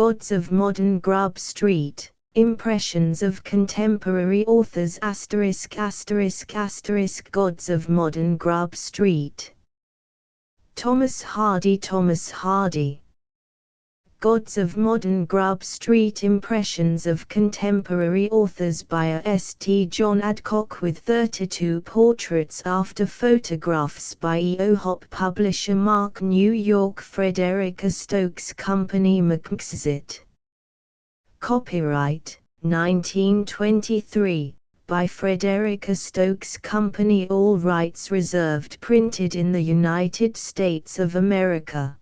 Gods of Modern Grub Street, Impressions of Contemporary Authors ******** Gods of Modern Grub Street. Thomas Hardy Gods of Modern Grub Street, Impressions of Contemporary Authors by St. John Adcock, with 32 portraits after photographs by EOHOP publisher Mark, New York. Frederica Stokes Company, Macmixit. Copyright 1923 by Frederica Stokes Company, all rights reserved. Printed in the United States of America.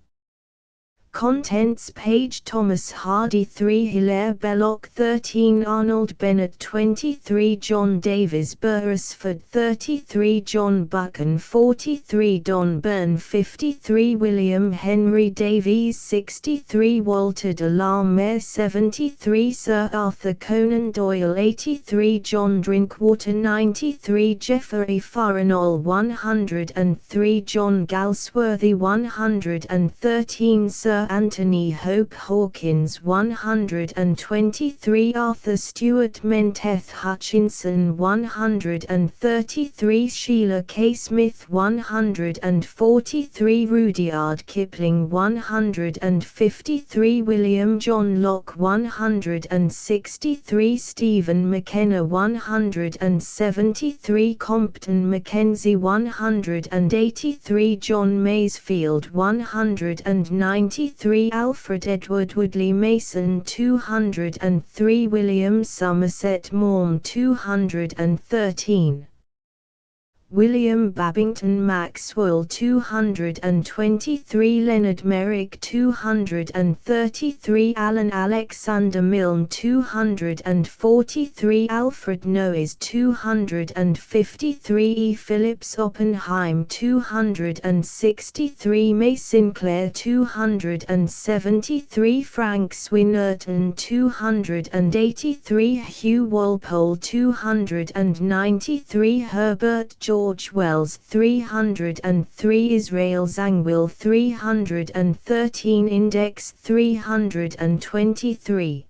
Contents page. Thomas Hardy 3, Hilaire Belloc 13, Arnold Bennett 23, John Davies Beresford 33, John Buchan 43, Don Byrne 53, William Henry Davies 63, Walter de la Mare 73, Sir Arthur Conan Doyle 83, John Drinkwater 93, Geoffrey Farrenall 103, John Galsworthy 113, Sir Anthony Hope Hawkins 123, Arthur Stewart Menteth Hutchinson 133, Sheila K. Smith 143, Rudyard Kipling 153, William John Locke 163, Stephen McKenna 173, Compton Mackenzie 183, John Masefield 193, Alfred Edward Woodley Mason 203, William Somerset Maugham 213, William Babington Maxwell 223, Leonard Merrick 233, Alan Alexander Milne 243, Alfred Noyes 253, E. Phillips Oppenheim 263, May Sinclair 273, Frank Swinnerton 283, Hugh Walpole 293, Herbert George Wells 303, Israel Zangwill 313, Index 323.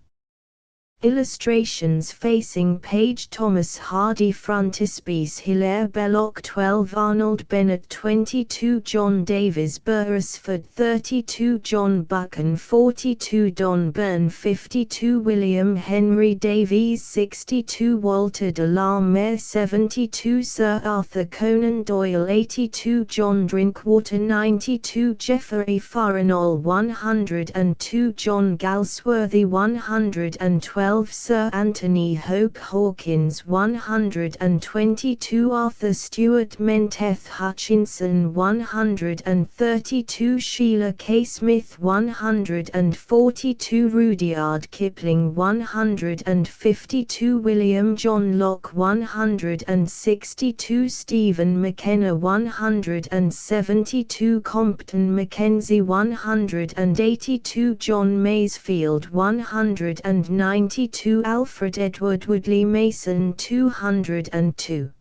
Illustrations facing page. Thomas Hardy Frontispiece, Hilaire Belloc 12, Arnold Bennett 22, John Davies Beresford 32, John Buchan 42, Don Byrne 52, William Henry Davies 62, Walter de la Mare 72, Sir Arthur Conan Doyle 82, John Drinkwater 92, Geoffrey Farrenall 102, John Galsworthy 112, Sir Anthony Hope Hawkins 122, Arthur Stewart Menteth Hutchinson 132, Sheila K. Smith 142, Rudyard Kipling 152, William John Locke 162, Stephen McKenna 172, Compton Mackenzie 182, John Masefield 192, Alfred Edward Woodley Mason 202,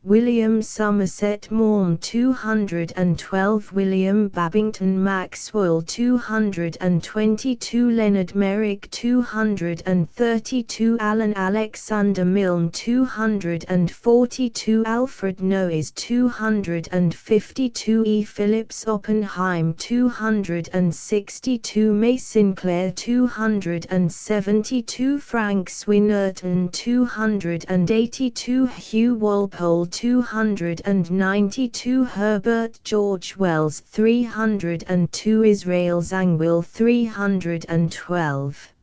William Somerset Maugham 212, William Babington Maxwell 222, Leonard Merrick 232, Alan Alexander Milne 242, Alfred Noyes 252, E. Phillips Oppenheim 262, May Sinclair 272, Frank Swinnerton 282, Hugh Walpole 292, Herbert George Wells 302, Israel Zangwill 312.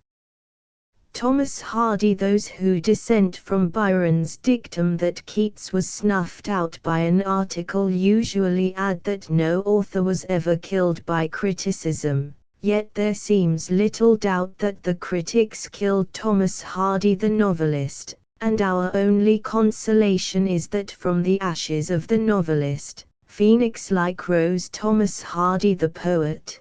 Thomas Hardy. Those who dissent from Byron's dictum that Keats was snuffed out by an article usually add that no author was ever killed by criticism, yet there seems little doubt that the critics killed Thomas Hardy the novelist, and our only consolation is that from the ashes of the novelist, phoenix-like rose Thomas Hardy the poet.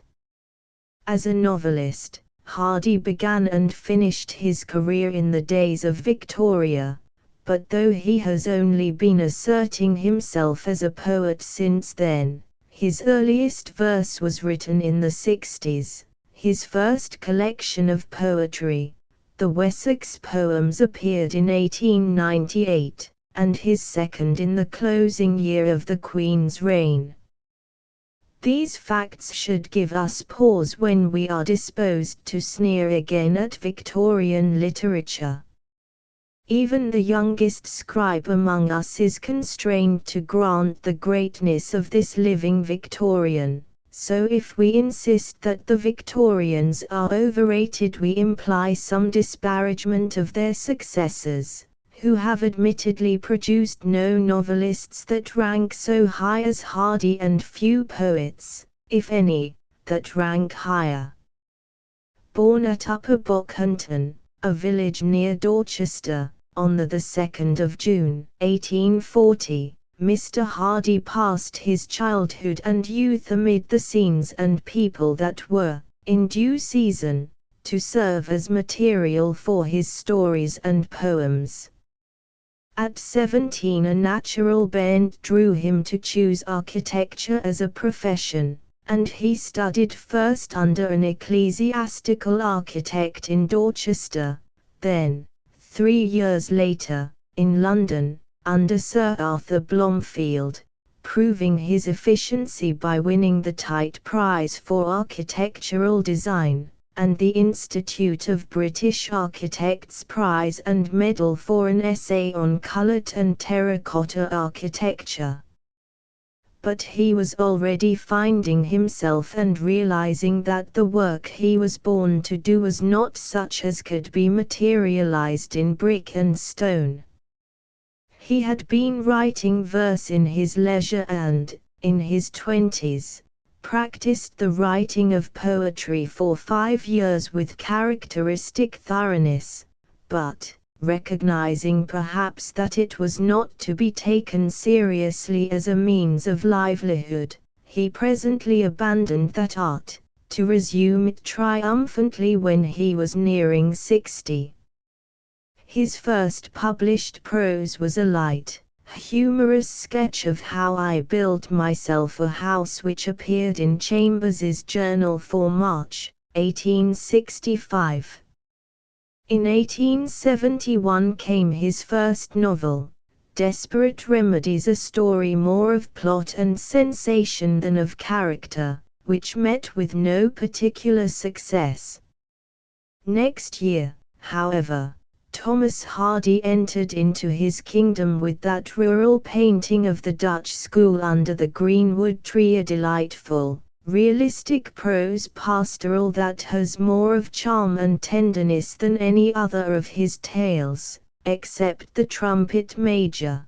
As a novelist, Hardy began and finished his career in the days of Victoria, but though he has only been asserting himself as a poet since then, his earliest verse was written in the 60s. His first collection of poetry, the Wessex Poems, appeared in 1898, and his second in the closing year of the Queen's reign. These facts should give us pause when we are disposed to sneer again at Victorian literature. Even the youngest scribe among us is constrained to grant the greatness of this living Victorian, so if we insist that the Victorians are overrated, we imply some disparagement of their successors, who have admittedly produced no novelists that rank so high as Hardy, and few poets, if any, that rank higher. Born at Upper Bockhampton, a village near Dorchester, on the 2nd of June, 1840, Mr. Hardy passed his childhood and youth amid the scenes and people that were, in due season, to serve as material for his stories and poems. At 17, a natural bent drew him to choose architecture as a profession, and he studied first under an ecclesiastical architect in Dorchester, then, 3 years later, in London, under Sir Arthur Blomfield, proving his efficiency by winning the Tite Prize for Architectural Design, and the Institute of British Architects Prize and Medal for an essay on coloured and terracotta architecture. But he was already finding himself and realizing that the work he was born to do was not such as could be materialized in brick and stone. He had been writing verse in his leisure and, in his 20s, practiced the writing of poetry for 5 years with characteristic thoroughness, but, recognizing perhaps that it was not to be taken seriously as a means of livelihood, he presently abandoned that art, to resume it triumphantly when he was nearing 60. His first published prose was a light, humorous sketch of how I built myself a house, which appeared in Chambers's Journal for March, 1865. In 1871 came his first novel, Desperate Remedies, a story more of plot and sensation than of character, which met with no particular success. Next year, however, Thomas Hardy entered into his kingdom with that rural painting of the Dutch school under the greenwood tree, a delightful, realistic prose pastoral that has more of charm and tenderness than any other of his tales, except the Trumpet Major.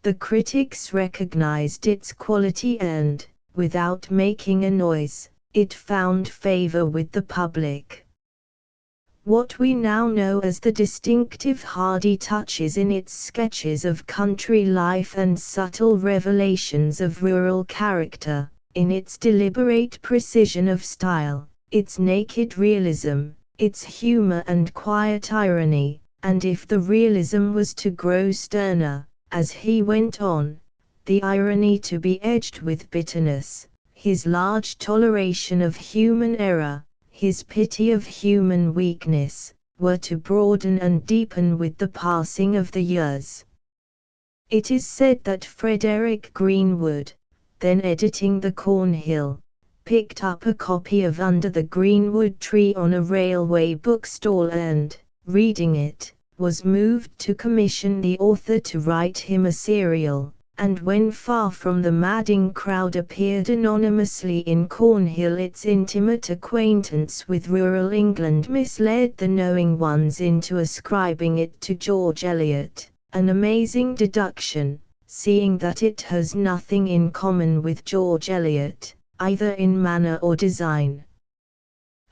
The critics recognized its quality and, without making a noise, it found favor with the public. What we now know as the distinctive Hardy touches in its sketches of country life and subtle revelations of rural character, in its deliberate precision of style, its naked realism, its humor and quiet irony, and if the realism was to grow sterner, as he went on, the irony to be edged with bitterness, his large toleration of human error, his pity of human weakness, were to broaden and deepen with the passing of the years. It is said that Frederick Greenwood, then editing the Cornhill, picked up a copy of Under the Greenwood Tree on a railway bookstall and, reading it, was moved to commission the author to write him a serial, and when Far from the Madding Crowd appeared anonymously in Cornhill, its intimate acquaintance with rural England misled the knowing ones into ascribing it to George Eliot, an amazing deduction, seeing that it has nothing in common with George Eliot, either in manner or design.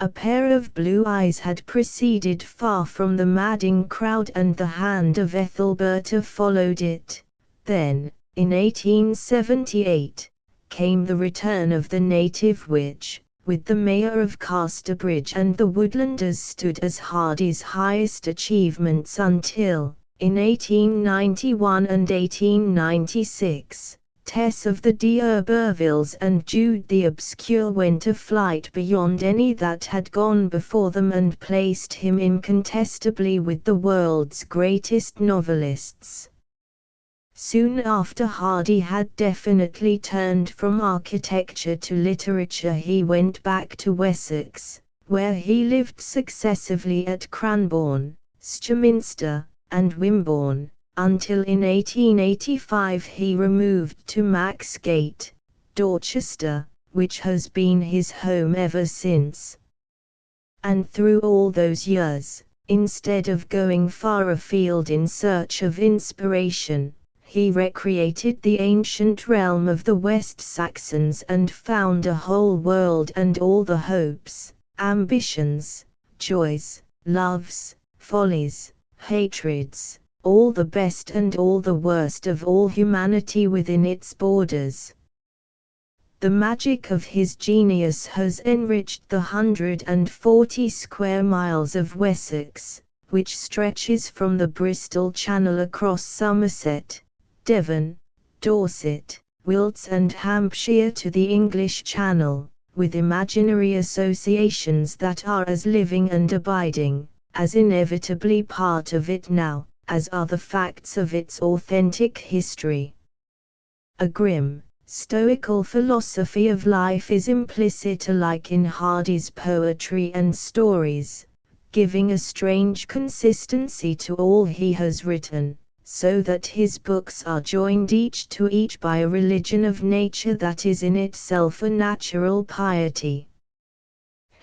A pair of blue eyes had preceded Far from the Madding Crowd, and the hand of Ethelberta followed it. Then, in 1878, came The Return of the Native, which, with The Mayor of Casterbridge and The Woodlanders, stood as Hardy's highest achievements until, in 1891 and 1896, Tess of the D'Urbervilles and Jude the Obscure went a flight beyond any that had gone before them and placed him incontestably with the world's greatest novelists. Soon after Hardy had definitely turned from architecture to literature, he went back to Wessex, where he lived successively at Cranbourne, Sturminster, and Wimborne, until in 1885 he removed to Maxgate, Dorchester, which has been his home ever since. And through all those years, instead of going far afield in search of inspiration, he recreated the ancient realm of the West Saxons and found a whole world and all the hopes, ambitions, joys, loves, follies, hatreds, all the best and all the worst of all humanity within its borders. The magic of his genius has enriched the 140 square miles of Wessex, which stretches from the Bristol Channel across Somerset, Devon, Dorset, Wilts and Hampshire to the English Channel, with imaginary associations that are as living and abiding, as inevitably part of it now, as are the facts of its authentic history. A grim, stoical philosophy of life is implicit alike in Hardy's poetry and stories, giving a strange consistency to all he has written, so that his books are joined each to each by a religion of nature that is in itself a natural piety.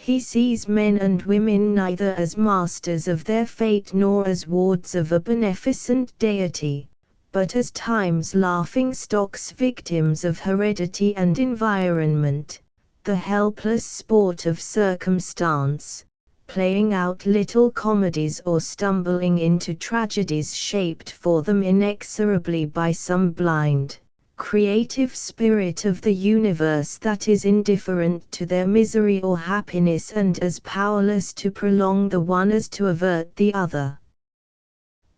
He sees men and women neither as masters of their fate nor as wards of a beneficent deity, but as time's laughing-stocks, victims of heredity and environment, the helpless sport of circumstance, playing out little comedies or stumbling into tragedies shaped for them inexorably by some blind, creative spirit of the universe that is indifferent to their misery or happiness and as powerless to prolong the one as to avert the other.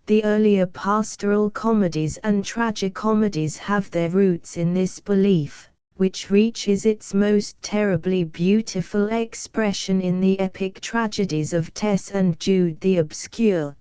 The earlier pastoral comedies and tragicomedies have their roots in this belief, which reaches its most terribly beautiful expression in the epic tragedies of Tess and Jude the Obscure.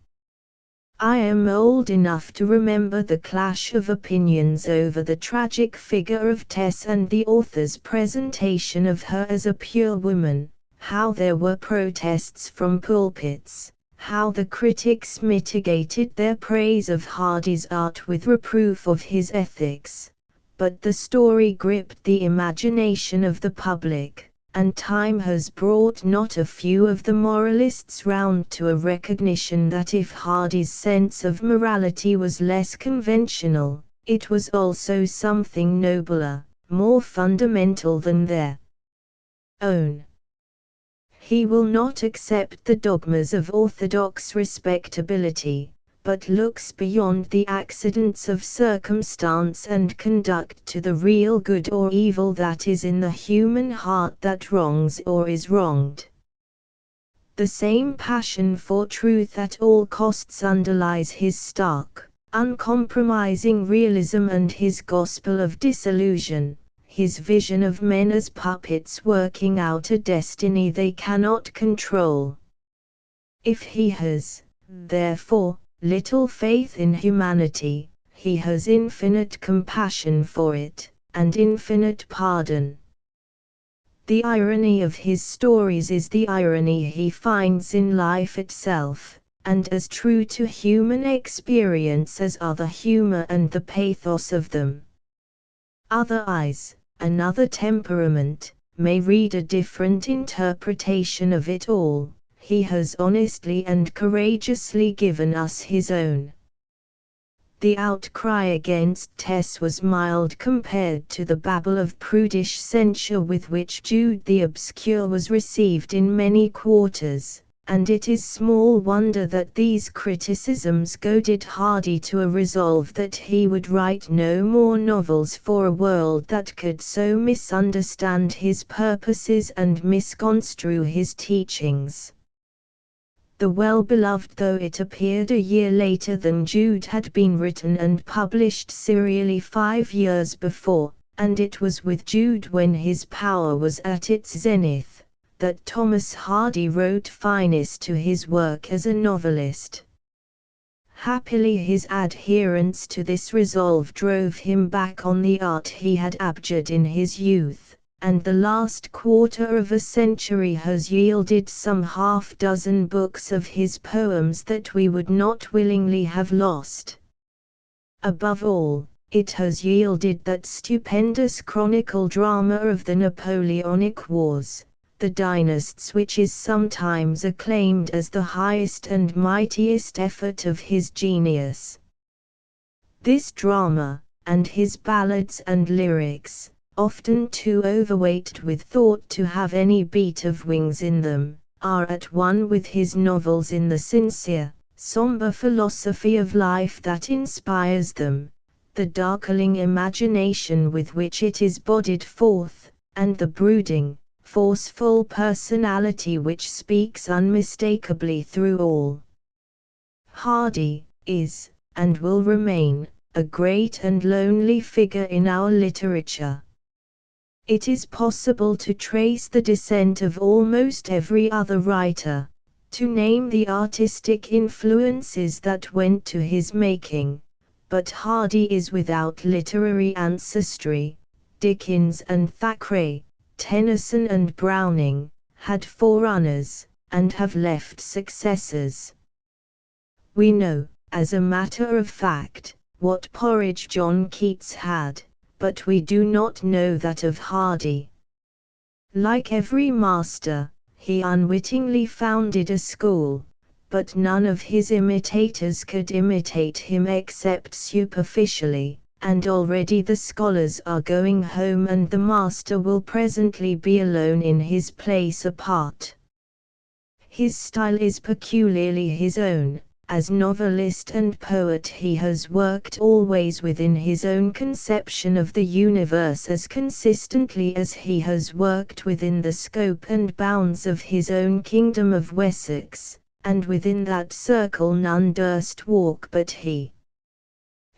I am old enough to remember the clash of opinions over the tragic figure of Tess and the author's presentation of her as a pure woman, how there were protests from pulpits, how the critics mitigated their praise of Hardy's art with reproof of his ethics, but the story gripped the imagination of the public, and time has brought not a few of the moralists round to a recognition that if Hardy's sense of morality was less conventional, it was also something nobler, more fundamental than their own. He will not accept the dogmas of orthodox respectability, but looks beyond the accidents of circumstance and conduct to the real good or evil that is in the human heart that wrongs or is wronged. The same passion for truth at all costs underlies his stark, uncompromising realism and his gospel of disillusion, his vision of men as puppets working out a destiny they cannot control. If he has, therefore, little faith in humanity, he has infinite compassion for it, and infinite pardon. The irony of his stories is the irony he finds in life itself, and as true to human experience as are the humor and the pathos of them. Other eyes, another temperament, may read a different interpretation of it all. He has honestly and courageously given us his own. The outcry against Tess was mild compared to the babble of prudish censure with which Jude the Obscure was received in many quarters, and it is small wonder that these criticisms goaded Hardy to a resolve that he would write no more novels for a world that could so misunderstand his purposes and misconstrue his teachings. The well-beloved, though it appeared a year later than Jude, had been written and published serially 5 years before, and it was with Jude, when his power was at its zenith, that Thomas Hardy wrote finest to his work as a novelist. Happily his adherence to this resolve drove him back on the art he had abjured in his youth, and the last quarter of a century has yielded some half-dozen books of his poems that we would not willingly have lost. Above all, it has yielded that stupendous chronicle drama of the Napoleonic Wars, the Dynasts, which is sometimes acclaimed as the highest and mightiest effort of his genius. This drama, and his ballads and lyrics, often too overweighted with thought to have any beat of wings in them, are at one with his novels in the sincere, somber philosophy of life that inspires them, the darkling imagination with which it is bodied forth, and the brooding, forceful personality which speaks unmistakably through all. Hardy is, and will remain, a great and lonely figure in our literature. It is possible to trace the descent of almost every other writer, to name the artistic influences that went to his making, but Hardy is without literary ancestry. Dickens and Thackeray, Tennyson and Browning, had forerunners, and have left successors. We know, as a matter of fact, what porridge John Keats had, but we do not know that of Hardy. Like every master, he unwittingly founded a school, but none of his imitators could imitate him except superficially, and already the scholars are going home and the master will presently be alone in his place apart. His style is peculiarly his own. As novelist and poet he has worked always within his own conception of the universe as consistently as he has worked within the scope and bounds of his own kingdom of Wessex, and within that circle none durst walk but he.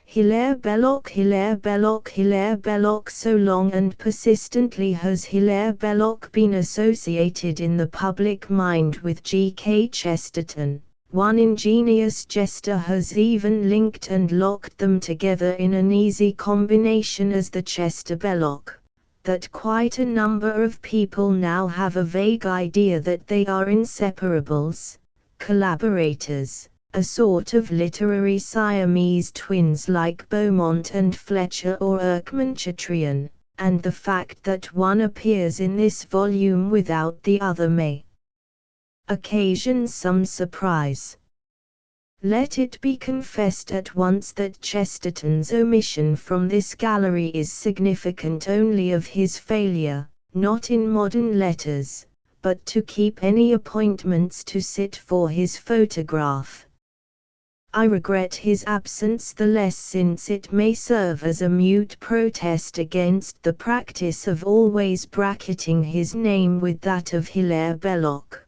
Hilaire Belloc, Hilaire Belloc, Hilaire Belloc. So long and persistently has Hilaire Belloc been associated in the public mind with G.K. Chesterton. One ingenious jester has even linked and locked them together in an easy combination as the Chester-Belloc, that quite a number of people now have a vague idea that they are inseparables, collaborators, a sort of literary Siamese twins like Beaumont and Fletcher or Erckman-Chatrian, and the fact that one appears in this volume without the other may occasion some surprise. Let it be confessed at once that Chesterton's omission from this gallery is significant only of his failure, not in modern letters, but to keep any appointments to sit for his photograph. I regret his absence the less since it may serve as a mute protest against the practice of always bracketing his name with that of Hilaire Belloc.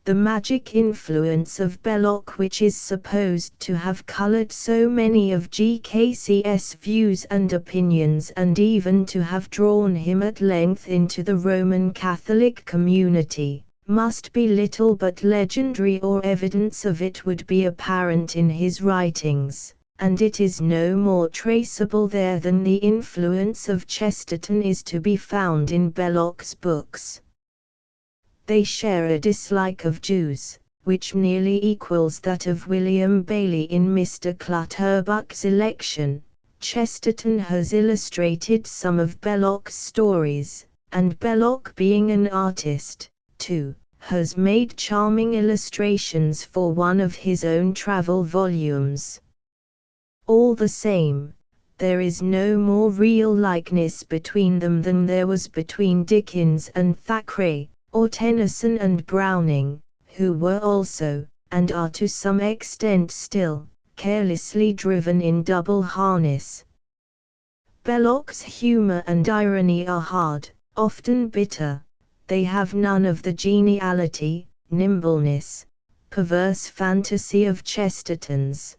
The magic influence of Belloc, which is supposed to have colored so many of GKC's views and opinions and even to have drawn him at length into the Roman Catholic community, must be little but legendary, or evidence of it would be apparent in his writings, and it is no more traceable there than the influence of Chesterton is to be found in Belloc's books. They share a dislike of Jews, which nearly equals that of William Bailey in Mr. Clutterbuck's Election. Chesterton has illustrated some of Belloc's stories, and Belloc, being an artist, too, has made charming illustrations for one of his own travel volumes. All the same, there is no more real likeness between them than there was between Dickens and Thackeray, or Tennyson and Browning, who were also, and are to some extent still, carelessly driven in double harness. Belloc's humor and irony are hard, often bitter. They have none of the geniality, nimbleness, perverse fantasy of Chesterton's.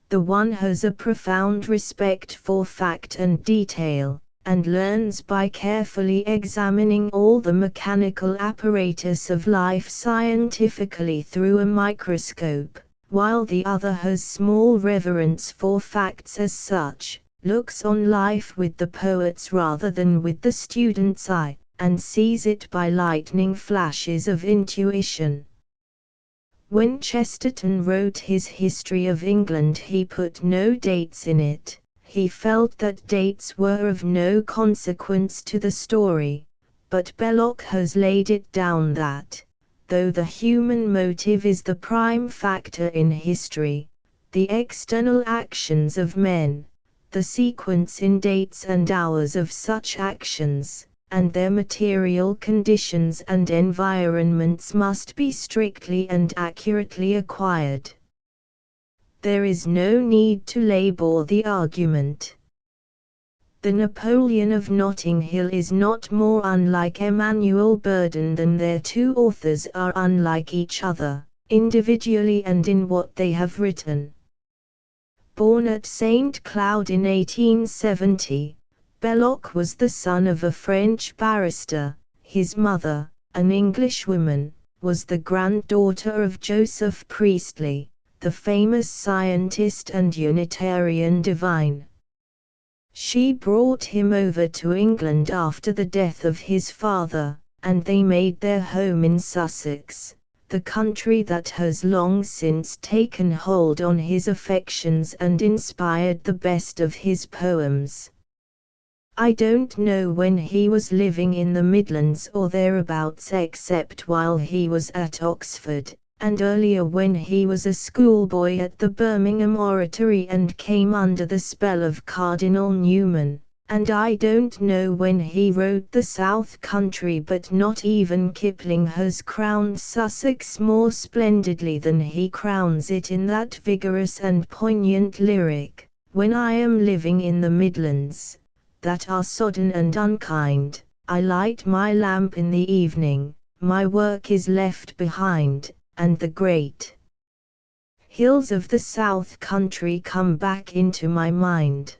The one has a profound respect for fact and detail, and learns by carefully examining all the mechanical apparatus of life scientifically through a microscope, while the other has small reverence for facts as such, looks on life with the poet's rather than with the student's eye, and sees it by lightning flashes of intuition. When Chesterton wrote his History of England, he put no dates in it. He felt that dates were of no consequence to the story, but Belloc has laid it down that, though the human motive is the prime factor in history, the external actions of men, the sequence in dates and hours of such actions, and their material conditions and environments must be strictly and accurately acquired. There is no need to labor the argument. The Napoleon of Notting Hill is not more unlike Emmanuel Burden than their two authors are unlike each other, individually and in what they have written. Born at St. Cloud in 1870, Belloc was the son of a French barrister. His mother, an Englishwoman, was the granddaughter of Joseph Priestley, the famous scientist and Unitarian divine. She brought him over to England after the death of his father, and they made their home in Sussex, the country that has long since taken hold on his affections and inspired the best of his poems. I don't know when he was living in the Midlands or thereabouts except while he was at Oxford, and earlier when he was a schoolboy at the Birmingham Oratory and came under the spell of Cardinal Newman, and I don't know when he wrote The South Country, but not even Kipling has crowned Sussex more splendidly than he crowns it in that vigorous and poignant lyric, "When I am living in the Midlands, that are sodden and unkind, I light my lamp in the evening, my work is left behind, and the great hills of the South Country come back into my mind.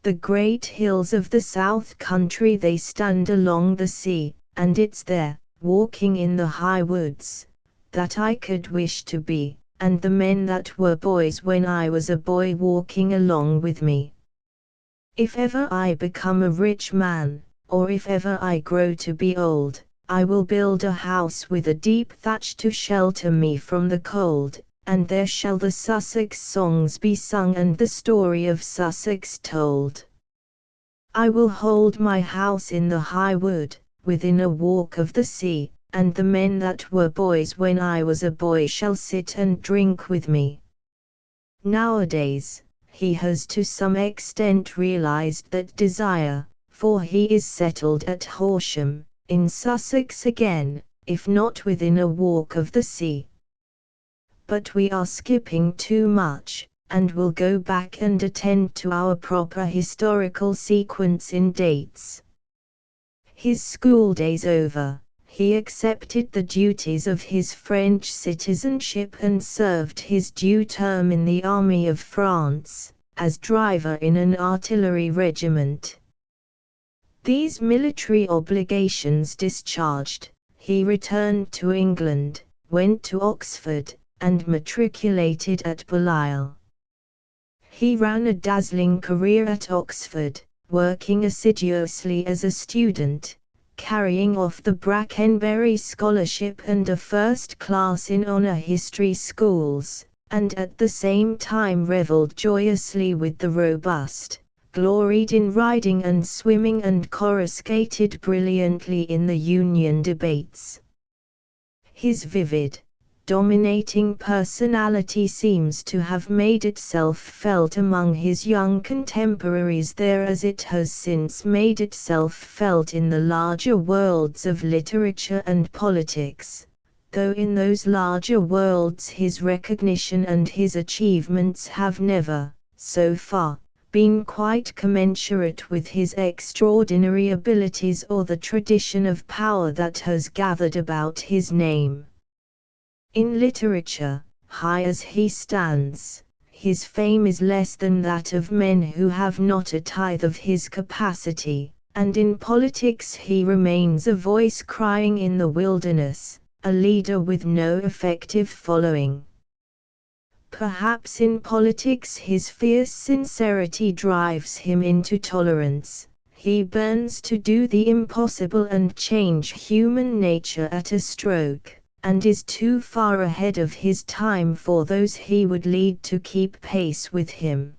The great hills of the South Country, they stand along the sea, and it's there, walking in the high woods, that I could wish to be, and the men that were boys when I was a boy walking along with me. If ever I become a rich man, or if ever I grow to be old, I will build a house with a deep thatch to shelter me from the cold, and there shall the Sussex songs be sung and the story of Sussex told. I will hold my house in the high wood, within a walk of the sea, and the men that were boys when I was a boy shall sit and drink with me." Nowadays, he has to some extent realized that desire, for he is settled at Horsham, in Sussex again, if not within a walk of the sea. But we are skipping too much, and will go back and attend to our proper historical sequence in dates. His school days over, he accepted the duties of his French citizenship and served his due term in the army of France, as driver in an artillery regiment. These military obligations discharged, he returned to England, went to Oxford, and matriculated at Balliol. He ran a dazzling career at Oxford, working assiduously as a student, carrying off the Brackenbury Scholarship and a first class in honour history schools, and at the same time revelled joyously with the robust, gloried in riding and swimming and coruscated brilliantly in the Union debates. His vivid, dominating personality seems to have made itself felt among his young contemporaries there as it has since made itself felt in the larger worlds of literature and politics, though in those larger worlds his recognition and his achievements have never, so far, been quite commensurate with his extraordinary abilities or the tradition of power that has gathered about his name. In literature, high as he stands, his fame is less than that of men who have not a tithe of his capacity, and in politics he remains a voice crying in the wilderness, a leader with no effective following. Perhaps in politics his fierce sincerity drives him into tolerance. He burns to do the impossible and change human nature at a stroke, and is too far ahead of his time for those he would lead to keep pace with him.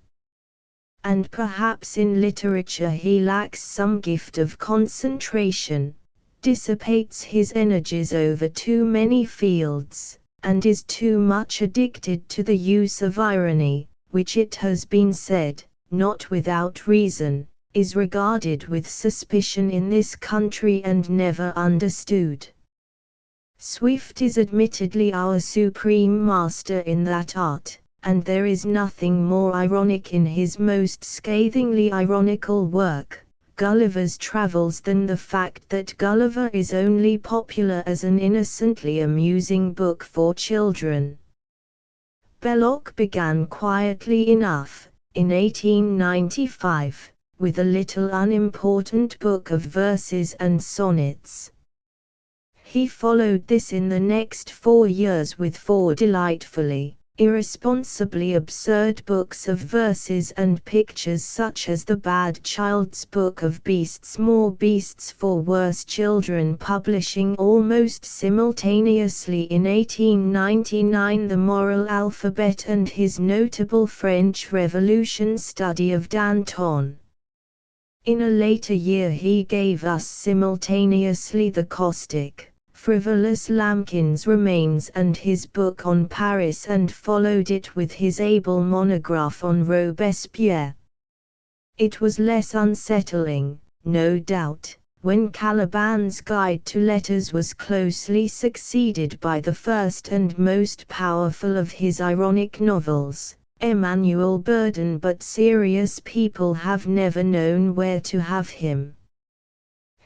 And perhaps in literature he lacks some gift of concentration, dissipates his energies over too many fields, and is too much addicted to the use of irony, which it has been said, not without reason, is regarded with suspicion in this country and never understood. Swift is admittedly our supreme master in that art, and there is nothing more ironic in his most scathingly ironical work, Gulliver's Travels, than the fact that Gulliver is only popular as an innocently amusing book for children. Belloc began quietly enough, in 1895, with a little unimportant book of verses and sonnets. He followed this in the next 4 years with 4 delightfully, irresponsibly absurd books of verses and pictures, such as The Bad Child's Book of Beasts, More Beasts for Worse Children, publishing almost simultaneously in 1899 The Moral Alphabet and his notable French Revolution study of Danton. In a later year he gave us simultaneously the caustic, frivolous Lambkin's Remains and his book on Paris, and followed it with his able monograph on Robespierre. It was less unsettling, no doubt, when Caliban's Guide to Letters was closely succeeded by the first and most powerful of his ironic novels, Emmanuel Burden, but serious people have never known where to have him.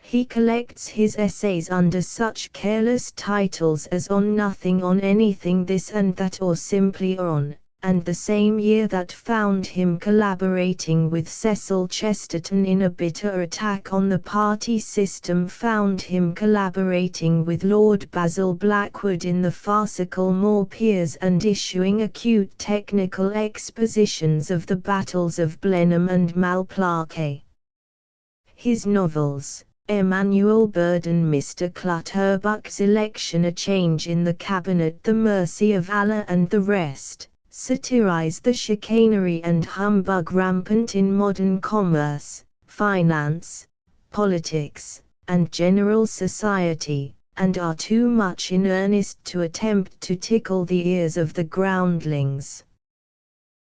He collects his essays under such careless titles as On Nothing, On Anything, This and That, or simply On, and the same year that found him collaborating with Cecil Chesterton in a bitter attack on the party system found him collaborating with Lord Basil Blackwood in the farcical More Peers and issuing acute technical expositions of the battles of Blenheim and Malplaquet. His novels, Emmanuel Burden, Mr. Clutterbuck's Election, A Change in the Cabinet, The Mercy of Allah, and the rest, satirize the chicanery and humbug rampant in modern commerce, finance, politics, and general society, and are too much in earnest to attempt to tickle the ears of the groundlings.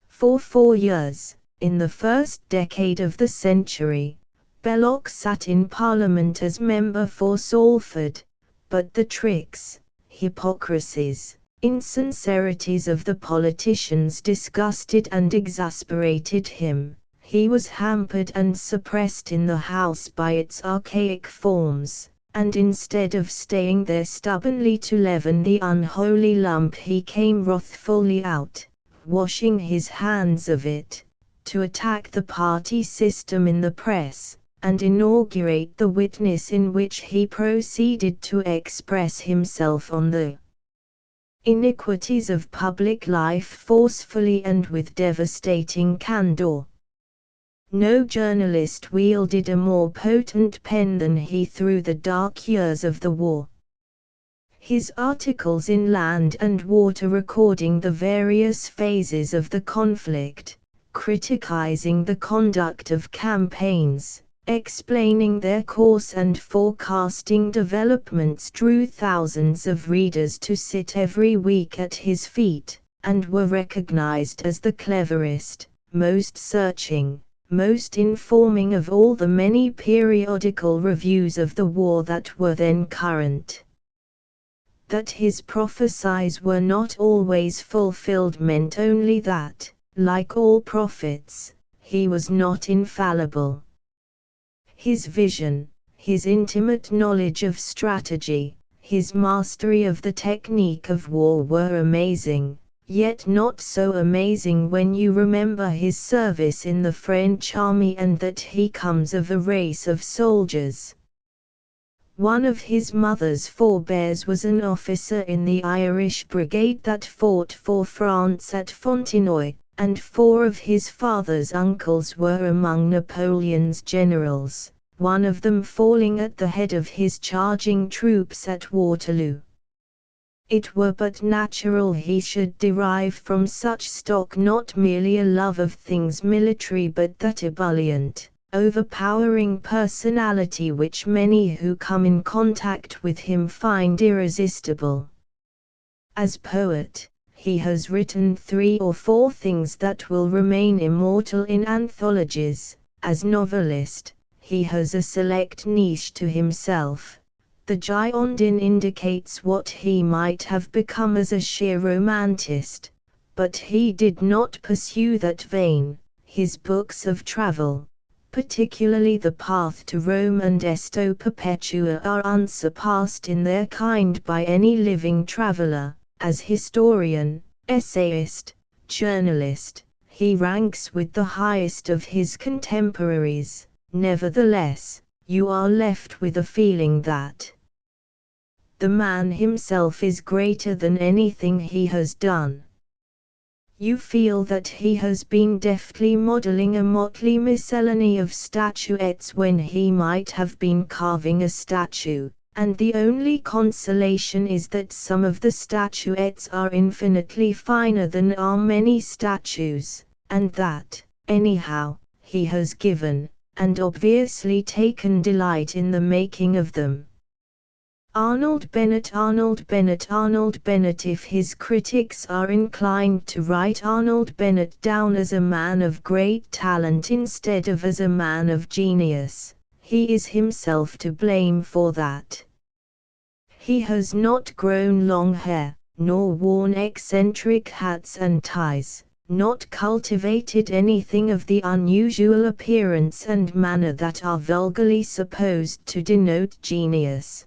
For 4 years, in the first decade of the century, Belloc sat in Parliament as member for Salford, but the tricks, hypocrisies, insincerities of the politicians disgusted and exasperated him. He was hampered and suppressed in the House by its archaic forms, and instead of staying there stubbornly to leaven the unholy lump, he came wrathfully out, washing his hands of it, to attack the party system in the press, and inaugurate the witness in which he proceeded to express himself on the iniquities of public life forcefully and with devastating candor. No journalist wielded a more potent pen than he through the dark years of the war. His articles in Land and Water, recording the various phases of the conflict, criticizing the conduct of campaigns, explaining their course and forecasting developments, drew thousands of readers to sit every week at his feet, and were recognized as the cleverest, most searching, most informing of all the many periodical reviews of the war that were then current. That his prophecies were not always fulfilled meant only that, like all prophets, he was not infallible. His vision, his intimate knowledge of strategy, his mastery of the technique of war were amazing, yet not so amazing when you remember his service in the French army and that he comes of a race of soldiers. One of his mother's forebears was an officer in the Irish brigade that fought for France at Fontenoy, and 4 of his father's uncles were among Napoleon's generals, one of them falling at the head of his charging troops at Waterloo. It were but natural he should derive from such stock not merely a love of things military but that ebullient, overpowering personality which many who come in contact with him find irresistible. As poet, he has written 3 or 4 things that will remain immortal in anthologies. As novelist, he has a select niche to himself. The Girondin indicates what he might have become as a sheer romantist, but he did not pursue that vein. His books of travel, particularly The Path to Rome and Esto Perpetua, are unsurpassed in their kind by any living traveler. As historian, essayist, journalist, he ranks with the highest of his contemporaries. Nevertheless, you are left with a feeling that the man himself is greater than anything he has done. You feel that he has been deftly modeling a motley miscellany of statuettes when he might have been carving a statue, and the only consolation is that some of the statuettes are infinitely finer than are many statues, and that, anyhow, he has given, and obviously taken delight in the making of them. Arnold Bennett. If his critics are inclined to write Arnold Bennett down as a man of great talent instead of as a man of genius, he is himself to blame for that. He has not grown long hair, nor worn eccentric hats and ties, not cultivated anything of the unusual appearance and manner that are vulgarly supposed to denote genius.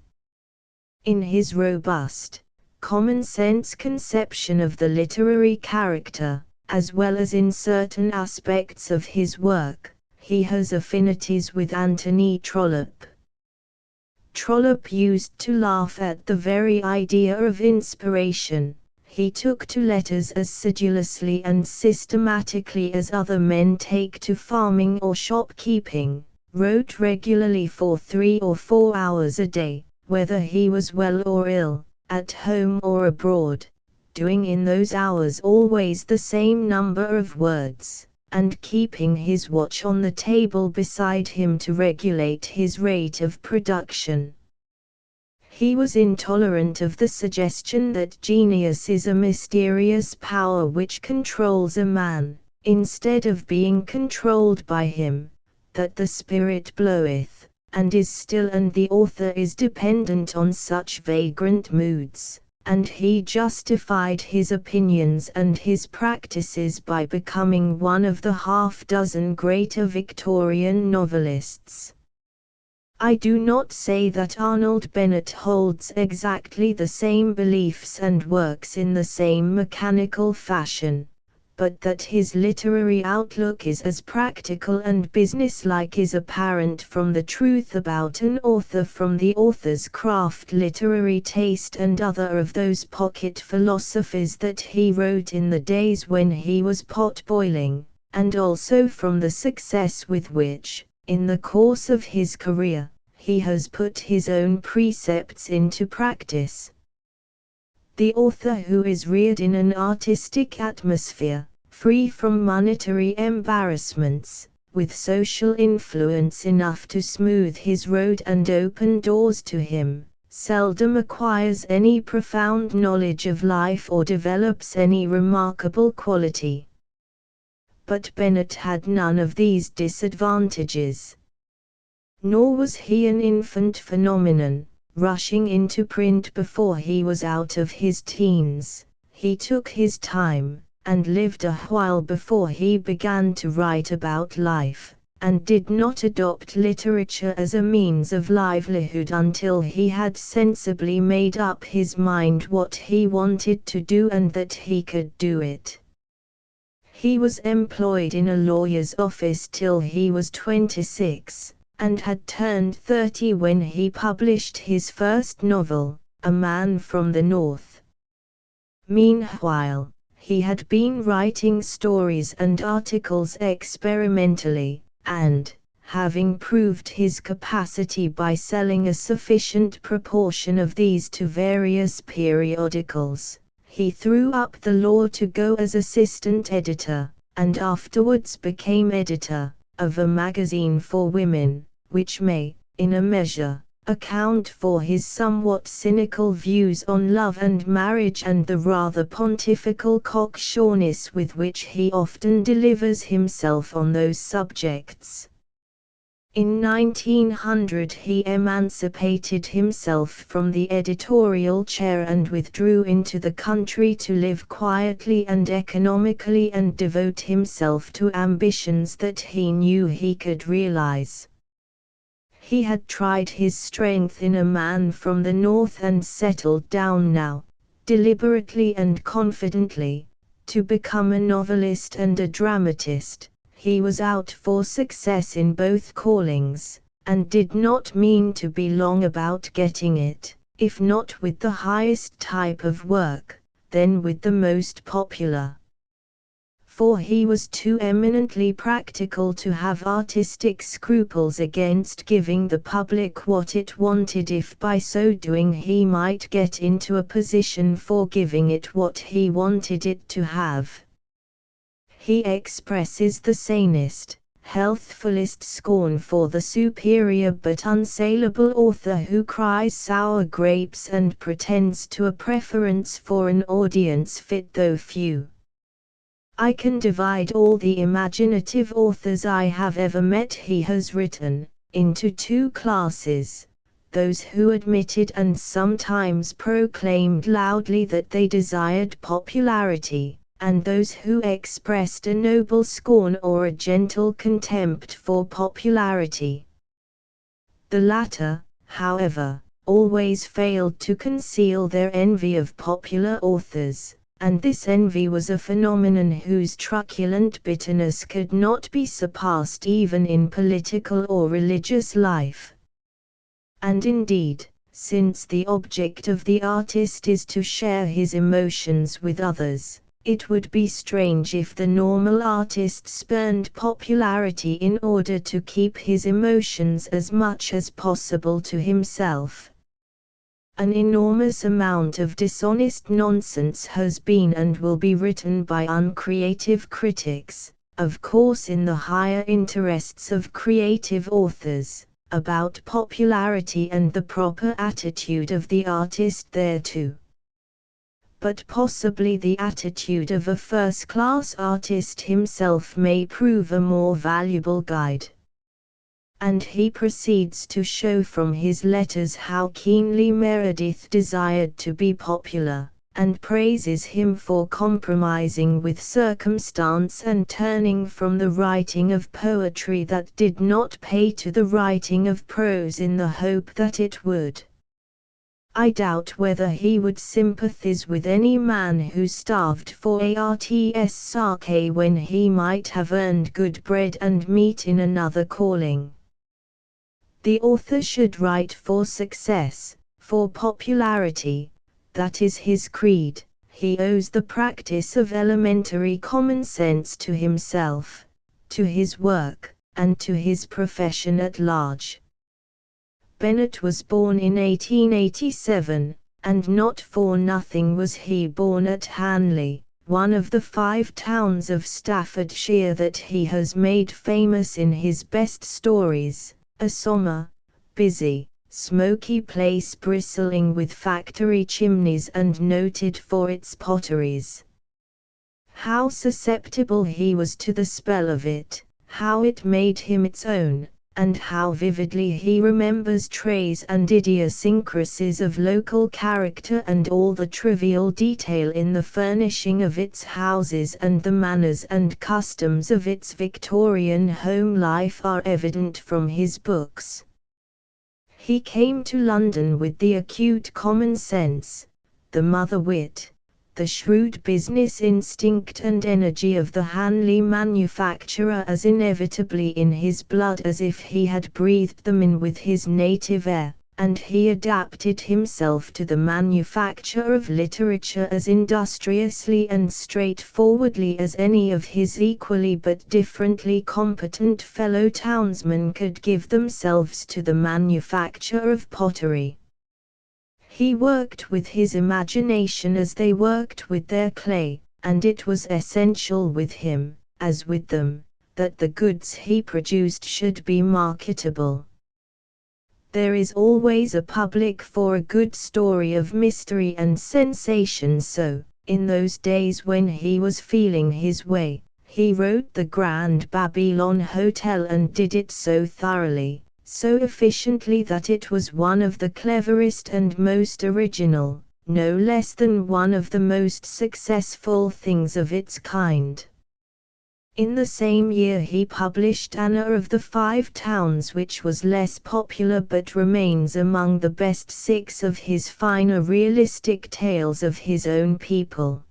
In his robust, common-sense conception of the literary character, as well as in certain aspects of his work, he has affinities with Anthony Trollope. Trollope used to laugh at the very idea of inspiration. He took to letters as sedulously and systematically as other men take to farming or shopkeeping, wrote regularly for 3 or 4 hours a day, whether he was well or ill, at home or abroad, doing in those hours always the same number of words, and keeping his watch on the table beside him to regulate his rate of production. He was intolerant of the suggestion that genius is a mysterious power which controls a man, instead of being controlled by him, that the spirit bloweth, and is still, and the author is dependent on such vagrant moods, and he justified his opinions and his practices by becoming one of the half-dozen greater Victorian novelists. I do not say that Arnold Bennett holds exactly the same beliefs and works in the same mechanical fashion, but that his literary outlook is as practical and businesslike is apparent from the truth about an author, from the author's craft, literary taste, and other of those pocket philosophies that he wrote in the days when he was pot-boiling, and also from the success with which, in the course of his career, he has put his own precepts into practice. The author who is reared in an artistic atmosphere, free from monetary embarrassments, with social influence enough to smooth his road and open doors to him, seldom acquires any profound knowledge of life or develops any remarkable quality. But Bennett had none of these disadvantages. Nor was he an infant phenomenon, rushing into print before he was out of his teens. He took his time, and lived a while before he began to write about life, and did not adopt literature as a means of livelihood until he had sensibly made up his mind what he wanted to do and that he could do it. He was employed in a lawyer's office till he was 26, and had turned 30 when he published his first novel, A Man from the North. Meanwhile, he had been writing stories and articles experimentally, and, having proved his capacity by selling a sufficient proportion of these to various periodicals, he threw up the law to go as assistant editor, and afterwards became editor, of a magazine for women, which may, in a measure, account for his somewhat cynical views on love and marriage and the rather pontifical cocksureness with which he often delivers himself on those subjects. In 1900 he emancipated himself from the editorial chair and withdrew into the country to live quietly and economically and devote himself to ambitions that he knew he could realize. He had tried his strength in A Man from the North and settled down now, deliberately and confidently, to become a novelist and a dramatist. He was out for success in both callings, and did not mean to be long about getting it, if not with the highest type of work, then with the most popular. For he was too eminently practical to have artistic scruples against giving the public what it wanted if by so doing he might get into a position for giving it what he wanted it to have. He expresses the sanest, healthfulest scorn for the superior but unsaleable author who cries sour grapes and pretends to a preference for an audience fit though few. I can divide all the imaginative authors I have ever met, he has written, into two classes: those who admitted and sometimes proclaimed loudly that they desired popularity, and those who expressed a noble scorn or a gentle contempt for popularity. The latter, however, always failed to conceal their envy of popular authors, and this envy was a phenomenon whose truculent bitterness could not be surpassed even in political or religious life. And indeed, since the object of the artist is to share his emotions with others, it would be strange if the normal artist spurned popularity in order to keep his emotions as much as possible to himself. An enormous amount of dishonest nonsense has been and will be written by uncreative critics, of course in the higher interests of creative authors, about popularity and the proper attitude of the artist thereto. But possibly the attitude of a first-class artist himself may prove a more valuable guide. And he proceeds to show from his letters how keenly Meredith desired to be popular, and praises him for compromising with circumstance and turning from the writing of poetry that did not pay to the writing of prose in the hope that it would. I doubt whether he would sympathize with any man who starved for arts sake when he might have earned good bread and meat in another calling. The author should write for success, for popularity, that is his creed. He owes the practice of elementary common sense to himself, to his work, and to his profession at large. Bennett was born in 1887, and not for nothing was he born at Hanley, one of the 5 towns of Staffordshire that he has made famous in his best stories. A sombre, busy, smoky place bristling with factory chimneys and noted for its potteries. How susceptible he was to the spell of it, how it made him its own, and how vividly he remembers traits and idiosyncrasies of local character, and all the trivial detail in the furnishing of its houses and the manners and customs of its Victorian home life are evident from his books. He came to London with the acute common sense, the mother wit, the shrewd business instinct and energy of the Hanley manufacturer as inevitably in his blood as if he had breathed them in with his native air, and he adapted himself to the manufacture of literature as industriously and straightforwardly as any of his equally but differently competent fellow townsmen could give themselves to the manufacture of pottery. He worked with his imagination as they worked with their clay, and it was essential with him, as with them, that the goods he produced should be marketable. There is always a public for a good story of mystery and sensation, so, in those days when he was feeling his way, he wrote the Grand Babylon Hotel and did it so thoroughly, so efficiently that it was one of the cleverest and most original, no less than one of the most successful things of its kind. In the same year he published Anna of the Five Towns, which was less popular but remains among the best 6 of his finer realistic tales of his own people.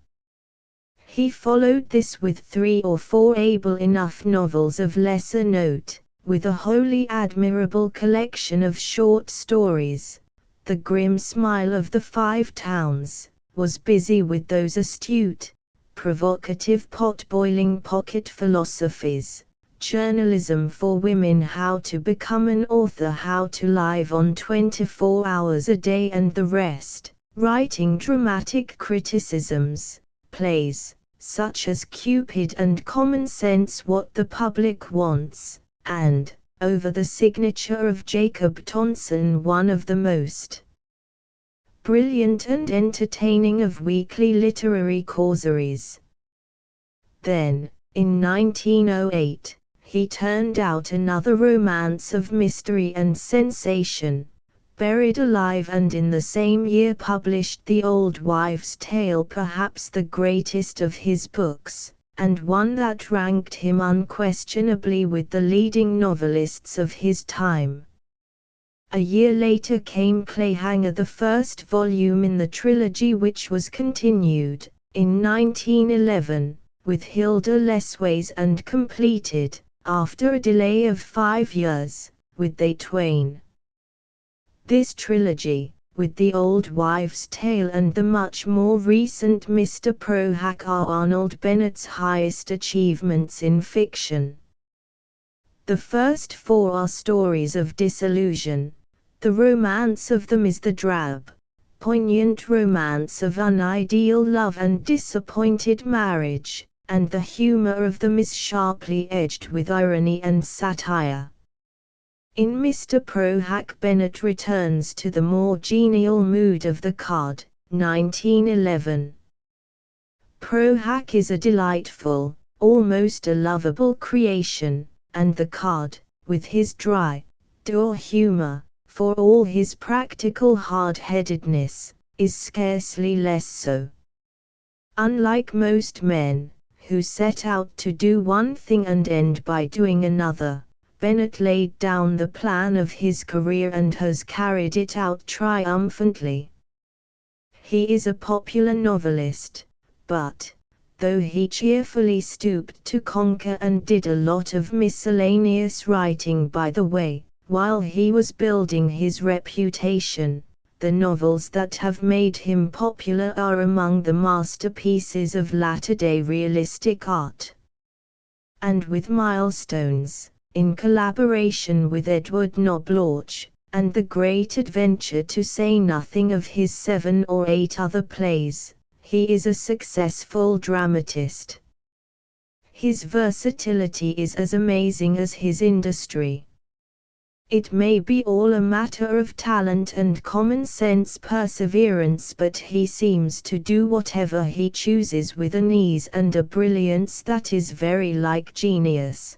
He followed this with 3 or 4 able enough novels of lesser note, with a wholly admirable collection of short stories. The Grim Smile of the Five Towns was busy with those astute, provocative pot-boiling pocket philosophies, journalism for women, how to become an author, how to live on 24 hours a day and the rest, writing dramatic criticisms, plays, such as Cupid and Common Sense, What the Public Wants, and, over the signature of Jacob Tonson, one of the most brilliant and entertaining of weekly literary causeries. Then, in 1908, he turned out another romance of mystery and sensation, Buried Alive, and in the same year published The Old Wives' Tale, perhaps the greatest of his books, and one that ranked him unquestionably with the leading novelists of his time. A year later came Clayhanger, the first volume in the trilogy, which was continued, in 1911, with Hilda Lessways, and completed, after a delay of 5 years, with They Twain. This trilogy, with The Old Wives' Tale and the much more recent Mr. Prohack, are Arnold Bennett's highest achievements in fiction. The first 4 are stories of disillusion. The romance of them is the drab, poignant romance of unideal love and disappointed marriage, and the humor of them is sharply edged with irony and satire. In Mr. Prohack, Bennett returns to the more genial mood of the Card, 1911. Prohack is a delightful, almost a lovable creation, and the Card, with his dry, dour humor, for all his practical hard-headedness, is scarcely less so. Unlike most men, who set out to do one thing and end by doing another, Bennett laid down the plan of his career and has carried it out triumphantly. He is a popular novelist, but, though he cheerfully stooped to conquer and did a lot of miscellaneous writing by the way, while he was building his reputation, the novels that have made him popular are among the masterpieces of latter-day realistic art. And with milestones, in collaboration with Edward Knobloch, and The Great Adventure, to say nothing of his 7 or 8 other plays, he is a successful dramatist. His versatility is as amazing as his industry. It may be all a matter of talent and common sense perseverance, but he seems to do whatever he chooses with an ease and a brilliance that is very like genius.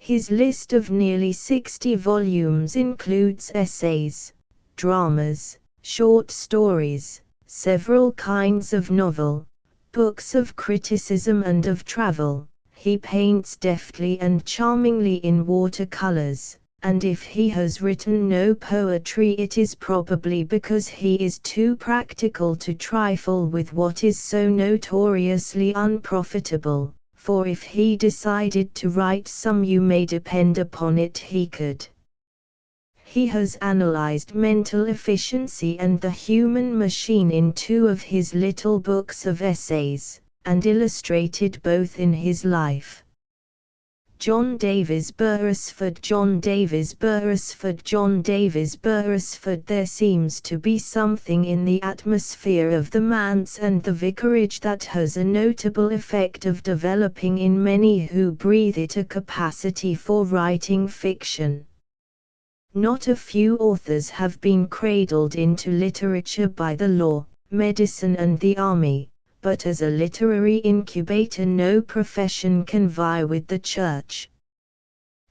His list of nearly 60 volumes includes essays, dramas, short stories, several kinds of novel, books of criticism and of travel. He paints deftly and charmingly in watercolors, and if he has written no poetry it is probably because he is too practical to trifle with what is so notoriously unprofitable, for if he decided to write some you may depend upon it he could. He has analyzed mental efficiency and the human machine in 2 of his little books of essays, and illustrated both in his life. John Davies Beresford John Davies Beresford John Davies Beresford There seems to be something in the atmosphere of the manse and the vicarage that has a notable effect of developing in many who breathe it a capacity for writing fiction. Not a few authors have been cradled into literature by the law, medicine and the army, but as a literary incubator no profession can vie with the church.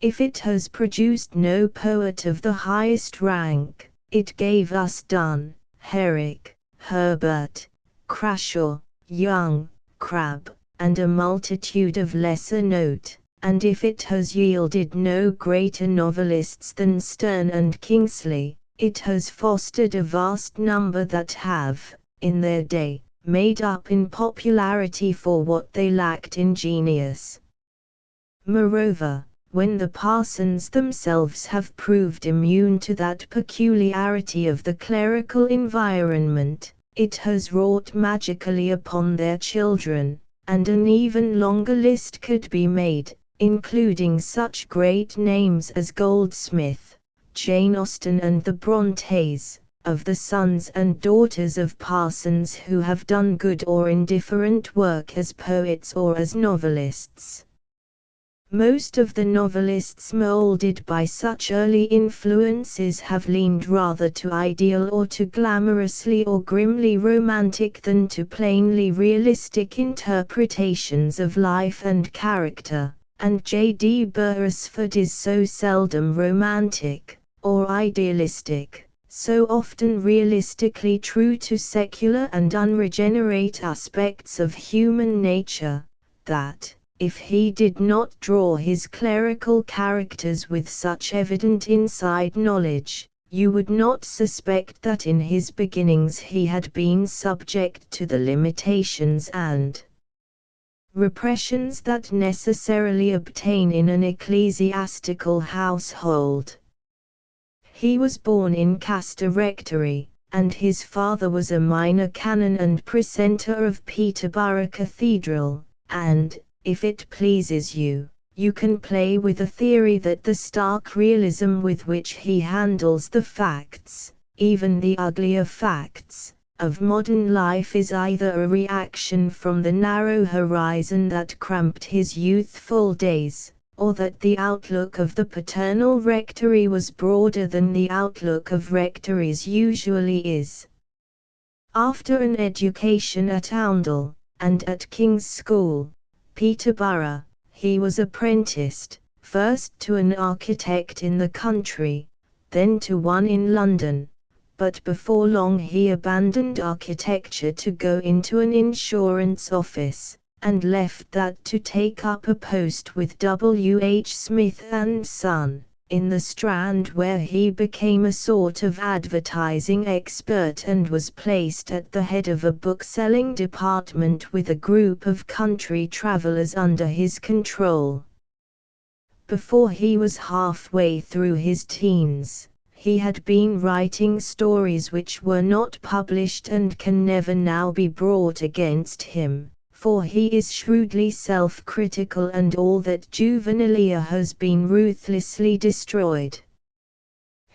If it has produced no poet of the highest rank, it gave us Donne, Herrick, Herbert, Crashaw, Young, Crabbe, and a multitude of lesser note, and if it has yielded no greater novelists than Sterne and Kingsley, it has fostered a vast number that have, in their day, made up in popularity for what they lacked in genius. Moreover, when the parsons themselves have proved immune to that peculiarity of the clerical environment, it has wrought magically upon their children, and an even longer list could be made, including such great names as Goldsmith, Jane Austen and the Brontes, of the sons and daughters of parsons who have done good or indifferent work as poets or as novelists. Most of the novelists molded by such early influences have leaned rather to ideal or to glamorously or grimly romantic than to plainly realistic interpretations of life and character, and J.D. Beresford is so seldom romantic, or idealistic, so often realistically true to secular and unregenerate aspects of human nature, that, if he did not draw his clerical characters with such evident inside knowledge, you would not suspect that in his beginnings he had been subject to the limitations and repressions that necessarily obtain in an ecclesiastical household. He was born in Castor Rectory, and his father was a minor canon and precentor of Peterborough Cathedral, and, if it pleases you, you can play with a theory that the stark realism with which he handles the facts, even the uglier facts, of modern life is either a reaction from the narrow horizon that cramped his youthful days, or that the outlook of the paternal rectory was broader than the outlook of rectories usually is. After an education at Oundle, and at King's School, Peterborough, he was apprenticed, first to an architect in the country, then to one in London, but before long he abandoned architecture to go into an insurance office, and left that to take up a post with W. H. Smith and Son, in the Strand, where he became a sort of advertising expert and was placed at the head of a bookselling department with a group of country travellers under his control. Before he was halfway through his teens, he had been writing stories which were not published and can never now be brought against him, for he is shrewdly self-critical and all that juvenilia has been ruthlessly destroyed.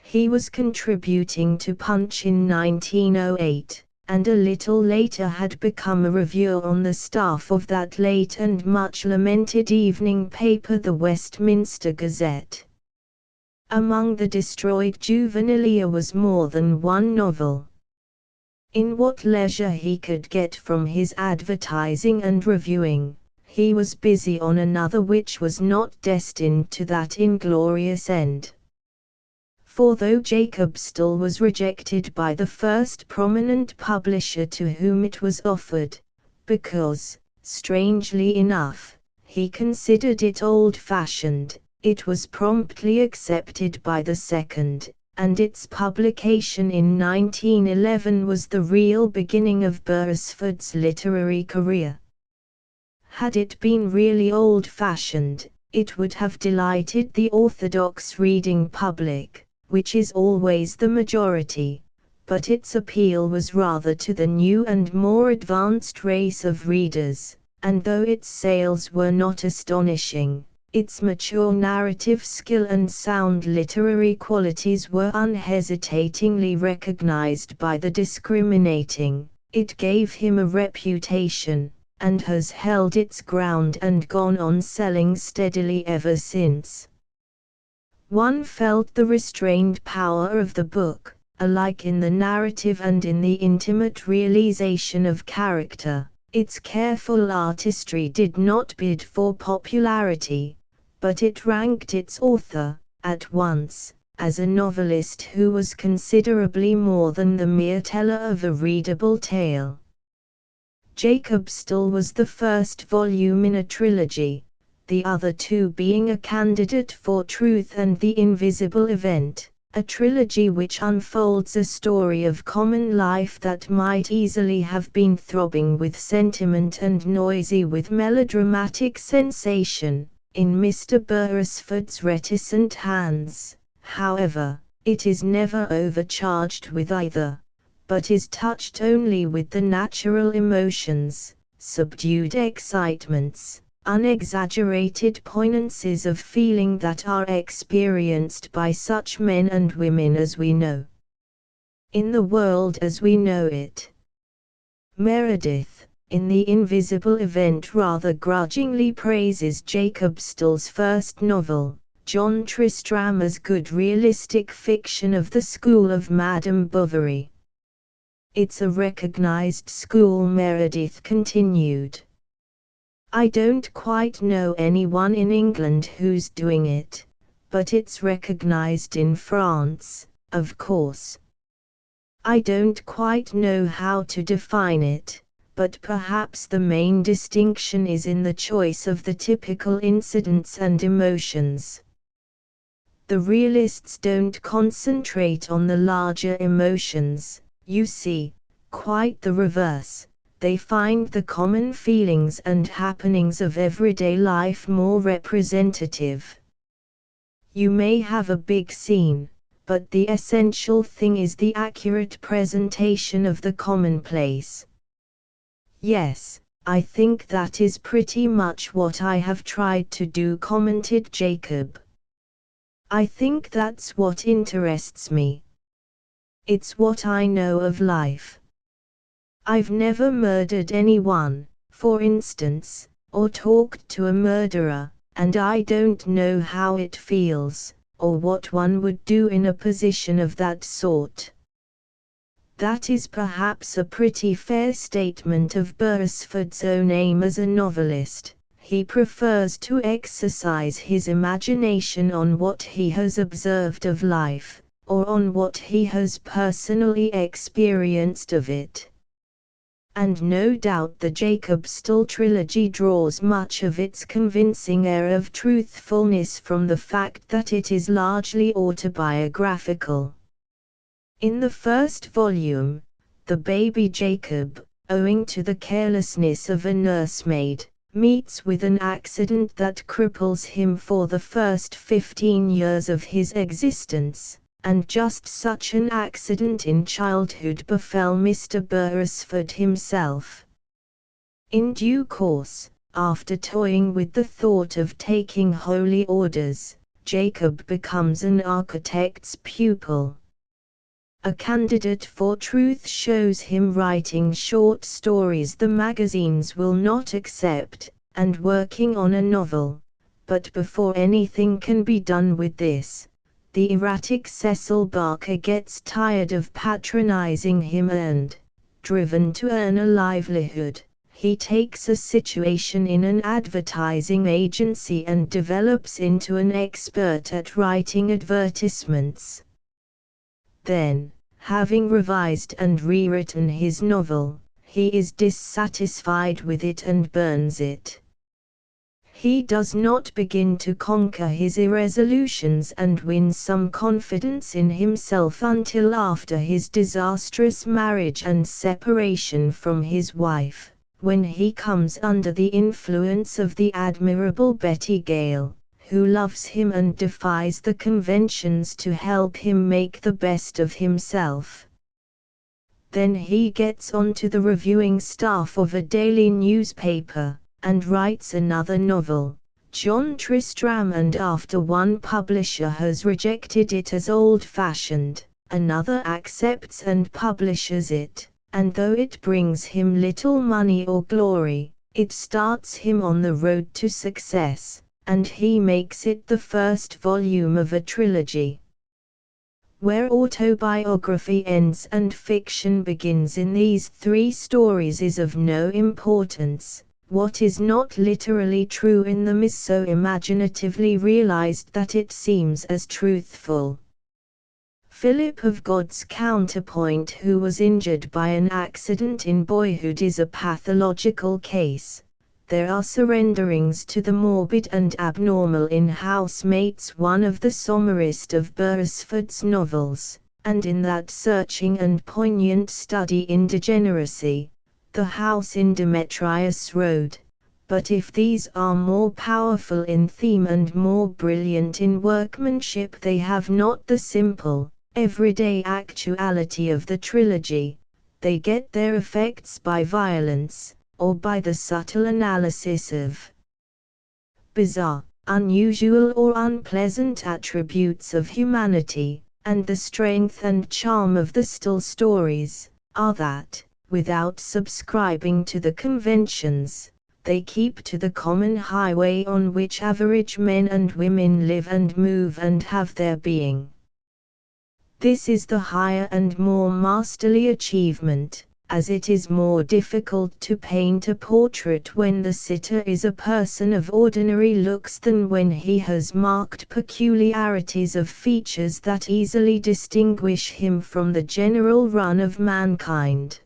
He was contributing to Punch in 1908, and a little later had become a reviewer on the staff of that late and much lamented evening paper, the Westminster Gazette. Among the destroyed juvenilia was more than one novel. In what leisure he could get from his advertising and reviewing, he was busy on another which was not destined to that inglorious end. For though Jacob still was rejected by the first prominent publisher to whom it was offered, because, strangely enough, he considered it old-fashioned, it was promptly accepted by the second, and its publication in 1911 was the real beginning of Beresford's literary career. Had it been really old-fashioned, it would have delighted the orthodox reading public, which is always the majority, but its appeal was rather to the new and more advanced race of readers, and though its sales were not astonishing, its mature narrative skill and sound literary qualities were unhesitatingly recognized by the discriminating. It gave him a reputation, and has held its ground and gone on selling steadily ever since. One felt the restrained power of the book, alike in the narrative and in the intimate realization of character. Its careful artistry did not bid for popularity, but it ranked its author, at once, as a novelist who was considerably more than the mere teller of a readable tale. Jacob Still was the first volume in a trilogy, the other two being A Candidate for Truth and The Invisible Event, a trilogy which unfolds a story of common life that might easily have been throbbing with sentiment and noisy with melodramatic sensation. In Mr. Beresford's reticent hands, however, it is never overcharged with either, but is touched only with the natural emotions, subdued excitements, unexaggerated poignancies of feeling that are experienced by such men and women as we know. In the world as we know it. Meredith, in The Invisible Event, rather grudgingly praises Jacob Still's first novel, John Tristram, as good realistic fiction of the school of Madame Bovary. It's a recognized school, Meredith continued. I don't quite know anyone in England who's doing it, but it's recognized in France, of course. I don't quite know how to define it, but perhaps the main distinction is in the choice of the typical incidents and emotions. The realists don't concentrate on the larger emotions, you see, quite the reverse. They find the common feelings and happenings of everyday life more representative. You may have a big scene, but the essential thing is the accurate presentation of the commonplace. Yes, I think that is pretty much what I have tried to do, commented Jacob. I think that's what interests me. It's what I know of life. I've never murdered anyone, for instance, or talked to a murderer, and I don't know how it feels, or what one would do in a position of that sort. That is perhaps a pretty fair statement of Beresford's own aim as a novelist. He prefers to exercise his imagination on what he has observed of life, or on what he has personally experienced of it. And no doubt the Jacob Still trilogy draws much of its convincing air of truthfulness from the fact that it is largely autobiographical. In the first volume, the baby Jacob, owing to the carelessness of a nursemaid, meets with an accident that cripples him for the first 15 years of his existence. And just such an accident in childhood befell Mr. Beresford himself. In due course, after toying with the thought of taking holy orders, Jacob becomes an architect's pupil. A Candidate for Truth shows him writing short stories the magazines will not accept, and working on a novel. But before anything can be done with this, the erratic Cecil Barker gets tired of patronizing him and, driven to earn a livelihood, He takes a situation in an advertising agency and develops into an expert at writing advertisements. Then, having revised and rewritten his novel, he is dissatisfied with it and burns it. He does not begin to conquer his irresolutions and win some confidence in himself until after his disastrous marriage and separation from his wife, when he comes under the influence of the admirable Betty Gale, who loves him and defies the conventions to help him make the best of himself. Then he gets onto the reviewing staff of a daily newspaper, and writes another novel, John Tristram, and after one publisher has rejected it as old-fashioned, another accepts and publishes it, and though it brings him little money or glory, it starts him on the road to success, and he makes it the first volume of a trilogy. Where autobiography ends and fiction begins in these three stories is of no importance. What is not literally true in them is so imaginatively realized that it seems as truthful. Philip of God's counterpoint, who was injured by an accident in boyhood, is a pathological case. There are surrenderings to the morbid and abnormal in Housemates, one of the somberest of Beresford's novels, and in that searching and poignant study in degeneracy, The House in Demetrius Road. But if these are more powerful in theme and more brilliant in workmanship, they have not the simple, everyday actuality of the trilogy. They get their effects by violence, or by the subtle analysis of bizarre, unusual or unpleasant attributes of humanity, and the strength and charm of the still stories are that, without subscribing to the conventions, they keep to the common highway on which average men and women live and move and have their being. This is the higher and more masterly achievement, as it is more difficult to paint a portrait when the sitter is a person of ordinary looks than when he has marked peculiarities of features that easily distinguish him from the general run of mankind.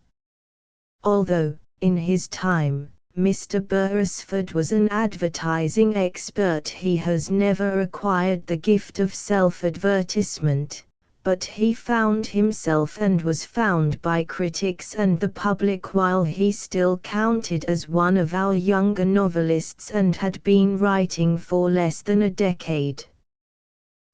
Although, in his time, Mr. Beresford was an advertising expert, he has never acquired the gift of self-advertisement. But he found himself and was found by critics and the public while he still counted as one of our younger novelists and had been writing for less than a decade.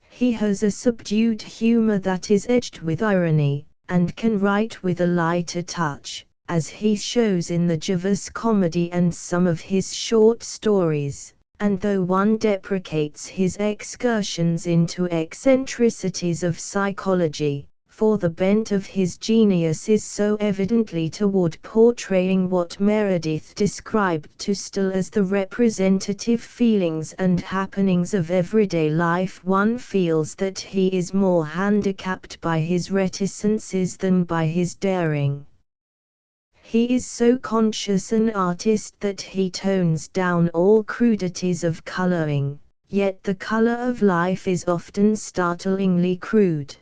He has a subdued humor that is edged with irony, and can write with a lighter touch, as he shows in the Jervis comedy and some of his short stories. And though one deprecates his excursions into eccentricities of psychology, for the bent of his genius is so evidently toward portraying what Meredith described to Still as the representative feelings and happenings of everyday life, one feels that he is more handicapped by his reticences than by his daring. He is so conscious an artist that he tones down all crudities of coloring, yet the color of life is often startlingly crude.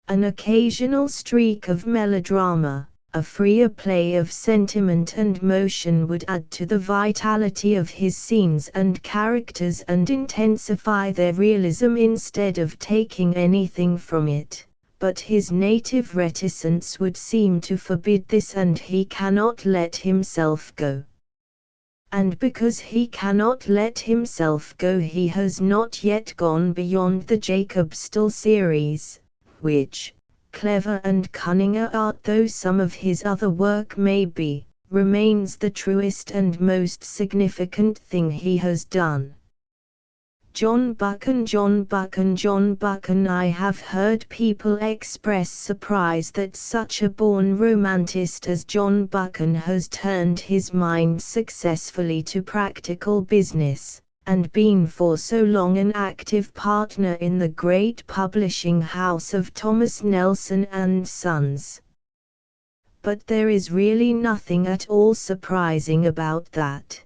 An occasional streak of melodrama, a freer play of sentiment and motion would add to the vitality of his scenes and characters and intensify their realism instead of taking anything from it. But his native reticence would seem to forbid this, and he cannot let himself go. And because he cannot let himself go, he has not yet gone beyond the Jacob Still series, which, clever and cunninger art though some of his other work may be, remains the truest and most significant thing he has done. John Buchan, John Buchan, John Buchan. I have heard people express surprise that such a born romantist as John Buchan has turned his mind successfully to practical business, and been for so long an active partner in the great publishing house of Thomas Nelson and Sons. but there is really nothing at all surprising about that.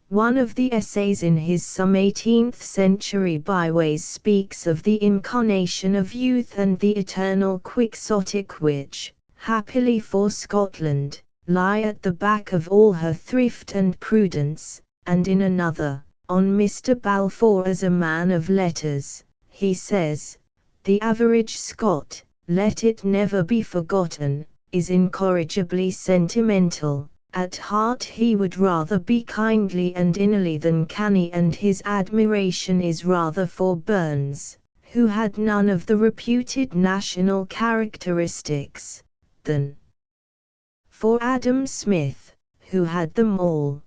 One of the essays in his some 18th century byways speaks of the incarnation of youth and the eternal quixotic which, happily for Scotland, lie at the back of all her thrift and prudence, and in another, on Mr. Balfour as a man of letters, he says, "The average Scot, let it never be forgotten, is incorrigibly sentimental. At heart he would rather be kindly and innerly than canny, and his admiration is rather for Burns, who had none of the reputed national characteristics, than for Adam Smith, who had them all."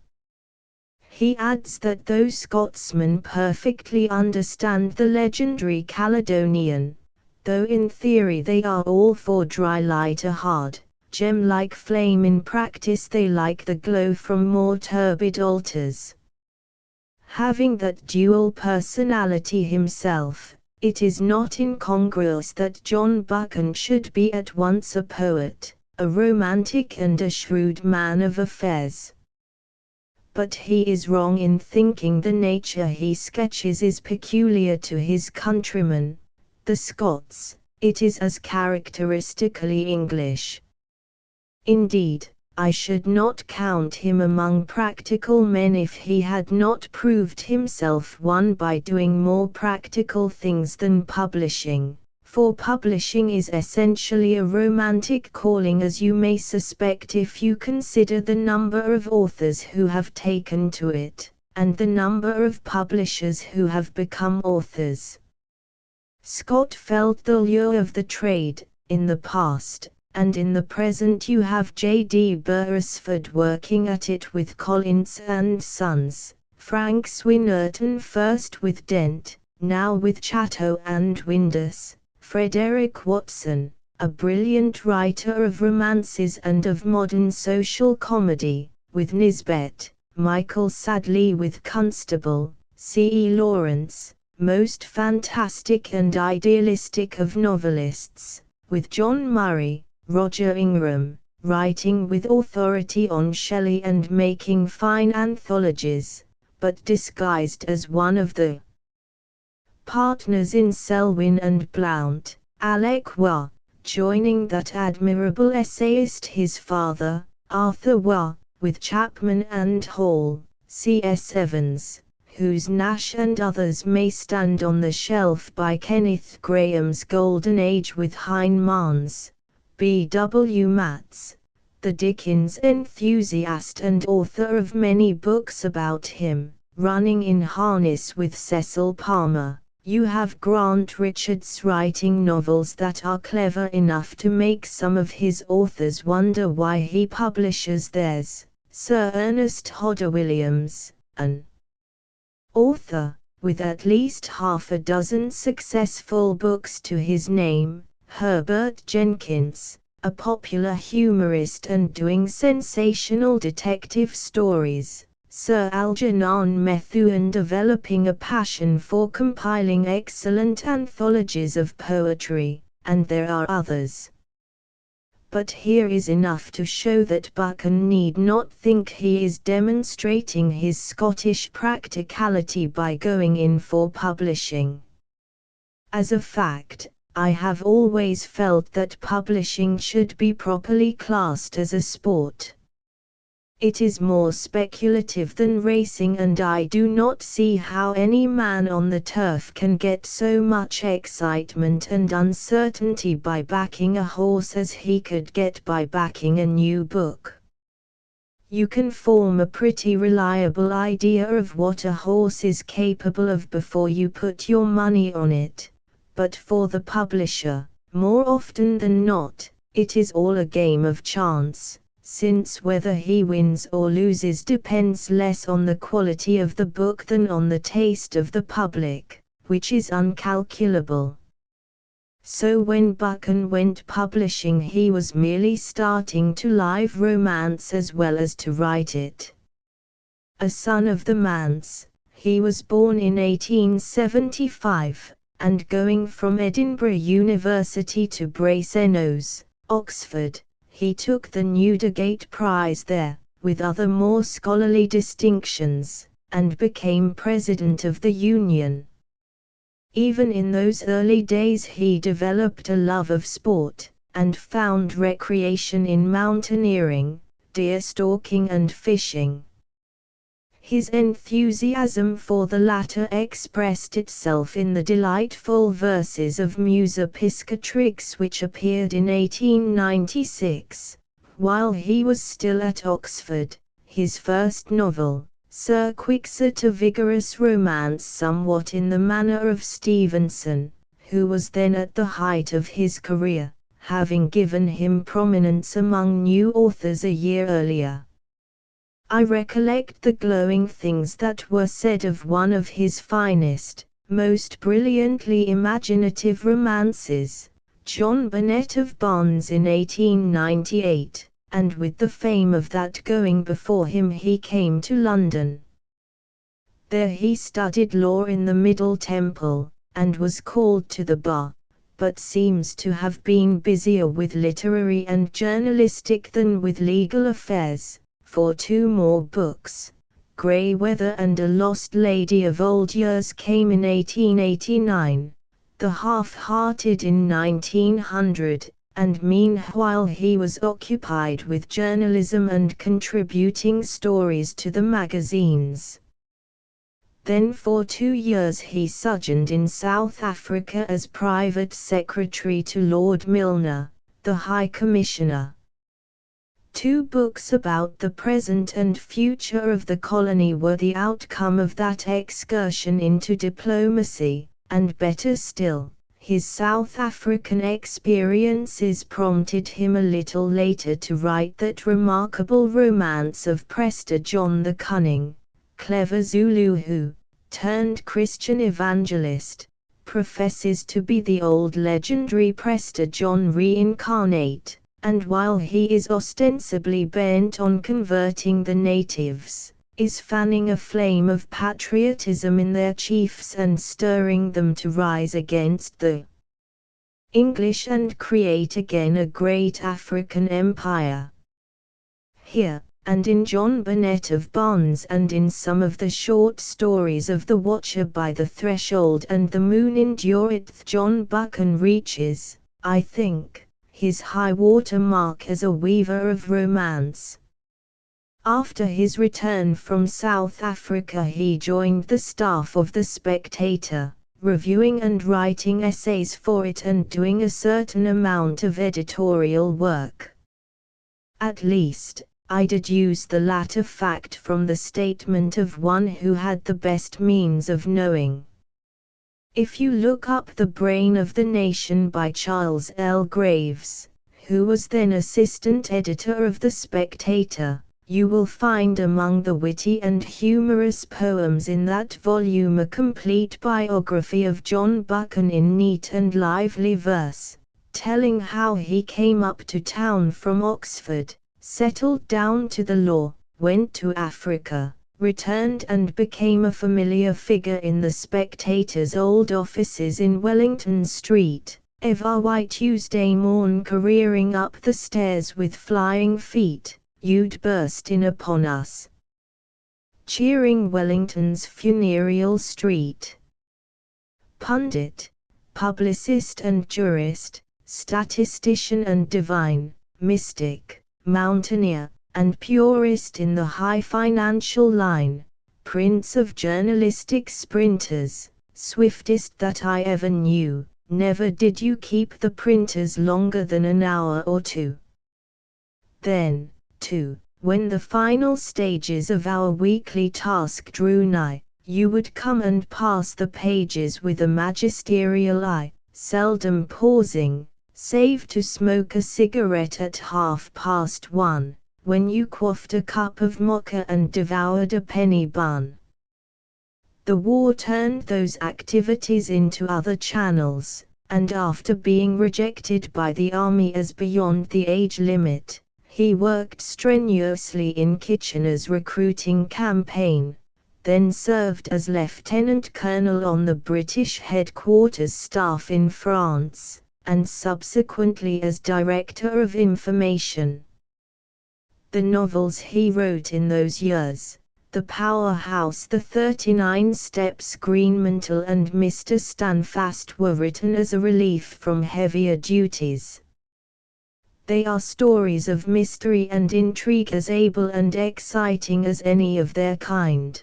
He adds that though Scotsmen perfectly understand the legendary Caledonian, though in theory they are all for dry light a hard, gem-like flame, in practice they like the glow from more turbid altars. Having that dual personality himself, it is not incongruous that John Buchan should be at once a poet, a romantic and a shrewd man of affairs. But he is wrong in thinking the nature he sketches is peculiar to his countrymen, the Scots. It is as characteristically English. Indeed, I should not count him among practical men if he had not proved himself one by doing more practical things than publishing, for publishing is essentially a romantic calling, as you may suspect if you consider the number of authors who have taken to it, and the number of publishers who have become authors. Scott felt the lure of the trade, in the past, and in the present you have J.D. Beresford working at it with Collins and Sons, Frank Swinnerton first with Dent, now with Chatto and Windus, Frederick Watson, a brilliant writer of romances and of modern social comedy, with Nisbet, Michael Sadley with Constable, C.E. Lawrence, most fantastic and idealistic of novelists, with John Murray, Roger Ingram, writing with authority on Shelley and making fine anthologies, but disguised as one of the partners in Selwyn and Blount, Alec Waugh, joining that admirable essayist his father, Arthur Waugh, with Chapman and Hall, C.S. Evans, whose Nash and others may stand on the shelf by Kenneth Graham's Golden Age, with Hindmans, B.W. Matz, the Dickens enthusiast and author of many books about him, running in harness with Cecil Palmer. You have Grant Richards writing novels that are clever enough to make some of his authors wonder why he publishes theirs. Sir Ernest Hodder Williams, an author, with at least half a dozen successful books to his name. Herbert Jenkins, a popular humorist and doing sensational detective stories. Sir Algernon Methuen, developing a passion for compiling excellent anthologies of poetry, and there are others. But here is enough to show that Buchan need not think he is demonstrating his Scottish practicality by going in for publishing. As a fact, I have always felt that publishing should be properly classed as a sport. It is more speculative than racing, and I do not see how any man on the turf can get so much excitement and uncertainty by backing a horse as he could get by backing a new book. You can form a pretty reliable idea of what a horse is capable of before you put your money on it, but for the publisher, more often than not, it is all a game of chance, since whether he wins or loses depends less on the quality of the book than on the taste of the public, which is uncalculable. So when Buchan went publishing, he was merely starting to live romance as well as to write it. A son of the manse, he was born in 1875, and going from Edinburgh University to Brasenose, Oxford, he took the Newdigate Prize there, with other more scholarly distinctions, and became president of the Union. Even in those early days he developed a love of sport, and found recreation in mountaineering, deer stalking and fishing. His enthusiasm for the latter expressed itself in the delightful verses of Musa Piscatrix which appeared in 1896, while he was still at Oxford. His first novel, Sir Quixote, a vigorous romance somewhat in the manner of Stevenson, who was then at the height of his career, having given him prominence among new authors a year earlier. I recollect the glowing things that were said of one of his finest, most brilliantly imaginative romances, John Burnet of Barnes, in 1898, and with the fame of that going before him he came to London. There he studied law in the Middle Temple, and was called to the bar, but seems to have been busier with literary and journalistic than with legal affairs, for two more books, Grey Weather and A Lost Lady of Old Years, came in 1889, The Half-Hearted in 1900, and meanwhile he was occupied with journalism and contributing stories to the magazines. Then for 2 years he sojourned in South Africa as private secretary to Lord Milner, the High Commissioner. 2 books about the present and future of the colony were the outcome of that excursion into diplomacy, and better still, his South African experiences prompted him a little later to write that remarkable romance of Prester John, the cunning, clever Zulu who, turned Christian evangelist, professes to be the old legendary Prester John reincarnate. And while he is ostensibly bent on converting the natives, is fanning a flame of patriotism in their chiefs and stirring them to rise against the English and create again a great African empire. Here, and in John Burnet of Barnes, and in some of the short stories of The Watcher by the Threshold and The Moon Endureth, John Buchan reaches, I think, his high-water mark as a weaver of romance. After his return from South Africa he joined the staff of The Spectator, reviewing and writing essays for it and doing a certain amount of editorial work. At least, I deduce the latter fact from the statement of one who had the best means of knowing. If you look up The Brain of the Nation by Charles L. Graves, who was then assistant editor of The Spectator, you will find among the witty and humorous poems in that volume a complete biography of John Buchan in neat and lively verse, telling how he came up to town from Oxford, settled down to the law, went to Africa, returned and became a familiar figure in The Spectator's old offices in Wellington Street, every Tuesday morn careering up the stairs with flying feet, you'd burst in upon us, cheering Wellington's funereal street. Pundit, publicist and jurist, statistician and divine, mystic, mountaineer, and purist in the high financial line, prince of journalistic sprinters, swiftest that I ever knew, never did you keep the printers longer than an hour or two. Then, too, when the final stages of our weekly task drew nigh, you would come and pass the pages with a magisterial eye, seldom pausing, save to smoke a cigarette at 1:30, when you quaffed a cup of mocha and devoured a penny bun. The war turned those activities into other channels, and after being rejected by the army as beyond the age limit, he worked strenuously in Kitchener's recruiting campaign, then served as lieutenant colonel on the British headquarters staff in France, and subsequently as Director of Information. The novels he wrote in those years, The Powerhouse, The 39 Steps, Greenmantle and Mr. Standfast, were written as a relief from heavier duties. They are stories of mystery and intrigue as able and exciting as any of their kind.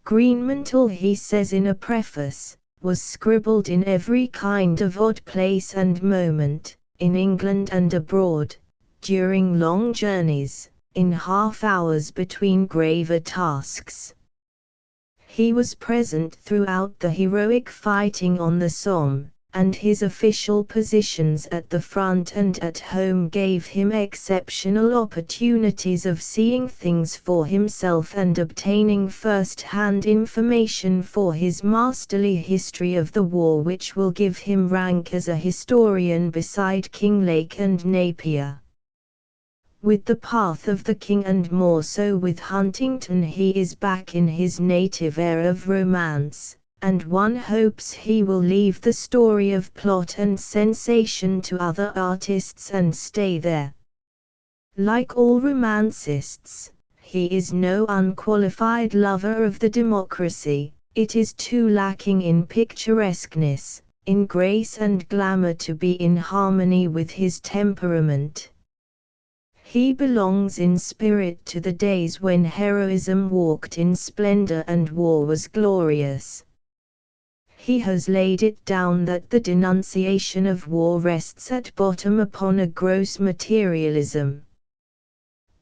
Greenmantle, he says in a preface, was scribbled in every kind of odd place and moment, in England and abroad, during long journeys, in half hours between graver tasks. He was present throughout the heroic fighting on the Somme, and his official positions at the front and at home gave him exceptional opportunities of seeing things for himself and obtaining first-hand information for his masterly history of the war, which will give him rank as a historian beside Kinglake and Napier. With The Path of the King and more so with Huntington, he is back in his native air of romance, and one hopes he will leave the story of plot and sensation to other artists and stay there. Like all romancists, he is no unqualified lover of the democracy. It is too lacking in picturesqueness, in grace and glamour to be in harmony with his temperament. He belongs in spirit to the days when heroism walked in splendor and war was glorious. He has laid it down that the denunciation of war rests at bottom upon a gross materialism.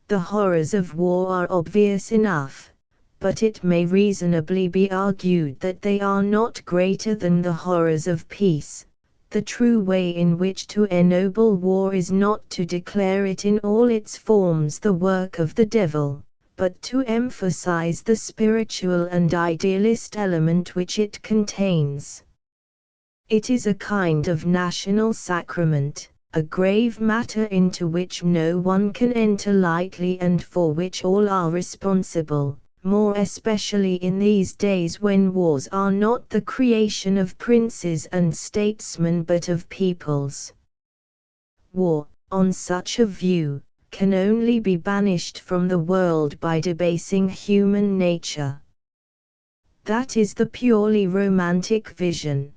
The horrors of war are obvious enough, but it may reasonably be argued that they are not greater than the horrors of peace. The true way in which to ennoble war is not to declare it in all its forms the work of the devil, but to emphasize the spiritual and idealist element which it contains. It is a kind of national sacrament, a grave matter into which no one can enter lightly and for which all are responsible, more especially in these days when wars are not the creation of princes and statesmen but of peoples. War, on such a view, can only be banished from the world by debasing human nature. That is the purely romantic vision.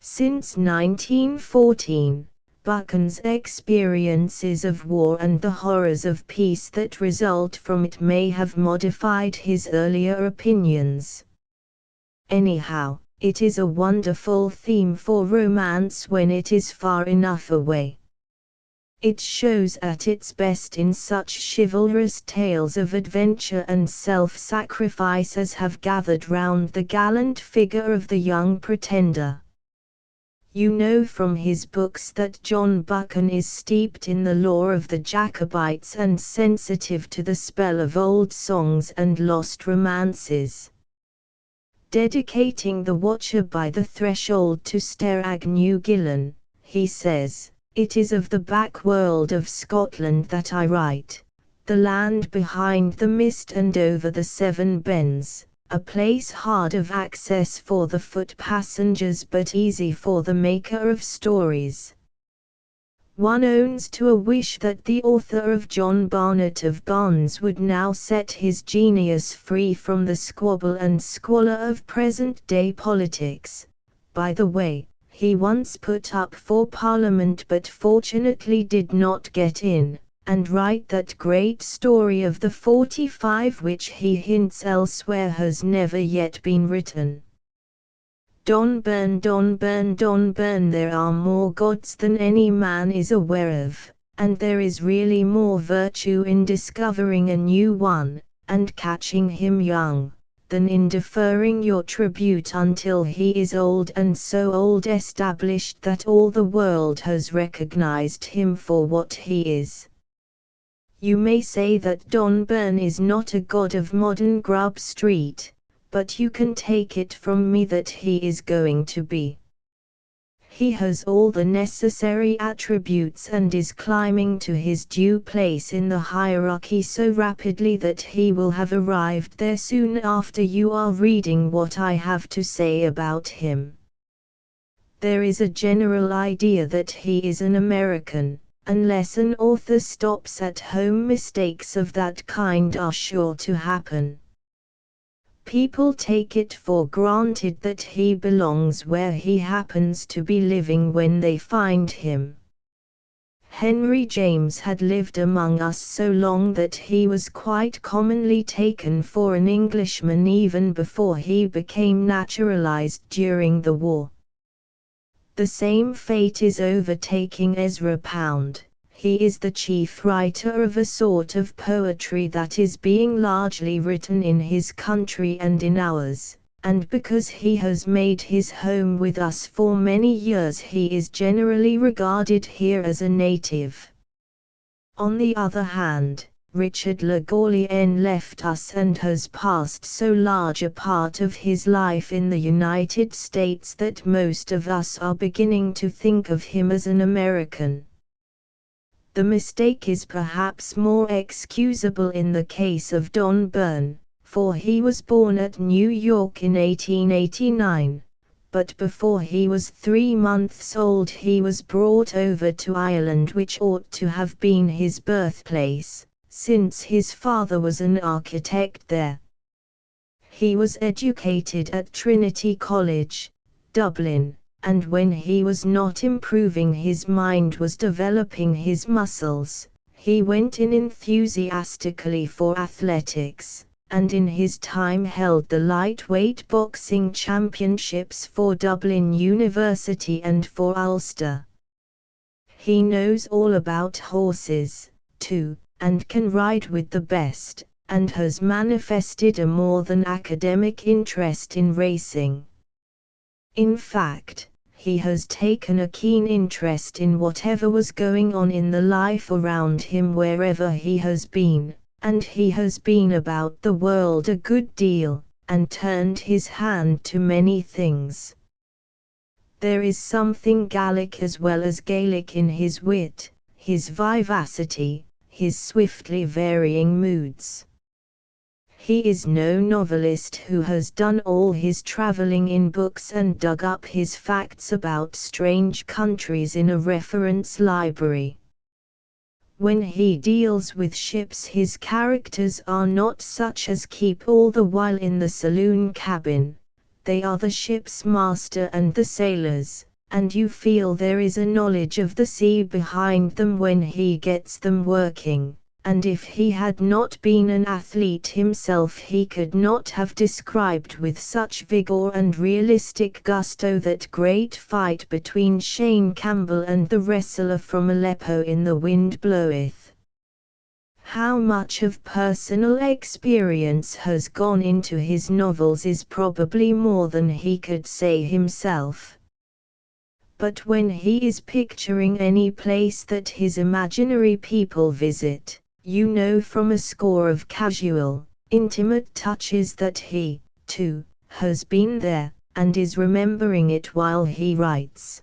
Since 1914, Buchan's experiences of war and the horrors of peace that result from it may have modified his earlier opinions. Anyhow, it is a wonderful theme for romance when it is far enough away. It shows at its best in such chivalrous tales of adventure and self-sacrifice as have gathered round the gallant figure of the young Pretender. You know from his books that John Buchan is steeped in the lore of the Jacobites and sensitive to the spell of old songs and lost romances. Dedicating The Watcher by the Threshold to Sterag New Gillen, he says, "It is of the back world of Scotland that I write, the land behind the mist and over the Severn Bens, a place hard of access for the foot passengers but easy for the maker of stories." One owns to a wish that the author of John Barnett of Barnes would now set his genius free from the squabble and squalor of present-day politics. By the way, he once put up for Parliament but fortunately did not get in, and write that great story of the 45 which he hints elsewhere has never yet been written. Don Burn, Don Burn, Don Burn. There are more gods than any man is aware of, and there is really more virtue in discovering a new one, and catching him young, than in deferring your tribute until he is old, and so old established that all the world has recognized him for what he is. You may say that Don Burn is not a god of modern Grub Street, but you can take it from me that he is going to be. He has all the necessary attributes and is climbing to his due place in the hierarchy so rapidly that he will have arrived there soon after you are reading what I have to say about him. There is a general idea that he is an American. Unless an author stops at home, mistakes of that kind are sure to happen. People take it for granted that he belongs where he happens to be living when they find him. Henry James had lived among us so long that he was quite commonly taken for an Englishman even before he became naturalized during the war. The same fate is overtaking Ezra Pound. He is the chief writer of a sort of poetry that is being largely written in his country and in ours, and because he has made his home with us for many years he is generally regarded here as a native. On the other hand, Richard Le Gallienne left us and has passed so large a part of his life in the United States that most of us are beginning to think of him as an American. The mistake is perhaps more excusable in the case of Don Byrne, for he was born at New York in 1889, but before he was 3 months old he was brought over to Ireland, which ought to have been his birthplace, since his father was an architect there. He was educated at Trinity College, Dublin, and when he was not improving his mind was developing his muscles, he went in enthusiastically for athletics, and in his time held the lightweight boxing championships for Dublin University and for Ulster. He knows all about horses, too, and can ride with the best, and has manifested a more than academic interest in racing. In fact, he has taken a keen interest in whatever was going on in the life around him wherever he has been, and he has been about the world a good deal, and turned his hand to many things. There is something Gallic as well as Gaelic in his wit, his vivacity, his swiftly varying moods. He is no novelist who has done all his traveling in books and dug up his facts about strange countries in a reference library. When he deals with ships his characters are not such as keep all the while in the saloon cabin, they are the ship's master and the sailors, and you feel there is a knowledge of the sea behind them when he gets them working, and if he had not been an athlete himself he could not have described with such vigor and realistic gusto that great fight between Shane Campbell and the wrestler from Aleppo in The Wind Bloweth. How much of personal experience has gone into his novels is probably more than he could say himself. But when he is picturing any place that his imaginary people visit, you know from a score of casual, intimate touches that he, too, has been there, and is remembering it while he writes.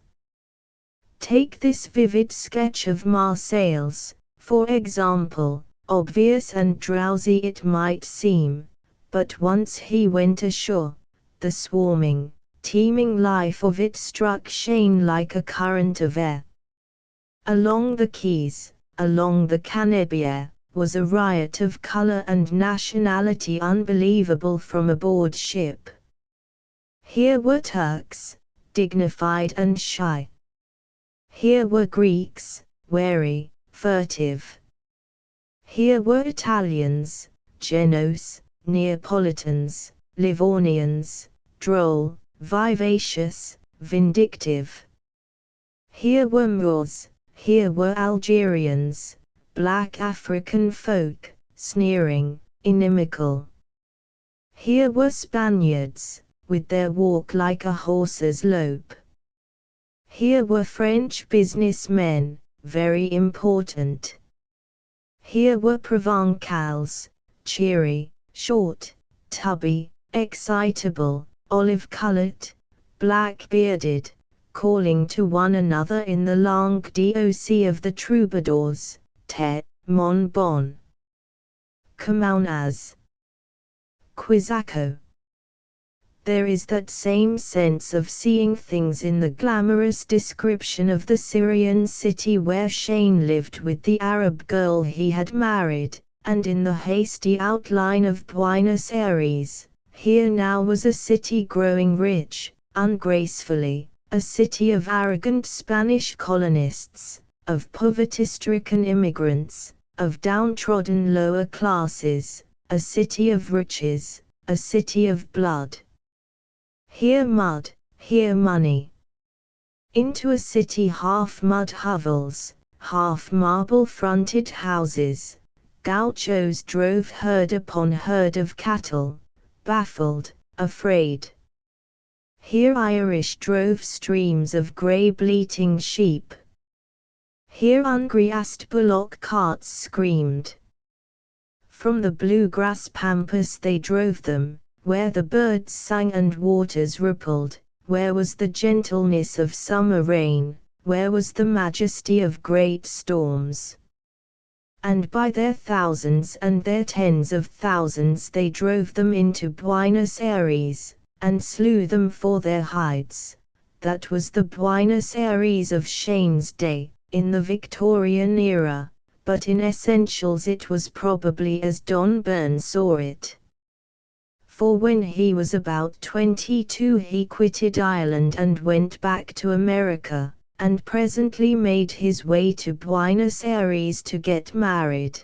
Take this vivid sketch of Marseilles, for example. Obvious and drowsy it might seem, but once he went ashore, the swarming, teeming life of it struck Shane like a current of air. Along the quays, along the Canebière, was a riot of color and nationality unbelievable from aboard ship. Here were Turks, dignified and shy. Here were Greeks, wary, furtive. Here were Italians, Genoese, Neapolitans, Livonians, droll, vivacious, vindictive. Here were Moors, here were Algerians, black African folk, sneering, inimical. Here were Spaniards, with their walk like a horse's lope. Here were French businessmen, very important. Here were Provençals, cheery, short, tubby, excitable, olive-colored, black-bearded, calling to one another in the langue d'oc of the troubadours, te, mon bon. Come on as. Quizzacco. There is that same sense of seeing things in the glamorous description of the Syrian city where Shane lived with the Arab girl he had married, and in the hasty outline of Buenos Aires. Here now was a city growing rich, ungracefully, a city of arrogant Spanish colonists, of poverty-stricken immigrants, of downtrodden lower classes, a city of riches, a city of blood. Here mud, here money. Into a city half mud hovels, half marble-fronted houses, gauchos drove herd upon herd of cattle, baffled, afraid. Here Irish drove streams of grey bleating sheep. Here ungreased bullock carts screamed. From the bluegrass pampas they drove them, where the birds sang and waters rippled, where was the gentleness of summer rain, where was the majesty of great storms. And by their thousands and their tens of thousands they drove them into Buenos Aires, and slew them for their hides. That was the Buenos Aires of Shane's day, in the Victorian era, but in essentials it was probably as Don Byrne saw it. For when he was about 22 he quitted Ireland and went back to America, and presently made his way to Buenos Aires to get married.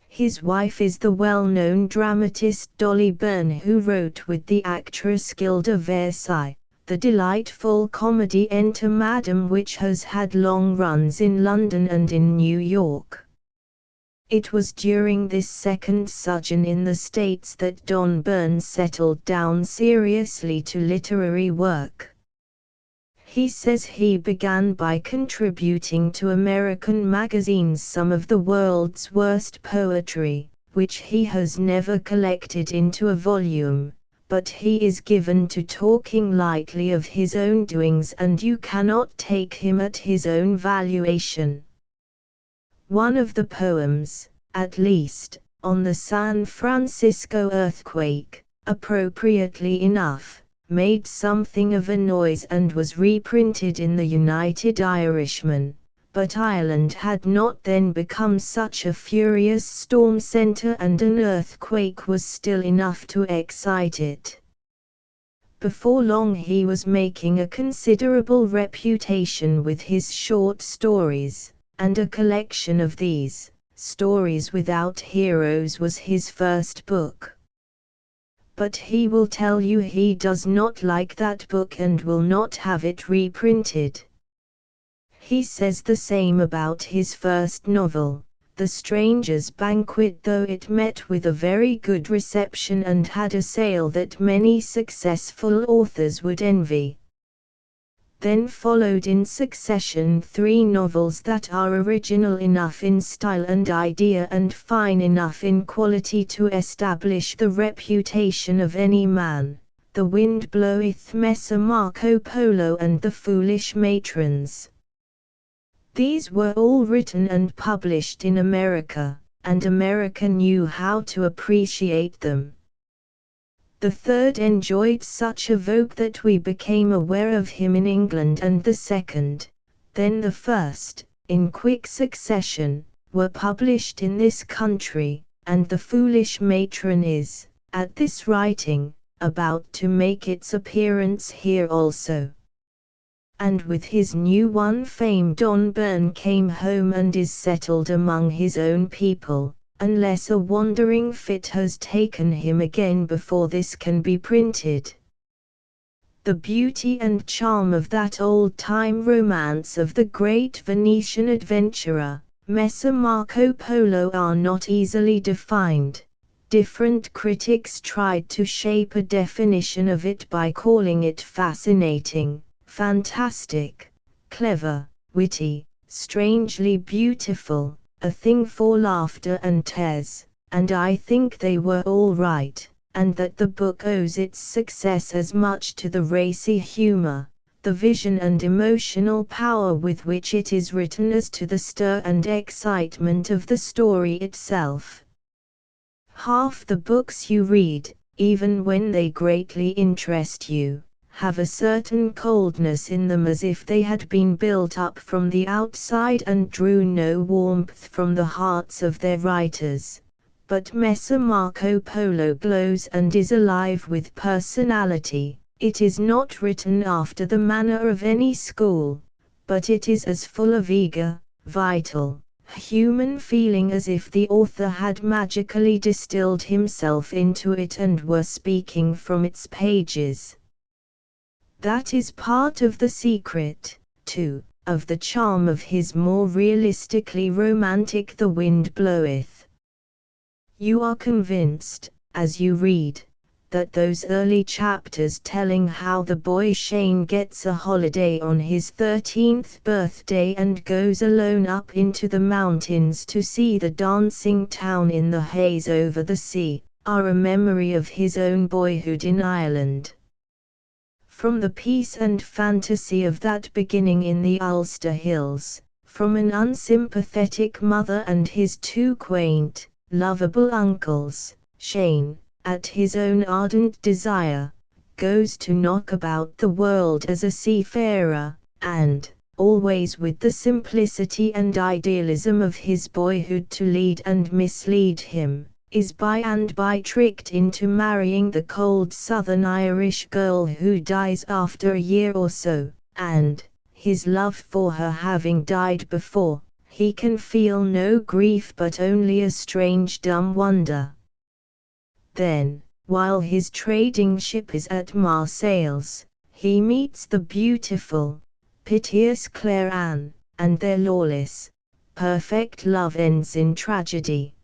His wife is the well-known dramatist Dolly Byrne, who wrote with the actress Gilda Versailles, the delightful comedy Enter Madam, which has had long runs in London and in New York. It was during this second sojourn in the States that Don Byrne settled down seriously to literary work. He says he began by contributing to American magazines some of the world's worst poetry, which he has never collected into a volume, but he is given to talking lightly of his own doings, and you cannot take him at his own valuation. One of the poems, at least, on the San Francisco earthquake, appropriately enough, made something of a noise and was reprinted in the United Irishman, but Ireland had not then become such a furious storm centre, and an earthquake was still enough to excite it. Before long he was making a considerable reputation with his short stories, and a collection of these, Stories Without Heroes, was his first book. But he will tell you he does not like that book and will not have it reprinted. He says the same about his first novel, The Stranger's Banquet, though it met with a very good reception and had a sale that many successful authors would envy. Then followed in succession 3 novels that are original enough in style and idea and fine enough in quality to establish the reputation of any man, The Wind Bloweth, Messer Marco Polo, and The Foolish Matrons. These were all written and published in America, and America knew how to appreciate them. The third enjoyed such a vogue that we became aware of him in England, and the second, then the first, in quick succession, were published in this country, and The Foolish Matron is, at this writing, about to make its appearance here also. And with his new one fame Don Byrne came home and is settled among his own people, unless a wandering fit has taken him again before this can be printed. The beauty and charm of that old-time romance of the great Venetian adventurer, Messer Marco Polo, are not easily defined. Different critics tried to shape a definition of it by calling it fascinating, fantastic, clever, witty, strangely beautiful, a thing for laughter and tears, and I think they were all right, and that the book owes its success as much to the racy humor, the vision and emotional power with which it is written as to the stir and excitement of the story itself. Half the books you read, even when they greatly interest you, have a certain coldness in them, as if they had been built up from the outside and drew no warmth from the hearts of their writers. But Messer Marco Polo glows and is alive with personality. It is not written after the manner of any school, but it is as full of eager, vital, human feeling as if the author had magically distilled himself into it and were speaking from its pages. That is part of the secret, too, of the charm of his more realistically romantic The Wind Bloweth. You are convinced, as you read, that those early chapters telling how the boy Shane gets a holiday on his 13th birthday and goes alone up into the mountains to see the dancing town in the haze over the sea, are a memory of his own boyhood in Ireland. From the peace and fantasy of that beginning in the Ulster Hills, from an unsympathetic mother and his two quaint, lovable uncles, Shane, at his own ardent desire, goes to knock about the world as a seafarer, and, always with the simplicity and idealism of his boyhood to lead and mislead him, is by and by tricked into marrying the cold Southern Irish girl who dies after a year or so, and, his love for her having died before, he can feel no grief but only a strange dumb wonder. Then, while his trading ship is at Marseilles, he meets the beautiful, piteous Claire Anne, and their lawless, perfect love ends in tragedy.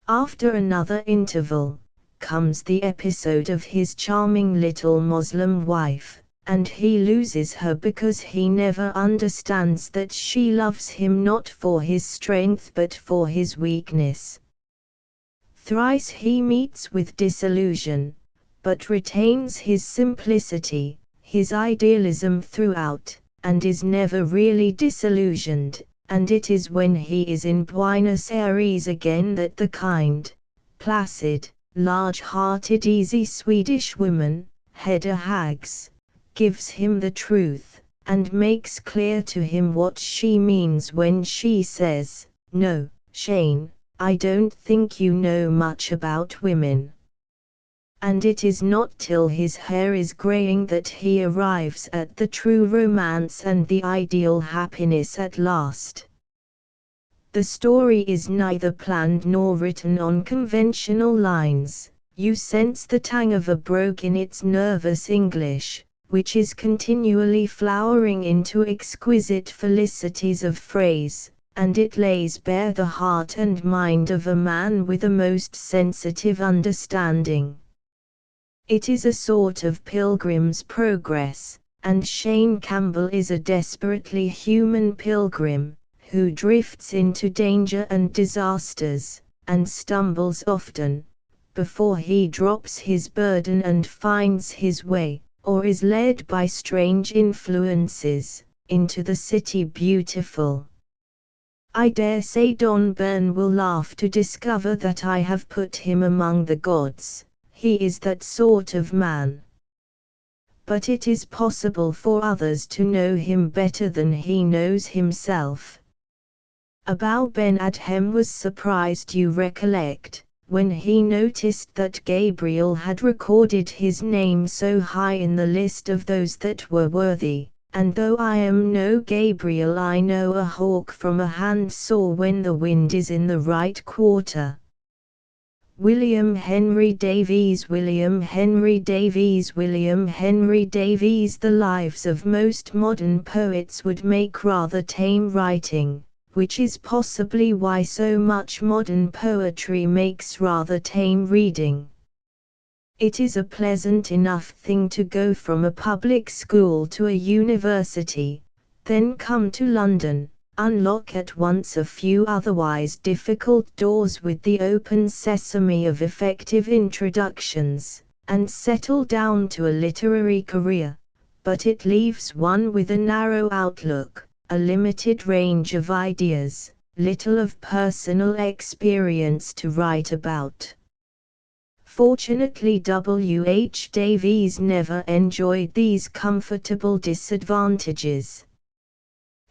After another interval, comes the episode of his charming little Moslem wife, and he loses her because he never understands that she loves him not for his strength but for his weakness. Thrice he meets with disillusion, but retains his simplicity, his idealism throughout, and is never really disillusioned. And it is when he is in Buenos Aires again that the kind, placid, large-hearted easy Swedish woman, Hedda Hags, gives him the truth, and makes clear to him what she means when she says, "No, Shane, I don't think you know much about women." And it is not till his hair is graying that he arrives at the true romance and the ideal happiness at last. The story is neither planned nor written on conventional lines. You sense the tang of a brogue in its nervous English, which is continually flowering into exquisite felicities of phrase, and it lays bare the heart and mind of a man with a most sensitive understanding. It is a sort of Pilgrim's Progress, and Shane Campbell is a desperately human pilgrim, who drifts into danger and disasters, and stumbles often, before he drops his burden and finds his way, or is led by strange influences, into the city beautiful. I dare say Don Byrne will laugh to discover that I have put him among the gods. He is that sort of man. But it is possible for others to know him better than he knows himself. Abou Ben Adhem was surprised, you recollect, when he noticed that Gabriel had recorded his name so high in the list of those that were worthy, and though I am no Gabriel, I know a hawk from a handsaw when the wind is in the right quarter. William Henry Davies, William Henry Davies, William Henry Davies. The lives of most modern poets would make rather tame writing, which is possibly why so much modern poetry makes rather tame reading. It is a pleasant enough thing to go from a public school to a university, then come to London, unlock at once a few otherwise difficult doors with the open sesame of effective introductions, and settle down to a literary career, but it leaves one with a narrow outlook, a limited range of ideas, little of personal experience to write about. Fortunately W.H. Davies never enjoyed these comfortable disadvantages.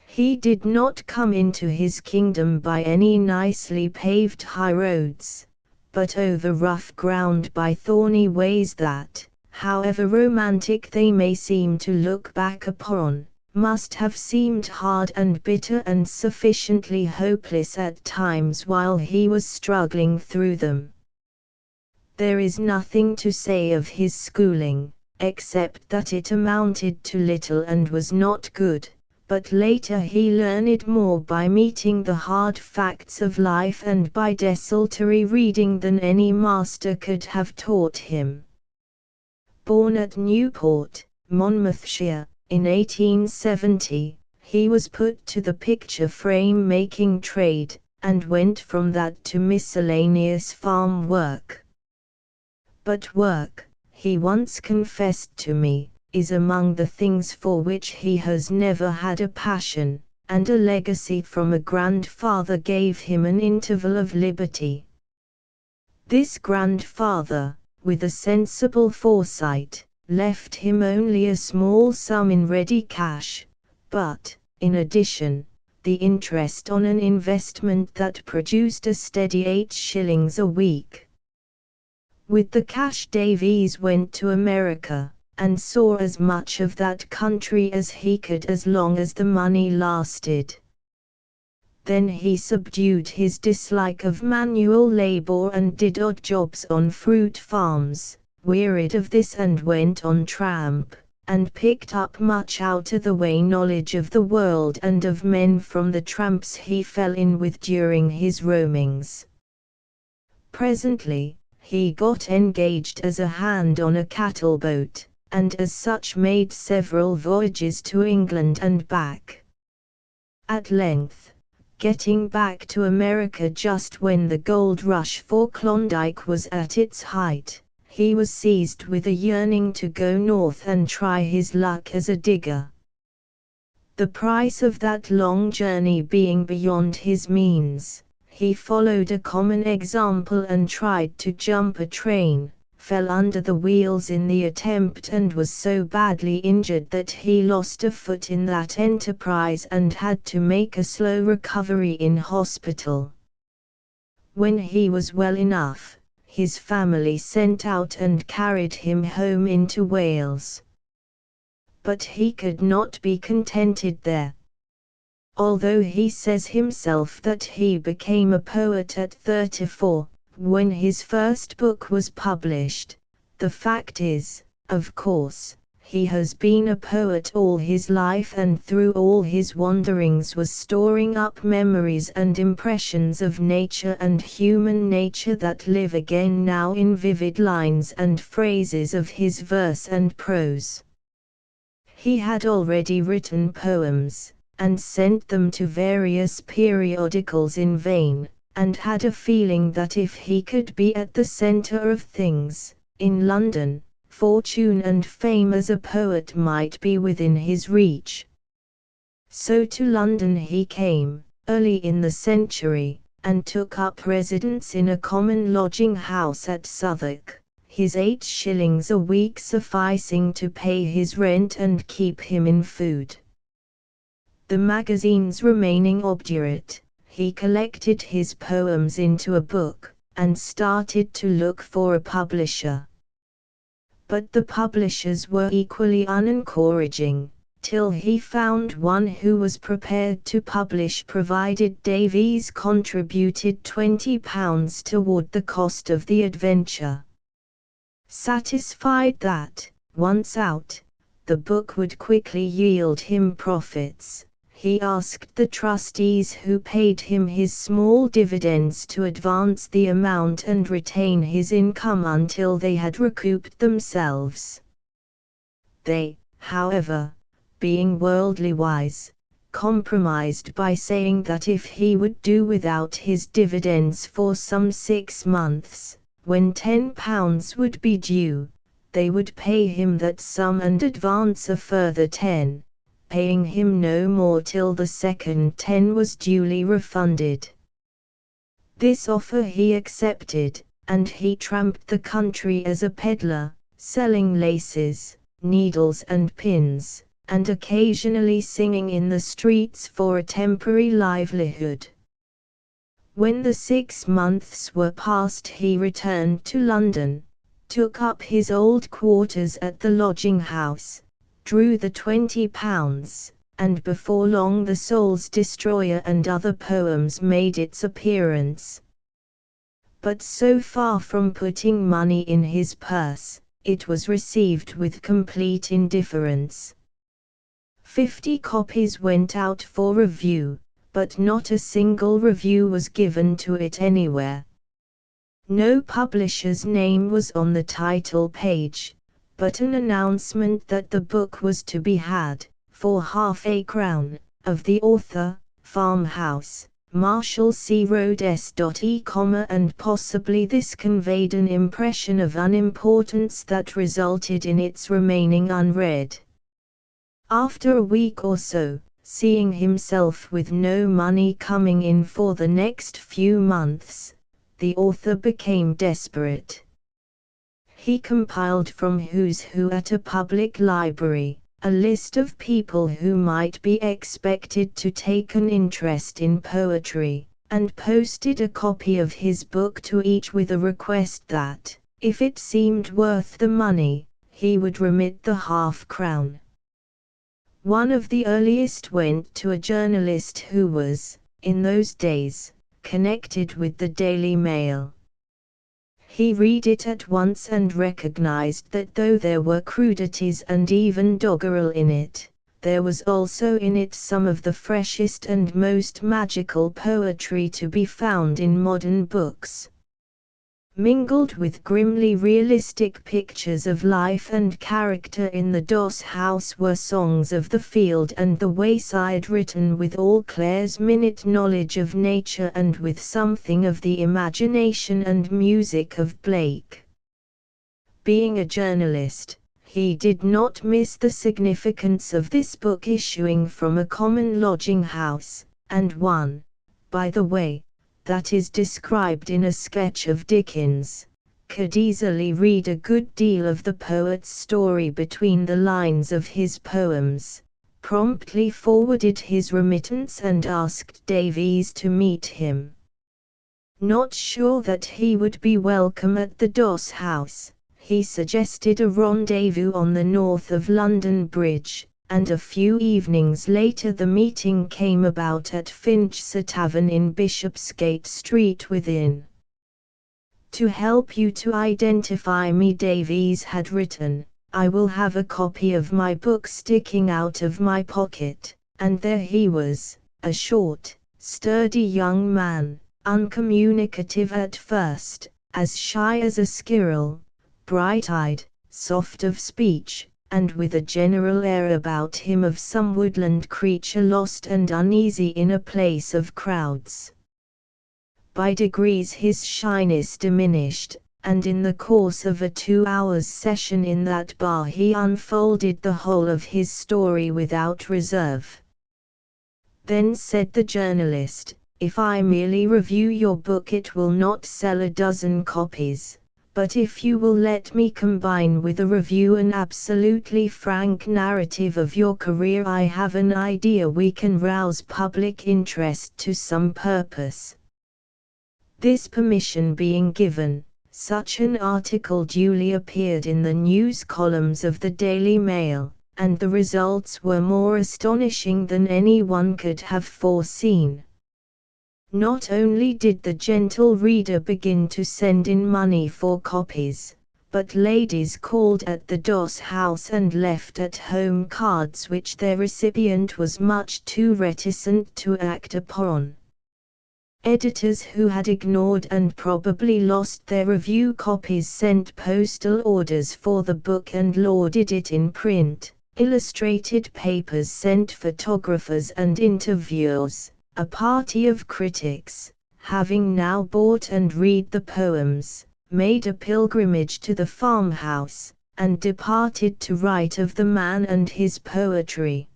He did not come into his kingdom by any nicely paved highroads, but over rough ground by thorny ways that, however romantic they may seem to look back upon, must have seemed hard and bitter and sufficiently hopeless at times while he was struggling through them. There is nothing to say of his schooling, except that it amounted to little and was not good, but later he learned more by meeting the hard facts of life and by desultory reading than any master could have taught him. Born at Newport, Monmouthshire, in 1870, he was put to the picture frame making trade, and went from that to miscellaneous farm work. But work, he once confessed to me, is among the things for which he has never had a passion, and a legacy from a grandfather gave him an interval of liberty. This grandfather, with a sensible foresight, left him only a small sum in ready cash, but, in addition, the interest on an investment that produced a steady 8 shillings a week. With the cash Davies went to America, and saw as much of that country as he could as long as the money lasted. Then he subdued his dislike of manual labor and did odd jobs on fruit farms, wearied of this and went on tramp, and picked up much out-of-the-way knowledge of the world and of men from the tramps he fell in with during his roamings. Presently, he got engaged as a hand on a cattle boat, and as such made several voyages to England and back. At length, getting back to America just when the gold rush for Klondike was at its height, he was seized with a yearning to go north and try his luck as a digger. The price of that long journey being beyond his means, he followed a common example and tried to jump a train, fell under the wheels in the attempt and was so badly injured that he lost a foot in that enterprise and had to make a slow recovery in hospital. When he was well enough, his family sent out and carried him home into Wales. But he could not be contented there. Although he says himself that he became a poet at 34, when his first book was published, the fact is, of course, he has been a poet all his life and through all his wanderings was storing up memories and impressions of nature and human nature that live again now in vivid lines and phrases of his verse and prose. He had already written poems, and sent them to various periodicals in vain, and had a feeling that if he could be at the center of things, in London, fortune and fame as a poet might be within his reach. So to London he came, early in the century, and took up residence in a common lodging house at Southwark, his 8 shillings a week sufficing to pay his rent and keep him in food. The magazines remaining obdurate, he collected his poems into a book, and started to look for a publisher. But the publishers were equally unencouraging, till he found one who was prepared to publish provided Davies contributed £20 toward the cost of the adventure. Satisfied that, once out, the book would quickly yield him profits, he asked the trustees who paid him his small dividends to advance the amount and retain his income until they had recouped themselves. They, however, being worldly wise, compromised by saying that if he would do without his dividends for some 6 months, when £10 would be due, they would pay him that sum and advance a further 10. Paying him no more till the second 10 was duly refunded. This offer he accepted, and he tramped the country as a peddler, selling laces, needles and pins, and occasionally singing in the streets for a temporary livelihood. When the 6 months were past, he returned to London, took up his old quarters at the lodging house, drew the £20, and before long The Soul's Destroyer and Other Poems made its appearance. But so far from putting money in his purse, it was received with complete indifference. 50 copies went out for review, but not a single review was given to it anywhere. No publisher's name was on the title page, but an announcement that the book was to be had, for £0.50, of the author, Farmhouse, Marshall C. Road S.E., and possibly this conveyed an impression of unimportance that resulted in its remaining unread. After a week or so, seeing himself with no money coming in for the next few months, the author became desperate. He compiled from who's who at a public library a list of people who might be expected to take an interest in poetry, and posted a copy of his book to each with a request that, if it seemed worth the money, he would remit the £0.50. One of the earliest went to a journalist who was, in those days, connected with the Daily Mail. He read it at once and recognized that though there were crudities and even doggerel in it, there was also in it some of the freshest and most magical poetry to be found in modern books. Mingled with grimly realistic pictures of life and character in the Doss House were songs of the field and the wayside written with all Clare's minute knowledge of nature and with something of the imagination and music of Blake. Being a journalist, he did not miss the significance of this book issuing from a common lodging house, and one, by the way, that is described in a sketch of Dickens, could easily read a good deal of the poet's story between the lines of his poems, promptly forwarded his remittance and asked Davies to meet him. Not sure that he would be welcome at the Doss House, he suggested a rendezvous on the north of London Bridge, and a few evenings later the meeting came about at Finch's Tavern in Bishopsgate Street within. To help you to identify me, Davies had written, I will have a copy of my book sticking out of my pocket, and there he was, a short, sturdy young man, uncommunicative at first, as shy as a squirrel, bright-eyed, soft of speech, and with a general air about him of some woodland creature lost and uneasy in a place of crowds. By degrees his shyness diminished, and in the course of a 2 hours' session in that bar he unfolded the whole of his story without reserve. Then said the journalist, if I merely review your book it will not sell a dozen copies. But if you will let me combine with a review an absolutely frank narrative of your career, I have an idea we can rouse public interest to some purpose. This permission being given, such an article duly appeared in the news columns of the Daily Mail, and the results were more astonishing than anyone could have foreseen. Not only did the gentle reader begin to send in money for copies, but ladies called at the Doss House and left at home cards which their recipient was much too reticent to act upon. Editors who had ignored and probably lost their review copies sent postal orders for the book and lauded it in print. Illustrated papers sent photographers and interviewers. A party of critics, having now bought and read the poems, made a pilgrimage to the farmhouse, and departed to write of the man and his poetry.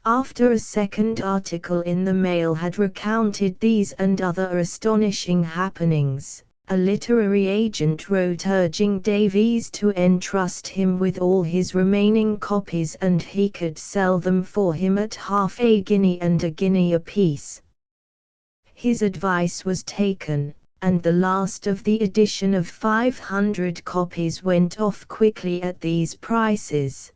After a second article in the Mail had recounted these and other astonishing happenings, a literary agent wrote urging Davies to entrust him with all his remaining copies and he could sell them for him at half a guinea and a guinea apiece. His advice was taken, and the last of the edition of 500 copies went off quickly at these prices.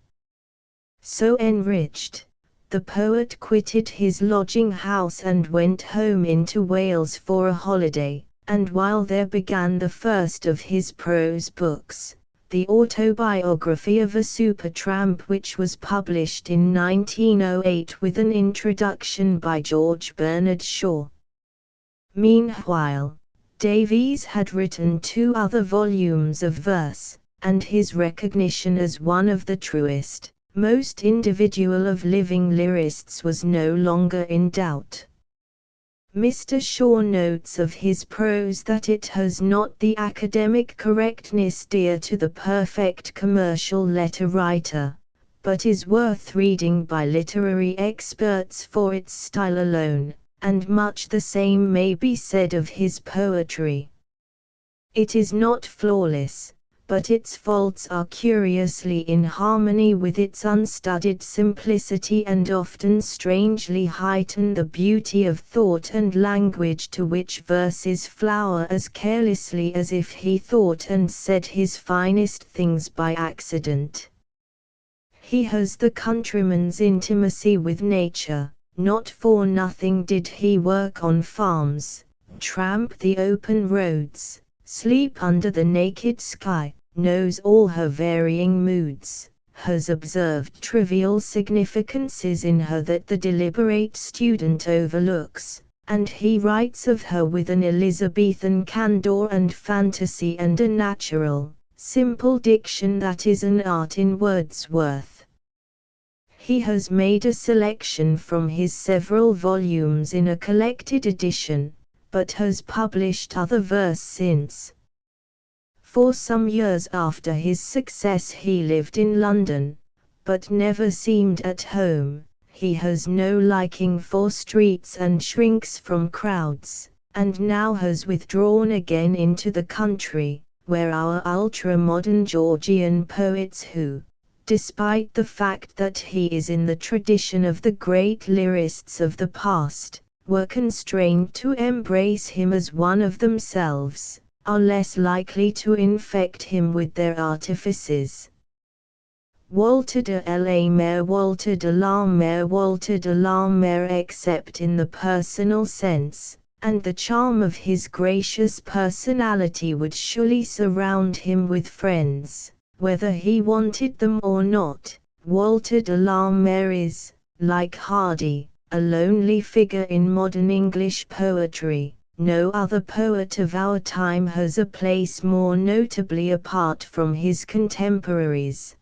So enriched, the poet quitted his lodging-house and went home into Wales for a holiday, and while there began the first of his prose books, the autobiography of a supertramp, which was published in 1908 with an introduction by George Bernard Shaw. Meanwhile, Davies had written 2 other volumes of verse, and his recognition as one of the truest, most individual of living lyrists was no longer in doubt. Mr. Shaw notes of his prose that it has not the academic correctness dear to the perfect commercial letter writer, but is worth reading by literary experts for its style alone, and much the same may be said of his poetry. It is not flawless, but its faults are curiously in harmony with its unstudied simplicity and often strangely heighten the beauty of thought and language, to which verses flower as carelessly as if he thought and said his finest things by accident. He has the countryman's intimacy with nature. Not for nothing did he work on farms, tramp the open roads, sleep under the naked sky, knows all her varying moods, has observed trivial significances in her that the deliberate student overlooks, and he writes of her with an Elizabethan candor and fantasy and a natural, simple diction that is an art in Wordsworth. He has made a selection from his several volumes in a collected edition, but has published other verse since. For some years after his success he lived in London, but never seemed at home. He has no liking for streets and shrinks from crowds, and now has withdrawn again into the country, where our ultra-modern Georgian poets who, despite the fact that he is in the tradition of the great lyrists of the past, were constrained to embrace him as one of themselves, are less likely to infect him with their artifices. Walter de la Mare, Walter de la Mare, Walter de la Mare, except in the personal sense, and the charm of his gracious personality would surely surround him with friends, whether he wanted them or not. Walter de la Mare is, like Hardy, a lonely figure in modern English poetry. No other poet of our time has a place more notably apart from his contemporaries.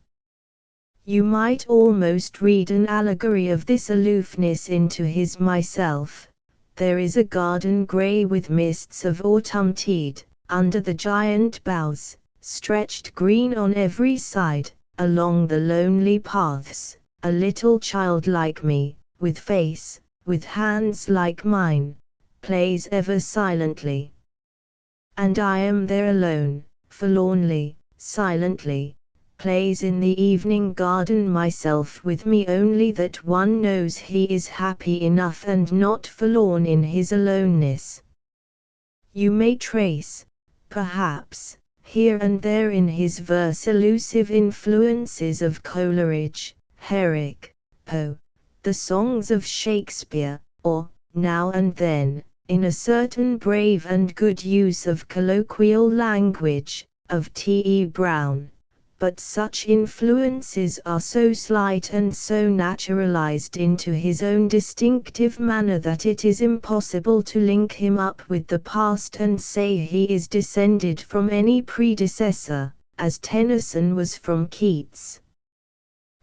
You might almost read an allegory of this aloofness into his Myself. There is a garden grey with mists of autumntide, under the giant boughs, stretched green on every side, along the lonely paths, a little child like me, with face, with hands like mine, plays ever silently. And I am there alone, forlornly, silently, plays in the evening garden myself with me, only that one knows he is happy enough and not forlorn in his aloneness. You may trace, perhaps, here and there in his verse elusive influences of Coleridge, Herrick, Poe, the songs of Shakespeare, or, now and then, in a certain brave and good use of colloquial language, of T.E. Browne. But such influences are so slight and so naturalized into his own distinctive manner that it is impossible to link him up with the past and say he is descended from any predecessor, as Tennyson was from Keats.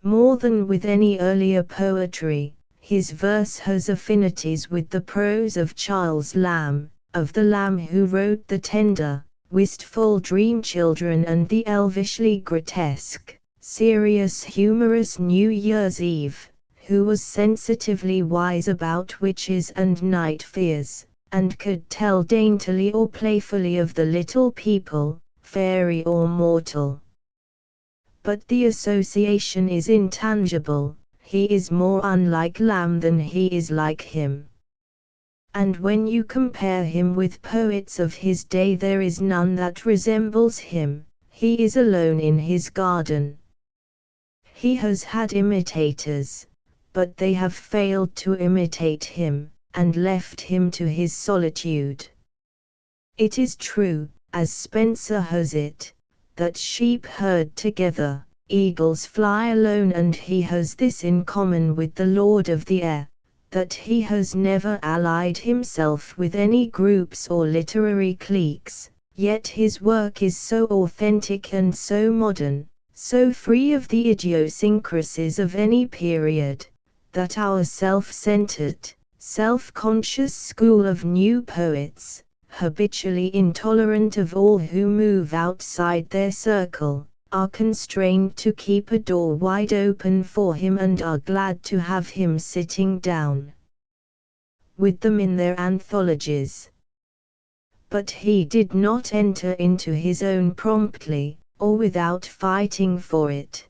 More than with any earlier poetry, his verse has affinities with the prose of Charles Lamb, of the Lamb who wrote the tender, wistful dream children and the elvishly grotesque, serious humorous New Year's Eve, who was sensitively wise about witches and night fears, and could tell daintily or playfully of the little people, fairy or mortal. But the association is intangible, he is more unlike Lamb than he is like him. And when you compare him with poets of his day, there is none that resembles him. He is alone in his garden. He has had imitators, but they have failed to imitate him, and left him to his solitude. It is true, as Spenser has it, that sheep herd together, eagles fly alone, and he has this in common with the Lord of the Air, that he has never allied himself with any groups or literary cliques, yet his work is so authentic and so modern, so free of the idiosyncrasies of any period, that our self-centered, self-conscious school of new poets, habitually intolerant of all who move outside their circle, are constrained to keep a door wide open for him and are glad to have him sitting down with them in their anthologies. But he did not enter into his own promptly, or without fighting for it.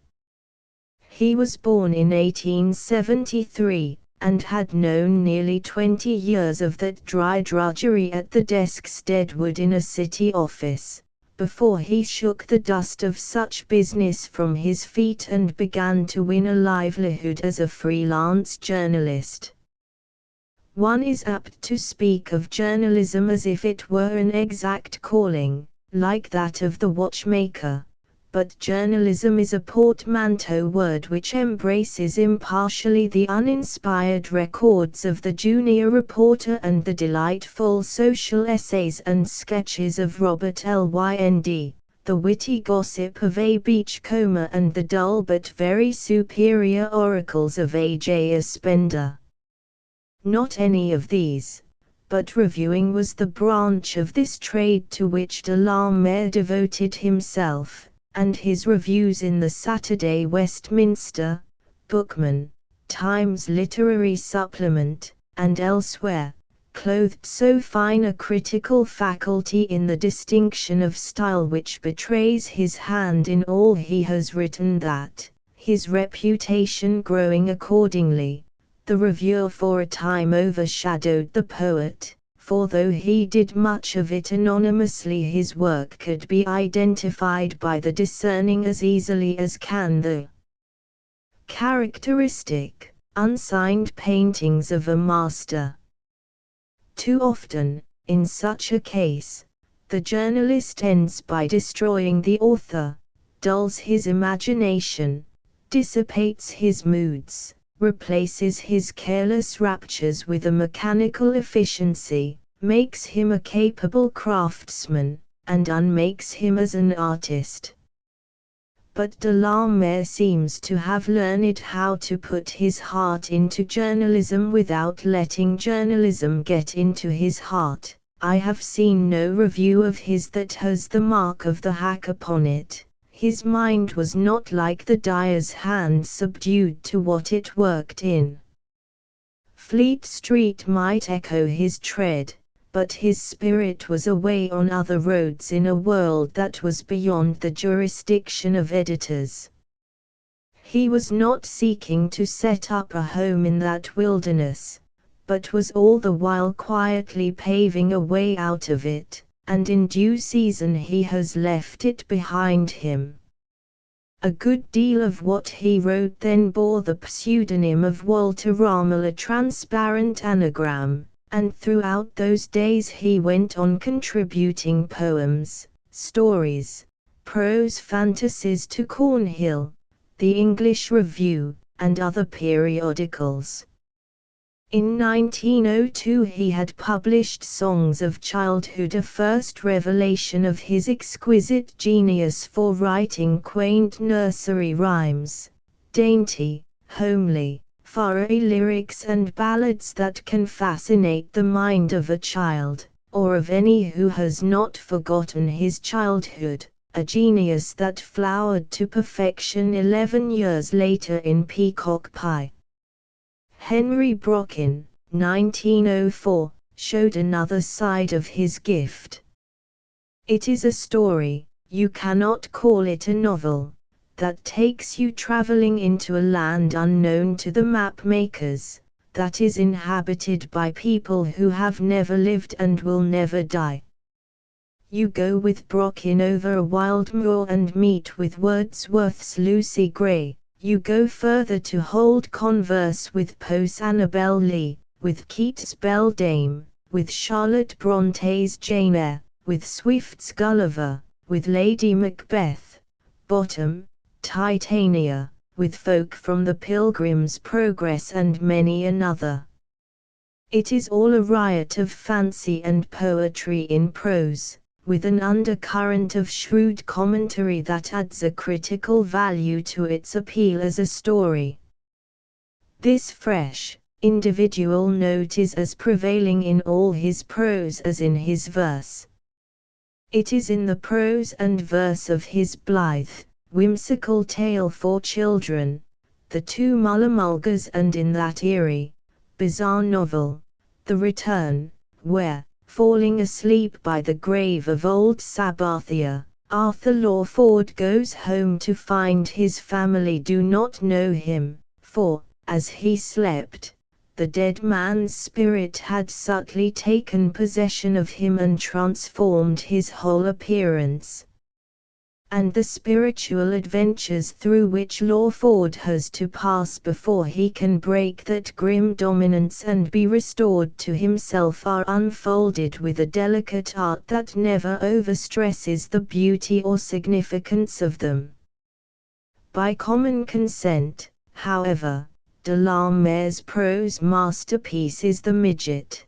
He was born in 1873, and had known nearly 20 years of that dry drudgery at the desk Steadwood in a city office, before he shook the dust of such business from his feet and began to win a livelihood as a freelance journalist. One is apt to speak of journalism as if it were an exact calling, like that of the watchmaker, but journalism is a portmanteau word which embraces impartially the uninspired records of the junior reporter and the delightful social essays and sketches of Robert Lynd, the witty gossip of A. Beachcomber and the dull but very superior oracles of A. Spender. Not any of these, but reviewing was the branch of this trade to which de la Mare devoted himself, and his reviews in the Saturday Westminster, Bookman, Times Literary Supplement, and elsewhere, clothed so fine a critical faculty in the distinction of style which betrays his hand in all he has written that, his reputation growing accordingly, the reviewer for a time overshadowed the poet, for though he did much of it anonymously, his work could be identified by the discerning as easily as can the characteristic, unsigned paintings of a master. Too often, in such a case, the journalist ends by destroying the author, dulls his imagination, dissipates his moods, replaces his careless raptures with a mechanical efficiency, makes him a capable craftsman, and unmakes him as an artist. But de la Mare seems to have learned how to put his heart into journalism without letting journalism get into his heart. I have seen no review of his that has the mark of the hack upon it. His mind was not like the dyer's hand subdued to what it worked in. Fleet Street might echo his tread, but his spirit was away on other roads in a world that was beyond the jurisdiction of editors. He was not seeking to set up a home in that wilderness, but was all the while quietly paving a way out of it, and in due season he has left it behind him. A good deal of what he wrote then bore the pseudonym of Walter Rommel, a transparent anagram, and throughout those days he went on contributing poems, stories, prose fantasies to Cornhill, the English Review, and other periodicals. In 1902 he had published Songs of Childhood, a first revelation of his exquisite genius for writing quaint nursery rhymes, dainty, homely, furry lyrics and ballads that can fascinate the mind of a child, or of any who has not forgotten his childhood, a genius that flowered to perfection 11 years later in Peacock Pie. Henry Brocken, 1904, showed another side of his gift. It is a story, you cannot call it a novel, that takes you traveling into a land unknown to the map makers, that is inhabited by people who have never lived and will never die. You go with Brocken over a wild moor and meet with Wordsworth's Lucy Gray. You go further to hold converse with Poe's Annabel Lee, with Keats' Beldame, with Charlotte Bronte's Jane Eyre, with Swift's Gulliver, with Lady Macbeth, Bottom, Titania, with folk from the Pilgrim's Progress and many another. It is all a riot of fancy and poetry in prose, with an undercurrent of shrewd commentary that adds a critical value to its appeal as a story. This fresh, individual note is as prevailing in all his prose as in his verse. It is in the prose and verse of his blithe, whimsical tale for children, The Two Mullamulgers, and in that eerie, bizarre novel, The Return, where, falling asleep by the grave of old Sabathia, Arthur Lawford goes home to find his family do not know him, for, as he slept, the dead man's spirit had subtly taken possession of him and transformed his whole appearance. And the spiritual adventures through which Lawford has to pass before he can break that grim dominance and be restored to himself are unfolded with a delicate art that never overstresses the beauty or significance of them. By common consent, however, de la Mare's prose masterpiece is The Midget.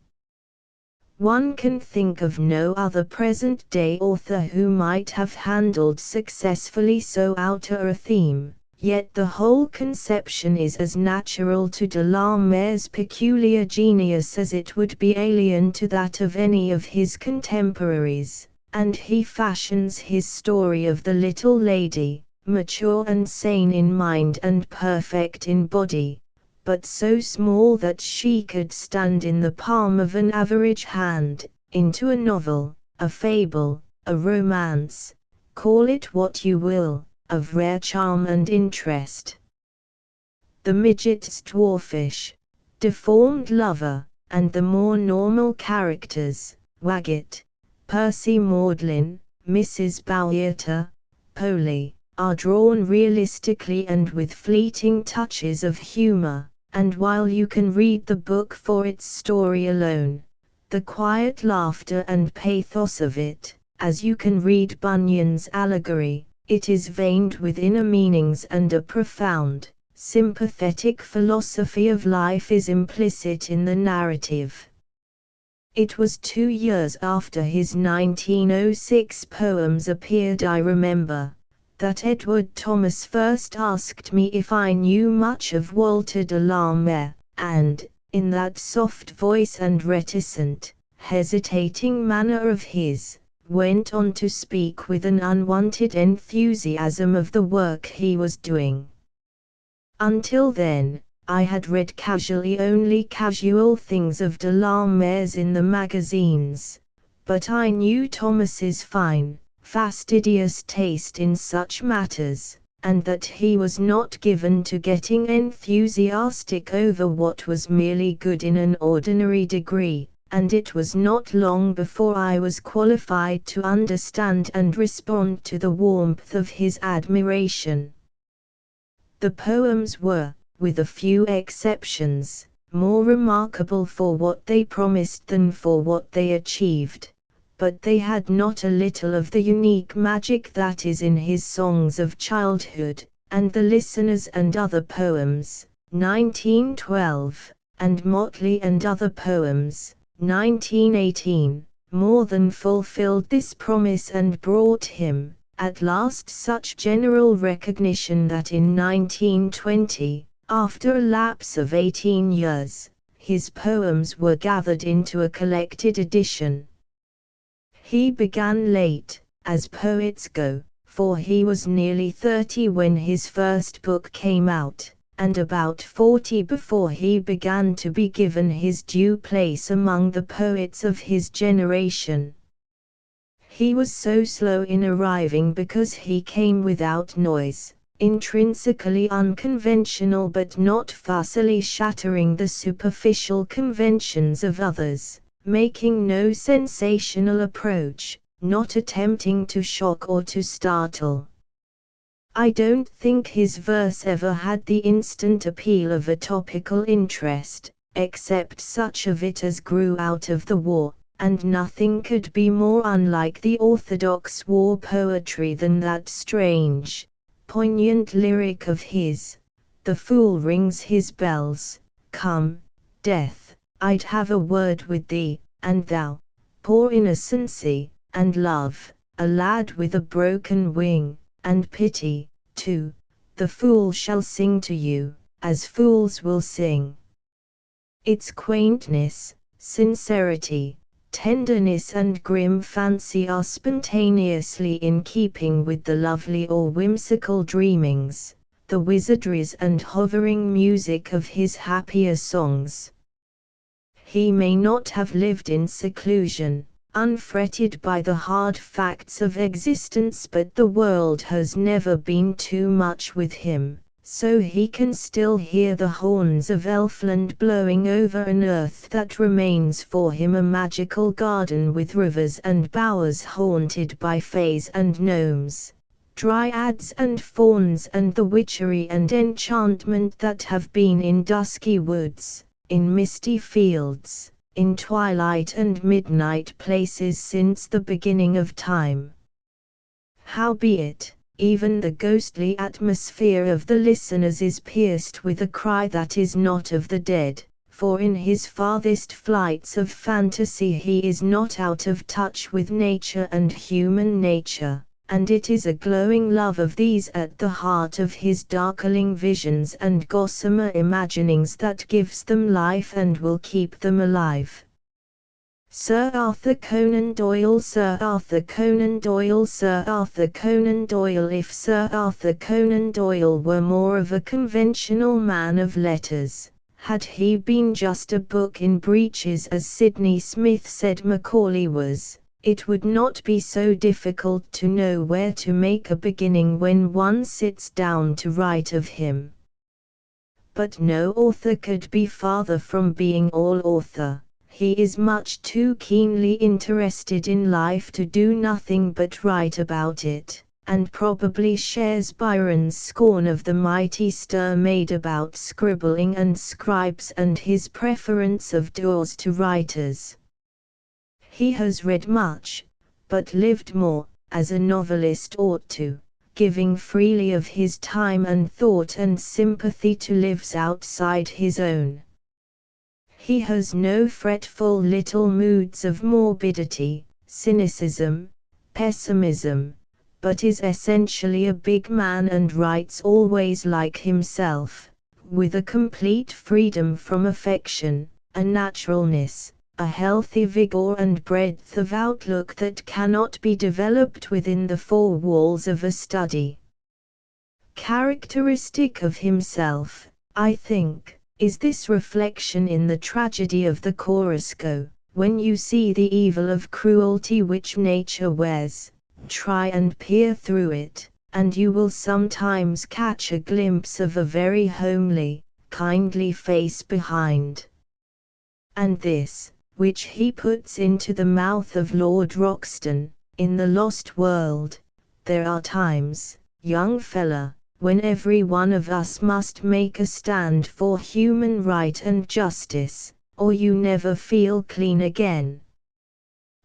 One can think of no other present-day author who might have handled successfully so outer a theme, yet the whole conception is as natural to de la Mare's peculiar genius as it would be alien to that of any of his contemporaries, and he fashions his story of the little lady, mature and sane in mind and perfect in body, but so small that she could stand in the palm of an average hand, into a novel, a fable, a romance, call it what you will, of rare charm and interest. The midget's dwarfish, deformed lover, and the more normal characters, Waggett, Percy Maudlin, Mrs. Bowyer, Polly, are drawn realistically and with fleeting touches of humor. And while you can read the book for its story alone, the quiet laughter and pathos of it, as you can read Bunyan's allegory, it is veined with inner meanings and a profound, sympathetic philosophy of life is implicit in the narrative. It was 2 years after his 1906 poems appeared, I remember, that Edward Thomas first asked me if I knew much of Walter de la Mare, and, in that soft voice and reticent, hesitating manner of his, went on to speak with an unwonted enthusiasm of the work he was doing. Until then, I had read casually only casual things of de la Mare's in the magazines, but I knew Thomas's fine, fastidious taste in such matters, and that he was not given to getting enthusiastic over what was merely good in an ordinary degree, and it was not long before I was qualified to understand and respond to the warmth of his admiration. The poems were, with a few exceptions, more remarkable for what they promised than for what they achieved. But they had not a little of the unique magic that is in his songs of childhood, and the Listeners and Other Poems, 1912, and Motley and Other Poems, 1918, more than fulfilled this promise and brought him, at last, such general recognition that in 1920, after a lapse of 18 years, his poems were gathered into a collected edition. He began late, as poets go, for he was nearly 30 when his first book came out, and about 40 before he began to be given his due place among the poets of his generation. He was so slow in arriving because he came without noise, intrinsically unconventional but not fussily shattering the superficial conventions of others, making no sensational approach, not attempting to shock or to startle. I don't think his verse ever had the instant appeal of a topical interest, except such of it as grew out of the war, and nothing could be more unlike the orthodox war poetry than that strange, poignant lyric of his, "The fool rings his bells, come, death, I'd have a word with thee, and thou, poor innocency, and love, a lad with a broken wing, and pity, too, the fool shall sing to you, as fools will sing." Its quaintness, sincerity, tenderness and grim fancy are spontaneously in keeping with the lovely or whimsical dreamings, the wizardries and hovering music of his happier songs. He may not have lived in seclusion, unfretted by the hard facts of existence, but the world has never been too much with him, so he can still hear the horns of Elfland blowing over an earth that remains for him a magical garden with rivers and bowers haunted by fays and gnomes, dryads and fauns, and the witchery and enchantment that have been in dusky woods, in misty fields, in twilight and midnight places since the beginning of time. Howbeit, even the ghostly atmosphere of the listeners is pierced with a cry that is not of the dead, for in his farthest flights of fantasy he is not out of touch with nature and human nature, and it is a glowing love of these at the heart of his darkling visions and gossamer imaginings that gives them life and will keep them alive. Sir Arthur Conan Doyle, Sir Arthur Conan Doyle, Sir Arthur Conan Doyle. If Sir Arthur Conan Doyle were more of a conventional man of letters, had he been just a book in breeches as Sidney Smith said Macaulay was, it would not be so difficult to know where to make a beginning when one sits down to write of him. But no author could be farther from being all author. He is much too keenly interested in life to do nothing but write about it, and probably shares Byron's scorn of the mighty stir made about scribbling and scribes and his preference of doers to writers. He has read much, but lived more, as a novelist ought to, giving freely of his time and thought and sympathy to lives outside his own. He has no fretful little moods of morbidity, cynicism, pessimism, but is essentially a big man and writes always like himself, with a complete freedom from affection, a naturalness, a healthy vigor and breadth of outlook that cannot be developed within the four walls of a study. Characteristic of himself, I think, is this reflection in the tragedy of the Chorusco: when you see the evil of cruelty which nature wears, try and peer through it, and you will sometimes catch a glimpse of a very homely, kindly face behind. And this, which he puts into the mouth of Lord Roxton, in The Lost World: there are times, young fella, when every one of us must make a stand for human right and justice, or you never feel clean again.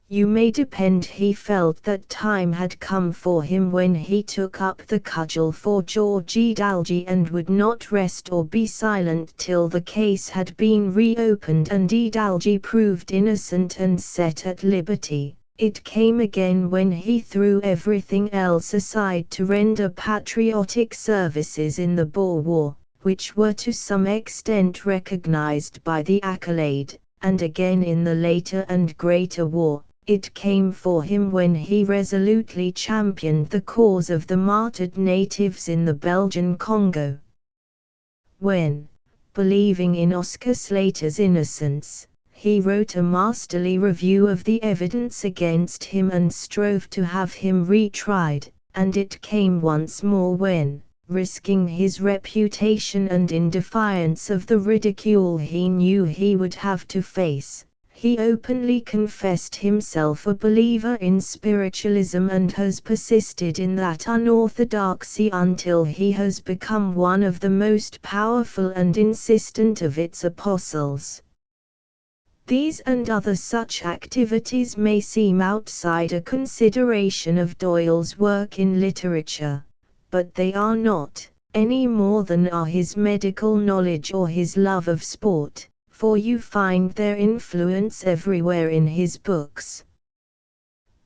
You may depend he felt that time had come for him when he took up the cudgel for George Edalji and would not rest or be silent till the case had been reopened and Edalji proved innocent and set at liberty. It came again when he threw everything else aside to render patriotic services in the Boer War, which were to some extent recognized by the accolade, and again in the later and greater war. It came for him when he resolutely championed the cause of the martyred natives in the Belgian Congo. when, believing in Oscar Slater's innocence, he wrote a masterly review of the evidence against him and strove to have him retried, and it came once more when, risking his reputation and in defiance of the ridicule he knew he would have to face, he openly confessed himself a believer in spiritualism and has persisted in that unorthodoxy until he has become one of the most powerful and insistent of its apostles. These and other such activities may seem outside a consideration of Doyle's work in literature, but they are not, any more than are his medical knowledge or his love of sport, for you find their influence everywhere in his books.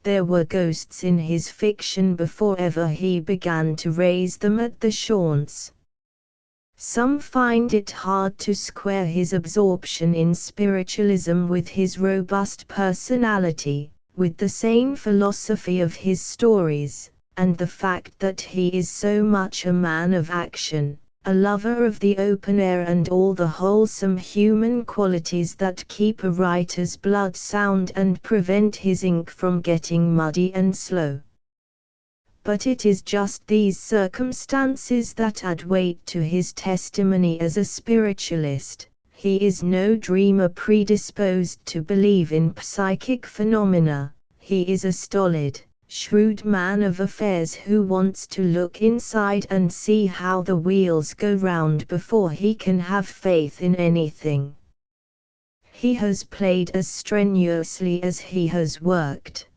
There were ghosts in his fiction before ever he began to raise them at the Shaunts. Some find it hard to square his absorption in spiritualism with his robust personality, with the sane philosophy of his stories, and the fact that he is so much a man of action, a lover of the open air and all the wholesome human qualities that keep a writer's blood sound and prevent his ink from getting muddy and slow. But it is just these circumstances that add weight to his testimony as a spiritualist. He is no dreamer predisposed to believe in psychic phenomena. He is a stolid, shrewd man of affairs who wants to look inside and see how the wheels go round before he can have faith in anything. He has played as strenuously as he has worked.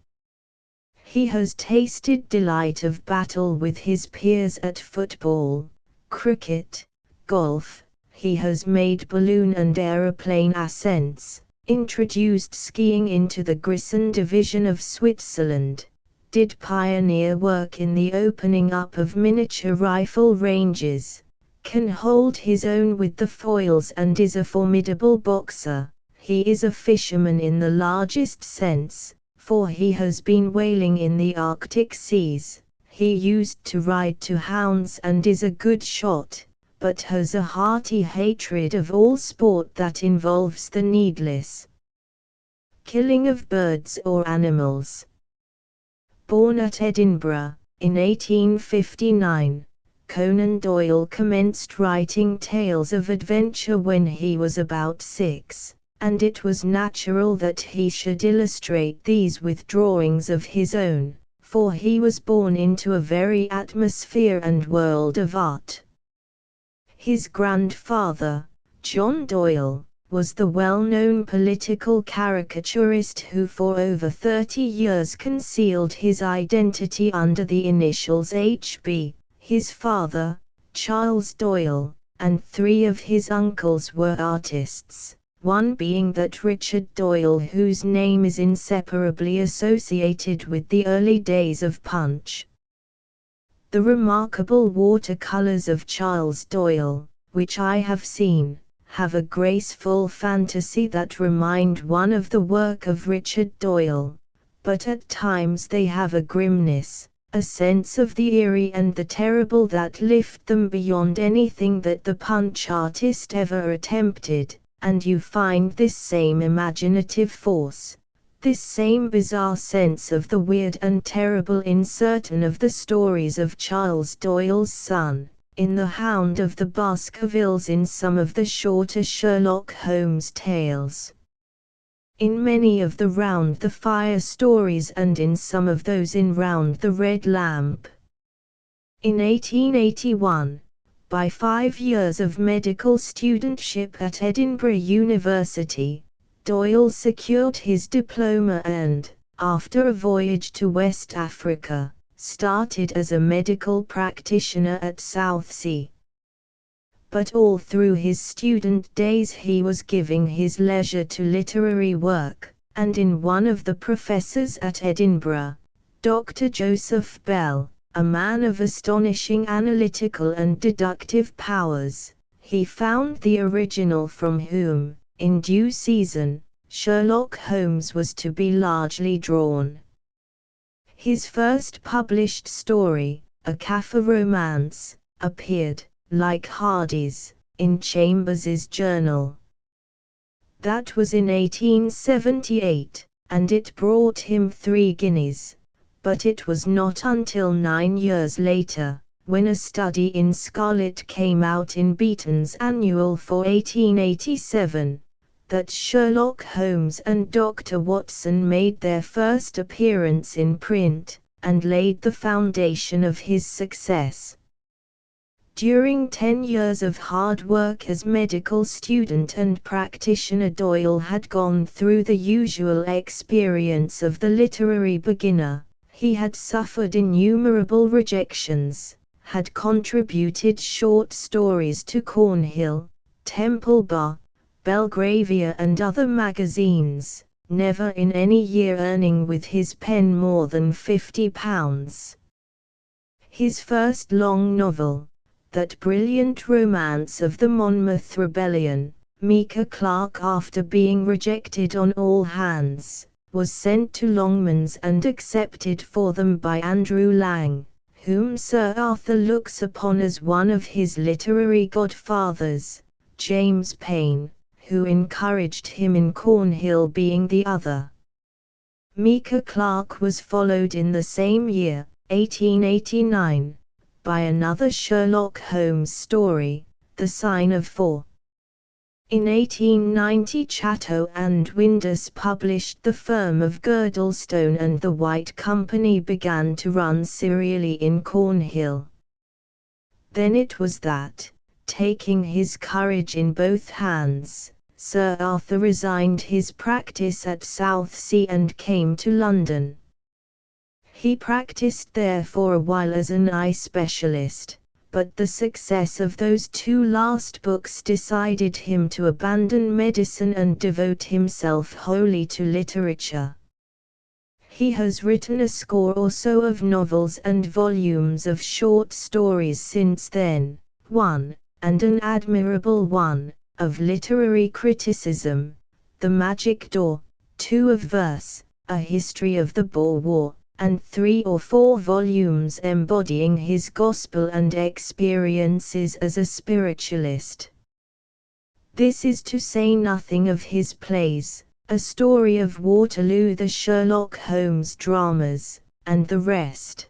He has tasted delight of battle with his peers at football, cricket, golf. He has made balloon and aeroplane ascents, introduced skiing into the Grisson division of Switzerland, did pioneer work in the opening up of miniature rifle ranges, can hold his own with the foils and is a formidable boxer. He is a fisherman in the largest sense, for he has been whaling in the Arctic seas. He used to ride to hounds and is a good shot, but has a hearty hatred of all sport that involves the needless killing of birds or animals. Born at Edinburgh, in 1859, Conan Doyle commenced writing tales of adventure when he was about 6. And it was natural that he should illustrate these with drawings of his own, for he was born into a very atmosphere and world of art. His grandfather, John Doyle, was the well-known political caricaturist who for over 30 years concealed his identity under the initials H.B. His father, Charles Doyle, and 3 of his uncles were artists. One being that Richard Doyle, whose name is inseparably associated with the early days of Punch. The remarkable watercolors of Charles Doyle, which I have seen, have a graceful fantasy that remind one of the work of Richard Doyle, but at times they have a grimness, a sense of the eerie and the terrible that lift them beyond anything that the Punch artist ever attempted. And you find this same imaginative force, this same bizarre sense of the weird and terrible in certain of the stories of Charles Doyle's son, in The Hound of the Baskervilles, in some of the shorter Sherlock Holmes tales, in many of the Round the Fire stories, and in some of those in Round the Red Lamp. In 1881, by 5 years of medical studentship at Edinburgh University, Doyle secured his diploma and, after a voyage to West Africa, started as a medical practitioner at Southsea. But all through his student days he was giving his leisure to literary work, and in one of the professors at Edinburgh, Dr. Joseph Bell, a man of astonishing analytical and deductive powers, he found the original from whom, in due season, Sherlock Holmes was to be largely drawn. His first published story, a Kaffir romance, appeared, like Hardy's, in Chambers's journal. That was in 1878, and it brought him 3 guineas, but it was not until 9 years later, when a study in Scarlet came out in Beeton's Annual for 1887, that Sherlock Holmes and Dr. Watson made their first appearance in print, and laid the foundation of his success. During 10 years of hard work as medical student and practitioner, Doyle had gone through the usual experience of the literary beginner. He had suffered innumerable rejections, had contributed short stories to Cornhill, Temple Bar, Belgravia and other magazines, never in any year earning with his pen more than £50. His first long novel, that brilliant romance of the Monmouth Rebellion, Micah Clarke, after being rejected on all hands, was sent to Longmans and accepted for them by Andrew Lang, whom Sir Arthur looks upon as one of his literary godfathers, James Payn, who encouraged him in Cornhill being the other. Micah Clarke was followed in the same year, 1889, by another Sherlock Holmes story, The Sign of Four. In 1890 Chatto and Windus published The Firm of Girdlestone, and the White Company began to run serially in Cornhill. Then it was that, taking his courage in both hands, Sir Arthur resigned his practice at Southsea and came to London. He practiced there for a while as an eye specialist, but the success of those 2 last books decided him to abandon medicine and devote himself wholly to literature. He has written a score or so of novels and volumes of short stories since then, one, and an admirable one, of literary criticism, The Magic Door, 2 of verse, A History of the Boer War, and 3 or 4 volumes embodying his gospel and experiences as a spiritualist. This is to say nothing of his plays, A Story of Waterloo, the Sherlock Holmes dramas, and the rest.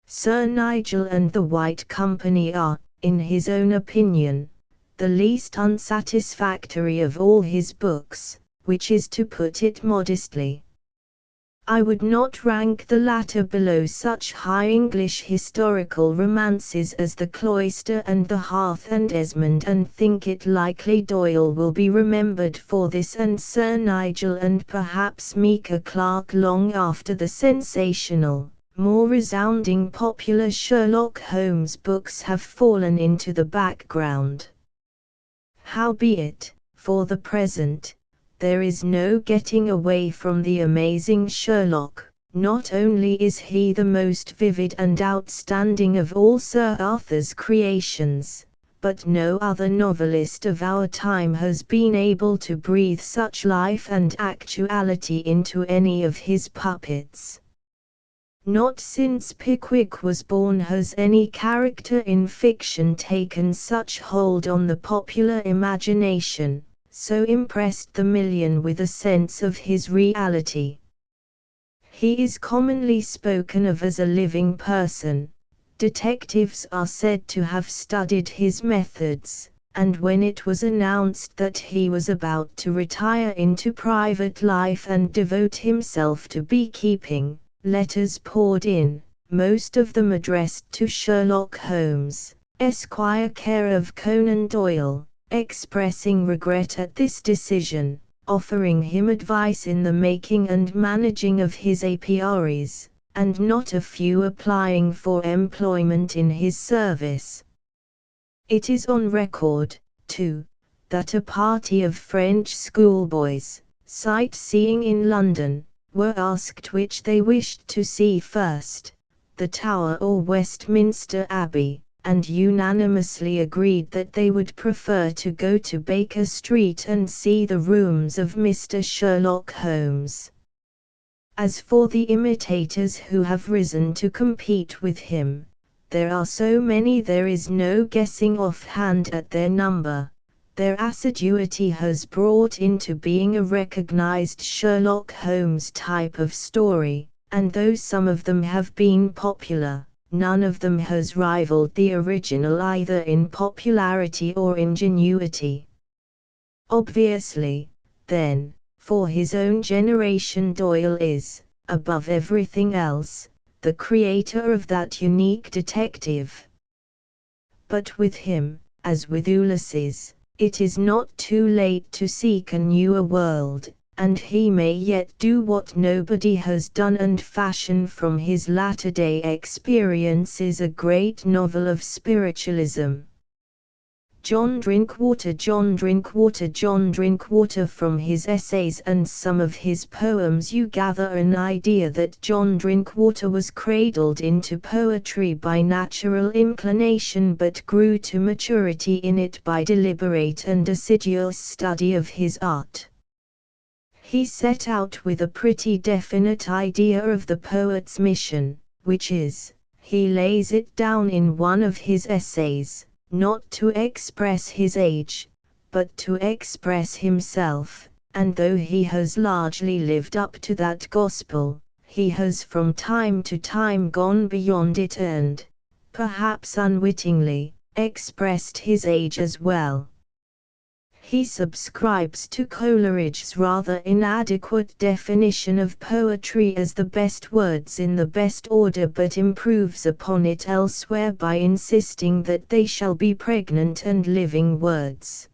Sir Nigel and the White Company are, in his own opinion, the least unsatisfactory of all his books, which is to put it modestly. I would not rank the latter below such high English historical romances as The Cloister and The Hearth and Esmond, and think it likely Doyle will be remembered for this and Sir Nigel and perhaps Micah Clarke long after the sensational, more resounding popular Sherlock Holmes books have fallen into the background. Howbeit, for the present, there is no getting away from the amazing Sherlock. Not only is he the most vivid and outstanding of all Sir Arthur's creations, but no other novelist of our time has been able to breathe such life and actuality into any of his puppets. Not since Pickwick was born has any character in fiction taken such hold on the popular imagination, so impressed the million with a sense of his reality. He is commonly spoken of as a living person. Detectives are said to have studied his methods, and when it was announced that he was about to retire into private life and devote himself to beekeeping, letters poured in, most of them addressed to Sherlock Holmes, Esquire, care of Conan Doyle, expressing regret at this decision, offering him advice in the making and managing of his apiaries, and not a few applying for employment in his service. It is on record, too, that a party of French schoolboys, sightseeing in London, were asked which they wished to see first, the Tower or Westminster Abbey, and unanimously agreed that they would prefer to go to Baker Street and see the rooms of Mr. Sherlock Holmes. As for the imitators who have risen to compete with him, There are so many there is no guessing offhand at their number. Their assiduity has brought into being a recognized Sherlock Holmes type of story, and though some of them have been popular, none of them has rivaled the original either in popularity or ingenuity. Obviously, then, for his own generation Doyle is, above everything else, the creator of that unique detective. But with him, as with Ulysses, it is not too late to seek a newer world, and he may yet do what nobody has done and fashion from his latter-day experiences a great novel of spiritualism. John Drinkwater. From his essays and some of his poems you gather an idea that John Drinkwater was cradled into poetry by natural inclination but grew to maturity in it by deliberate and assiduous study of his art. He set out with a pretty definite idea of the poet's mission, which is, he lays it down in one of his essays, not to express his age, but to express himself, and though he has largely lived up to that gospel, he has from time to time gone beyond it and, perhaps unwittingly, expressed his age as well. He subscribes to Coleridge's rather inadequate definition of poetry as the best words in the best order but improves upon it elsewhere by insisting that they shall be pregnant and living words.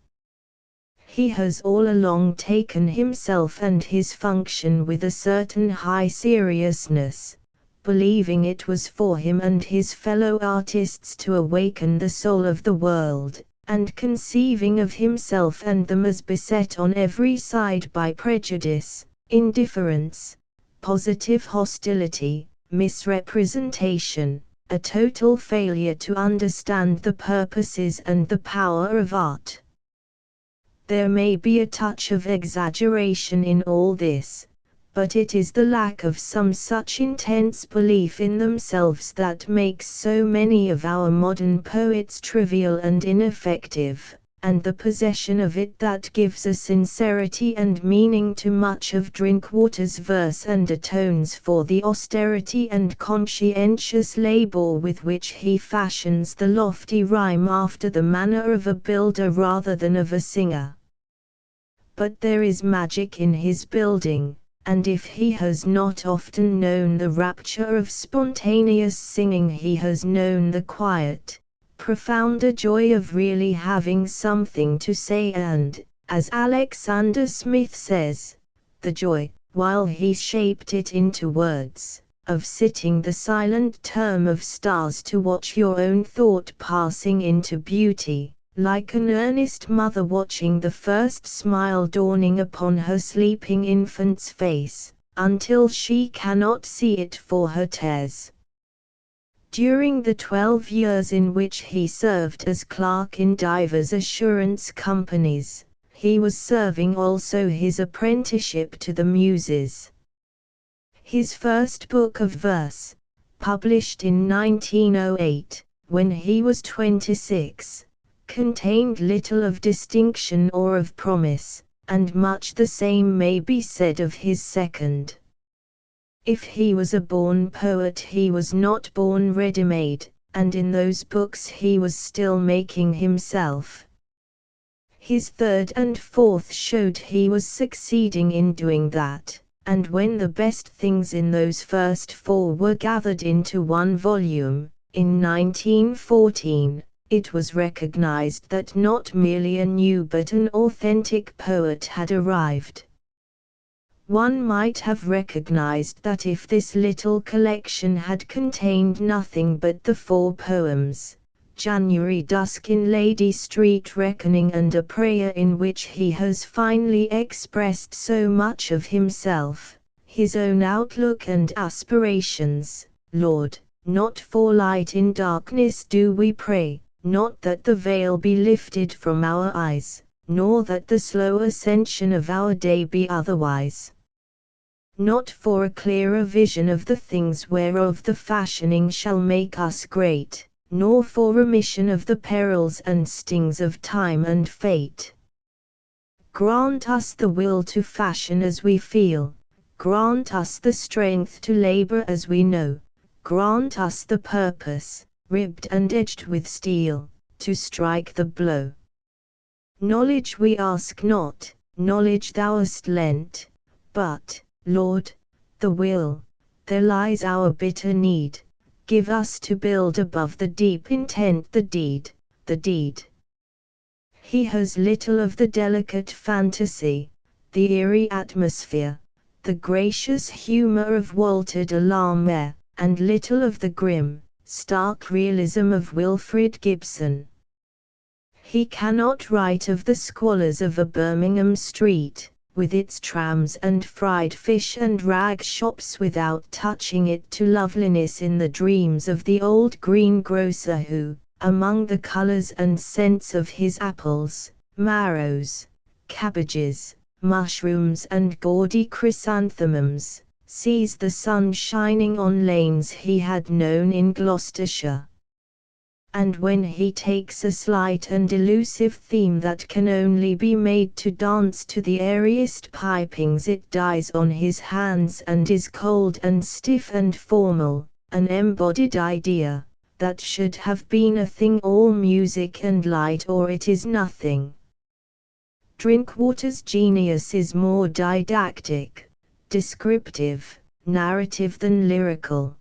He has all along taken himself and his function with a certain high seriousness, believing it was for him and his fellow artists to awaken the soul of the world, and conceiving of himself and them as beset on every side by prejudice, indifference, positive hostility, misrepresentation, a total failure to understand the purposes and the power of art. There may be a touch of exaggeration in all this, but it is the lack of some such intense belief in themselves that makes so many of our modern poets trivial and ineffective, and the possession of it that gives a sincerity and meaning to much of Drinkwater's verse and atones for the austerity and conscientious labor with which he fashions the lofty rhyme after the manner of a builder rather than of a singer. But there is magic in his building, and if he has not often known the rapture of spontaneous singing he has known the quiet, profounder joy of really having something to say and, as Alexander Smith says, the joy, while he shaped it into words, of sitting the silent term of stars to watch your own thought passing into beauty, like an earnest mother watching the first smile dawning upon her sleeping infant's face, until she cannot see it for her tears. During the 12 years in which he served as clerk in divers assurance companies, he was serving also his apprenticeship to the Muses. His first book of verse, published in 1908, when he was 26, contained little of distinction or of promise, and much the same may be said of his second. If he was a born poet he was not born ready-made, and in those books he was still making himself. His third and fourth showed he was succeeding in doing that, and when the best things in those first four were gathered into one volume, in 1914, it was recognized that not merely a new but an authentic poet had arrived. One might have recognized that if this little collection had contained nothing but the four poems, January Dusk in Lady Street Reckoning and a prayer in which he has finely expressed so much of himself, his own outlook and aspirations, Lord, not for light in darkness do we pray, not that the veil be lifted from our eyes, nor that the slow ascension of our day be otherwise. not for a clearer vision of the things whereof the fashioning shall make us great, nor for remission of the perils and stings of time and fate. Grant us the will to fashion as we feel, grant us the strength to labor as we know, grant us the purpose, ribbed and edged with steel, to strike the blow. Knowledge we ask not, knowledge thou hast lent, but, Lord, the will, there lies our bitter need, give us to build above the deep intent the deed, the deed. He has little of the delicate fantasy, the eerie atmosphere, the gracious humor of Walter de la Mare, and little of the grim, stark realism of Wilfred Gibson. He cannot write of the squalors of a Birmingham street, with its trams and fried fish and rag shops, without touching it to loveliness in the dreams of the old greengrocer who, among the colors and scents of his apples, marrows, cabbages, mushrooms and gaudy chrysanthemums, sees the sun shining on lanes he had known in Gloucestershire. And when he takes a slight and elusive theme that can only be made to dance to the airiest pipings, it dies on his hands and is cold and stiff and formal, an embodied idea, that should have been a thing all music and light, or it is nothing. Drinkwater's genius is more didactic, descriptive, narrative than lyrical.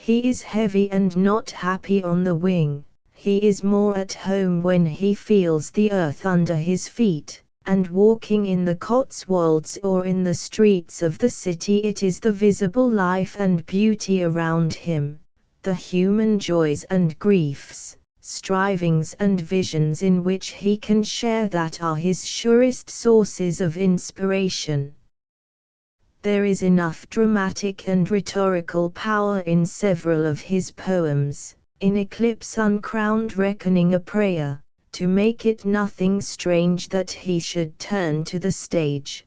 He is heavy and not happy on the wing, he is more at home when he feels the earth under his feet, and walking in the Cotswolds or in the streets of the city it is the visible life and beauty around him, the human joys and griefs, strivings and visions in which he can share, that are his surest sources of inspiration. There is enough dramatic and rhetorical power in several of his poems, in Eclipse Uncrowned Reckoning a Prayer, to make it nothing strange that he should turn to the stage.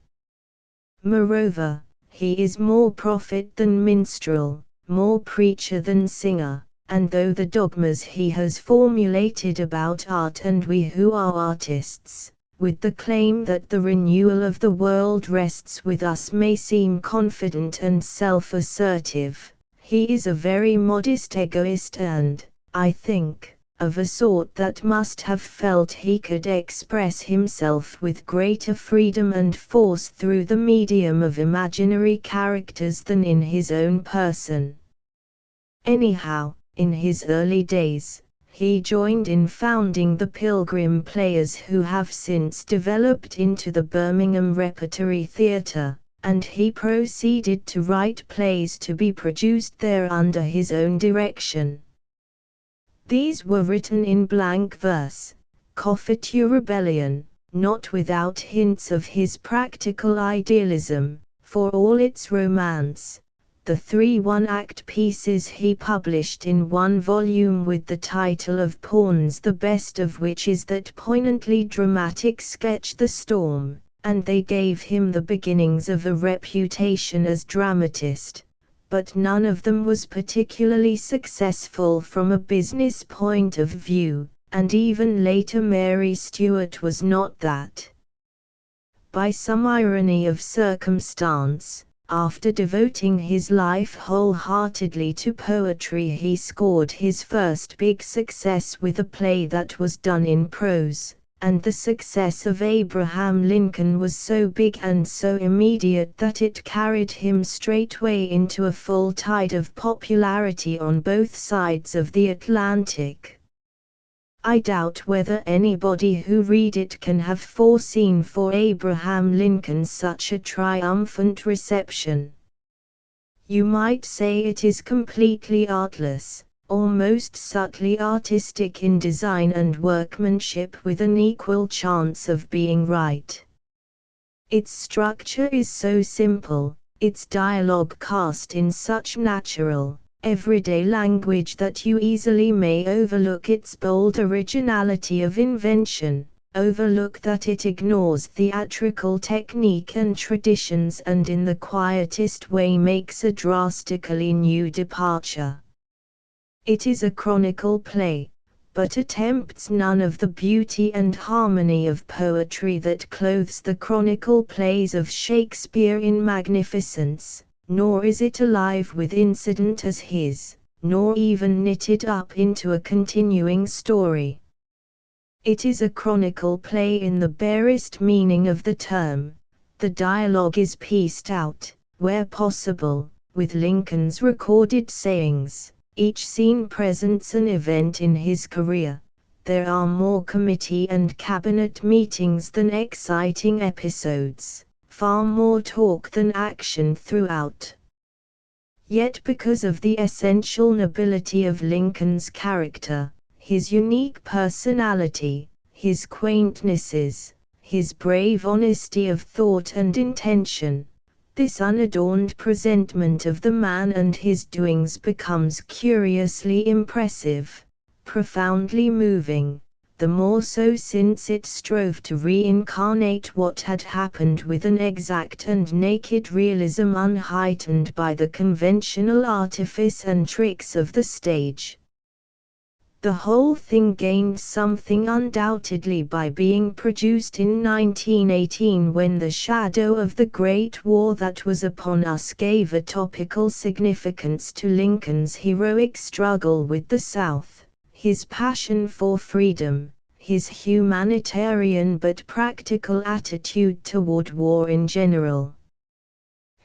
Moreover, he is more prophet than minstrel, more preacher than singer, and though the dogmas he has formulated about art and we who are artists, with the claim that the renewal of the world rests with us, may seem confident and self-assertive, he is a very modest egoist and, I think, of a sort that must have felt he could express himself with greater freedom and force through the medium of imaginary characters than in his own person. Anyhow, in his early days, he joined in founding the Pilgrim Players, who have since developed into the Birmingham Repertory Theatre, and he proceeded to write plays to be produced there under his own direction. These were written in blank verse, Coffeture Rebellion, not without hints of his practical idealism, for all its romance. The 3 one-act pieces he published in one volume with the title of Pawns, the best of which is that poignantly dramatic sketch The Storm, and they gave him the beginnings of a reputation as dramatist, but none of them was particularly successful from a business point of view, and even later Mary Stuart was not that. By some irony of circumstance, after devoting his life wholeheartedly to poetry, he scored his first big success with a play that was done in prose, and the success of Abraham Lincoln was so big and so immediate that it carried him straightway into a full tide of popularity on both sides of the Atlantic. I doubt whether anybody who read it can have foreseen for Abraham Lincoln such a triumphant reception. You might say it is completely artless, almost subtly artistic in design and workmanship, with an equal chance of being right. Its structure is so simple, its dialogue cast in such natural, everyday language that you easily may overlook its bold originality of invention, overlook that it ignores theatrical technique and traditions and in the quietest way makes a drastically new departure. It is a chronicle play, but attempts none of the beauty and harmony of poetry that clothes the chronicle plays of Shakespeare in magnificence, nor is it alive with incident as his, nor even knitted up into a continuing story. It is a chronicle play in the barest meaning of the term. The dialogue is pieced out, where possible, with Lincoln's recorded sayings. Each scene presents an event in his career. There are more committee and cabinet meetings than exciting episodes, far more talk than action throughout. Yet because of the essential nobility of Lincoln's character, his unique personality, his quaintnesses, his brave honesty of thought and intention, this unadorned presentment of the man and his doings becomes curiously impressive, profoundly moving, the more so since it strove to reincarnate what had happened with an exact and naked realism unheightened by the conventional artifice and tricks of the stage. The whole thing gained something undoubtedly by being produced in 1918 when the shadow of the Great War that was upon us gave a topical significance to Lincoln's heroic struggle with the South, his passion for freedom, his humanitarian but practical attitude toward war in general.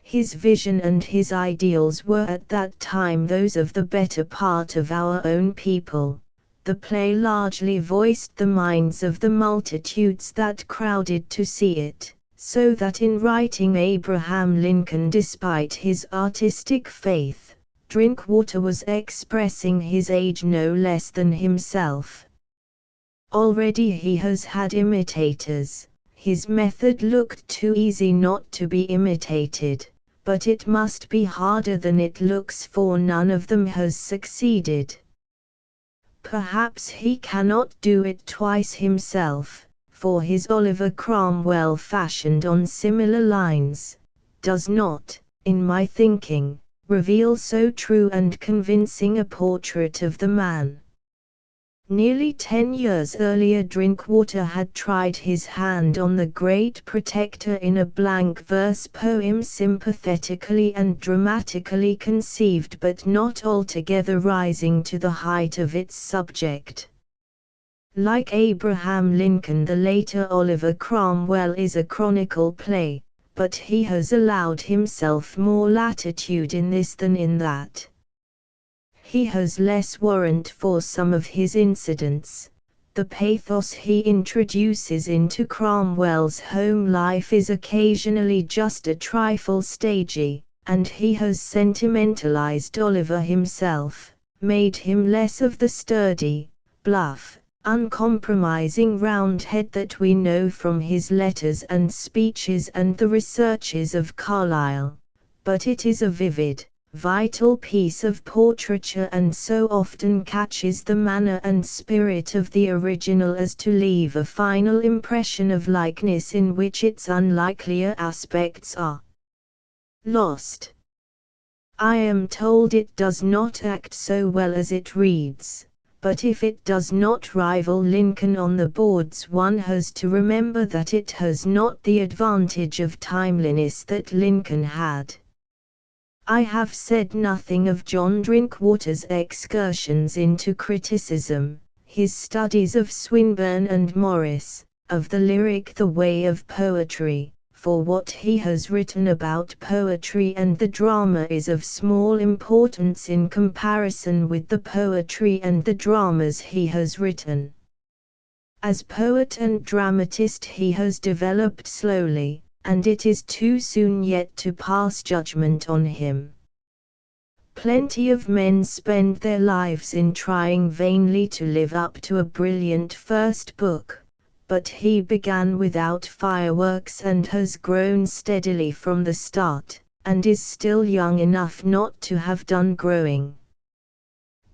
His vision and his ideals were at that time those of the better part of our own people. The play largely voiced the minds of the multitudes that crowded to see it, so that in writing Abraham Lincoln despite his artistic faith, Drinkwater was expressing his age no less than himself. Already he has had imitators, his method looked too easy not to be imitated, but it must be harder than it looks for none of them has succeeded. Perhaps he cannot do it twice himself, for his Oliver Cromwell fashioned on similar lines, does not, in my thinking, reveal so true and convincing a portrait of the man. Nearly 10 years earlier Drinkwater had tried his hand on the great protector in a blank verse poem sympathetically and dramatically conceived but not altogether rising to the height of its subject. Like Abraham Lincoln, the later Oliver Cromwell is a chronicle play, but he has allowed himself more latitude in this than in that. He has less warrant for some of his incidents. The pathos he introduces into Cromwell's home life is occasionally just a trifle stagey, and he has sentimentalized Oliver himself, made him less of the sturdy, bluff, uncompromising Roundhead that we know from his letters and speeches and the researches of Carlyle. But it is a vivid, vital piece of portraiture and so often catches the manner and spirit of the original as to leave a final impression of likeness in which its unlikelier aspects are lost. I am told it does not act so well as it reads, but if it does not rival Lincoln on the boards, one has to remember that it has not the advantage of timeliness that Lincoln had. I have said nothing of John Drinkwater's excursions into criticism, his studies of Swinburne and Morris, of the lyric the way of poetry, for what he has written about poetry and the drama is of small importance in comparison with the poetry and the dramas he has written. As poet and dramatist he has developed slowly, and it is too soon yet to pass judgment on him. Plenty of men spend their lives in trying vainly to live up to a brilliant first book, but he began without fireworks and has grown steadily from the start, and is still young enough not to have done growing.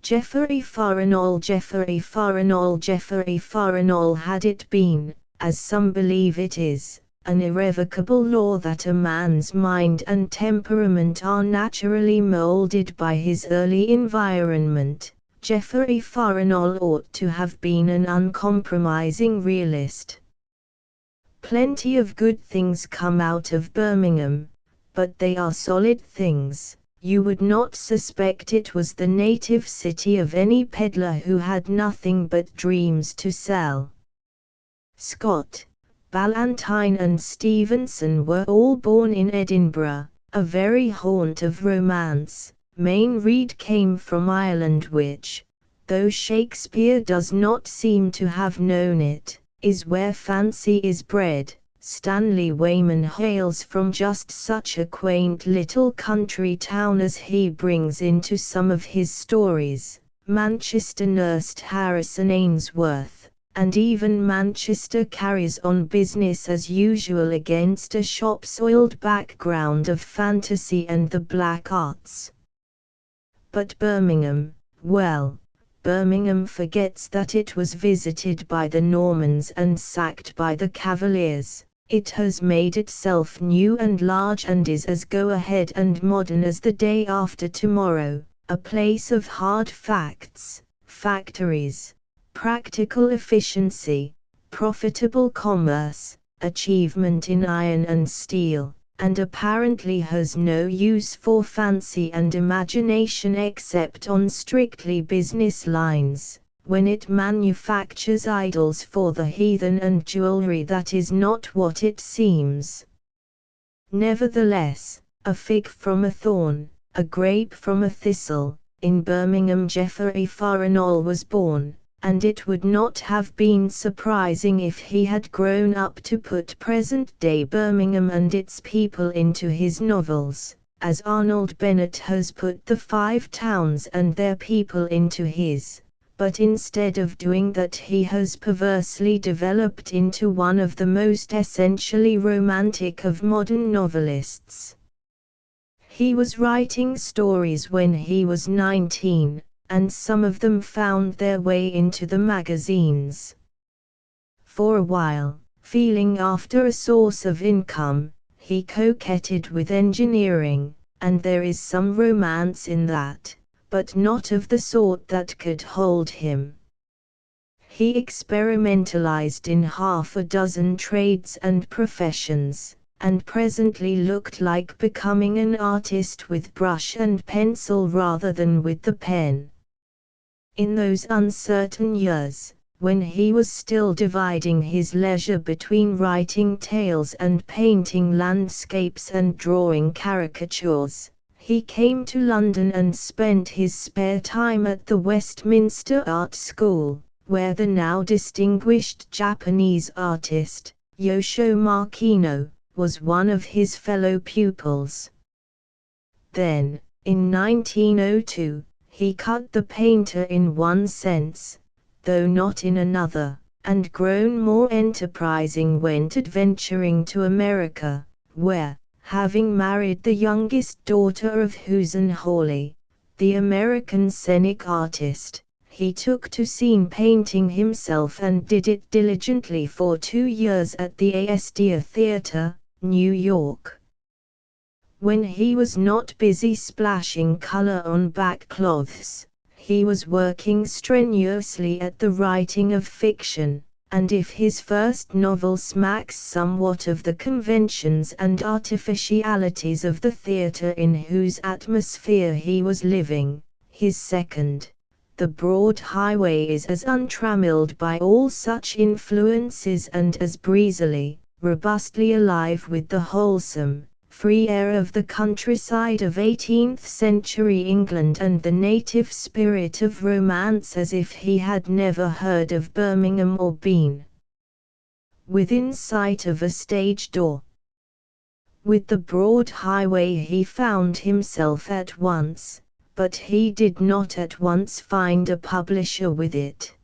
Geoffrey Farrenall had it been, as some believe it is, an irrevocable law that a man's mind and temperament are naturally molded by his early environment, Geoffrey Farnall ought to have been an uncompromising realist. Plenty of good things come out of Birmingham, but they are solid things. You would not suspect it was the native city of any peddler who had nothing but dreams to sell. Scott, Ballantyne and Stevenson were all born in Edinburgh, a very haunt of romance. Mayne Reid came from Ireland which, though Shakespeare does not seem to have known it, is where fancy is bred. Stanley Weyman hails from just such a quaint little country town as he brings into some of his stories. Manchester nursed Harrison Ainsworth, and even Manchester carries on business as usual against a shop-soiled background of fantasy and the black arts. But Birmingham, well, Birmingham forgets that it was visited by the Normans and sacked by the Cavaliers. It has made itself new and large and is as go-ahead and modern as the day after tomorrow, a place of hard facts, factories, practical efficiency, profitable commerce, achievement in iron and steel, and apparently has no use for fancy and imagination except on strictly business lines. When it manufactures idols for the heathen and jewelry that is not what it seems. Nevertheless, a fig from a thorn, a grape from a thistle, in Birmingham Geoffrey Farnall was born, and it would not have been surprising if he had grown up to put present-day Birmingham and its people into his novels, as Arnold Bennett has put the Five Towns and their people into his. But instead of doing that he has perversely developed into one of the most essentially romantic of modern novelists. He was writing stories when he was 19, and some of them found their way into the magazines. For a while, feeling after a source of income, he coquetted with engineering, and there is some romance in that, but not of the sort that could hold him. He experimentalized in half a dozen trades and professions, and presently looked like becoming an artist with brush and pencil rather than with the pen. In those uncertain years, when he was still dividing his leisure between writing tales and painting landscapes and drawing caricatures, he came to London and spent his spare time at the Westminster Art School, where the now distinguished Japanese artist, Yoshio Makino, was one of his fellow pupils. Then, in 1902, he cut the painter in one sense, though not in another, and grown more enterprising went adventuring to America, where, having married the youngest daughter of Housen Hawley, the American scenic artist, he took to scene painting himself and did it diligently for 2 years at the Astor Theatre, New York. When he was not busy splashing color on back cloths, he was working strenuously at the writing of fiction, and if his first novel smacks somewhat of the conventions and artificialities of the theatre in whose atmosphere he was living, his second, The Broad Highway, is as untrammeled by all such influences and as breezily, robustly alive with the wholesome, free air of the countryside of 18th-century England and the native spirit of romance as if he had never heard of Birmingham or been within sight of a stage door. With The Broad Highway he found himself at once, but he did not at once find a publisher with it.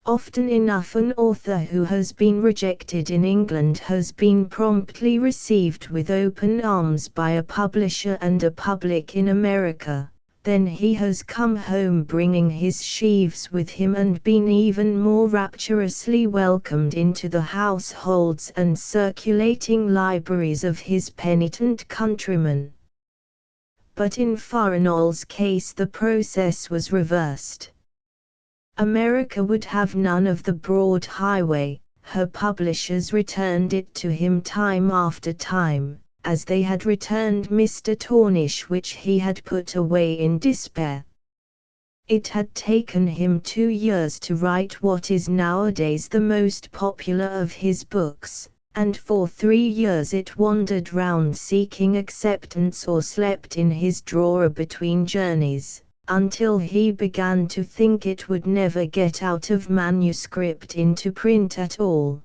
Often enough an author who has been rejected in England has been promptly received with open arms by a publisher and a public in America. Then he has come home bringing his sheaves with him and been even more rapturously welcomed into the households and circulating libraries of his penitent countrymen. But in Farinol's case the process was reversed. America would have none of the broad highway. Her publishers returned it to him time after time, as they had returned Mr. Tornish, which he had put away in despair. It had taken him 2 years to write what is nowadays the most popular of his books, and for 3 years it wandered round seeking acceptance or slept in his drawer between journeys, until he began to think it would never get out of manuscript into print at all.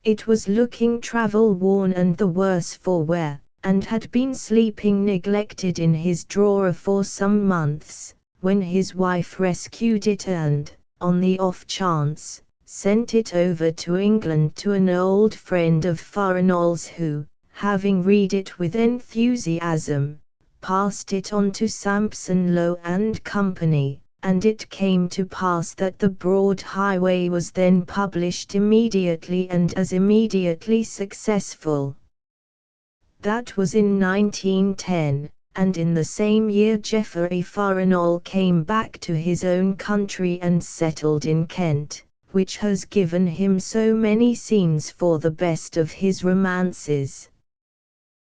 It was looking travel-worn and the worse for wear, and had been sleeping neglected in his drawer for some months, when his wife rescued it and, on the off chance, sent it over to England to an old friend of Farinol's who, having read it with enthusiasm, passed it on to Sampson Low and Company, and it came to pass that the Broad Highway was then published immediately and as immediately successful. That was in 1910, and in the same year Geoffrey Farinol came back to his own country and settled in Kent, which has given him so many scenes for the best of his romances.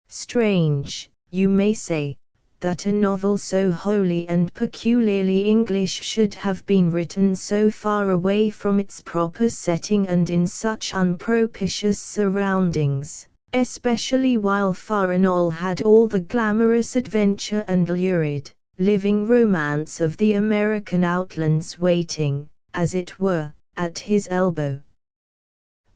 Strange, you may say, that a novel so wholly and peculiarly English should have been written so far away from its proper setting and in such unpropitious surroundings, especially while Farinol had all the glamorous adventure and lurid, living romance of the American outlands waiting, as it were, at his elbow.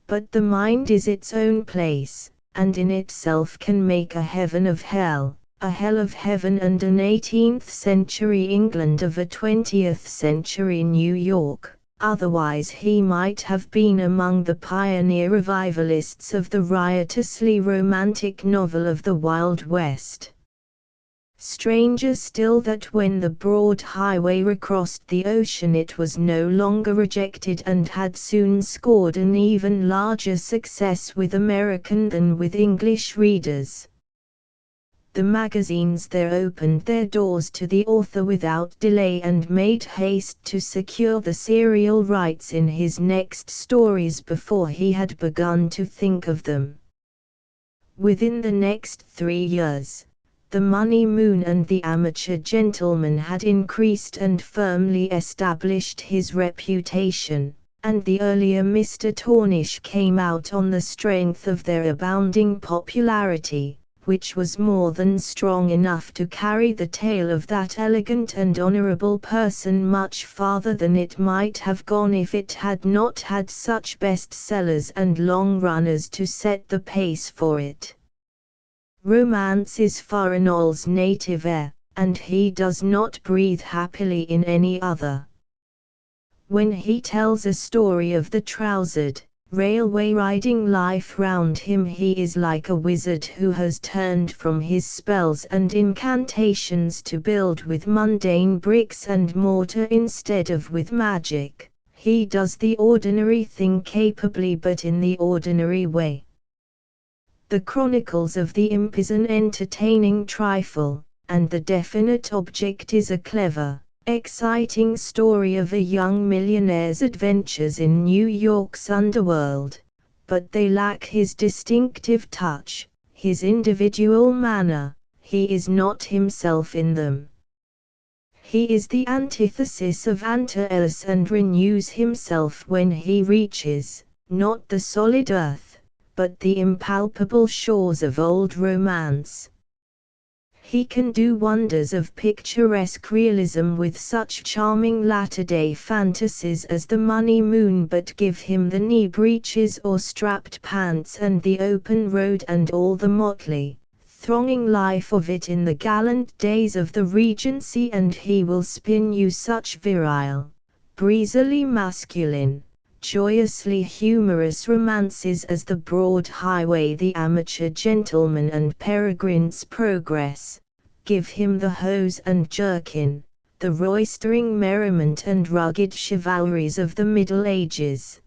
But the mind is its own place, and in itself can make a heaven of hell, a hell of heaven, and an 18th century England of a 20th century New York. Otherwise he might have been among the pioneer revivalists of the riotously romantic novel of the Wild West. Stranger still that when the Broad Highway recrossed the ocean it was no longer rejected and had soon scored an even larger success with American than with English readers. The magazines there opened their doors to the author without delay and made haste to secure the serial rights in his next stories before he had begun to think of them. Within the next 3 years, The Money Moon and The Amateur Gentleman had increased and firmly established his reputation, and the earlier Mr. Tornish came out on the strength of their abounding popularity, which was more than strong enough to carry the tale of that elegant and honorable person much farther than it might have gone if it had not had such bestsellers and long-runners to set the pace for it. Romance is Farinol's native air, and he does not breathe happily in any other. When he tells a story of the trousered, railway-riding life round him he is like a wizard who has turned from his spells and incantations to build with mundane bricks and mortar instead of with magic. He does the ordinary thing capably but in the ordinary way. The chronicles of the imp is an entertaining trifle, and the definite object is a clever, exciting story of a young millionaire's adventures in New York's underworld, but they lack his distinctive touch, his individual manner. He is not himself in them. He is the antithesis of Antaeus and renews himself when he reaches, not the solid earth, but the impalpable shores of old romance. He can do wonders of picturesque realism with such charming latter-day fantasies as The Money Moon, but give him the knee breeches or strapped pants and the open road and all the motley, thronging life of it in the gallant days of the Regency, and he will spin you such virile, breezily masculine, joyously humorous romances as The Broad Highway, The Amateur Gentleman and Peregrine's Progress, give him the hose and jerkin, the roistering merriment and rugged chivalries of the Middle Ages.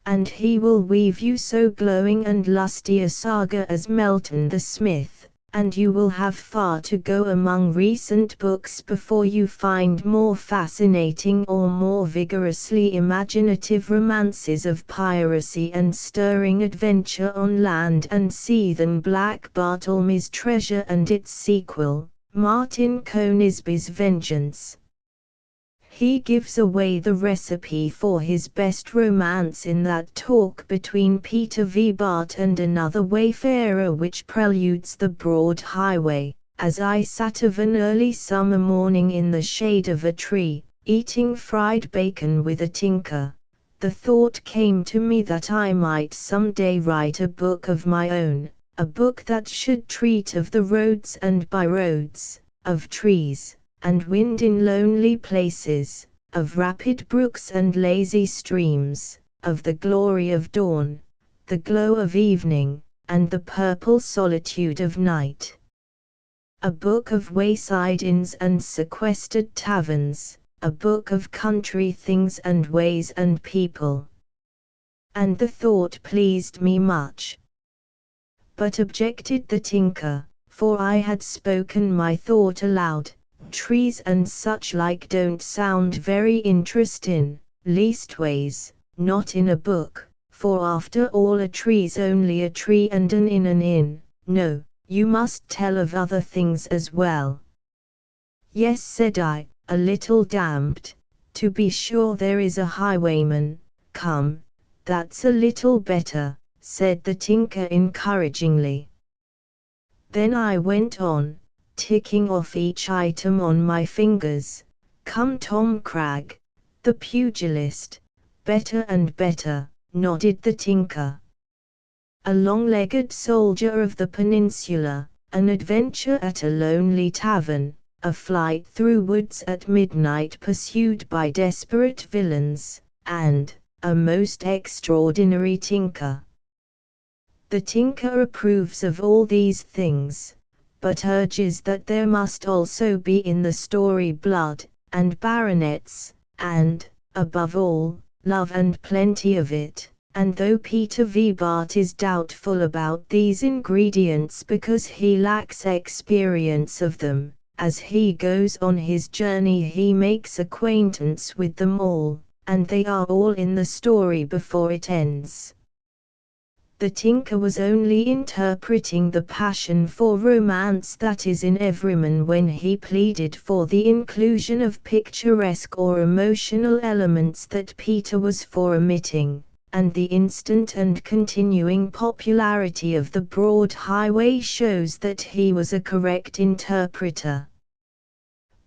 And he will weave you so glowing and lusty a saga as Melton the Smith, and you will have far to go among recent books before you find more fascinating or more vigorously imaginative romances of piracy and stirring adventure on land and sea than Black Bartlemy's Treasure and its sequel, Martin Conisbee's Vengeance. He gives away the recipe for his best romance in that talk between Peter V. Bart and another wayfarer which preludes the broad highway. As I sat of an early summer morning in the shade of a tree, eating fried bacon with a tinker, the thought came to me that I might some day write a book of my own, a book that should treat of the roads and byroads, of trees and wind in lonely places, of rapid brooks and lazy streams, of the glory of dawn, the glow of evening, and the purple solitude of night. A book of wayside inns and sequestered taverns, a book of country things and ways and people. And the thought pleased me much. But objected the tinker, for I had spoken my thought aloud. Trees and such like don't sound very interesting, leastways, not in a book, for after all a tree's only a tree and an inn an inn. No, you must tell of other things as well. Yes, said I, a little damped. To be sure there is a highwayman. Come, that's a little better, said the tinker encouragingly. Then I went on, ticking off each item on my fingers. Come Tom Cragg, the pugilist, better and better, nodded the tinker. A long-legged soldier of the peninsula, an adventure at a lonely tavern, a flight through woods at midnight pursued by desperate villains, and a most extraordinary tinker. The tinker approves of all these things, but urges that there must also be in the story blood, and baronets, and, above all, love and plenty of it. And though Peter V. Bart is doubtful about these ingredients because he lacks experience of them, as he goes on his journey he makes acquaintance with them all, and they are all in the story before it ends. The tinker was only interpreting the passion for romance that is in everyman when he pleaded for the inclusion of picturesque or emotional elements that Peter was for omitting, and the instant and continuing popularity of the broad highway shows that he was a correct interpreter.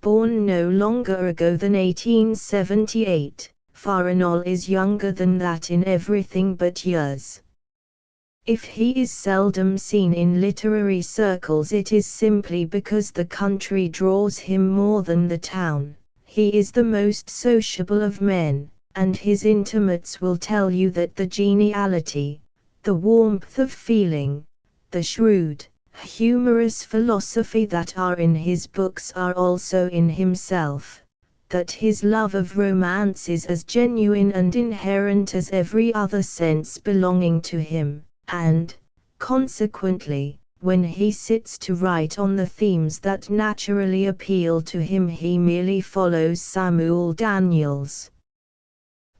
Born no longer ago than 1878, Farinol is younger than that in everything but years. If he is seldom seen in literary circles it is simply because the country draws him more than the town. He is the most sociable of men, and his intimates will tell you that the geniality, the warmth of feeling, the shrewd, humorous philosophy that are in his books are also in himself, that his love of romance is as genuine and inherent as every other sense belonging to him. And, consequently, when he sits to write on the themes that naturally appeal to him he merely follows Samuel Daniels'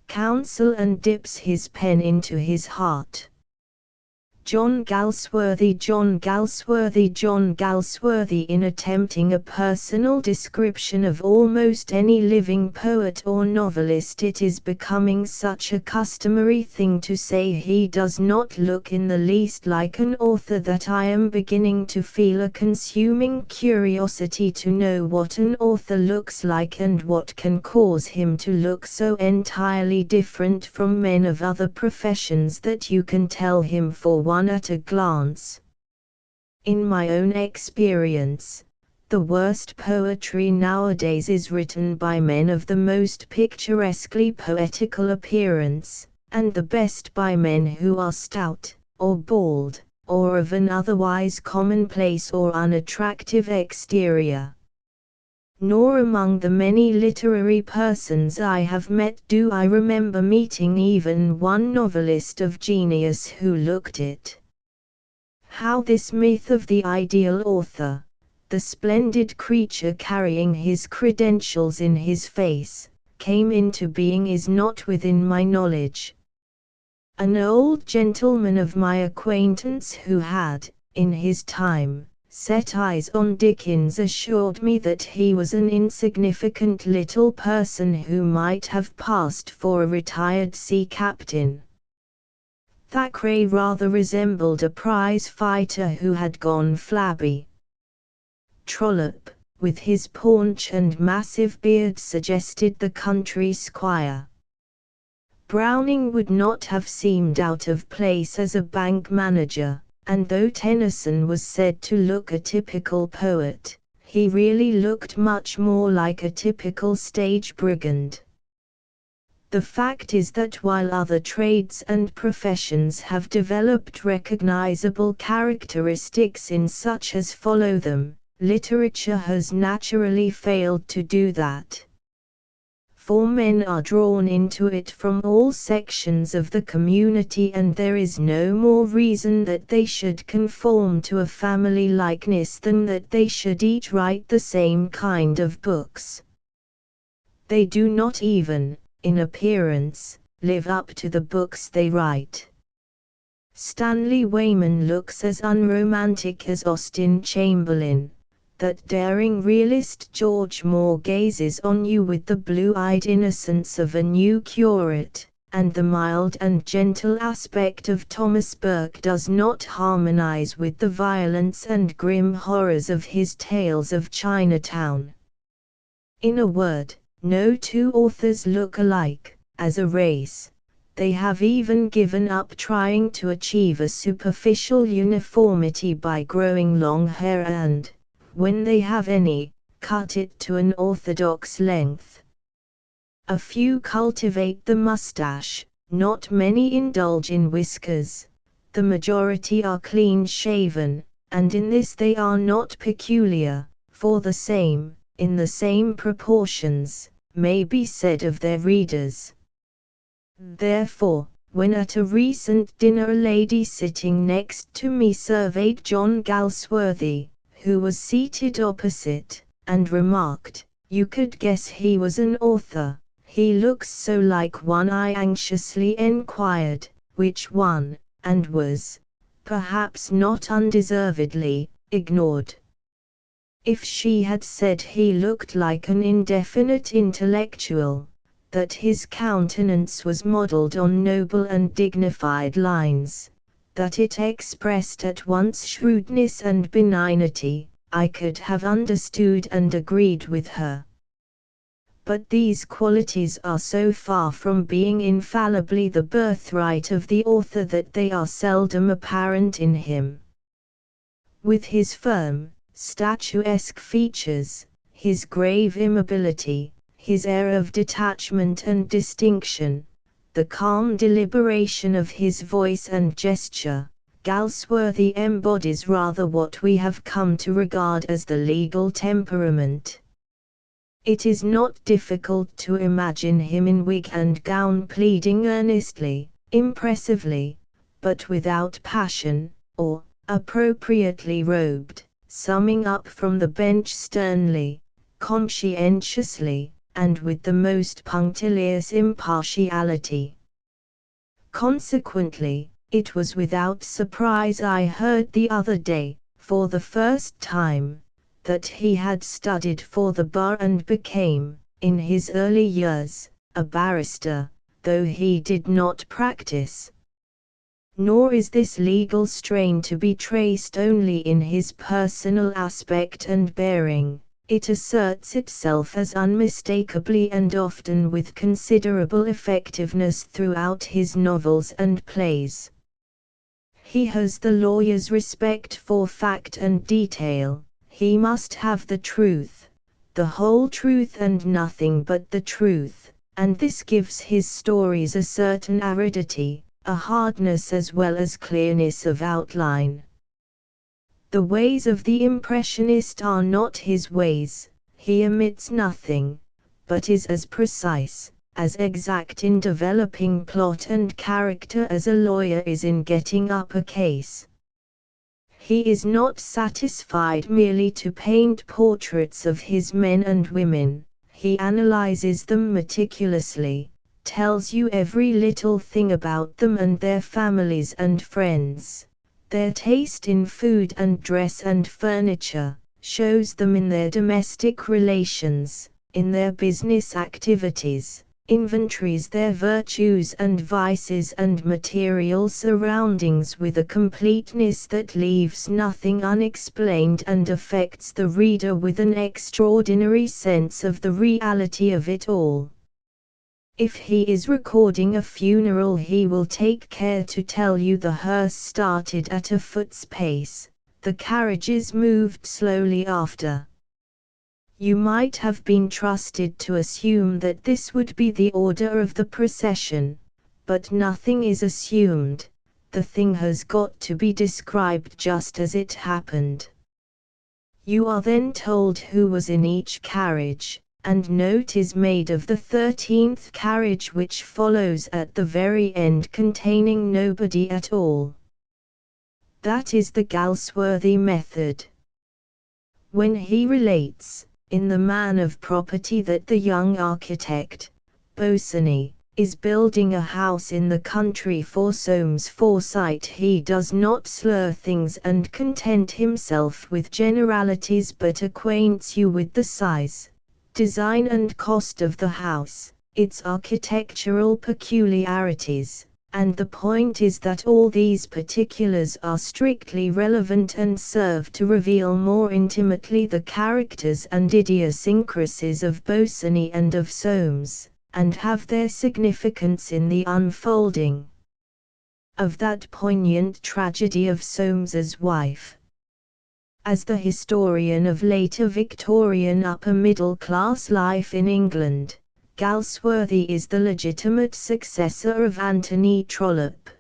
counsel and dips his pen into his heart. John Galsworthy in attempting a personal description of almost any living poet or novelist it is becoming such a customary thing to say he does not look in the least like an author that I am beginning to feel a consuming curiosity to know what an author looks like and what can cause him to look so entirely different from men of other professions that you can tell him for one at a glance. In my own experience, the worst poetry nowadays is written by men of the most picturesquely poetical appearance, and the best by men who are stout, or bald, or of an otherwise commonplace or unattractive exterior. Nor among the many literary persons I have met do I remember meeting even one novelist of genius who looked it. How this myth of the ideal author, the splendid creature carrying his credentials in his face, came into being is not within my knowledge. An old gentleman of my acquaintance who had, in his time, set eyes on Dickens assured me that he was an insignificant little person who might have passed for a retired sea captain. Thackeray rather resembled a prize fighter who had gone flabby. Trollope, with his paunch and massive beard, suggested the country squire. Browning would not have seemed out of place as a bank manager, and though Tennyson was said to look a typical poet, he really looked much more like a typical stage brigand. The fact is that while other trades and professions have developed recognizable characteristics in such as follow them, literature has naturally failed to do that. For men are drawn into it from all sections of the community, and there is no more reason that they should conform to a family likeness than that they should each write the same kind of books. They do not even, in appearance, live up to the books they write. Stanley Weyman looks as unromantic as Austen Chamberlain. That daring realist George Moore gazes on you with the blue-eyed innocence of a new curate, and the mild and gentle aspect of Thomas Burke does not harmonize with the violence and grim horrors of his tales of Chinatown. In a word, no two authors look alike, as a race. They have even given up trying to achieve a superficial uniformity by growing long hair and, when they have any, cut it to an orthodox length. A few cultivate the mustache, not many indulge in whiskers, the majority are clean-shaven, and in this they are not peculiar, for the same, in the same proportions, may be said of their readers. Therefore, when at a recent dinner a lady sitting next to me surveyed John Galsworthy, who was seated opposite, and remarked, "You could guess he was an author, he looks so like one," I anxiously enquired, which one, and was, perhaps not undeservedly, ignored. If she had said he looked like an indefinite intellectual, that his countenance was modelled on noble and dignified lines, that it expressed at once shrewdness and benignity, I could have understood and agreed with her. But these qualities are so far from being infallibly the birthright of the author that they are seldom apparent in him. With his firm, statuesque features, his grave immobility, his air of detachment and distinction, the calm deliberation of his voice and gesture, Galsworthy embodies rather what we have come to regard as the legal temperament. It is not difficult to imagine him in wig and gown pleading earnestly, impressively, but without passion, or, appropriately robed, summing up from the bench sternly, conscientiously, and with the most punctilious impartiality. Consequently, it was without surprise I heard the other day, for the first time, that he had studied for the bar and became, in his early years, a barrister, though he did not practice. Nor is this legal strain to be traced only in his personal aspect and bearing. It asserts itself as unmistakably and often with considerable effectiveness throughout his novels and plays. He has the lawyer's respect for fact and detail. He must have the truth, the whole truth and nothing but the truth, and this gives his stories a certain aridity, a hardness as well as clearness of outline. The ways of the Impressionist are not his ways, he omits nothing, but is as precise, as exact in developing plot and character as a lawyer is in getting up a case. He is not satisfied merely to paint portraits of his men and women, he analyzes them meticulously, tells you every little thing about them and their families and friends, their taste in food and dress and furniture, shows them in their domestic relations, in their business activities, inventories their virtues and vices and material surroundings with a completeness that leaves nothing unexplained and affects the reader with an extraordinary sense of the reality of it all. If he is recording a funeral, he will take care to tell you the hearse started at a foot's pace, the carriages moved slowly after. You might have been trusted to assume that this would be the order of the procession, but nothing is assumed, the thing has got to be described just as it happened. You are then told who was in each carriage, and note is made of the 13th carriage which follows at the very end containing nobody at all. That is the Galsworthy method. When he relates, in The Man of Property, that the young architect, Bossony, is building a house in the country for Soames Forsyte, he does not slur things and content himself with generalities but acquaints you with the size, design and cost of the house, its architectural peculiarities, and the point is that all these particulars are strictly relevant and serve to reveal more intimately the characters and idiosyncrasies of Bossony and of Soames, and have their significance in the unfolding of that poignant tragedy of Soames's wife. As the historian of later Victorian upper-middle-class life in England, Galsworthy is the legitimate successor of Anthony Trollope.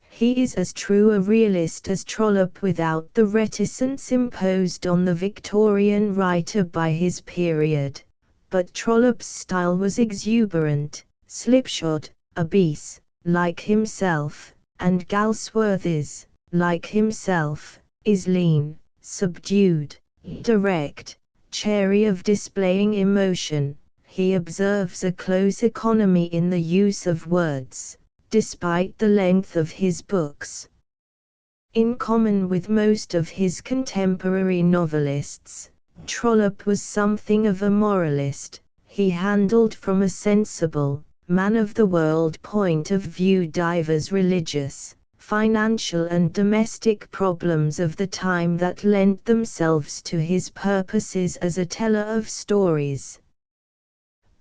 He is as true a realist as Trollope without the reticence imposed on the Victorian writer by his period, but Trollope's style was exuberant, slipshod, obese, like himself, and Galsworthy's, like himself, is lean, subdued, direct, chary of displaying emotion. He observes a close economy in the use of words, despite the length of his books. In common with most of his contemporary novelists, Trollope was something of a moralist. He handled from a sensible, man-of-the-world point of view divers religious, financial and domestic problems of the time that lent themselves to his purposes as a teller of stories.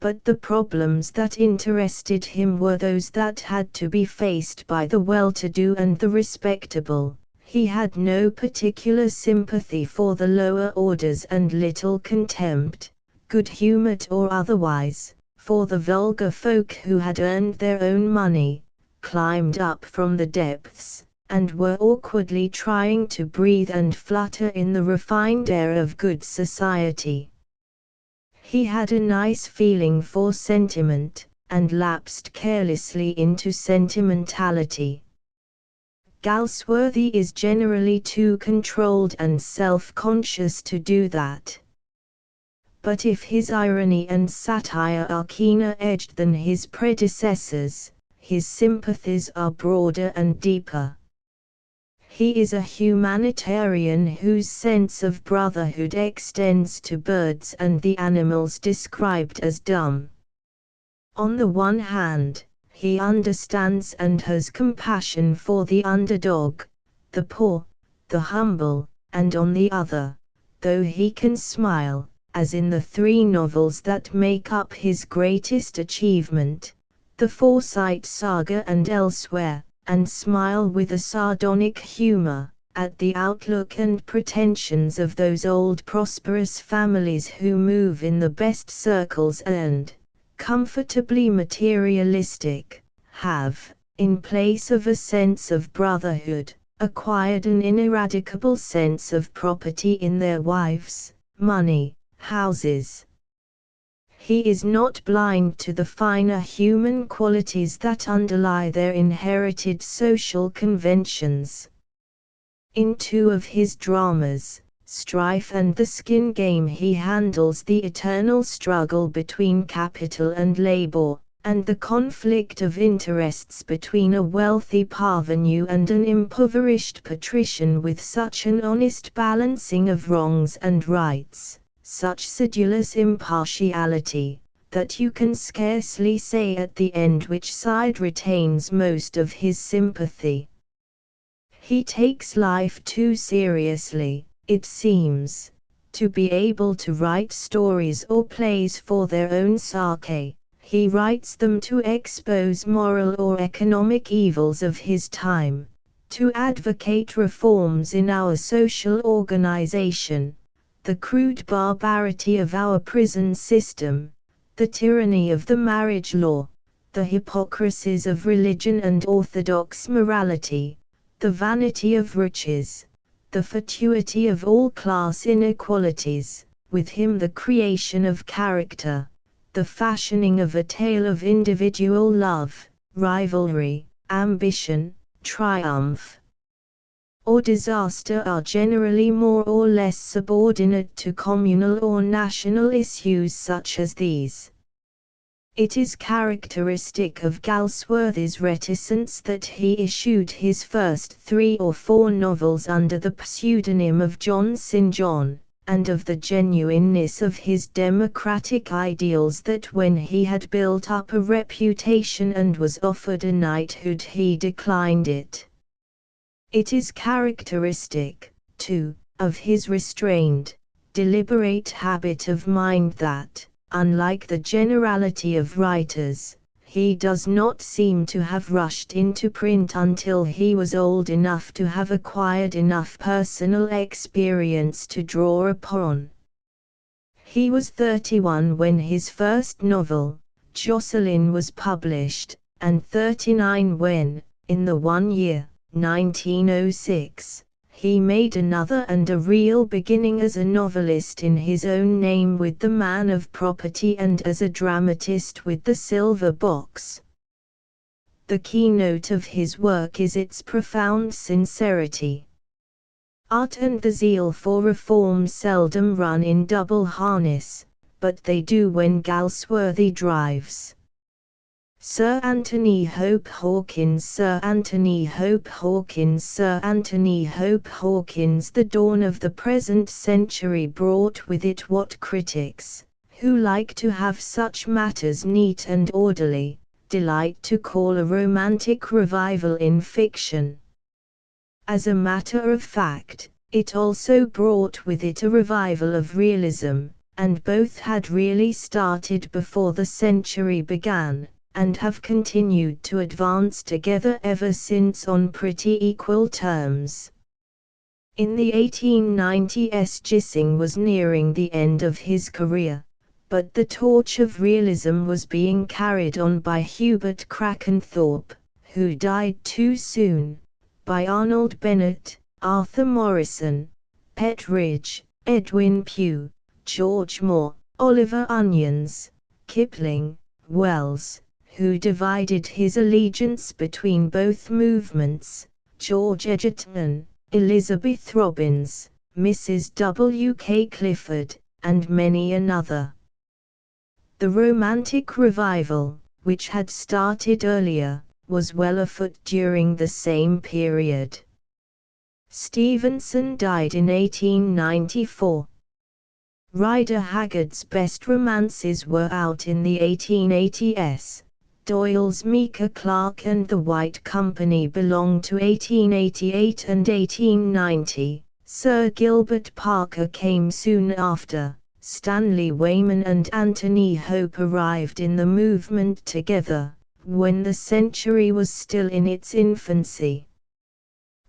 But the problems that interested him were those that had to be faced by the well-to-do and the respectable. He had no particular sympathy for the lower orders and little contempt, good-humored or otherwise, for the vulgar folk who had earned their own money, climbed up from the depths, and were awkwardly trying to breathe and flutter in the refined air of good society. He had a nice feeling for sentiment, and lapsed carelessly into sentimentality. Galsworthy is generally too controlled and self-conscious to do that. But if his irony and satire are keener-edged than his predecessors, his sympathies are broader and deeper. He is a humanitarian whose sense of brotherhood extends to birds and the animals described as dumb. On the one hand, he understands and has compassion for the underdog, the poor, the humble, and on the other, though he can smile, as in the three novels that make up his greatest achievement, the Forsyte Saga and elsewhere, and smile with a sardonic humor at the outlook and pretensions of those old prosperous families who move in the best circles and, comfortably materialistic, have, in place of a sense of brotherhood, acquired an ineradicable sense of property in their wives, money, houses. He is not blind to the finer human qualities that underlie their inherited social conventions. In two of his dramas, Strife and The Skin Game, he handles the eternal struggle between capital and labor, and the conflict of interests between a wealthy parvenu and an impoverished patrician with such an honest balancing of wrongs and rights, such sedulous impartiality, that you can scarcely say at the end which side retains most of his sympathy. He takes life too seriously, it seems, to be able to write stories or plays for their own sake. He writes them to expose moral or economic evils of his time, to advocate reforms in our social organization, the crude barbarity of our prison system, the tyranny of the marriage law, the hypocrisies of religion and orthodox morality, the vanity of riches, the fatuity of all class inequalities, with him the creation of character, the fashioning of a tale of individual love, rivalry, ambition, triumph, or disaster are generally more or less subordinate to communal or national issues such as these. It is characteristic of Galsworthy's reticence that he issued his first 3 or 4 novels under the pseudonym of John St. John, and of the genuineness of his democratic ideals that when he had built up a reputation and was offered a knighthood he declined it. It is characteristic, too, of his restrained, deliberate habit of mind that, unlike the generality of writers, he does not seem to have rushed into print until he was old enough to have acquired enough personal experience to draw upon. He was 31 when his first novel, Jocelyn, was published, and 39 when, in the one year, 1906, he made another and a real beginning as a novelist in his own name with The Man of Property and as a dramatist with The Silver Box. The keynote of his work is its profound sincerity. Art and the zeal for reform seldom run in double harness, but they do when Galsworthy drives. Sir Anthony Hope Hawkins, Sir Anthony Hope Hawkins, Sir Anthony Hope Hawkins. The dawn of the present century brought with it what critics, who like to have such matters neat and orderly, delight to call a romantic revival in fiction. As a matter of fact, it also brought with it a revival of realism, and both had really started before the century began, and have continued to advance together ever since on pretty equal terms. In the 1890s Gissing was nearing the end of his career, but the torch of realism was being carried on by Hubert Krakenthorpe, who died too soon, by Arnold Bennett, Arthur Morrison, Pett Ridge, Edwin Pugh, George Moore, Oliver Onions, Kipling, Wells, who divided his allegiance between both movements, George Egerton, Elizabeth Robbins, Mrs. W. K. Clifford, and many another. The Romantic Revival, which had started earlier, was well afoot during the same period. Stevenson died in 1894. Rider Haggard's best romances were out in the 1880s. Doyle's Micah Clarke and the White Company belonged to 1888 and 1890. Sir Gilbert Parker came soon after. Stanley Weyman and Anthony Hope arrived in the movement together, when the century was still in its infancy.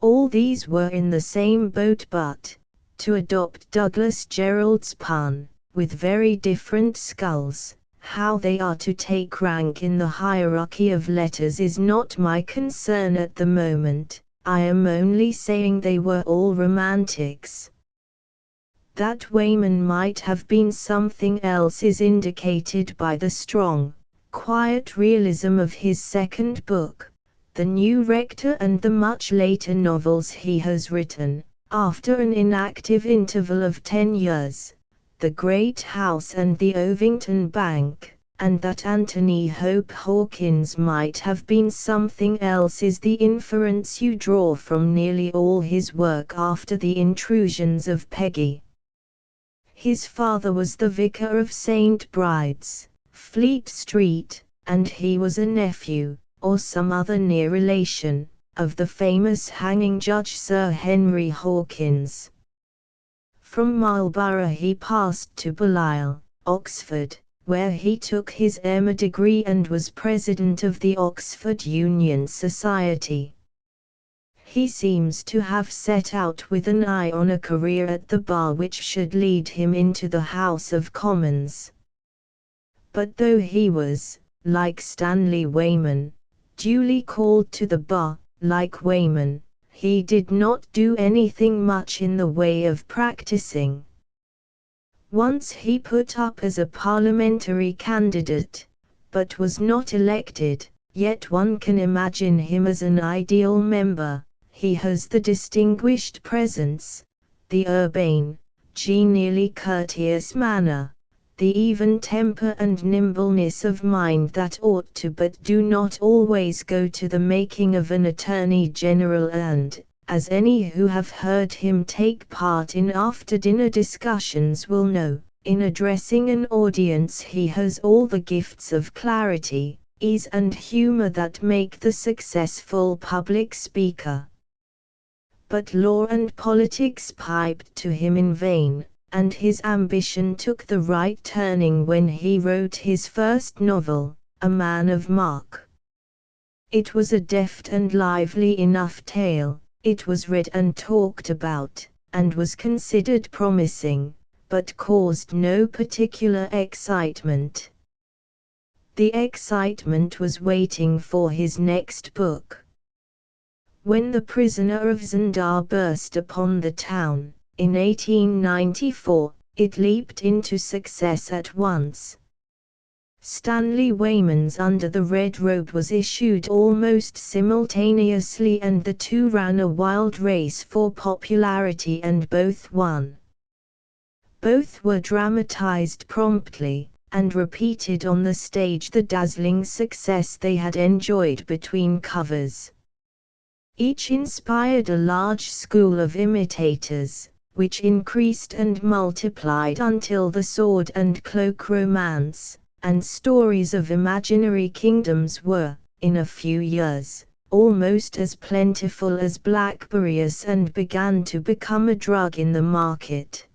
All these were in the same boat but, to adopt Douglas Jerrold's pun, with very different sculls, How they are to take rank in the hierarchy of letters is not my concern at the moment. I am only saying they were all romantics. That Wayman might have been something else is indicated by the strong, quiet realism of his second book, The New Rector, and the much later novels he has written, after an inactive interval of 10 years, The Great House and the Ovington Bank, and that Anthony Hope Hawkins might have been something else is the inference you draw from nearly all his work after the intrusions of Peggy. His father was the vicar of St. Bride's, Fleet Street, and he was a nephew, or some other near relation, of the famous hanging judge Sir Henry Hawkins. From Marlborough he passed to Belial, Oxford, where he took his M.A. degree and was president of the Oxford Union Society. He seems to have set out with an eye on a career at the bar which should lead him into the House of Commons. But though he was, like Stanley Weyman, duly called to the bar, like Weyman, he did not do anything much in the way of practicing. Once he put up as a parliamentary candidate, but was not elected, yet one can imagine him as an ideal member. He has the distinguished presence, the urbane, genially courteous manner, the even temper and nimbleness of mind that ought to but do not always go to the making of an attorney general, and, as any who have heard him take part in after-dinner discussions will know, in addressing an audience he has all the gifts of clarity, ease and humor that make the successful public speaker. But law and politics piped to him in vain, and his ambition took the right turning when he wrote his first novel, A Man of Mark. It was a deft and lively enough tale, it was read and talked about, and was considered promising, but caused no particular excitement. The excitement was waiting for his next book. When The Prisoner of Zandar burst upon the town, in 1894, it leaped into success at once. Stanley Weyman's Under the Red Robe was issued almost simultaneously, and the two ran a wild race for popularity and both won. Both were dramatized promptly, and repeated on the stage the dazzling success they had enjoyed between covers. Each inspired a large school of imitators, which increased and multiplied until the sword and cloak romance, and stories of imaginary kingdoms were, in a few years, almost as plentiful as blackberries and began to become a drug in the market.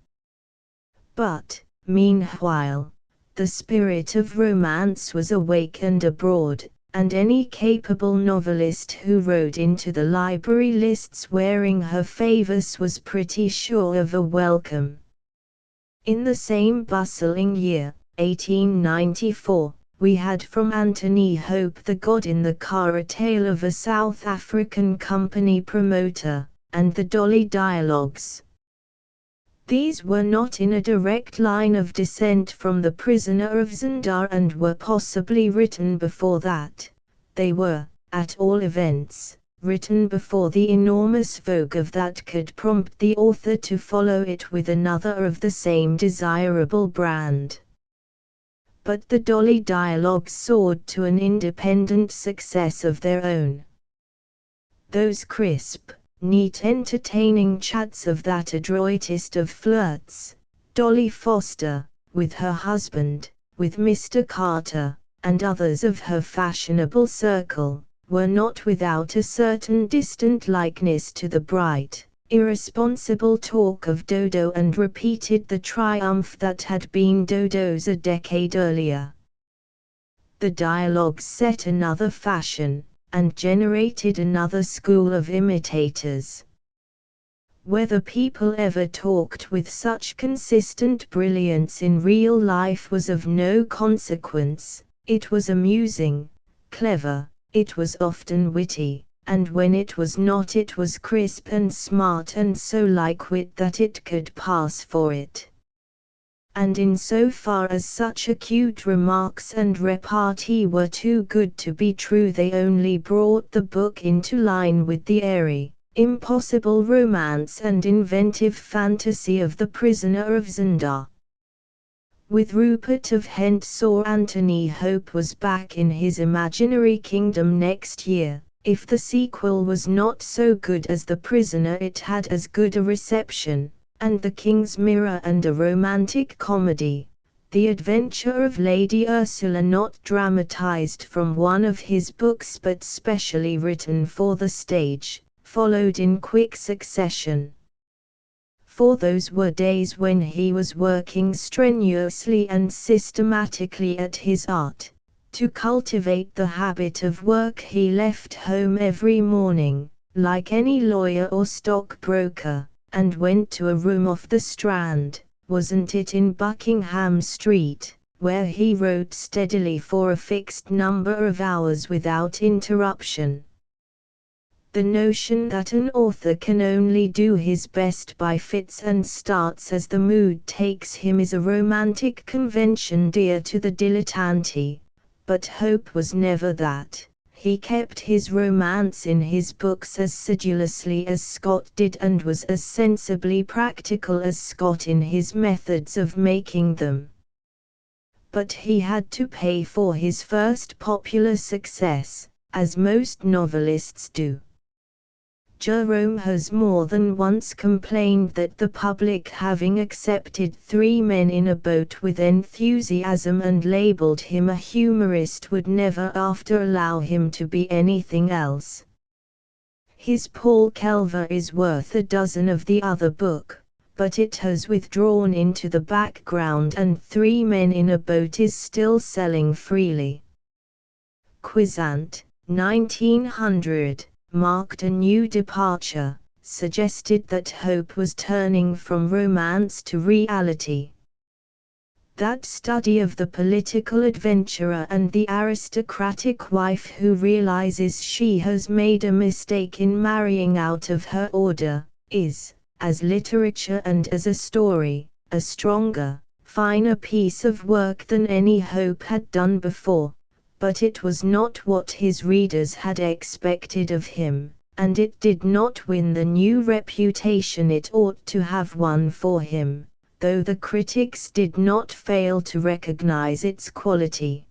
But, meanwhile, the spirit of romance was awake and abroad, and any capable novelist who rode into the library lists wearing her favors was pretty sure of a welcome. In the same bustling year, 1894, we had from Anthony Hope the God in the Car, a tale of a South African company promoter, and the Dolly Dialogues. These were not in a direct line of descent from The Prisoner of Zandar and were possibly written before that. They were, at all events, written before the enormous vogue of that could prompt the author to follow it with another of the same desirable brand. But the Dolly Dialogues soared to an independent success of their own. Those crisp, neat entertaining chats of that adroitest of flirts, Dolly Foster, with her husband, with Mr. Carter, and others of her fashionable circle, were not without a certain distant likeness to the bright, irresponsible talk of Dodo, and repeated the triumph that had been Dodo's a decade earlier. The dialogues set another fashion, and generated another school of imitators. Whether people ever talked with such consistent brilliance in real life was of no consequence. It was amusing, clever, it was often witty, and when it was not it was crisp and smart and so like wit that it could pass for it. And in so far as such acute remarks and repartee were too good to be true, they only brought the book into line with the airy, impossible romance and inventive fantasy of The Prisoner of Zenda. With Rupert of Hentzau, Anthony Hope was back in his imaginary kingdom next year. If the sequel was not so good as The Prisoner, it had as good a reception, and The King's Mirror and a romantic comedy, The Adventure of Lady Ursula, not dramatized from one of his books but specially written for the stage, followed in quick succession. For those were days when he was working strenuously and systematically at his art. To cultivate the habit of work he left home every morning, like any lawyer or stockbroker, and went to a room off the Strand, wasn't it in Buckingham Street, where he wrote steadily for a fixed number of hours without interruption. The notion that an author can only do his best by fits and starts as the mood takes him is a romantic convention dear to the dilettante, but Hope was never that. He kept his romance in his books as sedulously as Scott did and was as sensibly practical as Scott in his methods of making them. But he had to pay for his first popular success, as most novelists do. Jerome has more than once complained that the public, having accepted Three Men in a Boat with enthusiasm and labeled him a humorist, would never after allow him to be anything else. His Paul Kelver is worth a dozen of the other book, but it has withdrawn into the background and Three Men in a Boat is still selling freely. Quizzant, 1900. Marked a new departure, suggested that Hope was turning from romance to reality. That study of the political adventurer and the aristocratic wife who realizes she has made a mistake in marrying out of her order, is, as literature and as a story, a stronger, finer piece of work than any Hope had done before. But it was not what his readers had expected of him, and it did not win the new reputation it ought to have won for him, though the critics did not fail to recognize its quality.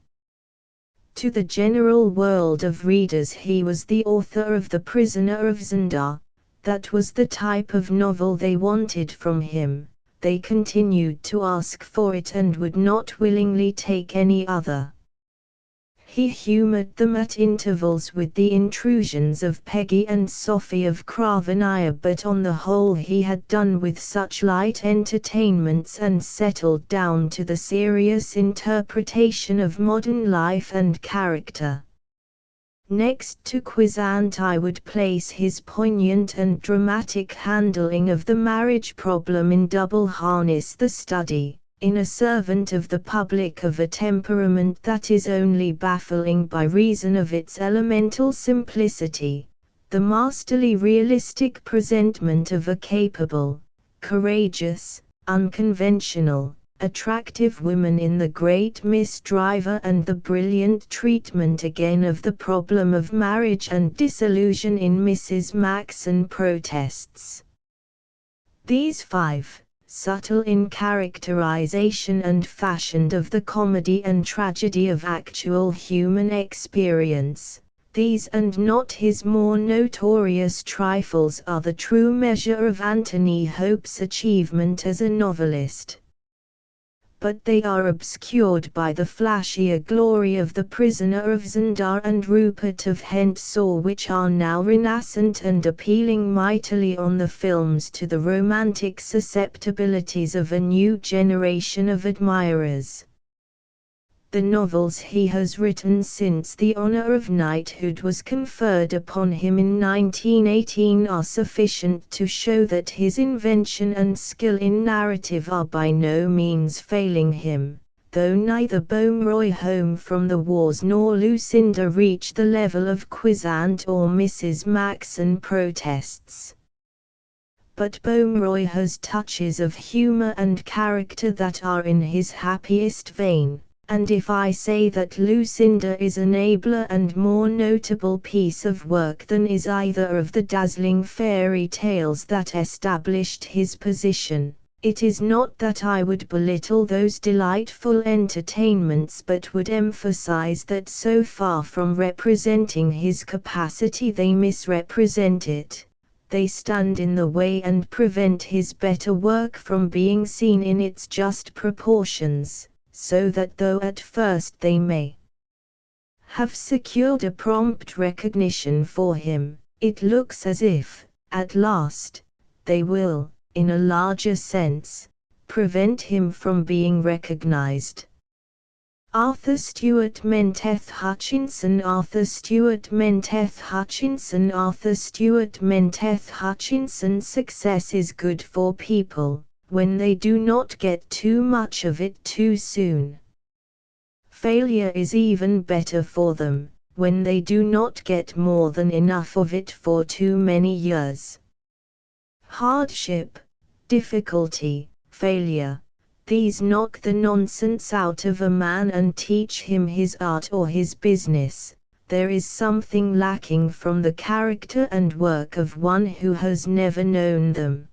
To the general world of readers he was the author of The Prisoner of Zenda. That was the type of novel they wanted from him. They continued to ask for it and would not willingly take any other. He humored them at intervals with the intrusions of Peggy and Sophie of Cravenire, but on the whole he had done with such light entertainments and settled down to the serious interpretation of modern life and character. Next to Quizzant I would place his poignant and dramatic handling of the marriage problem in Double Harness, the study, in a servant of the public, of a temperament that is only baffling by reason of its elemental simplicity, the masterly realistic presentment of a capable, courageous, unconventional, attractive woman in The Great Miss Driver, and the brilliant treatment again of the problem of marriage and disillusion in Mrs. Maxon Protests. These five, subtle in characterization and fashioned of the comedy and tragedy of actual human experience, these and not his more notorious trifles are the true measure of Anthony Hope's achievement as a novelist. But they are obscured by the flashier glory of The Prisoner of Zenda and Rupert of Hentzau, which are now renascent and appealing mightily on the films to the romantic susceptibilities of a new generation of admirers. The novels he has written since the honor of knighthood was conferred upon him in 1918 are sufficient to show that his invention and skill in narrative are by no means failing him, though neither Beaumroy home from the wars nor Lucinda reach the level of Quizzant or Mrs. Maxon protests. But Beaumroy has touches of humor and character that are in his happiest vein. And if I say that Lucinda is an abler and more notable piece of work than is either of the dazzling fairy tales that established his position, it is not that I would belittle those delightful entertainments but would emphasize that so far from representing his capacity they misrepresent it. They stand in the way and prevent his better work from being seen in its just proportions. So that though at first they may have secured a prompt recognition for him, it looks as if, at last, they will, in a larger sense, prevent him from being recognized. Arthur Stewart Menteth Hutchinson Arthur Stewart Menteth Hutchinson Arthur Stewart Menteth Hutchinson Success is good for people when they do not get too much of it too soon. Failure is even better for them, when they do not get more than enough of it for too many years. Hardship, difficulty, failure, these knock the nonsense out of a man and teach him his art or his business. There is something lacking from the character and work of one who has never known them.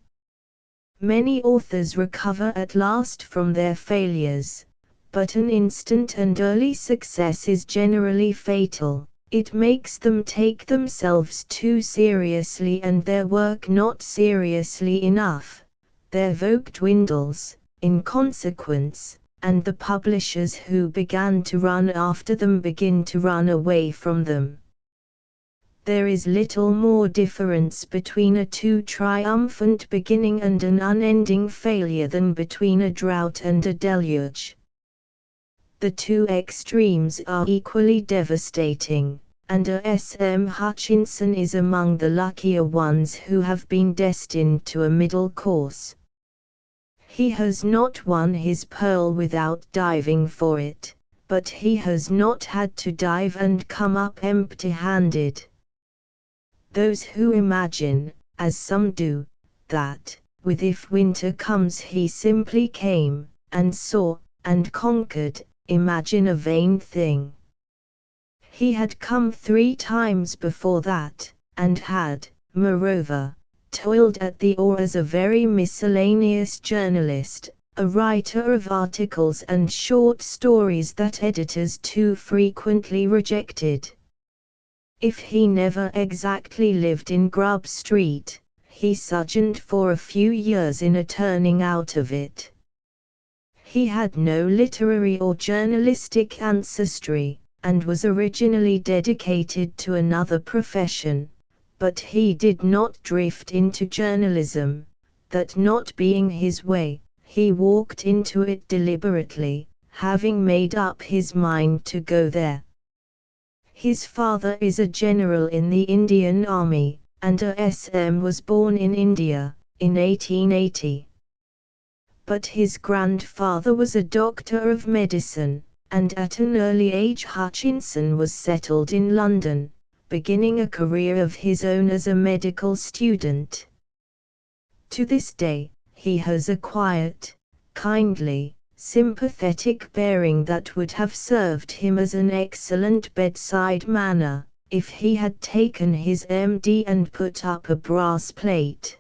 Many authors recover at last from their failures, but an instant and early success is generally fatal. It makes them take themselves too seriously and their work not seriously enough. Their vogue dwindles, in consequence, and the publishers who began to run after them begin to run away from them. There is little more difference between a too triumphant beginning and an unending failure than between a drought and a deluge. The two extremes are equally devastating, and S.M. Hutchinson is among the luckier ones who have been destined to a middle course. He has not won his pearl without diving for it, but he has not had to dive and come up empty-handed. Those who imagine, as some do, that, with if winter comes he simply came, and saw, and conquered, imagine a vain thing. He had come 3 times before that, and had, moreover, toiled at the oar as a very miscellaneous journalist, a writer of articles and short stories that editors too frequently rejected. If he never exactly lived in Grub Street, he sojourned for a few years in a turning out of it. He had no literary or journalistic ancestry, and was originally dedicated to another profession, but he did not drift into journalism, that not being his way, he walked into it deliberately, having made up his mind to go there. His father is a general in the Indian Army, and S.M. was born in India, in 1880. But his grandfather was a doctor of medicine, and at an early age Hutchinson was settled in London, beginning a career of his own as a medical student. To this day, he has a quiet, kindly, sympathetic bearing that would have served him as an excellent bedside manner, if he had taken his MD and put up a brass plate.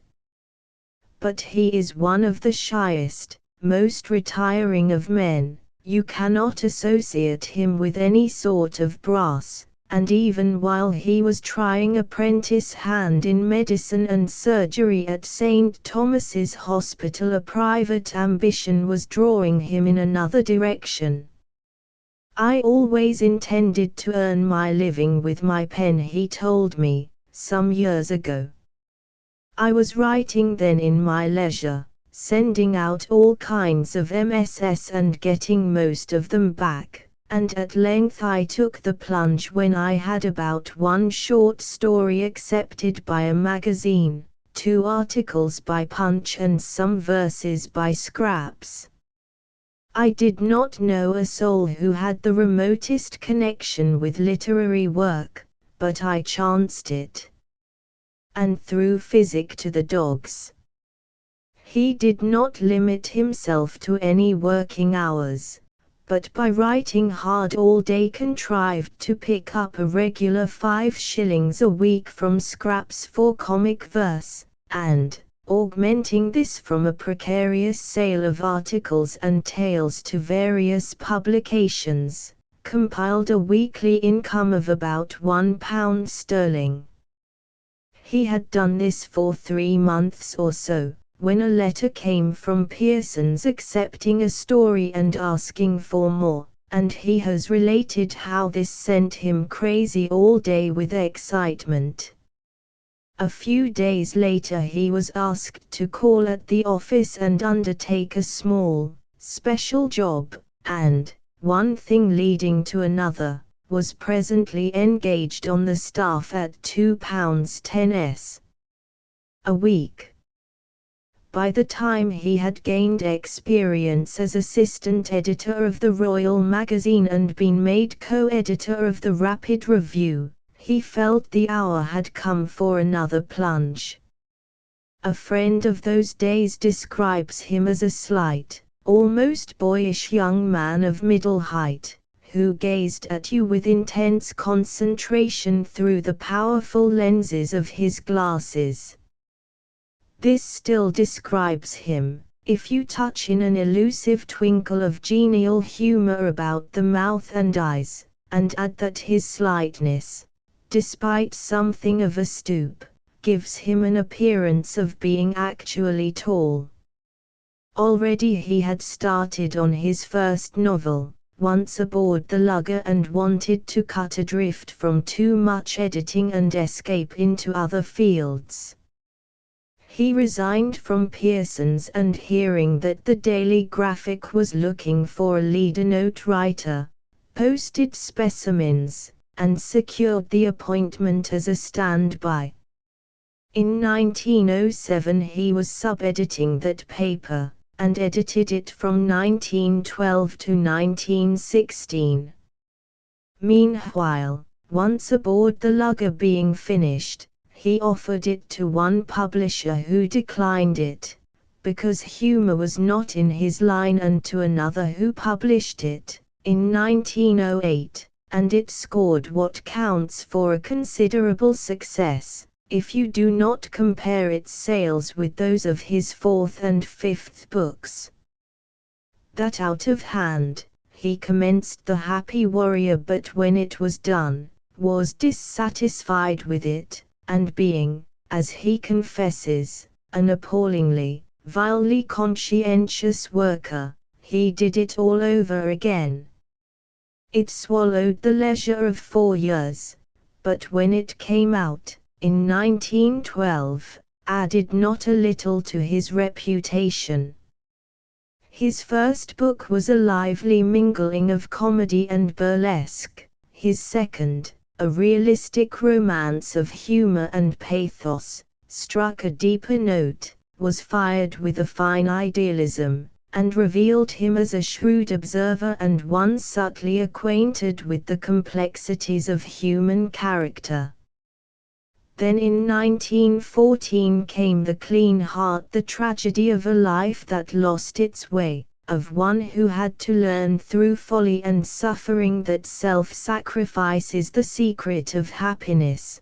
But he is one of the shyest, most retiring of men. You cannot associate him with any sort of brass, and even while he was trying apprentice hand in medicine and surgery at St. Thomas's Hospital, a private ambition was drawing him in another direction. I always intended to earn my living with my pen, he told me, some years ago. I was writing then in my leisure, sending out all kinds of MSS and getting most of them back, and at length I took the plunge when I had about one short story accepted by a magazine, 2 articles by Punch and some verses by Scraps. I did not know a soul who had the remotest connection with literary work, but I chanced it, and threw physic to the dogs. He did not limit himself to any working hours, but by writing hard all day contrived to pick up a regular 5 shillings a week from Scraps for comic verse, and, augmenting this from a precarious sale of articles and tales to various publications, compiled a weekly income of about £1 sterling. He had done this for 3 months or so, when a letter came from Pearson's accepting a story and asking for more, and he has related how this sent him crazy all day with excitement. A few days later he was asked to call at the office and undertake a small, special job, and, one thing leading to another, was presently engaged on the staff at £2.10 a week. By the time he had gained experience as assistant editor of the Royal Magazine and been made co-editor of the Rapid Review, he felt the hour had come for another plunge. A friend of those days describes him as a slight, almost boyish young man of middle height, who gazed at you with intense concentration through the powerful lenses of his glasses. This still describes him, if you touch in an elusive twinkle of genial humor about the mouth and eyes, and add that his slightness, despite something of a stoop, gives him an appearance of being actually tall. Already he had started on his first novel, once aboard the lugger, and wanted to cut adrift from too much editing and escape into other fields. He resigned from Pearson's, and hearing that the Daily Graphic was looking for a leader note writer, posted specimens, and secured the appointment as a standby. In 1907 he was sub-editing that paper, and edited it from 1912 to 1916. Meanwhile, once aboard the lugger being finished, he offered it to one publisher who declined it, because humor was not in his line, and to another who published it, in 1908, and it scored what counts for a considerable success, if you do not compare its sales with those of his 4th and 5th books. That out of hand, he commenced The Happy Warrior, but when it was done, was dissatisfied with it, and being, as he confesses, an appallingly, vilely conscientious worker, he did it all over again. It swallowed the leisure of 4 years, but when it came out, in 1912, added not a little to his reputation. His first book was a lively mingling of comedy and burlesque, his second, a realistic romance of humor and pathos, struck a deeper note, was fired with a fine idealism, and revealed him as a shrewd observer and one subtly acquainted with the complexities of human character. Then in 1914 came The Clean Heart, the tragedy of a life that lost its way, of one who had to learn through folly and suffering that self-sacrifice is the secret of happiness.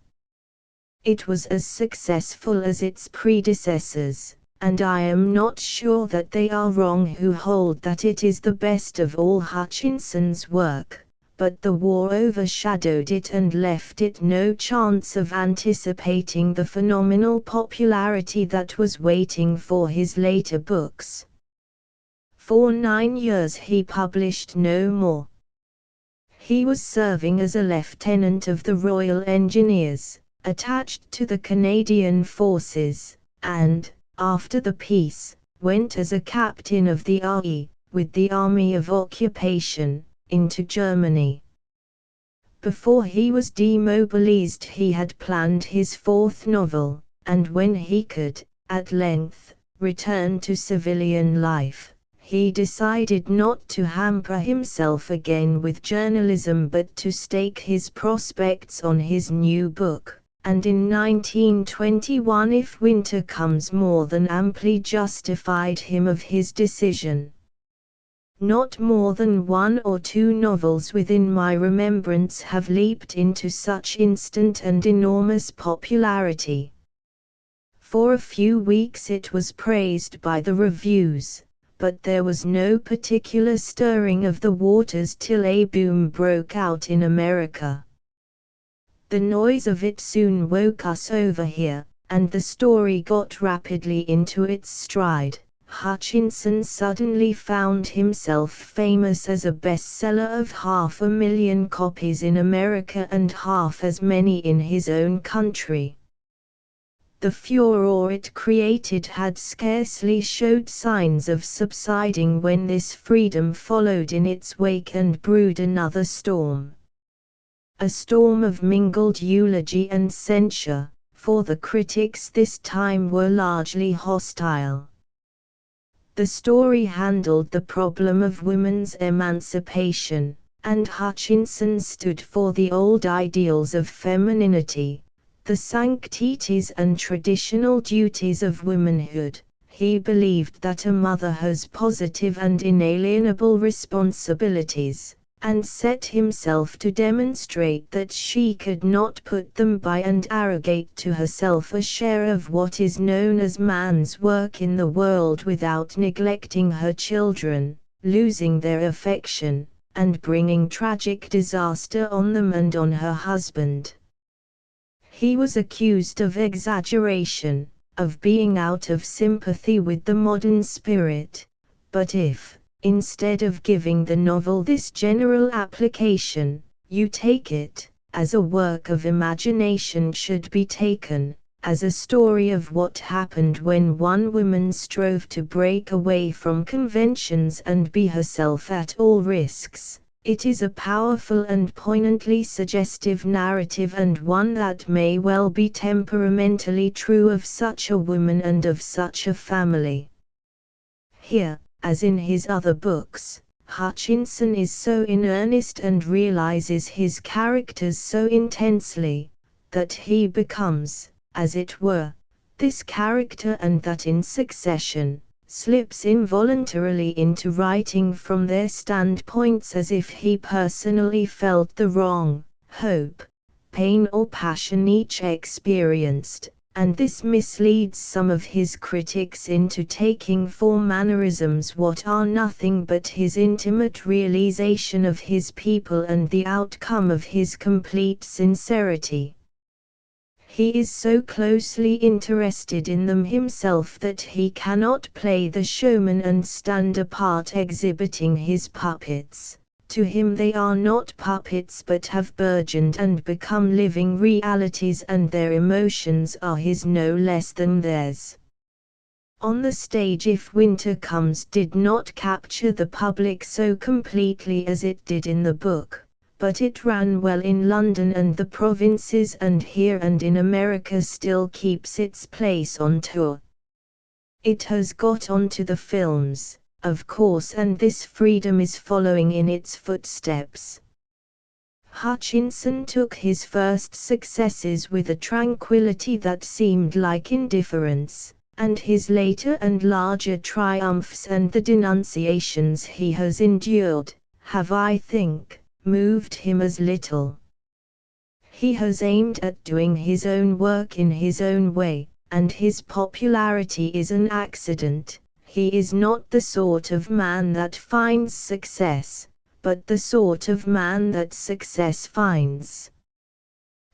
It was as successful as its predecessors, and I am not sure that they are wrong who hold that it is the best of all Hutchinson's work, but the war overshadowed it and left it no chance of anticipating the phenomenal popularity that was waiting for his later books. For 9 years he published no more. He was serving as a lieutenant of the Royal Engineers, attached to the Canadian Forces, and, after the peace, went as a captain of the RE, with the Army of Occupation, into Germany. Before he was demobilized he had planned his fourth novel, and when he could, at length, return to civilian life, he decided not to hamper himself again with journalism but to stake his prospects on his new book, and in 1921 If Winter Comes more than amply justified him of his decision. Not more than one or two novels within my remembrance have leaped into such instant and enormous popularity. For a few weeks it was praised by the reviews, but there was no particular stirring of the waters till a boom broke out in America. The noise of it soon woke us over here, and the story got rapidly into its stride. Hutchinson suddenly found himself famous as a bestseller of 500,000 copies in America and half as many in his own country. The furore it created had scarcely showed signs of subsiding when this freedom followed in its wake and brewed another storm. A storm of mingled eulogy and censure, for the critics this time were largely hostile. The story handled the problem of women's emancipation, and Hutchinson stood for the old ideals of femininity, the sanctities and traditional duties of womanhood. He believed that a mother has positive and inalienable responsibilities, and set himself to demonstrate that she could not put them by and arrogate to herself a share of what is known as man's work in the world without neglecting her children, losing their affection, and bringing tragic disaster on them and on her husband. He was accused of exaggeration, of being out of sympathy with the modern spirit, but if, instead of giving the novel this general application, you take it, as a work of imagination should be taken, as a story of what happened when one woman strove to break away from conventions and be herself at all risks, it is a powerful and poignantly suggestive narrative and one that may well be temperamentally true of such a woman and of such a family. Here, as in his other books, Hutchinson is so in earnest and realizes his characters so intensely, that he becomes, as it were, this character and that in succession, slips involuntarily into writing from their standpoints as if he personally felt the wrong, hope, pain or passion each experienced. And this misleads some of his critics into taking for mannerisms what are nothing but his intimate realization of his people and the outcome of his complete sincerity. He is so closely interested in them himself that he cannot play the showman and stand apart exhibiting his puppets. To him they are not puppets but have burgeoned and become living realities, and their emotions are his no less than theirs. On the stage If Winter Comes did not capture the public so completely as it did in the book, but it ran well in London and the provinces, and here and in America still keeps its place on tour. It has got onto the films, of course, and this freedom is following in its footsteps. Hutchinson took his first successes with a tranquility that seemed like indifference, and his later and larger triumphs and the denunciations he has endured, have, I think, moved him as little. He has aimed at doing his own work in his own way, and his popularity is an accident. He is not the sort of man that finds success, but the sort of man that success finds.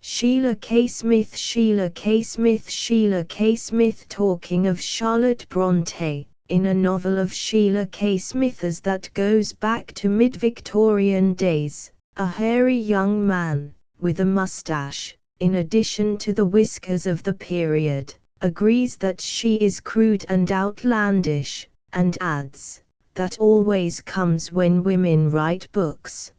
Sheila K. Smith, Sheila K. Smith, Sheila K. Smith, talking of Charlotte Bronte, in a novel of Sheila K. Smith's that goes back to mid-Victorian days, a hairy young man, with a mustache, in addition to the whiskers of the period, agrees that she is crude and outlandish, and adds, that always comes when women write books.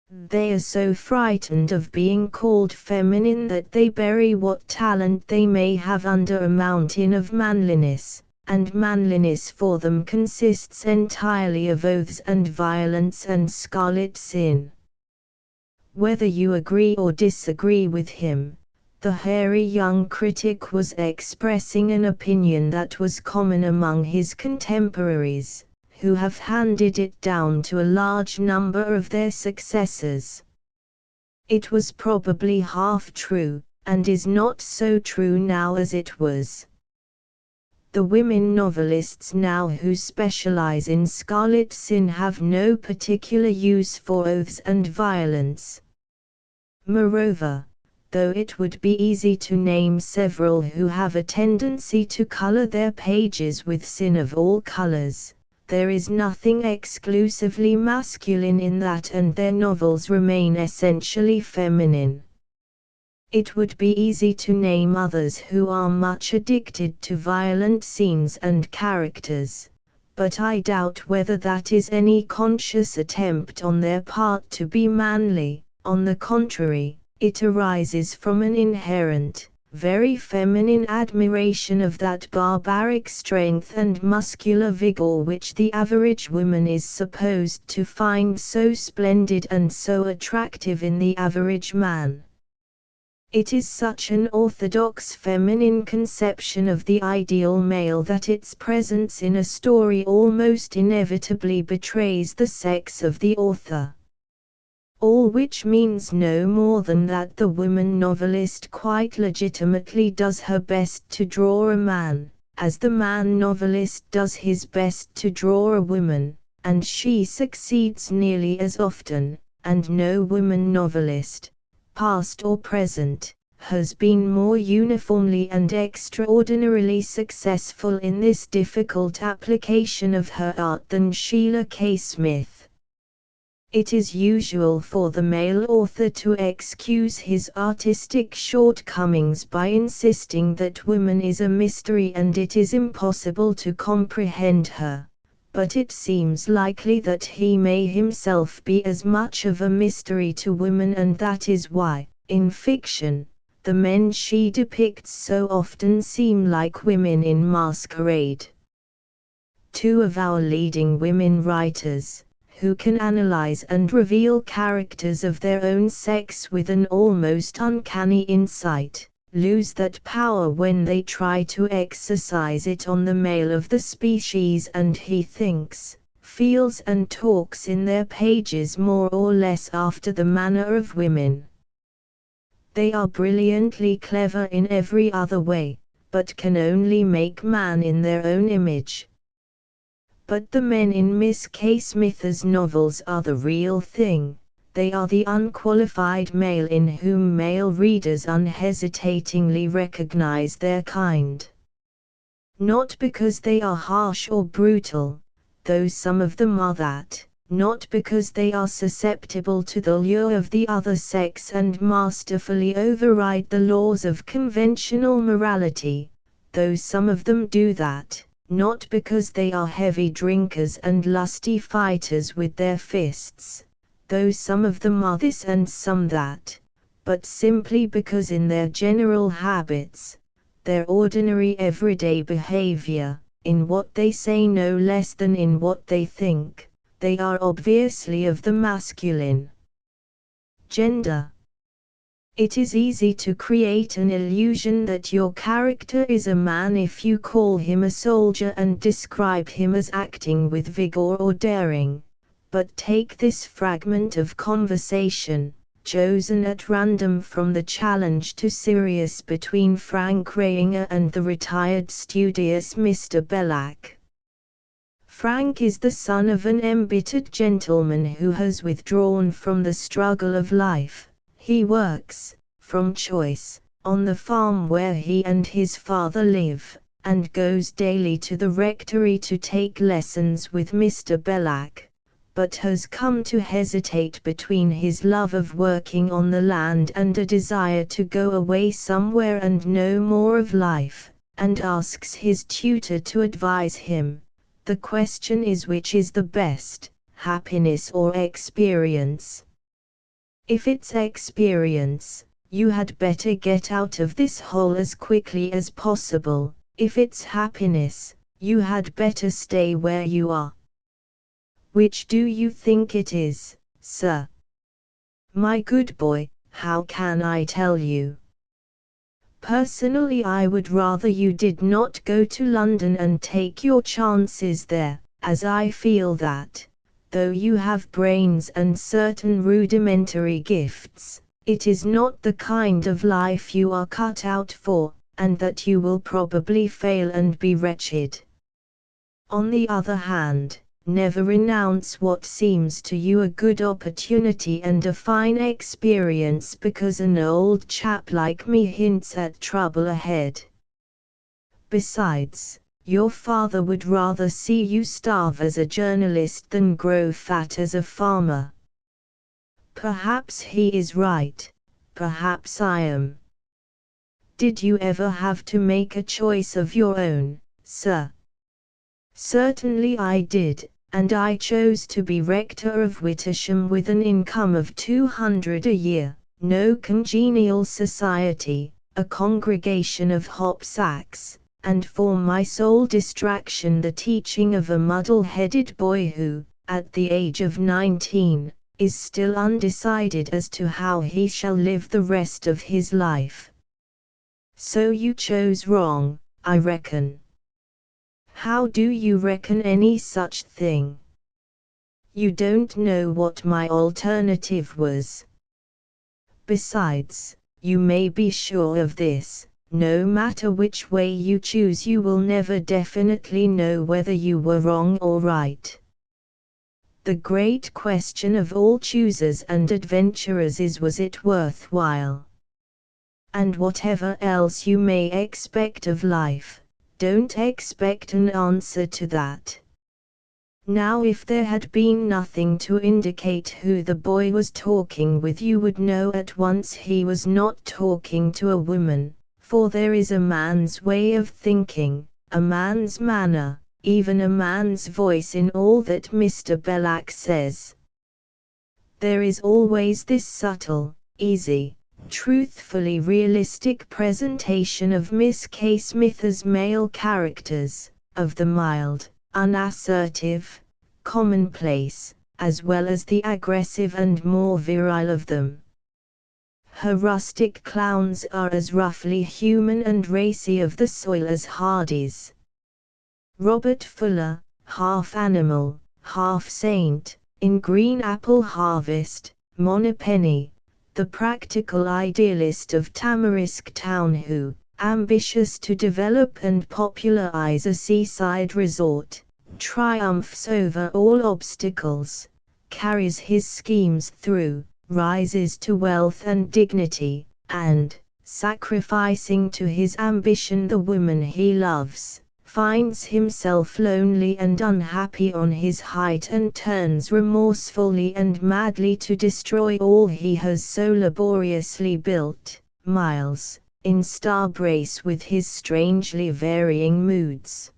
They are so frightened of being called feminine that they bury what talent they may have under a mountain of manliness, and manliness for them consists entirely of oaths and violence and scarlet sin. Whether you agree or disagree with him, the hairy young critic was expressing an opinion that was common among his contemporaries, who have handed it down to a large number of their successors. It was probably half true, and is not so true now as it was. The women novelists now who specialize in scarlet sin have no particular use for oaths and violence. Moreover, though it would be easy to name several who have a tendency to color their pages with sin of all colors, there is nothing exclusively masculine in that, and their novels remain essentially feminine. It would be easy to name others who are much addicted to violent scenes and characters, but I doubt whether that is any conscious attempt on their part to be manly. On the contrary, it arises from an inherent, very feminine admiration of that barbaric strength and muscular vigor which the average woman is supposed to find so splendid and so attractive in the average man. It is such an orthodox feminine conception of the ideal male that its presence in a story almost inevitably betrays the sex of the author. All which means no more than that the woman novelist quite legitimately does her best to draw a man, as the man novelist does his best to draw a woman, and she succeeds nearly as often, and no woman novelist, past or present, has been more uniformly and extraordinarily successful in this difficult application of her art than Sheila K. Smith. It is usual for the male author to excuse his artistic shortcomings by insisting that woman is a mystery and it is impossible to comprehend her, but it seems likely that he may himself be as much of a mystery to women, and that is why, in fiction, the men she depicts so often seem like women in masquerade. Two of our leading women writers, who can analyze and reveal characters of their own sex with an almost uncanny insight, lose that power when they try to exercise it on the male of the species, and he thinks, feels and talks in their pages more or less after the manner of women. They are brilliantly clever in every other way, but can only make man in their own image. But the men in Miss K. Smith's novels are the real thing. They are the unqualified male in whom male readers unhesitatingly recognize their kind. Not because they are harsh or brutal, though some of them are that, not because they are susceptible to the lure of the other sex and masterfully override the laws of conventional morality, though some of them do that. Not because they are heavy drinkers and lusty fighters with their fists, though some of them are this and some that, but simply because in their general habits, their ordinary everyday behavior, in what they say no less than in what they think, they are obviously of the masculine gender. It is easy to create an illusion that your character is a man if you call him a soldier and describe him as acting with vigor or daring. But take this fragment of conversation, chosen at random from the Challenge to Sirius between Frank Rainger and the retired studious Mr. Belloc. Frank is the son of an embittered gentleman who has withdrawn from the struggle of life. He works, from choice, on the farm where he and his father live, and goes daily to the rectory to take lessons with Mr. Belloc, but has come to hesitate between his love of working on the land and a desire to go away somewhere and know more of life, and asks his tutor to advise him, The question is, which is the best, happiness or experience? If it's experience, you had better get out of this hole as quickly as possible. If it's happiness, you had better stay where you are. Which do you think it is, sir? My good boy, how can I tell you? Personally, I would rather you did not go to London and take your chances there, as I feel that, though you have brains and certain rudimentary gifts, it is not the kind of life you are cut out for, and that you will probably fail and be wretched. On the other hand, never renounce what seems to you a good opportunity and a fine experience because an old chap like me hints at trouble ahead. Besides, your father would rather see you starve as a journalist than grow fat as a farmer. Perhaps he is right, perhaps I am. Did you ever have to make a choice of your own, sir? Certainly I did, and I chose to be rector of Wittersham with an income of 200 a year, no congenial society, a congregation of hop-sacks, and for my sole distraction the teaching of a muddle-headed boy who, at the age of 19, is still undecided as to how he shall live the rest of his life. So you chose wrong, I reckon. How do you reckon any such thing? You don't know what my alternative was. Besides, you may be sure of this, no matter which way you choose you will never definitely know whether you were wrong or right. The great question of all choosers and adventurers is, was it worthwhile? And whatever else you may expect of life, don't expect an answer to that. Now, if there had been nothing to indicate who the boy was talking with, you would know at once he was not talking to a woman, for there is a man's way of thinking, a man's manner, even a man's voice in all that Mr. Belloc says. There is always this subtle, easy, truthfully realistic presentation of Miss K. Smith's male characters, of the mild, unassertive, commonplace, as well as the aggressive and more virile of them. Her rustic clowns are as roughly human and racy of the soil as Hardy's. Robert Fuller, half animal, half saint, in Green Apple Harvest, Moneypenny, the practical idealist of Tamarisk Town who, ambitious to develop and popularize a seaside resort, triumphs over all obstacles, carries his schemes through, rises to wealth and dignity, and, sacrificing to his ambition the woman he loves, finds himself lonely and unhappy on his height and turns remorsefully and madly to destroy all he has so laboriously built, Miles, in star brace with his strangely varying moods.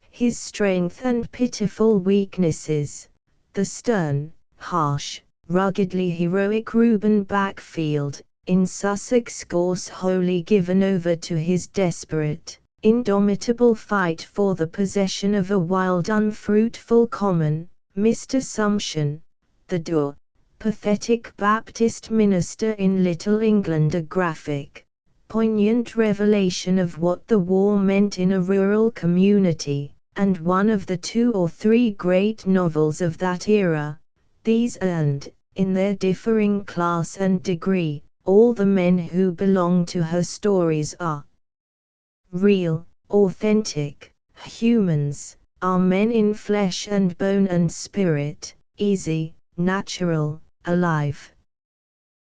His strength and pitiful weaknesses, the stern, harsh, ruggedly heroic Reuben Backfield, in Sussex Gorse wholly given over to his desperate, indomitable fight for the possession of a wild unfruitful common, Mr. Sumption, the dour, pathetic Baptist minister in Little England, a graphic, poignant revelation of what the war meant in a rural community, and one of the 2 or 3 great novels of that era. These and, in their differing class and degree, all the men who belong to her stories are real, authentic, humans, are men in flesh and bone and spirit, easy, natural, alive.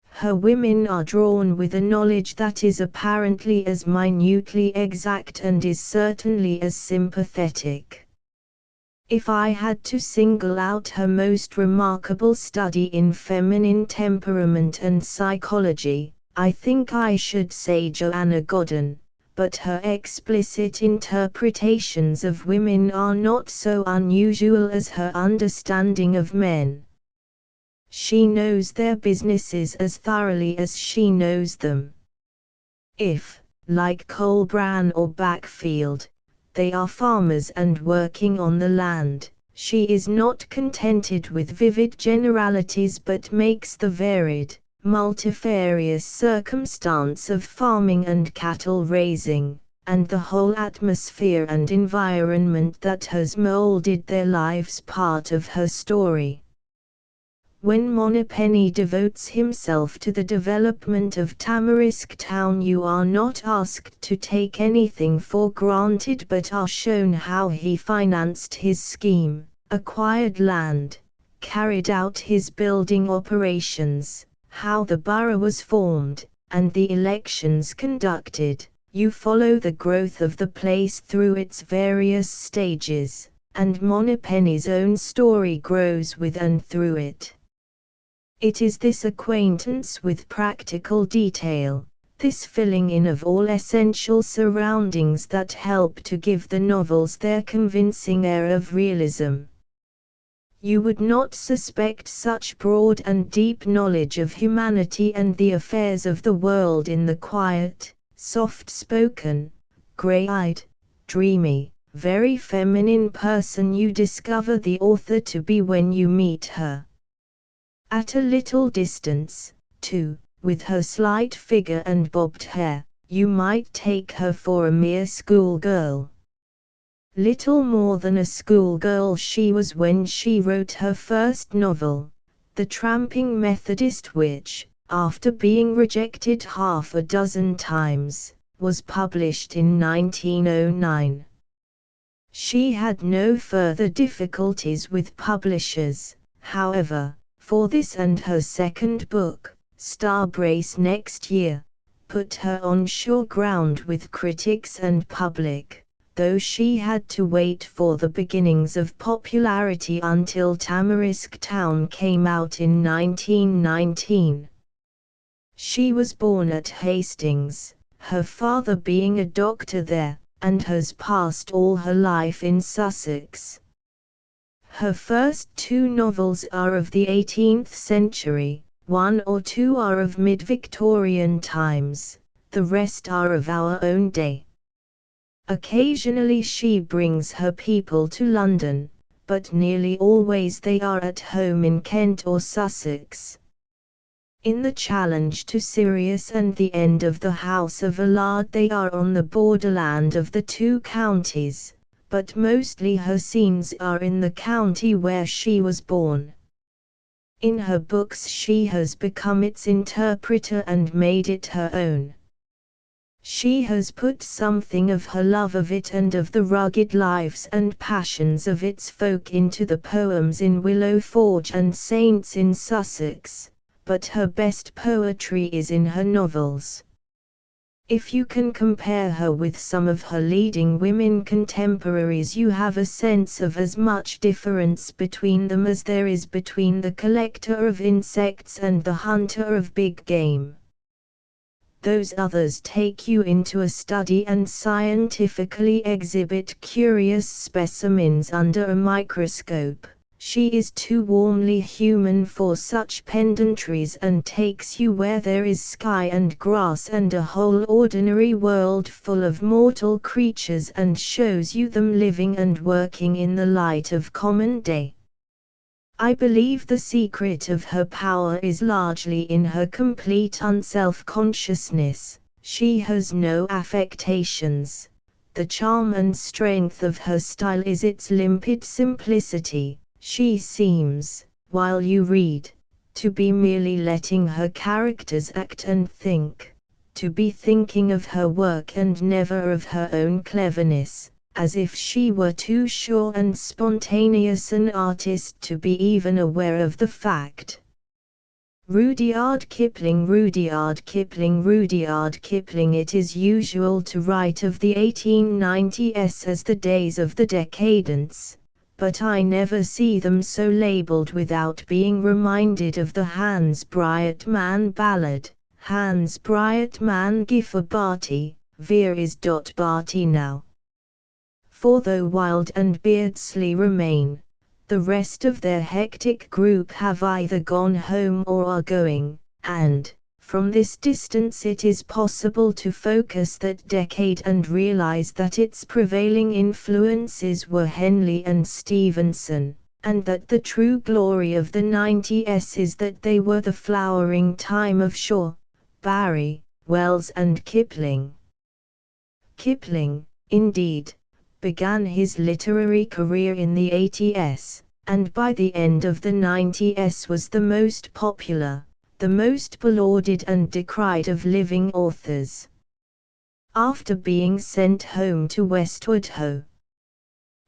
Her women are drawn with a knowledge that is apparently as minutely exact and is certainly as sympathetic. If I had to single out her most remarkable study in feminine temperament and psychology, I think I should say Joanna Godden, but her explicit interpretations of women are not so unusual as her understanding of men. She knows their businesses as thoroughly as she knows them. If, like Colbrand or Backfield, they are farmers and working on the land, she is not contented with vivid generalities but makes the varied, multifarious circumstance of farming and cattle raising, and the whole atmosphere and environment that has molded their lives part of her story. When Moneypenny devotes himself to the development of Tamarisk Town, you are not asked to take anything for granted but are shown how he financed his scheme, acquired land, carried out his building operations, how the borough was formed, and the elections conducted. You follow the growth of the place through its various stages, and Moneypenny's own story grows with and through it. It is this acquaintance with practical detail, this filling in of all essential surroundings that help to give the novels their convincing air of realism. You would not suspect such broad and deep knowledge of humanity and the affairs of the world in the quiet, soft-spoken, grey-eyed, dreamy, very feminine person you discover the author to be when you meet her. At a little distance, too, with her slight figure and bobbed hair, you might take her for a mere schoolgirl. Little more than a schoolgirl she was when she wrote her first novel, The Tramping Methodist, which, after being rejected half a dozen times, was published in 1909. She had no further difficulties with publishers, however, for this and her second book, Starbrace next year, put her on sure ground with critics and public, though she had to wait for the beginnings of popularity until Tamarisk Town came out in 1919. She was born at Hastings, her father being a doctor there, and has passed all her life in Sussex. Her first two novels are of the 18th century, one or two are of mid-Victorian times, the rest are of our own day. Occasionally she brings her people to London, but nearly always they are at home in Kent or Sussex. In The Challenge to Sirius and The End of the House of Allard they are on the borderland of the two counties, but mostly her scenes are in the county where she was born. In her books she has become its interpreter and made it her own. She has put something of her love of it and of the rugged lives and passions of its folk into the poems in Willow Forge and Saints in Sussex, but her best poetry is in her novels. If you can compare her with some of her leading women contemporaries, you have a sense of as much difference between them as there is between the collector of insects and the hunter of big game. Those others take you into a study and scientifically exhibit curious specimens under a microscope. She is too warmly human for such pedantries and takes you where there is sky and grass and a whole ordinary world full of mortal creatures and shows you them living and working in the light of common day. I believe the secret of her power is largely in her complete unself-consciousness. She has no affectations. The charm and strength of her style is its limpid simplicity. She seems, while you read, to be merely letting her characters act and think, to be thinking of her work and never of her own cleverness, as if she were too sure and spontaneous an artist to be even aware of the fact. Rudyard Kipling, Rudyard Kipling, Rudyard Kipling. It is usual to write of the 1890s as the days of the decadence, but I never see them so labeled without being reminded of the Hans Bryat Man ballad, Hans Bryat Man Giffer Barty, Veer is. Barty now. For though Wild and Beardsley remain, the rest of their hectic group have either gone home or are going, and, from this distance it is possible to focus that decade and realize that its prevailing influences were Henley and Stevenson, and that the true glory of the 90s is that they were the flowering time of Shaw, Barrie, Wells and Kipling. Kipling, indeed, began his literary career in the 80s, and by the end of the 90s was the most popular, the most belauded and decried of living authors. After being sent home to Westwood Ho,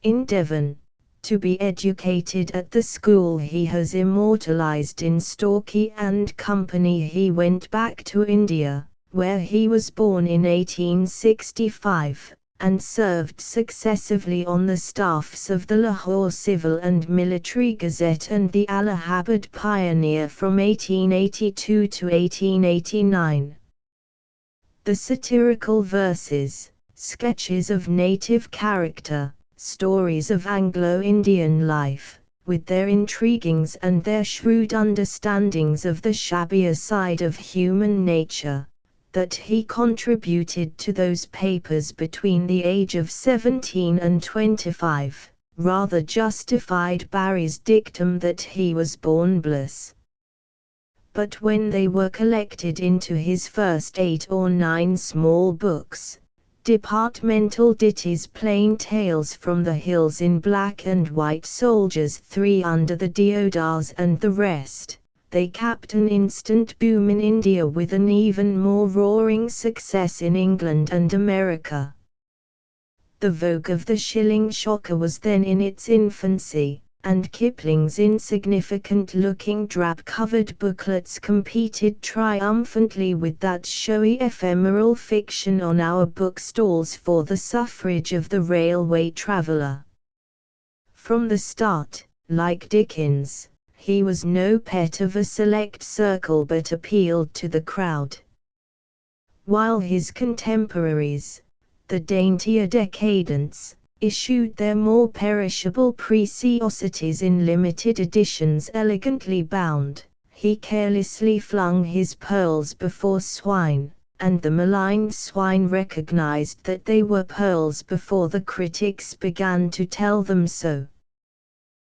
in Devon, to be educated at the school he has immortalized in Storkey and Company, he went back to India, where he was born in 1865, and served successively on the staffs of the Lahore Civil and Military Gazette and the Allahabad Pioneer from 1882 to 1889. The satirical verses, sketches of native character, stories of Anglo-Indian life, with their intriguings and their shrewd understandings of the shabbier side of human nature, that he contributed to those papers between the age of 17 and 25, rather justified Barrie's dictum that he was born bliss. But when they were collected into his first 8 or 9 small books, Departmental Ditties, Plain Tales from the Hills in Black and White, Soldiers 3 Under the Deodars and the rest, they capped an instant boom in India with an even more roaring success in England and America. The vogue of the shilling shocker was then in its infancy, and Kipling's insignificant-looking drab-covered booklets competed triumphantly with that showy ephemeral fiction on our bookstalls for the suffrage of the railway traveller. From the start, like Dickens, he was no pet of a select circle but appealed to the crowd. While his contemporaries, the daintier decadents, issued their more perishable preciosities in limited editions elegantly bound, he carelessly flung his pearls before swine, and the maligned swine recognized that they were pearls before the critics began to tell them so.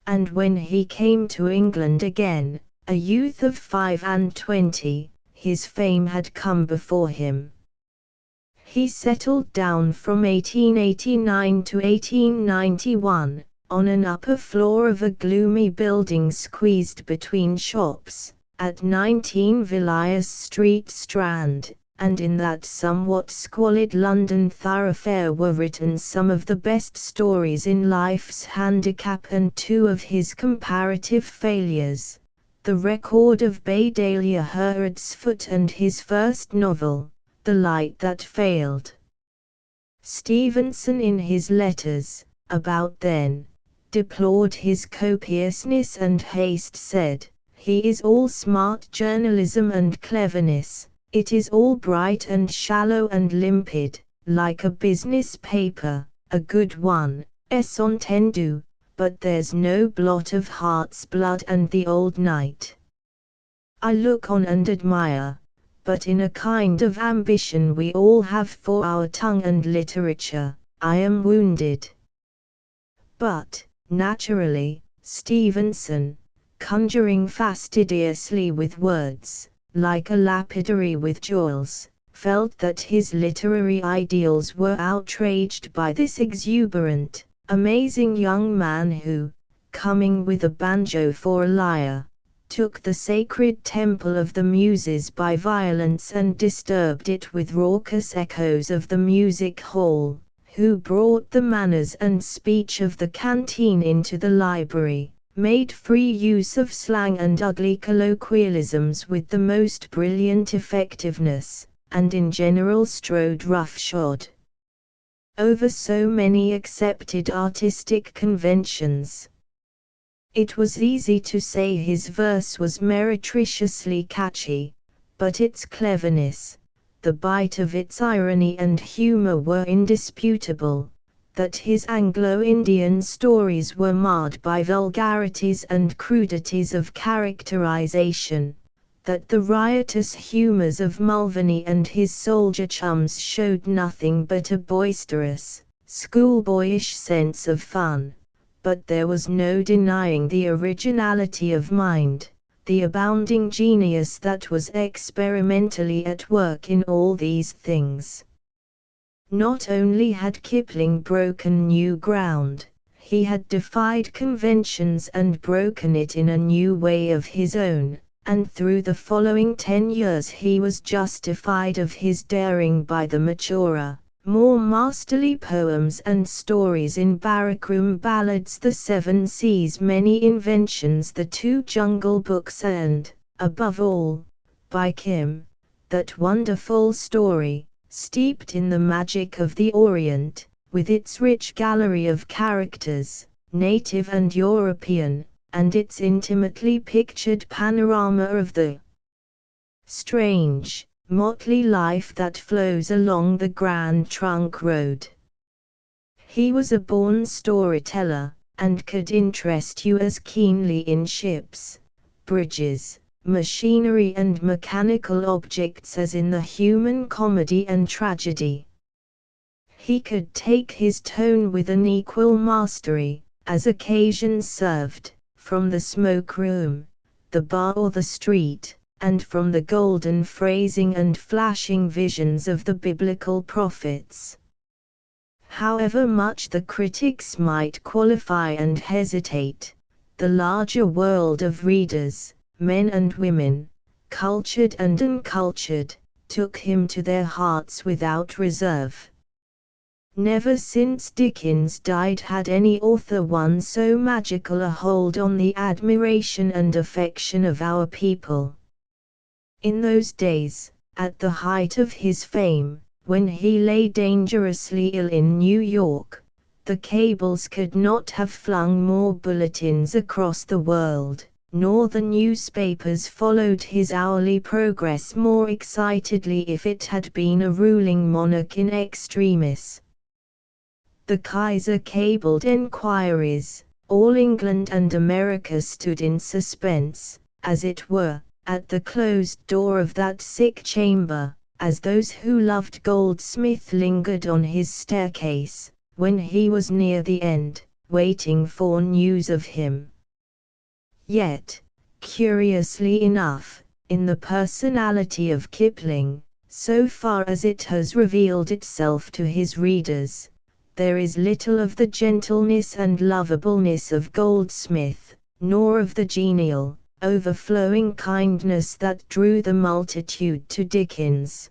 And when he came to England again, a youth of 25, his fame had come before him. He settled down from 1889 to 1891, on an upper floor of a gloomy building squeezed between shops, at 19 Villiers Street, Strand, and in that somewhat squalid London thoroughfare were written some of the best stories in life's handicap and 2 of his comparative failures, The Record of Bedelia Herdsfoot and his first novel, The Light That Failed. Stevenson in his letters, about then, deplored his copiousness and haste, said, "He is all smart journalism and cleverness. It is all bright and shallow and limpid, like a business paper, a good one, entendu, but there's no blot of heart's blood and the old knight. I look on and admire, but in a kind of ambition we all have for our tongue and literature, I am wounded." But, naturally, Stevenson, conjuring fastidiously with words, like a lapidary with jewels, felt that his literary ideals were outraged by this exuberant, amazing young man who, coming with a banjo for a lyre, took the sacred temple of the Muses by violence and disturbed it with raucous echoes of the music hall, who brought the manners and speech of the canteen into the library, made free use of slang and ugly colloquialisms with the most brilliant effectiveness, and in general strode roughshod over so many accepted artistic conventions. It was easy to say his verse was meretriciously catchy, but its cleverness, the bite of its irony and humor were indisputable, that his Anglo-Indian stories were marred by vulgarities and crudities of characterization, that the riotous humors of Mulvaney and his soldier chums showed nothing but a boisterous, schoolboyish sense of fun, but there was no denying the originality of mind, the abounding genius that was experimentally at work in all these things. Not only had Kipling broken new ground, he had defied conventions and broken it in a new way of his own, and through the following 10 years he was justified of his daring by the maturer, more masterly poems and stories in Barrackroom Ballads, The Seven Seas, Many Inventions, the 2 Jungle Books, and, above all, by Kim, that wonderful story, steeped in the magic of the Orient, with its rich gallery of characters, native and European, and its intimately pictured panorama of the strange, motley life that flows along the Grand Trunk Road. He was a born storyteller, and could interest you as keenly in ships, bridges, machinery and mechanical objects as in the human comedy and tragedy. He could take his tone with an equal mastery, as occasion served, from the smoke room, the bar or the street, and from the golden phrasing and flashing visions of the biblical prophets. However much the critics might qualify and hesitate, the larger world of readers, men and women, cultured and uncultured, took him to their hearts without reserve. Never since Dickens died had any author won so magical a hold on the admiration and affection of our people. In those days, at the height of his fame, when he lay dangerously ill in New York, the cables could not have flung more bulletins across the world, nor the newspapers followed his hourly progress more excitedly if it had been a ruling monarch in extremis. The Kaiser cabled enquiries, all England and America stood in suspense, as it were, at the closed door of that sick chamber, as those who loved Goldsmith lingered on his staircase, when he was near the end, waiting for news of him. Yet, curiously enough, in the personality of Kipling, so far as it has revealed itself to his readers, there is little of the gentleness and lovableness of Goldsmith, nor of the genial, overflowing kindness that drew the multitude to Dickens.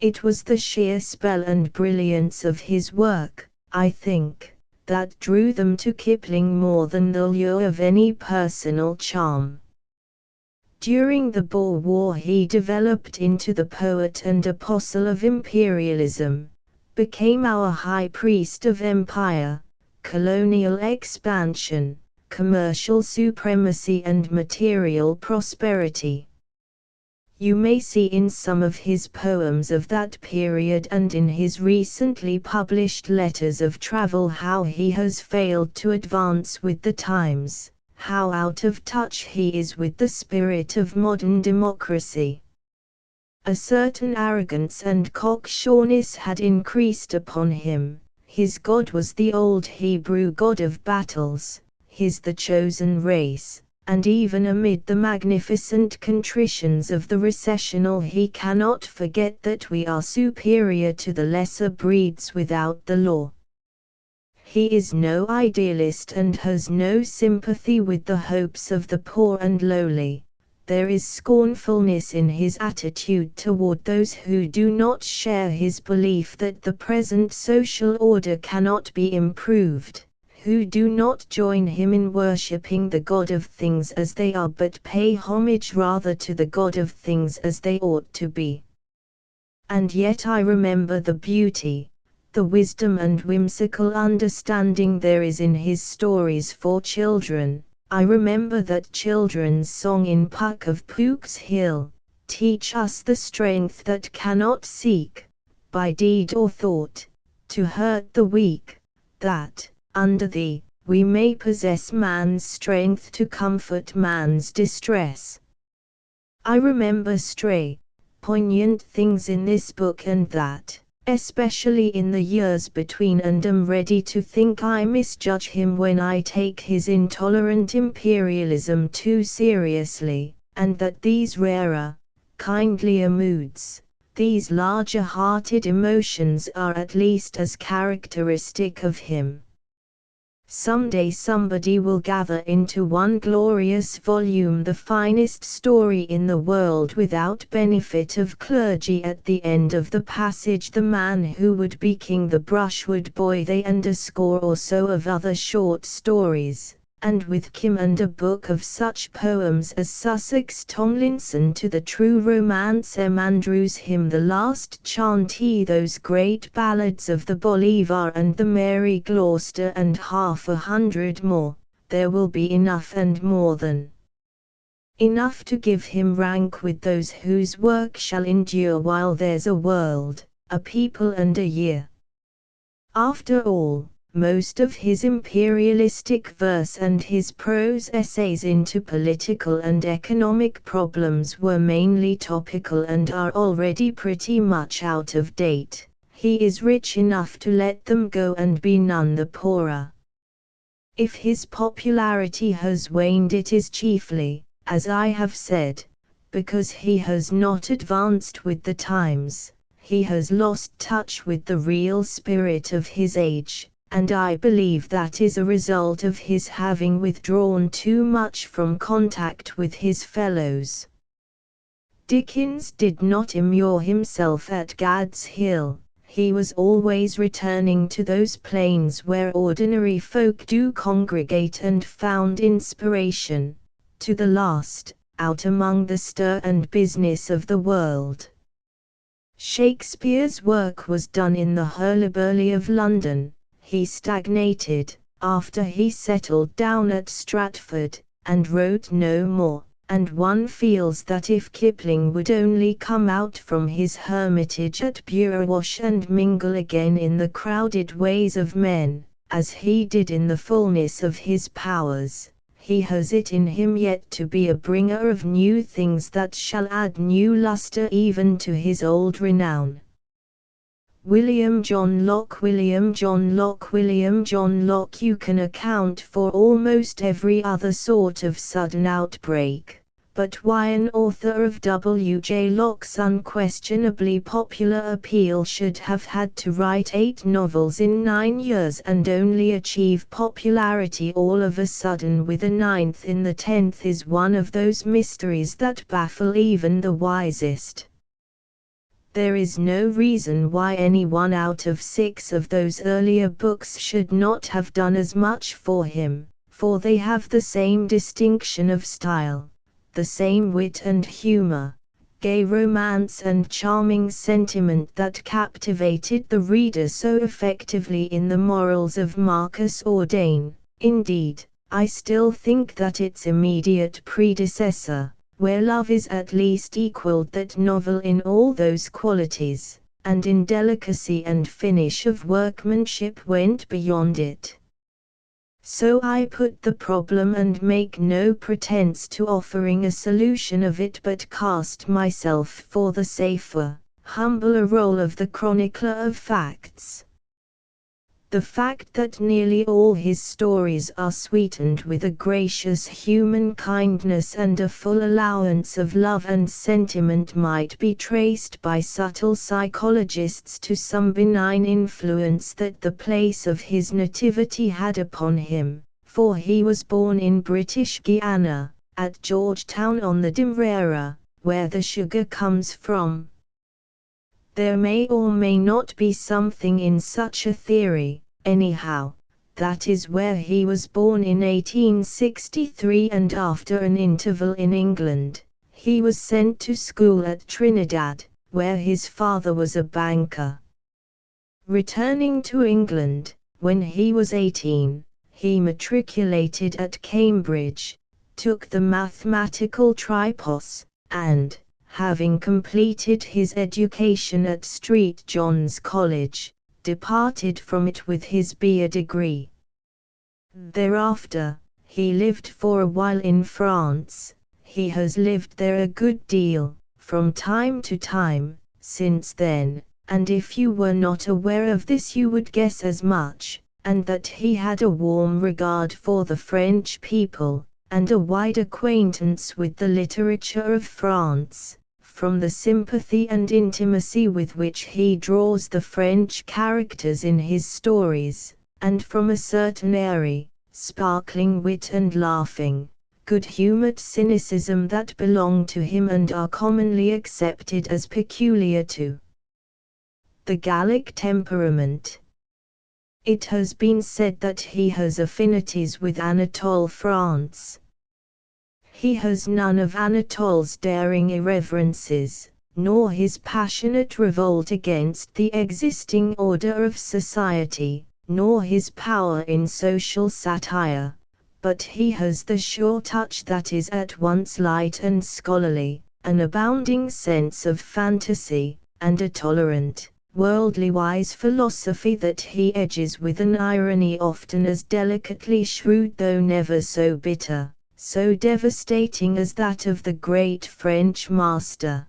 It was the sheer spell and brilliance of his work, I think, that drew them to Kipling more than the lure of any personal charm. During the Boer War he developed into the poet and apostle of imperialism, became our high priest of empire, colonial expansion, commercial supremacy and material prosperity. You may see in some of his poems of that period and in his recently published letters of travel how he has failed to advance with the times, how out of touch he is with the spirit of modern democracy. A certain arrogance and cocksureness had increased upon him. His God was the old Hebrew God of battles, his the chosen race, and even amid the magnificent contritions of the recessional he cannot forget that we are superior to the lesser breeds without the law. He is no idealist and has no sympathy with the hopes of the poor and lowly. There is scornfulness in his attitude toward those who do not share his belief that the present social order cannot be improved, who do not join him in worshipping the God of things as they are but pay homage rather to the God of things as they ought to be. And yet I remember the beauty, the wisdom and whimsical understanding there is in his stories for children. I remember that children's song in Puck of Pook's Hill, Teach us the strength that cannot seek, by deed or thought, to hurt the weak, that, under thee, we may possess man's strength to comfort man's distress. I remember stray, poignant things in this book and that, especially in the years between, and am ready to think I misjudge him when I take his intolerant imperialism too seriously, and that these rarer, kindlier moods, these larger-hearted emotions are at least as characteristic of him. Someday somebody will gather into one glorious volume the finest story in the world without benefit of clergy at the end of the passage, the man who would be king, the brushwood boy, they, and a score or so of other short stories, and with Kim and a book of such poems as Sussex Tomlinson to the true romance, M. Andrews' hymn, the last chantey, those great ballads of the Bolivar and the Mary Gloucester, and 100 more. There will be enough and more than enough to give him rank with those whose work shall endure while there's a world, a people and a year. After all, most of his imperialistic verse and his prose essays into political and economic problems were mainly topical and are already pretty much out of date. He is rich enough to let them go and be none the poorer. If his popularity has waned, it is chiefly, as I have said, because he has not advanced with the times. He has lost touch with the real spirit of his age, and I believe that is a result of his having withdrawn too much from contact with his fellows. Dickens did not immure himself at Gad's Hill. He was always returning to those plains where ordinary folk do congregate and found inspiration, to the last, out among the stir and business of the world. Shakespeare's work was done in the hurlyburly of London. He stagnated, after he settled down at Stratford, and wrote no more, and one feels that if Kipling would only come out from his hermitage at Burwash and mingle again in the crowded ways of men, as he did in the fullness of his powers, he has it in him yet to be a bringer of new things that shall add new lustre even to his old renown. William John Locke, William John Locke, William John Locke. You can account for almost every other sort of sudden outbreak, but why an author of W. J. Locke's unquestionably popular appeal should have had to write 8 novels in 9 years and only achieve popularity all of a sudden with a 9th in the 10th is one of those mysteries that baffle even the wisest. There is no reason why any one out of 6 of those earlier books should not have done as much for him, for they have the same distinction of style, the same wit and humor, gay romance and charming sentiment that captivated the reader so effectively in the morals of Marcus Aurelian. Indeed, I still think that its immediate predecessor, Where Love is at least equaled that novel in all those qualities, and in delicacy and finish of workmanship went beyond it. So I put the problem and make no pretense to offering a solution of it, but cast myself for the safer, humbler role of the chronicler of facts. The fact that nearly all his stories are sweetened with a gracious human kindness and a full allowance of love and sentiment might be traced by subtle psychologists to some benign influence that the place of his nativity had upon him, for he was born in British Guiana, at Georgetown on the Demerara, where the sugar comes from. There may or may not be something in such a theory. Anyhow, that is where he was born in 1863, and after an interval in England, he was sent to school at Trinidad, where his father was a banker. Returning to England, when he was 18, he matriculated at Cambridge, took the mathematical tripos, and, having completed his education at St. John's College, departed from it with his B.A. degree. Thereafter, he lived for a while in France. He has lived there a good deal, from time to time, since then, and if you were not aware of this you would guess as much, and that he had a warm regard for the French people, and a wide acquaintance with the literature of France, from the sympathy and intimacy with which he draws the French characters in his stories, and from a certain airy, sparkling wit and laughing, good-humored cynicism that belong to him and are commonly accepted as peculiar to the Gallic temperament. It has been said that he has affinities with Anatole France. He has none of Anatole's daring irreverences, nor his passionate revolt against the existing order of society, nor his power in social satire, but he has the sure touch that is at once light and scholarly, an abounding sense of fantasy, and a tolerant, worldly-wise philosophy that he edges with an irony often as delicately shrewd though never so bitter, so devastating as that of the great French master.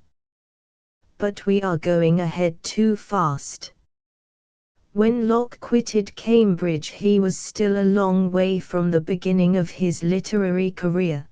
But we are going ahead too fast. When Locke quitted Cambridge he was still a long way from the beginning of his literary career.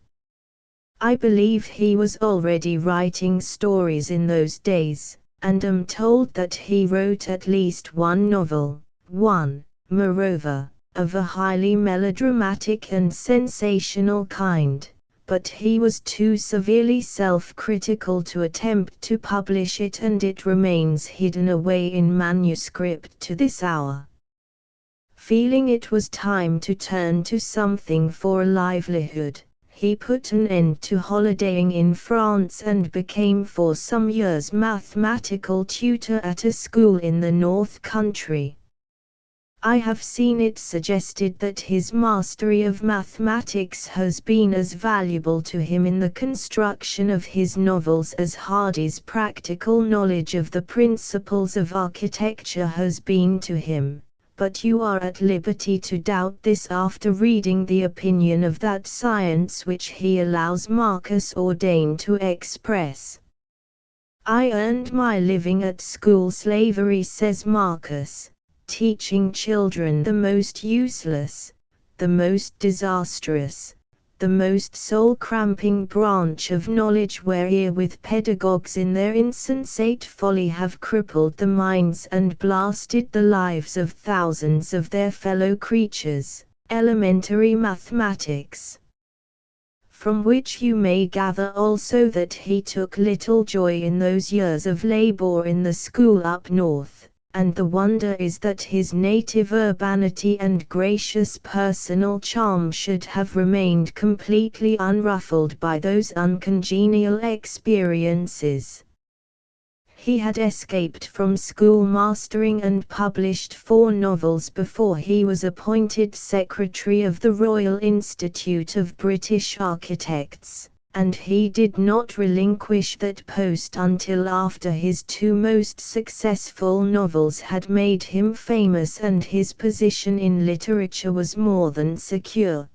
I believe he was already writing stories in those days, and am told that he wrote at least one novel, moreover, of a highly melodramatic and sensational kind, but he was too severely self-critical to attempt to publish it and it remains hidden away in manuscript to this hour. Feeling it was time to turn to something for a livelihood, he put an end to holidaying in France and became for some years mathematical tutor at a school in the North Country. I have seen it suggested that his mastery of mathematics has been as valuable to him in the construction of his novels as Hardy's practical knowledge of the principles of architecture has been to him. But you are at liberty to doubt this after reading the opinion of that science which he allows Marcus Ordain to express. I earned my living at school slavery, says Marcus, teaching children the most useless, the most disastrous, the most soul-cramping branch of knowledge wherewith pedagogues in their insensate folly have crippled the minds and blasted the lives of thousands of their fellow creatures, elementary mathematics. From which you may gather also that he took little joy in those years of labor in the school up north, and the wonder is that his native urbanity and gracious personal charm should have remained completely unruffled by those uncongenial experiences. He had escaped from schoolmastering and published 4 novels before he was appointed Secretary of the Royal Institute of British Architects, and he did not relinquish that post until after his 2 most successful novels had made him famous and his position in literature was more than secure.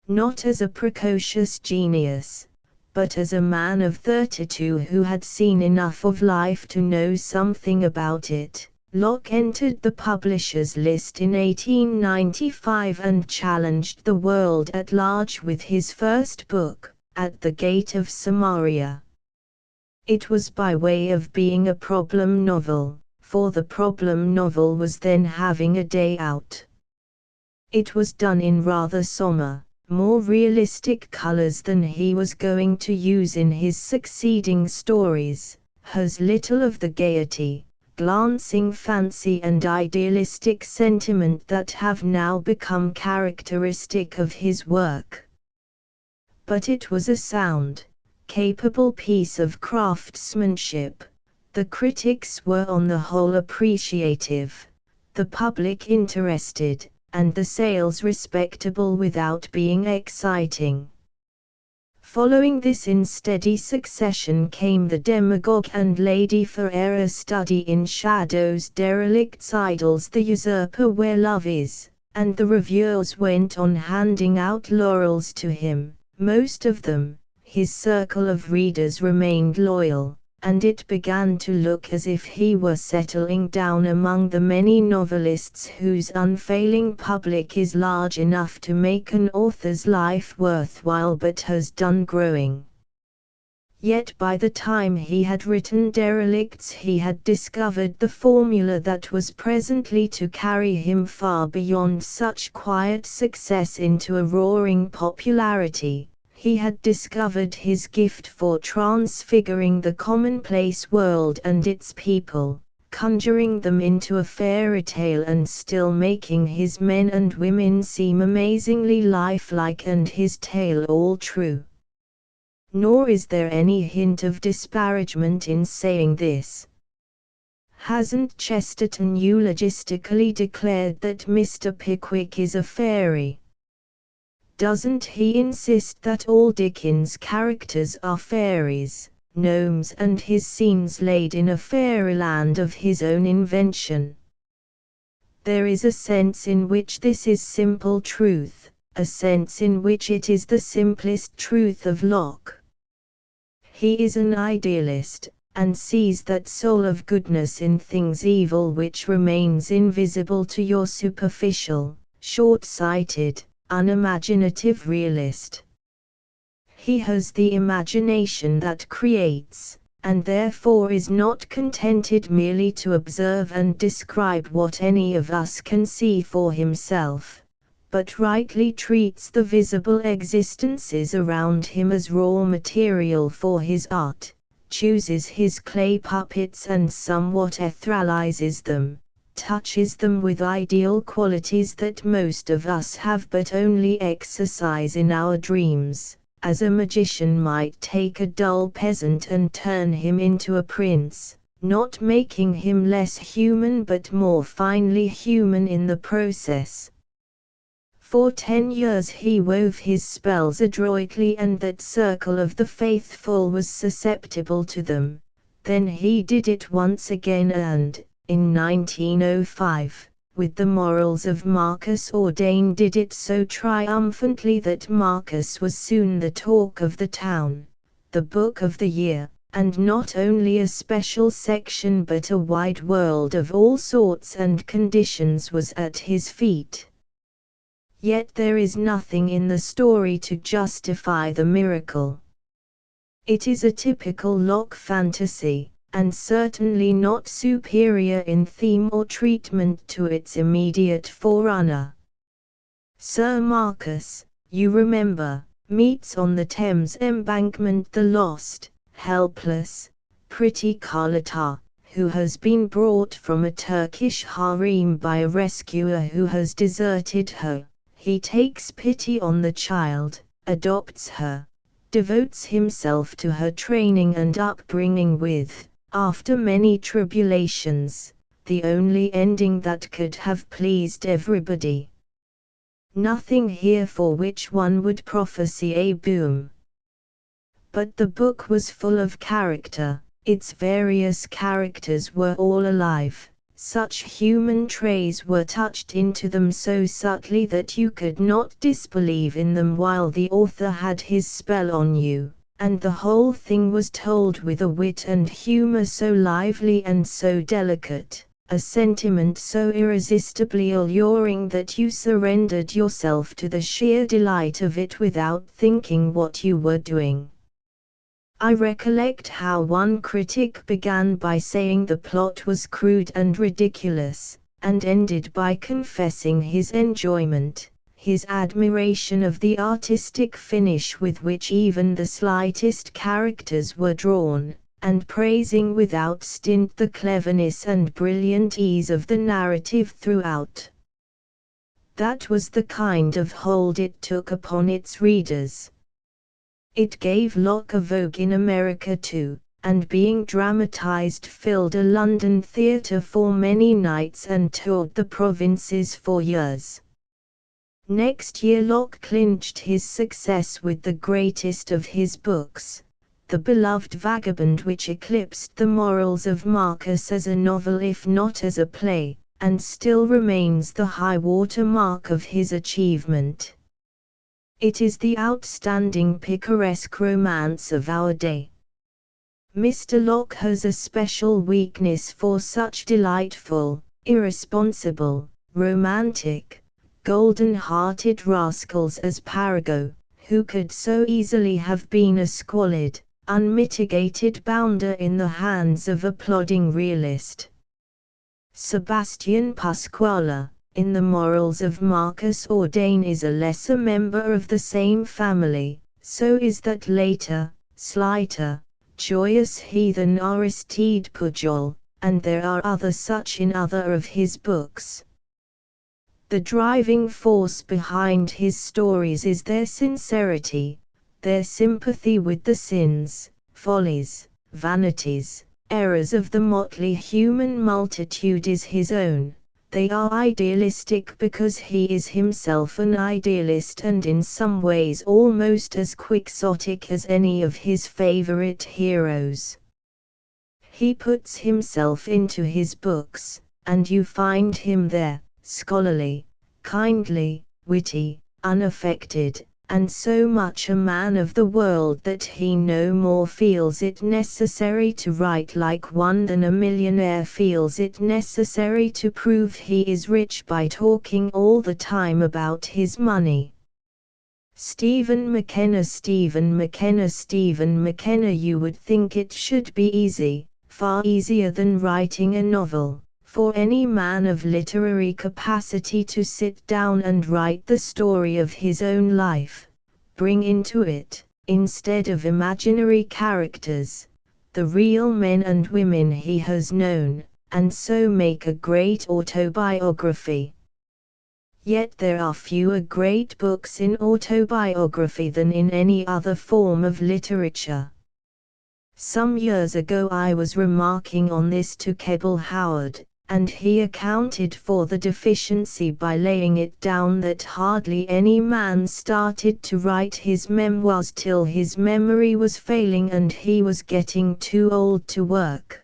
Not as a precocious genius, but as a man of 32 who had seen enough of life to know something about it, Locke entered the publishers' list in 1895 and challenged the world at large with his first book, At the Gate of Samaria. It was by way of being a problem novel, for the problem novel was then having a day out. It was done in rather somber, more realistic colors than he was going to use in his succeeding stories, has little of the gaiety, glancing fancy and idealistic sentiment that have now become characteristic of his work. But it was a sound, capable piece of craftsmanship. The critics were on the whole appreciative, the public interested, and the sales respectable without being exciting. Following this in steady succession came the Demagogue and Lady for Error, Study in Shadows, Derelicts, Idols, The Usurper, Where Love Is, and the reviewers went on handing out laurels to him. Most of them, his circle of readers, remained loyal, and it began to look as if he were settling down among the many novelists whose unfailing public is large enough to make an author's life worthwhile but has done growing. Yet by the time he had written Derelicts he had discovered the formula that was presently to carry him far beyond such quiet success into a roaring popularity. He had discovered his gift for transfiguring the commonplace world and its people, conjuring them into a fairy tale and still making his men and women seem amazingly lifelike and his tale all true. Nor is there any hint of disparagement in saying this. Hasn't Chesterton eulogistically declared that Mr. Pickwick is a fairy? Doesn't he insist that all Dickens' characters are fairies, gnomes, and his scenes laid in a fairyland of his own invention? There is a sense in which this is simple truth, a sense in which it is the simplest truth of Locke. He is an idealist, and sees that soul of goodness in things evil which remains invisible to your superficial, short-sighted, unimaginative realist. He has the imagination that creates, and therefore is not contented merely to observe and describe what any of us can see for himself, but rightly treats the visible existences around him as raw material for his art, chooses his clay puppets and somewhat etherealizes them, touches them with ideal qualities that most of us have but only exercise in our dreams, as a magician might take a dull peasant and turn him into a prince, not making him less human but more finely human in the process. For 10 years he wove his spells adroitly, and that circle of the faithful was susceptible to them. Then he did it once again and, in 1905, with the morals of Marcus Aurelian, did it so triumphantly that Marcus was soon the talk of the town, the book of the year, and not only a special section but a wide world of all sorts and conditions was at his feet. Yet there is nothing in the story to justify the miracle. It is a typical Locke fantasy, and certainly not superior in theme or treatment to its immediate forerunner. Sir Marcus, you remember, meets on the Thames embankment the lost, helpless, pretty Carlotta, who has been brought from a Turkish harem by a rescuer who has deserted her. He takes pity on the child, adopts her, devotes himself to her training and upbringing with, after many tribulations, the only ending that could have pleased everybody. Nothing here for which one would prophesy a boom. But the book was full of character, its various characters were all alive. Such human traits were touched into them so subtly that you could not disbelieve in them while the author had his spell on you, and the whole thing was told with a wit and humor so lively and so delicate, a sentiment so irresistibly alluring that you surrendered yourself to the sheer delight of it without thinking what you were doing. I recollect how one critic began by saying the plot was crude and ridiculous, and ended by confessing his enjoyment, his admiration of the artistic finish with which even the slightest characters were drawn, and praising without stint the cleverness and brilliant ease of the narrative throughout. That was the kind of hold it took upon its readers. It gave Locke a vogue in America too, and being dramatized filled a London theatre for many nights and toured the provinces for years. Next year Locke clinched his success with the greatest of his books, The Beloved Vagabond, which eclipsed The Morals of Marcus as a novel if not as a play, and still remains the high-water mark of his achievement. It is the outstanding picaresque romance of our day. Mr. Locke has a special weakness for such delightful, irresponsible, romantic, golden-hearted rascals as Parago, who could so easily have been a squalid, unmitigated bounder in the hands of a plodding realist. Sebastian Pasquale, in The Morals of Marcus Aurelian, is a lesser member of the same family, so is that later, slighter, joyous heathen Aristide Pujol, and there are other such in other of his books. The driving force behind his stories is their sincerity, their sympathy with the sins, follies, vanities, errors of the motley human multitude is his own. They are idealistic because he is himself an idealist and in some ways almost as quixotic as any of his favorite heroes. He puts himself into his books, and you find him there, scholarly, kindly, witty, unaffected, and so much a man of the world that he no more feels it necessary to write like one than a millionaire feels it necessary to prove he is rich by talking all the time about his money. Stephen McKenna, you would think it should be easy, far easier than writing a novel, for any man of literary capacity to sit down and write the story of his own life, bring into it, instead of imaginary characters, the real men and women he has known, and so make a great autobiography. Yet there are fewer great books in autobiography than in any other form of literature. Some years ago I was remarking on this to Keble Howard, and he accounted for the deficiency by laying it down that hardly any man started to write his memoirs till his memory was failing and he was getting too old to work.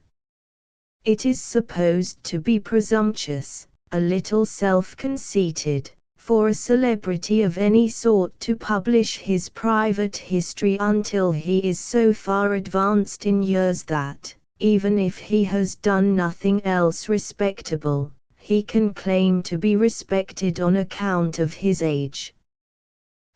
It is supposed to be presumptuous, a little self-conceited, for a celebrity of any sort to publish his private history until he is so far advanced in years that, even if he has done nothing else respectable, he can claim to be respected on account of his age.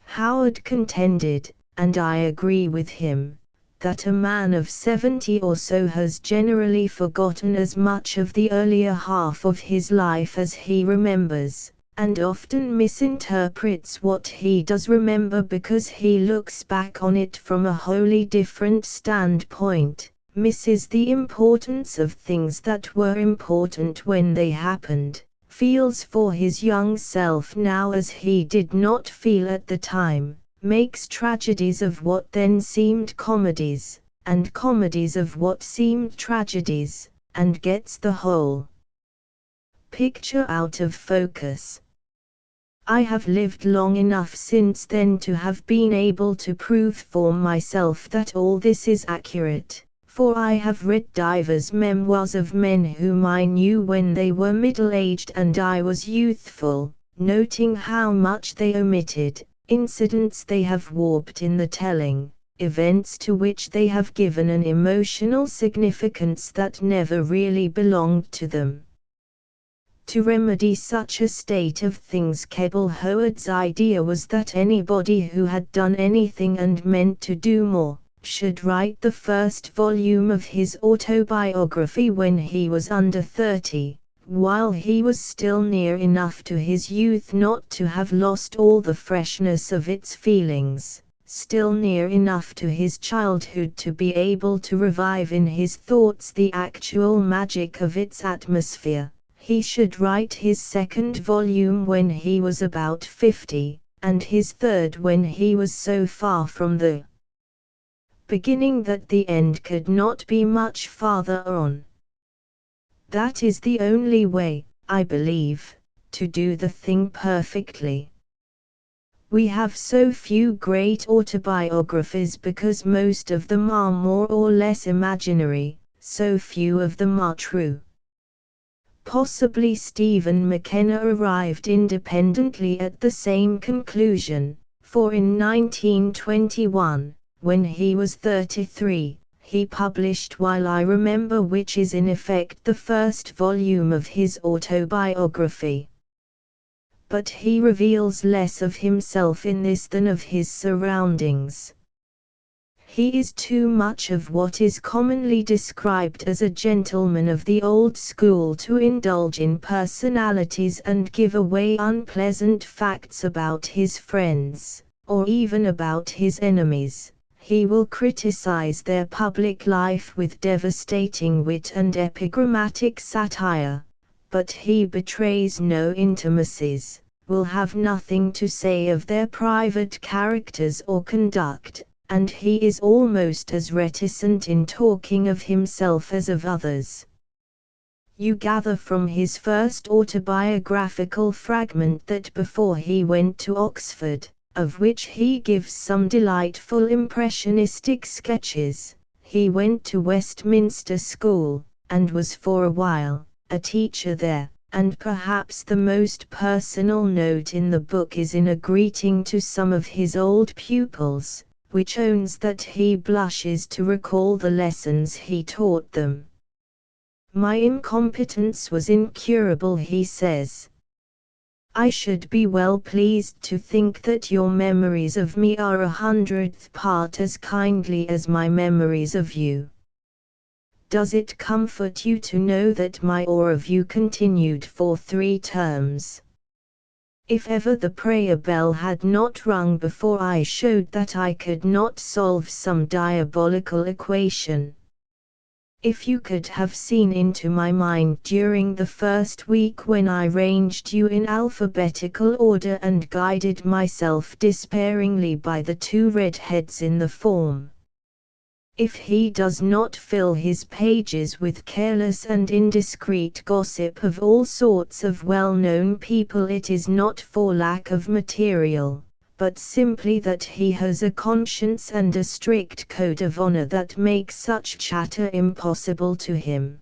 Howard contended, and I agree with him, that a man of 70 or so has generally forgotten as much of the earlier half of his life as he remembers, and often misinterprets what he does remember because he looks back on it from a wholly different standpoint, misses the importance of things that were important when they happened, feels for his young self now as he did not feel at the time, makes tragedies of what then seemed comedies, and comedies of what seemed tragedies, and gets the whole picture out of focus. I have lived long enough since then to have been able to prove for myself that all this is accurate, for I have read divers memoirs of men whom I knew when they were middle-aged and I was youthful, noting how much they omitted, incidents they have warped in the telling, events to which they have given an emotional significance that never really belonged to them. To remedy such a state of things, Keble Howard's idea was that anybody who had done anything and meant to do more, should write the first volume of his autobiography when he was under 30, while he was still near enough to his youth not to have lost all the freshness of its feelings, still near enough to his childhood to be able to revive in his thoughts the actual magic of its atmosphere. He should write his second volume when he was about 50, and his third when he was so far from the beginning that the end could not be much farther on. That is the only way, I believe, to do the thing perfectly. We have so few great autobiographies because most of them are more or less imaginary, so few of them are true. Possibly Stephen McKenna arrived independently at the same conclusion, for in 1921, when he was 33, he published While I Remember, which is in effect the first volume of his autobiography. But he reveals less of himself in this than of his surroundings. He is too much of what is commonly described as a gentleman of the old school to indulge in personalities and give away unpleasant facts about his friends, or even about his enemies. He will criticize their public life with devastating wit and epigrammatic satire, but he betrays no intimacies, will have nothing to say of their private characters or conduct, and he is almost as reticent in talking of himself as of others. You gather from his first autobiographical fragment that before he went to Oxford, of which he gives some delightful impressionistic sketches, he went to Westminster School, and was for a while a teacher there, and perhaps the most personal note in the book is in a greeting to some of his old pupils, which owns that he blushes to recall the lessons he taught them. My incompetence was incurable, he says. I should be well pleased to think that your memories of me are 100th part as kindly as my memories of you. Does it comfort you to know that my awe of you continued for 3 terms? If ever the prayer bell had not rung before I showed that I could not solve some diabolical equation. If you could have seen into my mind during the first week when I ranged you in alphabetical order and guided myself despairingly by the 2 red heads in the form. If he does not fill his pages with careless and indiscreet gossip of all sorts of well-known people, it is not for lack of material, but simply that he has a conscience and a strict code of honor that makes such chatter impossible to him.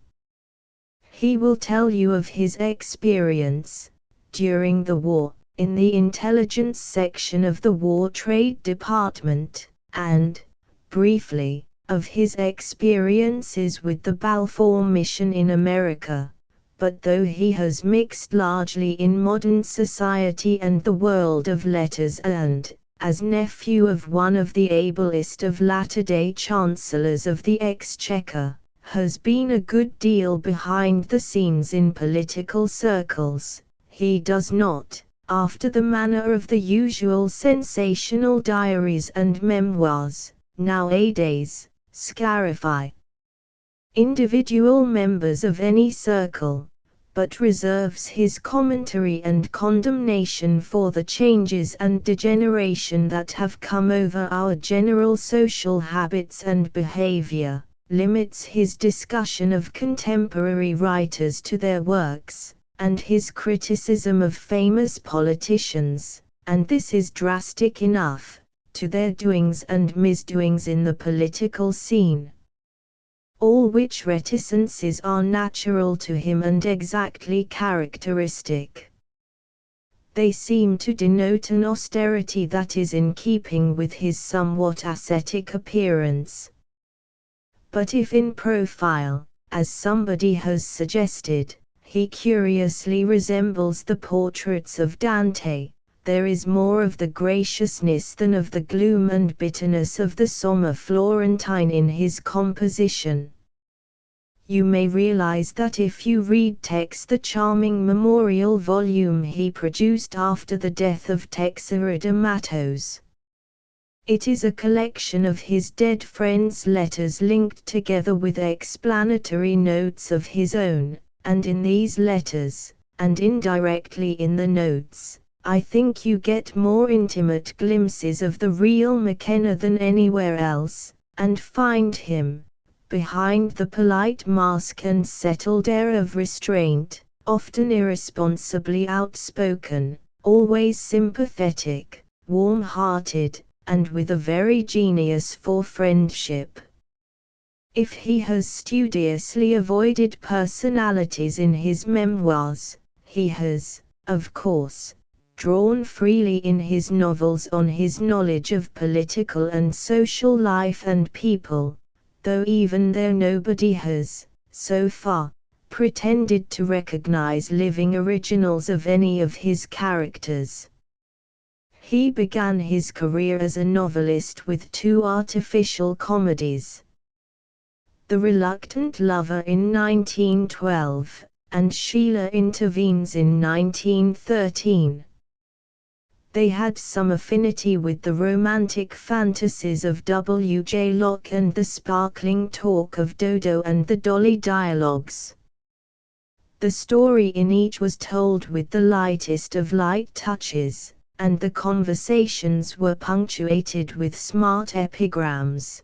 He will tell you of his experience, during the war, in the intelligence section of the War Trade Department, and, briefly, of his experiences with the Balfour Mission in America, but though he has mixed largely in modern society and the world of letters and, as nephew of one of the ablest of latter-day Chancellors of the Exchequer, has been a good deal behind the scenes in political circles, he does not, after the manner of the usual sensational diaries and memoirs, nowadays, scarify individual members of any circle, but reserves his commentary and condemnation for the changes and degeneration that have come over our general social habits and behavior, limits his discussion of contemporary writers to their works, and his criticism of famous politicians, and this is drastic enough, to their doings and misdoings in the political scene. All which reticences are natural to him and exactly characteristic. They seem to denote an austerity that is in keeping with his somewhat ascetic appearance. But if in profile, as somebody has suggested, he curiously resembles the portraits of Dante, there is more of the graciousness than of the gloom and bitterness of the Somma Florentine in his composition. You may realize that if you read Tex, the charming memorial volume he produced after the death of Teixeira de Mattos. It is a collection of his dead friends' letters linked together with explanatory notes of his own, and in these letters, and indirectly in the notes, I think you get more intimate glimpses of the real McKenna than anywhere else, and find him, behind the polite mask and settled air of restraint, often irresponsibly outspoken, always sympathetic, warm-hearted, and with a very genius for friendship. If he has studiously avoided personalities in his memoirs, he has, of course, drawn freely in his novels on his knowledge of political and social life and people, though even there nobody has, so far, pretended to recognize living originals of any of his characters. He began his career as a novelist with two artificial comedies, The Reluctant Lover in 1912, and Sheila Intervenes in 1913. They had some affinity with the romantic fantasies of W. J. Locke and the sparkling talk of Dodo and the Dolly dialogues. The story in each was told with the lightest of light touches, and the conversations were punctuated with smart epigrams.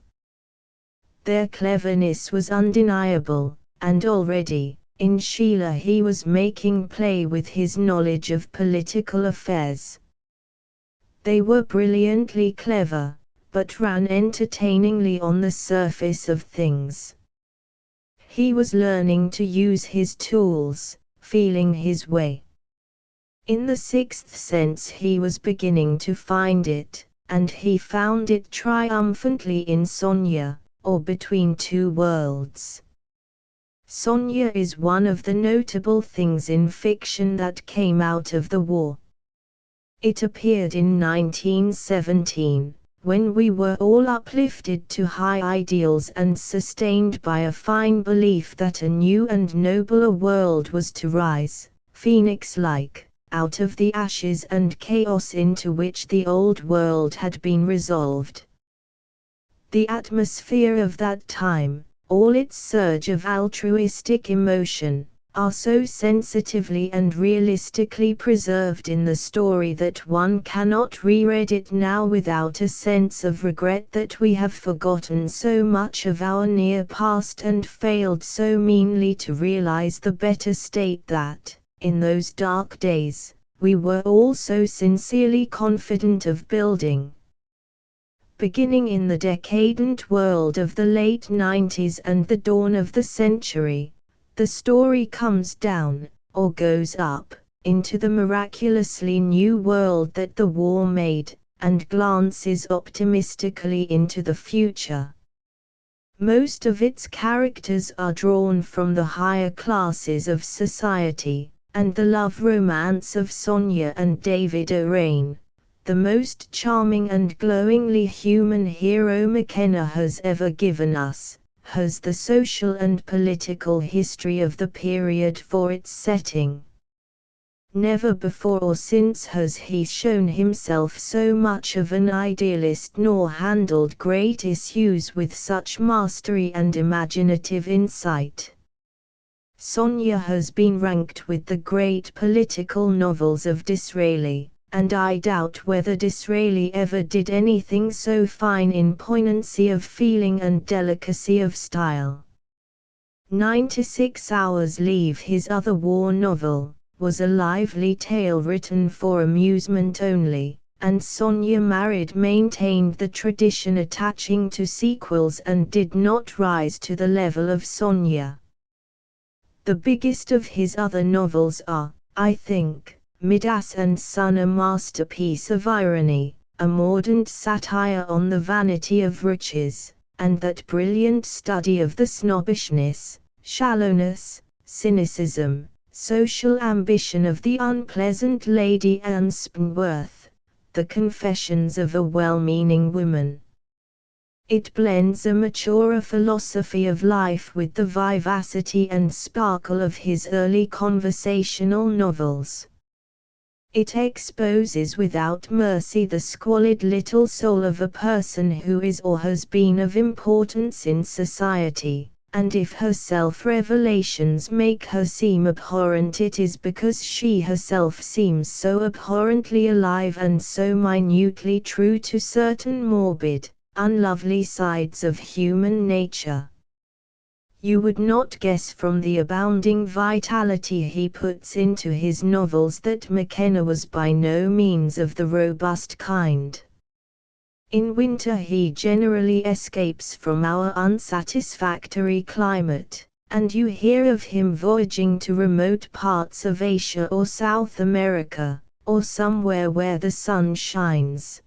Their cleverness was undeniable, and already, in Sheila he was making play with his knowledge of political affairs. They were brilliantly clever, but ran entertainingly on the surface of things. He was learning to use his tools, feeling his way. In the sixth sense he was beginning to find it, and he found it triumphantly in Sonia, or Between Two Worlds. Sonia is one of the notable things in fiction that came out of the war. It appeared in 1917, when we were all uplifted to high ideals and sustained by a fine belief that a new and nobler world was to rise, phoenix-like, out of the ashes and chaos into which the old world had been resolved. The atmosphere of that time, all its surge of altruistic emotion, are so sensitively and realistically preserved in the story that one cannot reread it now without a sense of regret that we have forgotten so much of our near past and failed so meanly to realize the better state that, in those dark days, we were all so sincerely confident of building. Beginning in the decadent world of the late 90s and the dawn of the century, the story comes down, or goes up, into the miraculously new world that the war made, and glances optimistically into the future. Most of its characters are drawn from the higher classes of society, and the love romance of Sonia and David O'Rain, the most charming and glowingly human hero McKenna has ever given us, has the social and political history of the period for its setting. Never before or since has he shown himself so much of an idealist nor handled great issues with such mastery and imaginative insight. Sonia has been ranked with the great political novels of Disraeli, and I doubt whether Disraeli ever did anything so fine in poignancy of feeling and delicacy of style. 96 Hours Leave, his other war novel, was a lively tale written for amusement only, and Sonia Married maintained the tradition attaching to sequels and did not rise to the level of Sonia. The biggest of his other novels are, I think, Midas and Son, a masterpiece of irony, a mordant satire on the vanity of riches, and that brilliant study of the snobbishness, shallowness, cynicism, social ambition of the unpleasant Lady Anne Spenworth, The Confessions of a Well-Meaning Woman. It blends a maturer philosophy of life with the vivacity and sparkle of his early conversational novels. It exposes without mercy the squalid little soul of a person who is or has been of importance in society, and if her self-revelations make her seem abhorrent, it is because she herself seems so abhorrently alive and so minutely true to certain morbid, unlovely sides of human nature. You would not guess from the abounding vitality he puts into his novels that McKenna was by no means of the robust kind. In winter he generally escapes from our unsatisfactory climate, and you hear of him voyaging to remote parts of Asia or South America, or somewhere where the sun shines.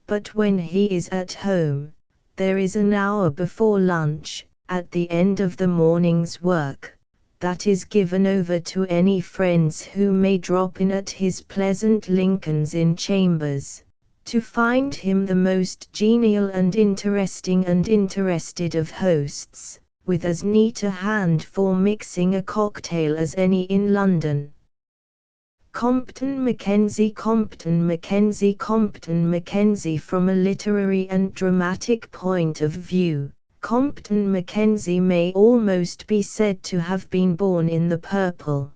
But when he is at home, there is an hour before lunch, at the end of the morning's work, that is given over to any friends who may drop in at his pleasant Lincoln's Inn chambers, to find him the most genial and interested of hosts, with as neat a hand for mixing a cocktail as any in London. Compton Mackenzie from a literary and dramatic point of view, Compton Mackenzie may almost be said to have been born in the purple.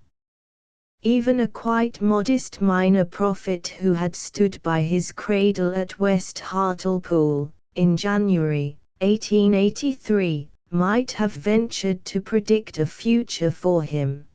Even a quite modest minor prophet who had stood by his cradle at West Hartlepool, in January, 1883, might have ventured to predict a future for him.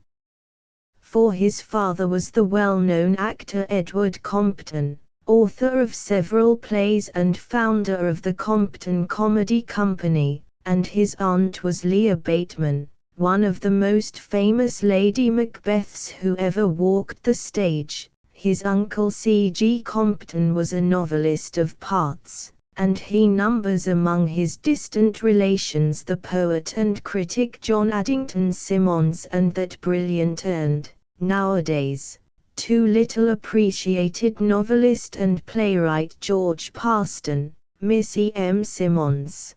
For his father was the well-known actor Edward Compton, author of several plays and founder of the Compton Comedy Company, and his aunt was Leah Bateman, one of the most famous Lady Macbeths who ever walked the stage. His uncle C.G. Compton was a novelist of parts, and he numbers among his distant relations the poet and critic John Addington Symonds and that brilliant and, nowadays, too little appreciated novelist and playwright George Parston, Miss E. M. Symonds.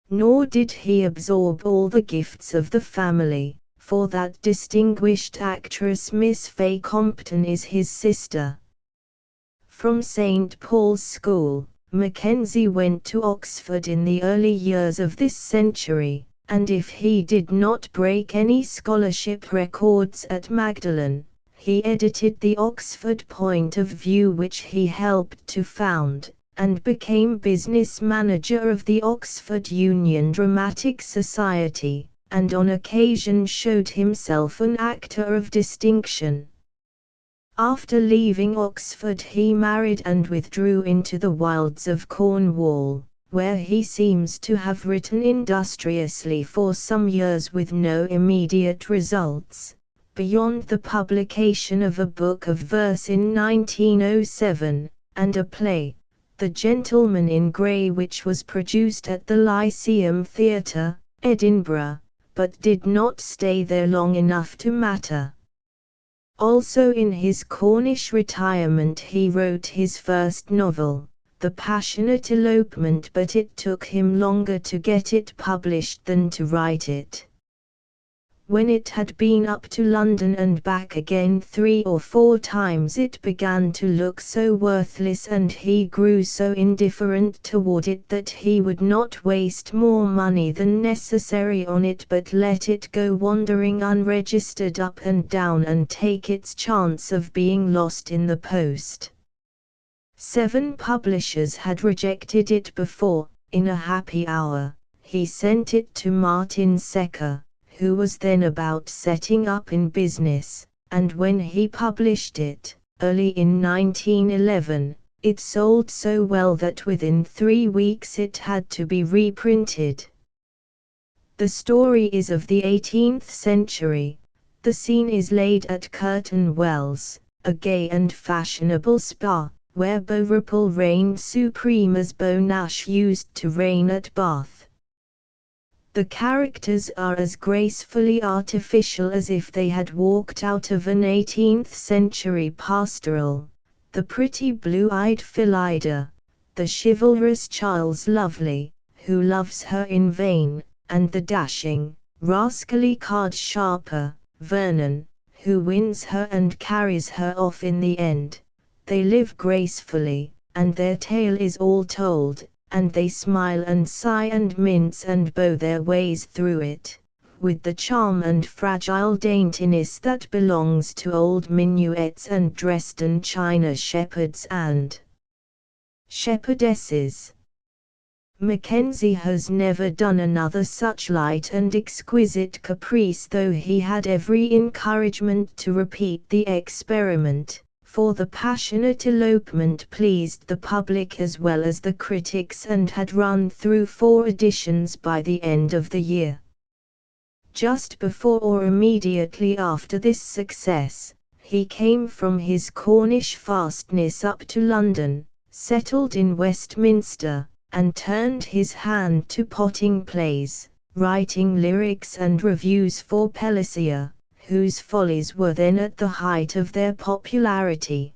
Nor did he absorb all the gifts of the family, for that distinguished actress Miss Fay Compton is his sister. From St. Paul's School, Mackenzie went to Oxford in the early years of this century, and if he did not break any scholarship records at Magdalen, he edited the Oxford Point of View which he helped to found, and became business manager of the Oxford Union Dramatic Society, and on occasion showed himself an actor of distinction. After leaving Oxford he married and withdrew into the wilds of Cornwall, where he seems to have written industriously for some years with no immediate results, beyond the publication of a book of verse in 1907, and a play, The Gentleman in Grey, which was produced at the Lyceum Theatre, Edinburgh, but did not stay there long enough to matter. Also in his Cornish retirement he wrote his first novel, The Passionate Elopement, but it took him longer to get it published than to write it. When it had been up to London and back again 3 or 4 times it began to look so worthless and he grew so indifferent toward it that he would not waste more money than necessary on it but let it go wandering unregistered up and down and take its chance of being lost in the post. 7 publishers had rejected it before. In a happy hour, he sent it to Martin Secker, who was then about setting up in business, and when he published it, early in 1911, it sold so well that within 3 weeks it had to be reprinted. The story is of the 18th century. The scene is laid at Curtain Wells, a gay and fashionable spa, where Beau Ripple reigned supreme as Beau Nash used to reign at Bath. The characters are as gracefully artificial as if they had walked out of an 18th century pastoral. The pretty blue-eyed Phillida, the chivalrous Charles Lovely, who loves her in vain, and the dashing, rascally card sharper, Vernon, who wins her and carries her off in the end. They live gracefully, and their tale is all told, and they smile and sigh and mince and bow their ways through it, with the charm and fragile daintiness that belongs to old minuets and Dresden china shepherds and shepherdesses. Mackenzie has never done another such light and exquisite caprice, though he had every encouragement to repeat the experiment, for the passionate elopement pleased the public as well as the critics and had run through 4 editions by the end of the year. Just before or immediately after this success, he came from his Cornish fastness up to London, settled in Westminster, and turned his hand to potting plays, writing lyrics and reviews for Pellicer, whose follies were then at the height of their popularity.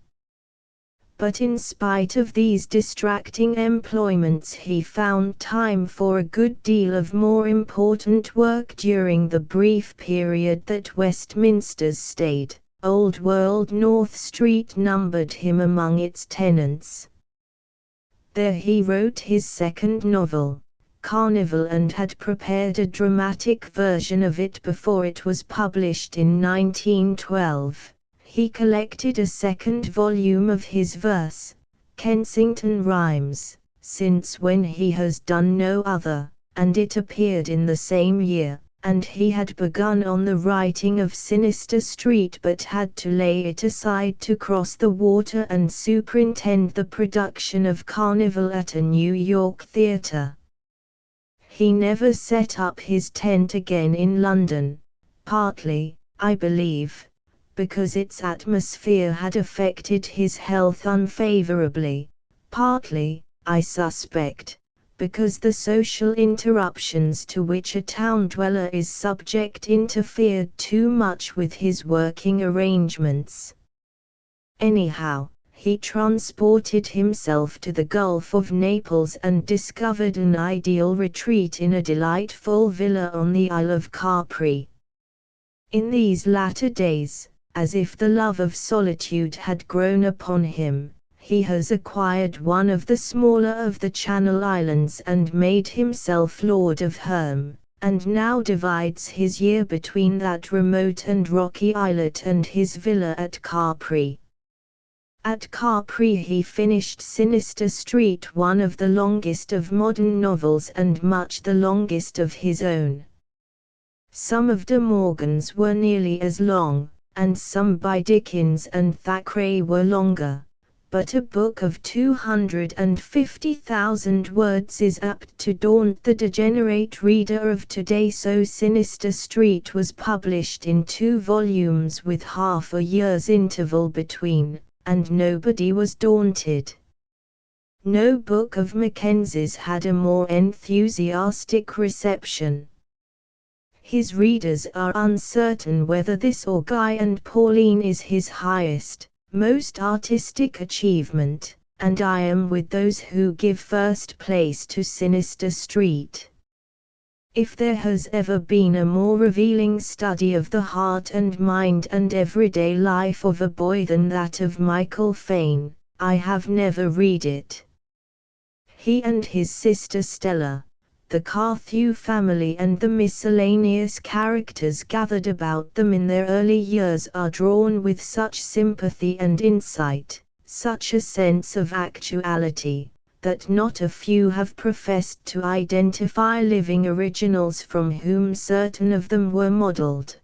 But in spite of these distracting employments, he found time for a good deal of more important work during the brief period that Westminster's stayed. Old World North Street numbered him among its tenants. There he wrote his second novel, Carnival, and had prepared a dramatic version of it before it was published in 1912. He collected a second volume of his verse, Kensington Rhymes, since when he has done no other, and it appeared in the same year, and he had begun on the writing of Sinister Street but had to lay it aside to cross the water and superintend the production of Carnival at a New York theatre. He never set up his tent again in London, partly, I believe, because its atmosphere had affected his health unfavorably, partly, I suspect, because the social interruptions to which a town dweller is subject interfered too much with his working arrangements. Anyhow, he transported himself to the Gulf of Naples and discovered an ideal retreat in a delightful villa on the Isle of Capri. In these latter days, as if the love of solitude had grown upon him, he has acquired one of the smaller of the Channel Islands and made himself lord of Herm, and now divides his year between that remote and rocky islet and his villa at Capri. At Capri he finished Sinister Street, one of the longest of modern novels and much the longest of his own. Some of De Morgan's were nearly as long, and some by Dickens and Thackeray were longer, but a book of 250,000 words is apt to daunt the degenerate reader of today, so Sinister Street was published in 2 volumes with half a year's interval between, and nobody was daunted. No book of Mackenzie's had a more enthusiastic reception. His readers are uncertain whether this or Guy and Pauline is his highest, most artistic achievement, and I am with those who give first place to Sinister Street. If there has ever been a more revealing study of the heart and mind and everyday life of a boy than that of Michael Fane, I have never read it. He and his sister Stella, the Carthew family and the miscellaneous characters gathered about them in their early years are drawn with such sympathy and insight, such a sense of actuality, that not a few have professed to identify living originals from whom certain of them were modeled.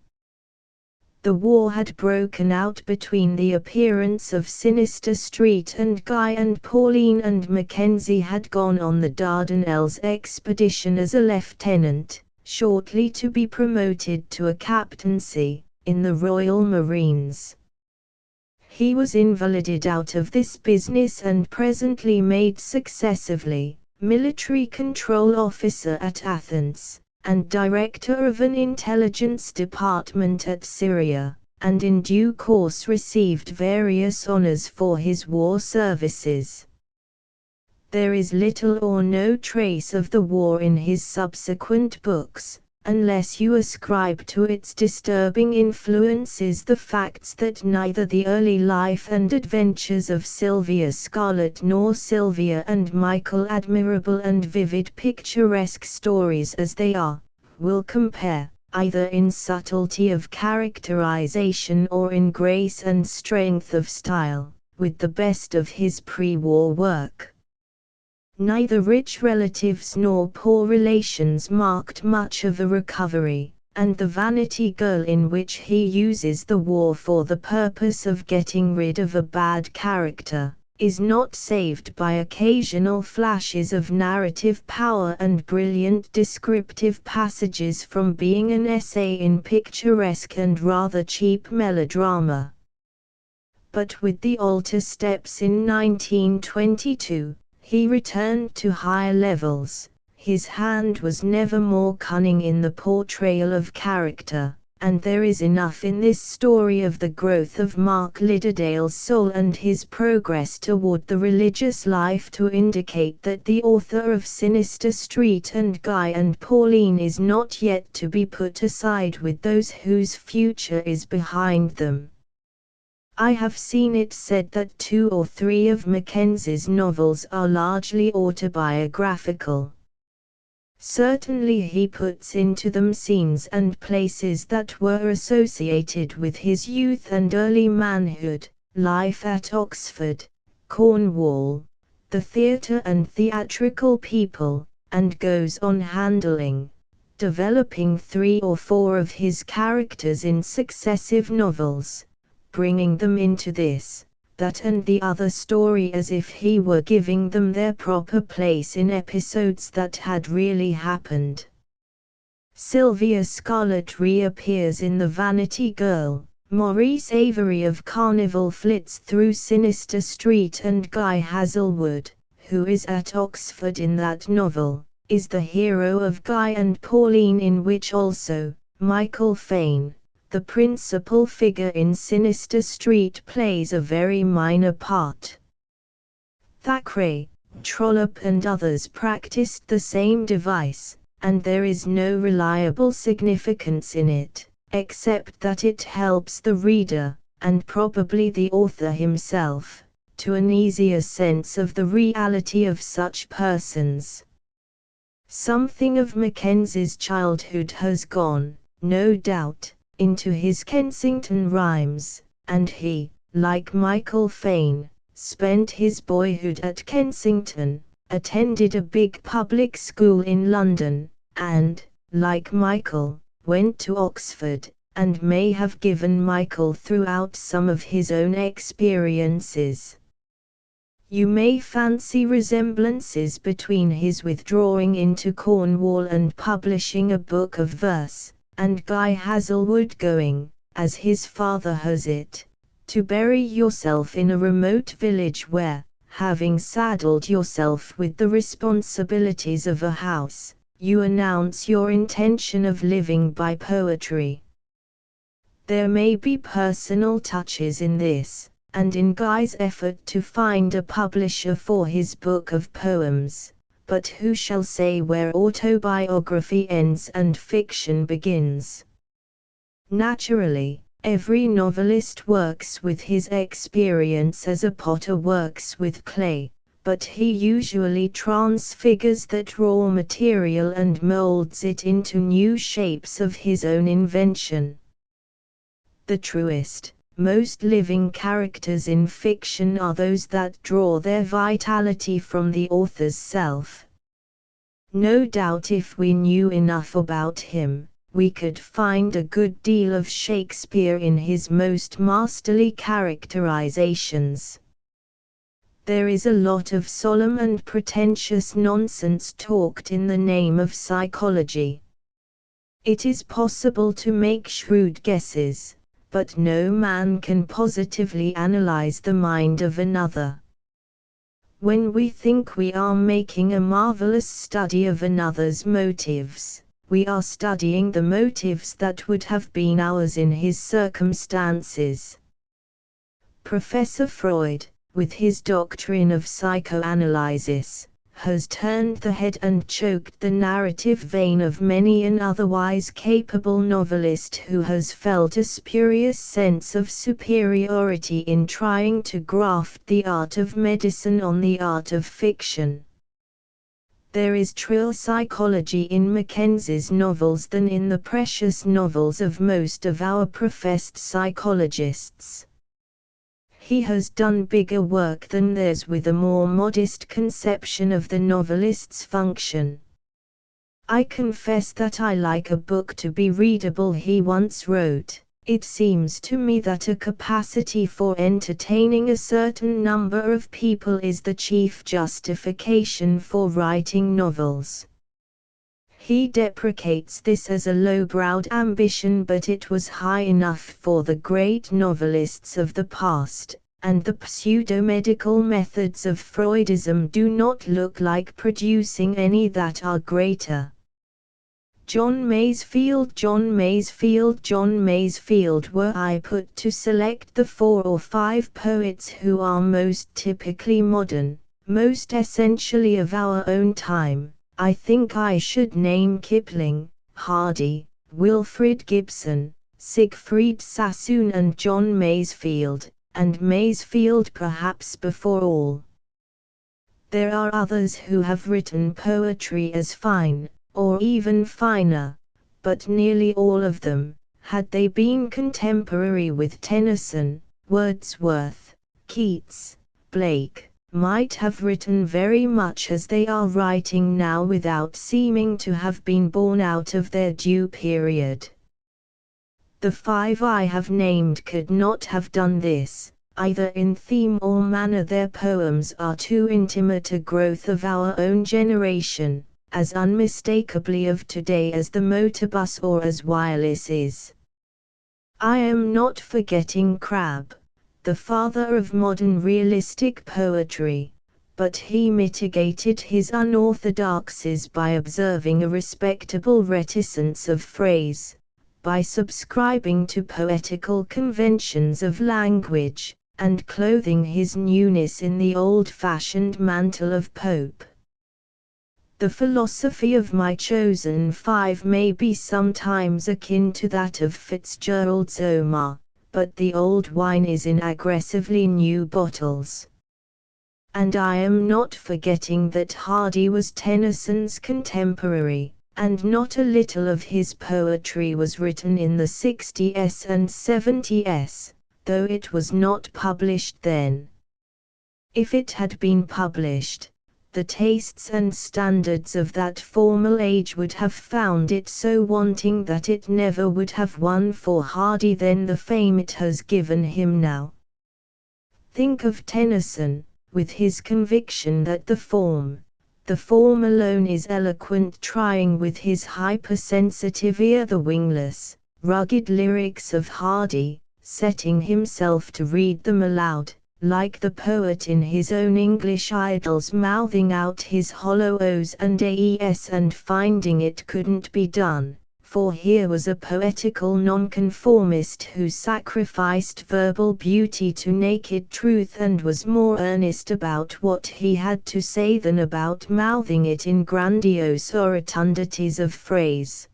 The war had broken out between the appearance of Sinister Street and Guy and Pauline, and Mackenzie had gone on the Dardanelles expedition as a lieutenant, shortly to be promoted to a captaincy, in the Royal Marines. He was invalided out of this business and presently made successively military control officer at Athens, and director of an intelligence department at Syria, and in due course received various honors for his war services. There is little or no trace of the war in his subsequent books, unless you ascribe to its disturbing influences the facts that neither the early life and adventures of Sylvia Scarlett nor Sylvia and Michael, admirable and vivid picturesque stories as they are, will compare, either in subtlety of characterization or in grace and strength of style, with the best of his pre-war work. Neither rich relatives nor poor relations marked much of a recovery, and the Vanity Girl, in which he uses the war for the purpose of getting rid of a bad character, is not saved by occasional flashes of narrative power and brilliant descriptive passages from being an essay in picturesque and rather cheap melodrama. But with the altar steps in 1922, he returned to higher levels. His hand was never more cunning in the portrayal of character, and there is enough in this story of the growth of Mark Lidderdale's soul and his progress toward the religious life to indicate that the author of Sinister Street and Guy and Pauline is not yet to be put aside with those whose future is behind them. I have seen it said that 2 or 3 of Mackenzie's novels are largely autobiographical. Certainly he puts into them scenes and places that were associated with his youth and early manhood, life at Oxford, Cornwall, the theatre and theatrical people, and goes on developing 3 or 4 of his characters in successive novels, bringing them into this, that and the other story as if he were giving them their proper place in episodes that had really happened. Sylvia Scarlett reappears in The Vanity Girl, Maurice Avery of Carnival flits through Sinister Street, and Guy Hazelwood, who is at Oxford in that novel, is the hero of Guy and Pauline, in which also Michael Fane, the principal figure in Sinister Street, plays a very minor part. Thackeray, Trollope and others practiced the same device, and there is no reliable significance in it, except that it helps the reader, and probably the author himself, to an easier sense of the reality of such persons. Something of Mackenzie's childhood has gone, no doubt, into his Kensington rhymes, and he, like Michael Fane, spent his boyhood at Kensington, attended a big public school in London, and, like Michael, went to Oxford, and may have given Michael throughout some of his own experiences. You may fancy resemblances between his withdrawing into Cornwall and publishing a book of verse, and Guy Hazelwood going, as his father has it, to bury yourself in a remote village where, having saddled yourself with the responsibilities of a house, you announce your intention of living by poetry. There may be personal touches in this, and in Guy's effort to find a publisher for his book of poems, but who shall say where autobiography ends and fiction begins? Naturally, every novelist works with his experience as a potter works with clay, but he usually transfigures that raw material and molds it into new shapes of his own invention. The truest, most living characters in fiction are those that draw their vitality from the author's self. No doubt if we knew enough about him, we could find a good deal of Shakespeare in his most masterly characterizations. There is a lot of solemn and pretentious nonsense talked in the name of psychology. It is possible to make shrewd guesses, but no man can positively analyze the mind of another. When we think we are making a marvelous study of another's motives, we are studying the motives that would have been ours in his circumstances. Professor Freud, with his doctrine of psychoanalysis, has turned the head and choked the narrative vein of many an otherwise capable novelist who has felt a spurious sense of superiority in trying to graft the art of medicine on the art of fiction. There is truer psychology in Mackenzie's novels than in the precious novels of most of our professed psychologists. He has done bigger work than theirs with a more modest conception of the novelist's function. "I confess that I like a book to be readable," he once wrote. "It seems to me that a capacity for entertaining a certain number of people is the chief justification for writing novels." He deprecates this as a low-browed ambition, but it was high enough for the great novelists of the past, and the pseudo-medical methods of Freudism do not look like producing any that are greater. John Masefield, John Masefield, John Masefield. Were I put to select the 4 or 5 poets who are most typically modern, most essentially of our own time, I think I should name Kipling, Hardy, Wilfred Gibson, Siegfried Sassoon and John Masefield, and Masefield perhaps before all. There are others who have written poetry as fine, or even finer, but nearly all of them, had they been contemporary with Tennyson, Wordsworth, Keats, Blake, might have written very much as they are writing now without seeming to have been born out of their due period. The 5 I have named could not have done this, either in theme or manner. Their poems are too intimate a growth of our own generation, as unmistakably of today as the motorbus or as wireless is. I am not forgetting Crabbe, the father of modern realistic poetry, but he mitigated his unorthodoxies by observing a respectable reticence of phrase, by subscribing to poetical conventions of language, and clothing his newness in the old-fashioned mantle of Pope. The philosophy of my chosen 5 may be sometimes akin to that of Fitzgerald's Omar, but the old wine is in aggressively new bottles. And I am not forgetting that Hardy was Tennyson's contemporary, and not a little of his poetry was written in the 60s and 70s, though it was not published then. If it had been published, the tastes and standards of that formal age would have found it so wanting that it never would have won for Hardy then the fame it has given him now. Think of Tennyson, with his conviction that the form alone is eloquent, trying with his hypersensitive ear the wingless, rugged lyrics of Hardy, setting himself to read them aloud, like the poet in his own English Idylls, mouthing out his hollow O's and A's and finding it couldn't be done, for here was a poetical nonconformist who sacrificed verbal beauty to naked truth and was more earnest about what he had to say than about mouthing it in grandiose rotundities of phrase.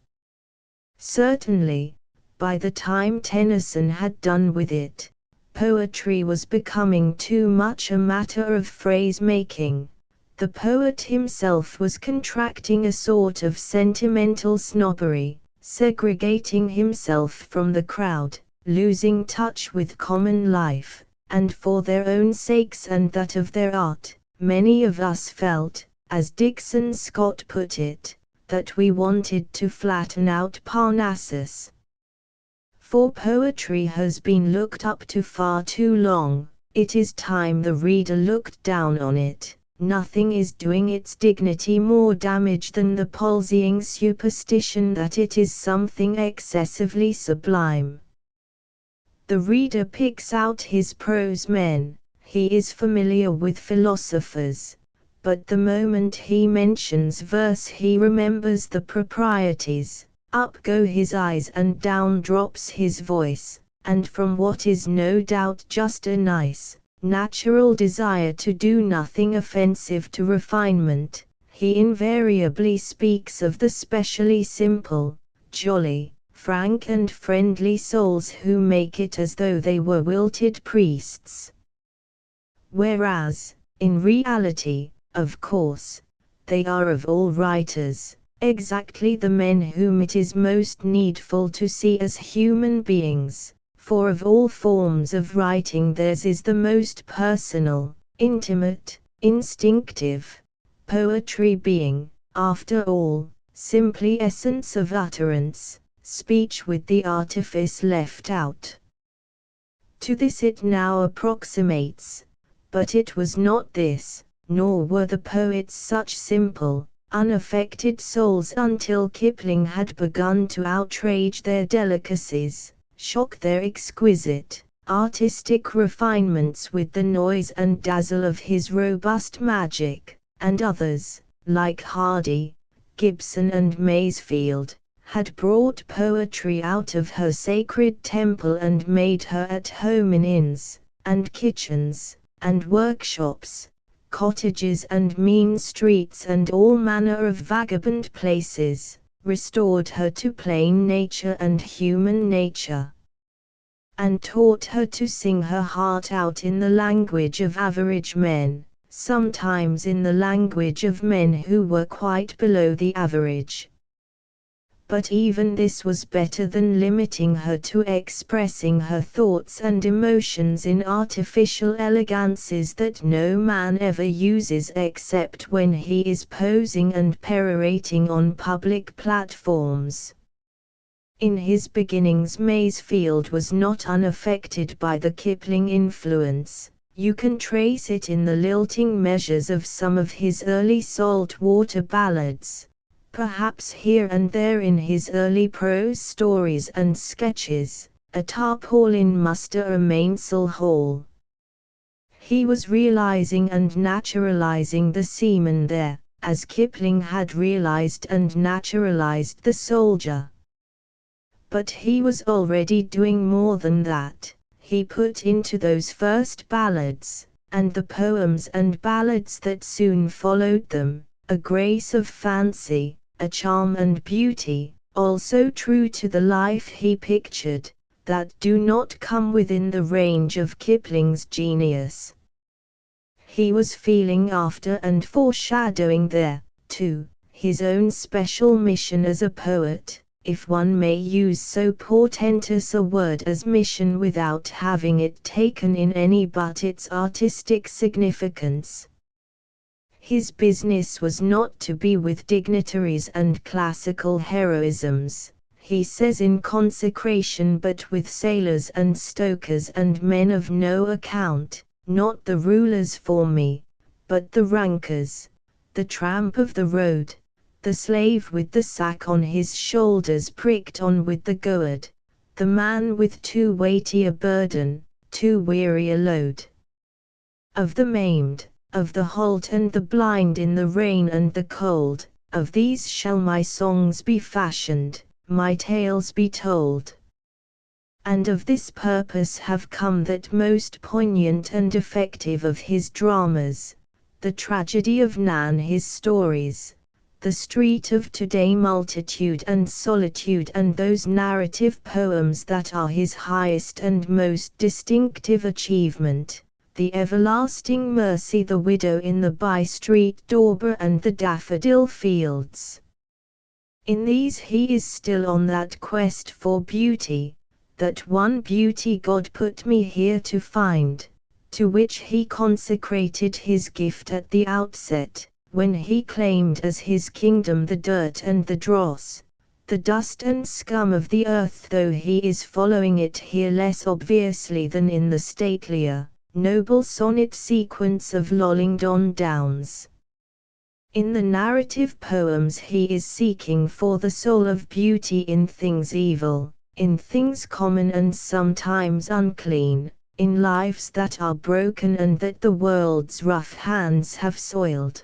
Certainly, by the time Tennyson had done with it, poetry was becoming too much a matter of phrase-making. The poet himself was contracting a sort of sentimental snobbery, segregating himself from the crowd, losing touch with common life, and for their own sakes and that of their art, many of us felt, as Dixon Scott put it, that we wanted to flatten out Parnassus. For poetry has been looked up to far too long, it is time the reader looked down on it. Nothing is doing its dignity more damage than the palsying superstition that it is something excessively sublime. The reader picks out his prose men, he is familiar with philosophers, but the moment he mentions verse he remembers the proprieties. Up go his eyes and down drops his voice, and from what is no doubt just a nice, natural desire to do nothing offensive to refinement, he invariably speaks of the specially simple, jolly, frank and friendly souls who make it as though they were wilted priests. Whereas, in reality, of course, they are of all writers, exactly the men whom it is most needful to see as human beings, for of all forms of writing theirs is the most personal, intimate, instinctive, poetry being, after all, simply essence of utterance, speech with the artifice left out. To this it now approximates, but it was not this, nor were the poets such simple, unaffected souls until Kipling had begun to outrage their delicacies, shock their exquisite, artistic refinements with the noise and dazzle of his robust magic, and others, like Hardy, Gibson and Masefield, had brought poetry out of her sacred temple and made her at home in inns, and kitchens, and workshops, cottages and mean streets and all manner of vagabond places, restored her to plain nature and human nature, and taught her to sing her heart out in the language of average men, sometimes in the language of men who were quite below the average. But even this was better than limiting her to expressing her thoughts and emotions in artificial elegances that no man ever uses except when he is posing and perorating on public platforms. In his beginnings Masefield was not unaffected by the Kipling influence. You can trace it in the lilting measures of some of his early salt-water ballads, perhaps here and there in his early prose stories and sketches, a tarpaulin muster a mainsail haul. He was realizing and naturalizing the seaman there, as Kipling had realized and naturalized the soldier. But he was already doing more than that. He put into those first ballads, and the poems and ballads that soon followed them, a grace of fancy, a charm and beauty, also true to the life he pictured, that do not come within the range of Kipling's genius. He was feeling after and foreshadowing there, too, his own special mission as a poet, if one may use so portentous a word as mission without having it taken in any but its artistic significance. His business was not to be with dignitaries and classical heroisms, he says in Consecration, but with sailors and stokers and men of no account, not the rulers for me, but the rankers, the tramp of the road, the slave with the sack on his shoulders pricked on with the gourd, the man with too weighty a burden, too weary a load. Of the maimed, of the halt and the blind in the rain and the cold, of these shall my songs be fashioned, my tales be told. And of this purpose have come that most poignant and effective of his dramas, the tragedy of Nan, his stories, the street of today, multitude and solitude, and those narrative poems that are his highest and most distinctive achievement, the everlasting mercy, the widow in the by-street door, and the daffodil fields. In these he is still on that quest for beauty, that one beauty God put me here to find, to which he consecrated his gift at the outset, when he claimed as his kingdom the dirt and the dross, the dust and scum of the earth, though he is following it here less obviously than in the statelier, noble sonnet sequence of Lollingdon Downs. In the narrative poems he is seeking for the soul of beauty in things evil, in things common and sometimes unclean, in lives that are broken and that the world's rough hands have soiled.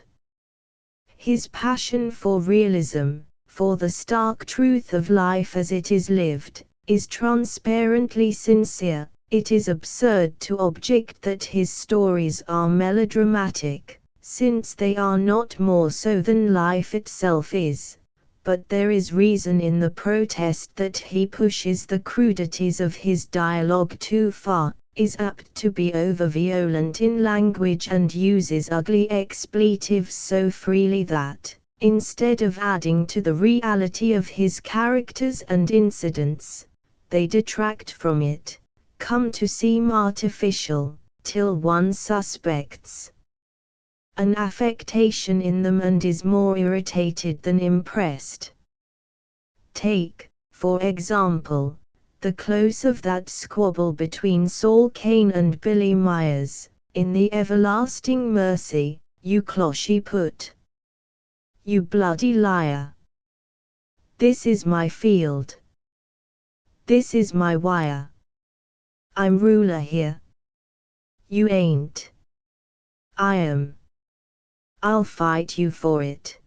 His passion for realism, for the stark truth of life as it is lived, is transparently sincere. It is absurd to object that his stories are melodramatic, since they are not more so than life itself is, but there is reason in the protest that he pushes the crudities of his dialogue too far, is apt to be over-violent in language and uses ugly expletives so freely that, instead of adding to the reality of his characters and incidents, they detract from it, come to seem artificial, till one suspects an affectation in them and is more irritated than impressed. Take, for example, the close of that squabble between Saul Kane and Billy Myers, in the Everlasting Mercy, you closhy put. You bloody liar. This is my field. This is my wire. I'm ruler here. You ain't. I am. I'll fight you for it.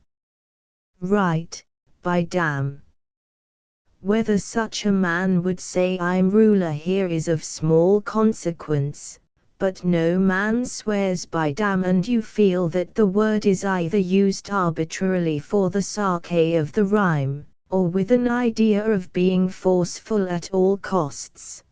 Right, by damn. Whether such a man would say I'm ruler here is of small consequence, but no man swears by damn, and you feel that the word is either used arbitrarily for the sarcasm of the rhyme, or with an idea of being forceful at all costs.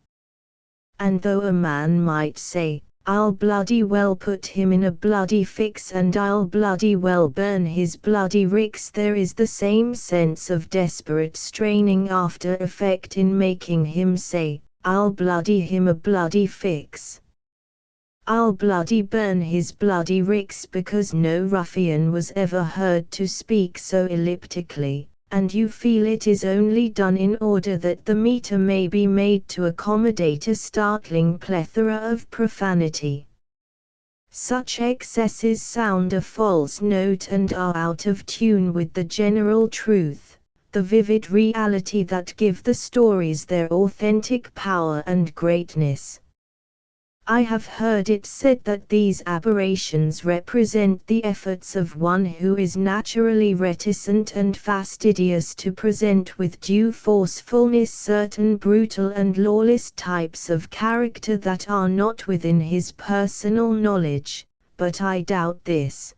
And though a man might say, I'll bloody well put him in a bloody fix and I'll bloody well burn his bloody ricks, there is the same sense of desperate straining after effect in making him say, I'll bloody him a bloody fix. I'll bloody burn his bloody ricks, because no ruffian was ever heard to speak so elliptically, and you feel it is only done in order that the meter may be made to accommodate a startling plethora of profanity. Such excesses sound a false note and are out of tune with the general truth, the vivid reality that give the stories their authentic power and greatness. I have heard it said that these aberrations represent the efforts of one who is naturally reticent and fastidious to present with due forcefulness certain brutal and lawless types of character that are not within his personal knowledge, but I doubt this.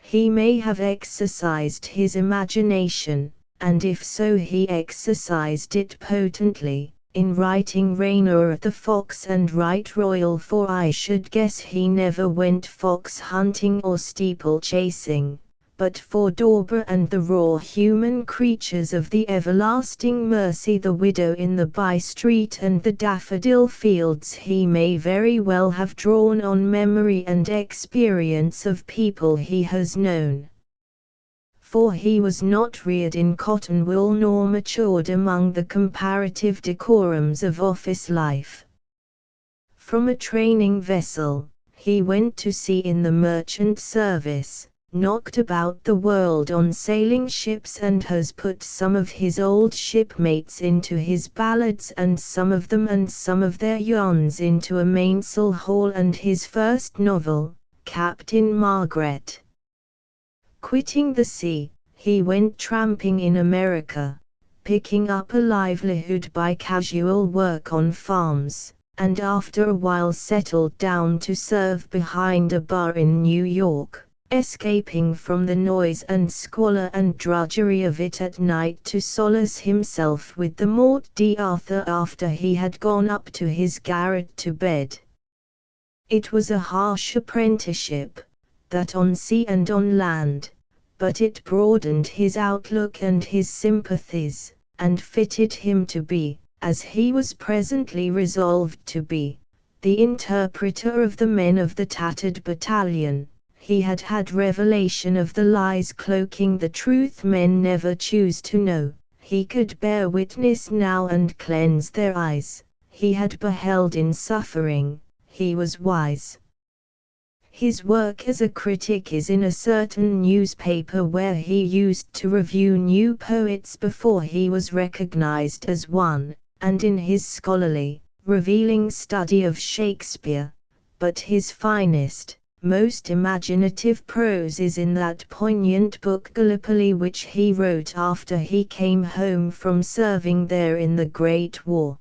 He may have exercised his imagination, and if so he exercised it potently, in writing Rainer the Fox and Right Royal, for I should guess he never went fox hunting or steeple chasing, but for Dauber and the raw human creatures of the Everlasting Mercy, the widow in the by-street and the daffodil fields, he may very well have drawn on memory and experience of people he has known. For he was not reared in cotton wool nor matured among the comparative decorums of office life. From a training vessel, he went to sea in the merchant service, knocked about the world on sailing ships, and has put some of his old shipmates into his ballads and some of their yarns into a mainsail haul and his first novel, Captain Margaret. Quitting the sea, he went tramping in America, picking up a livelihood by casual work on farms, and after a while settled down to serve behind a bar in New York, escaping from the noise and squalor and drudgery of it at night to solace himself with the Morte d'Arthur after he had gone up to his garret to bed. It was a harsh apprenticeship, that on sea and on land, but it broadened his outlook and his sympathies, and fitted him to be, as he was presently resolved to be, the interpreter of the men of the tattered battalion. He had had revelation of the lies cloaking the truth men never choose to know, he could bear witness now and cleanse their eyes, he had beheld in suffering, he was wise. His work as a critic is in a certain newspaper where he used to review new poets before he was recognized as one, and in his scholarly, revealing study of Shakespeare, but his finest, most imaginative prose is in that poignant book Gallipoli which he wrote after he came home from serving there in the Great War.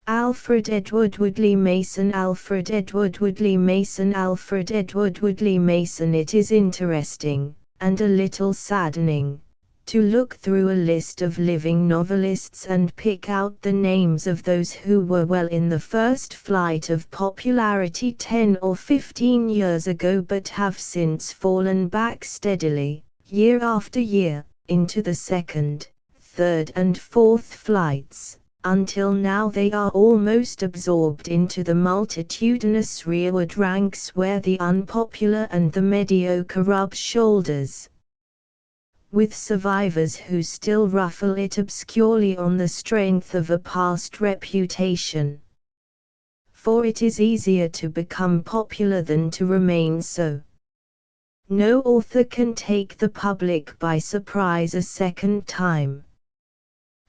Alfred Edward Woodley Mason, Alfred Edward Woodley Mason, Alfred Edward Woodley Mason. It is interesting, and a little saddening, to look through a list of living novelists and pick out the names of those who were well in the first flight of popularity 10 or 15 years ago but have since fallen back steadily, year after year, into the second, third and fourth flights, Until now they are almost absorbed into the multitudinous rearward ranks where the unpopular and the mediocre rub shoulders with survivors who still ruffle it obscurely on the strength of a past reputation. For it is easier to become popular than to remain so. No author can take the public by surprise a second time.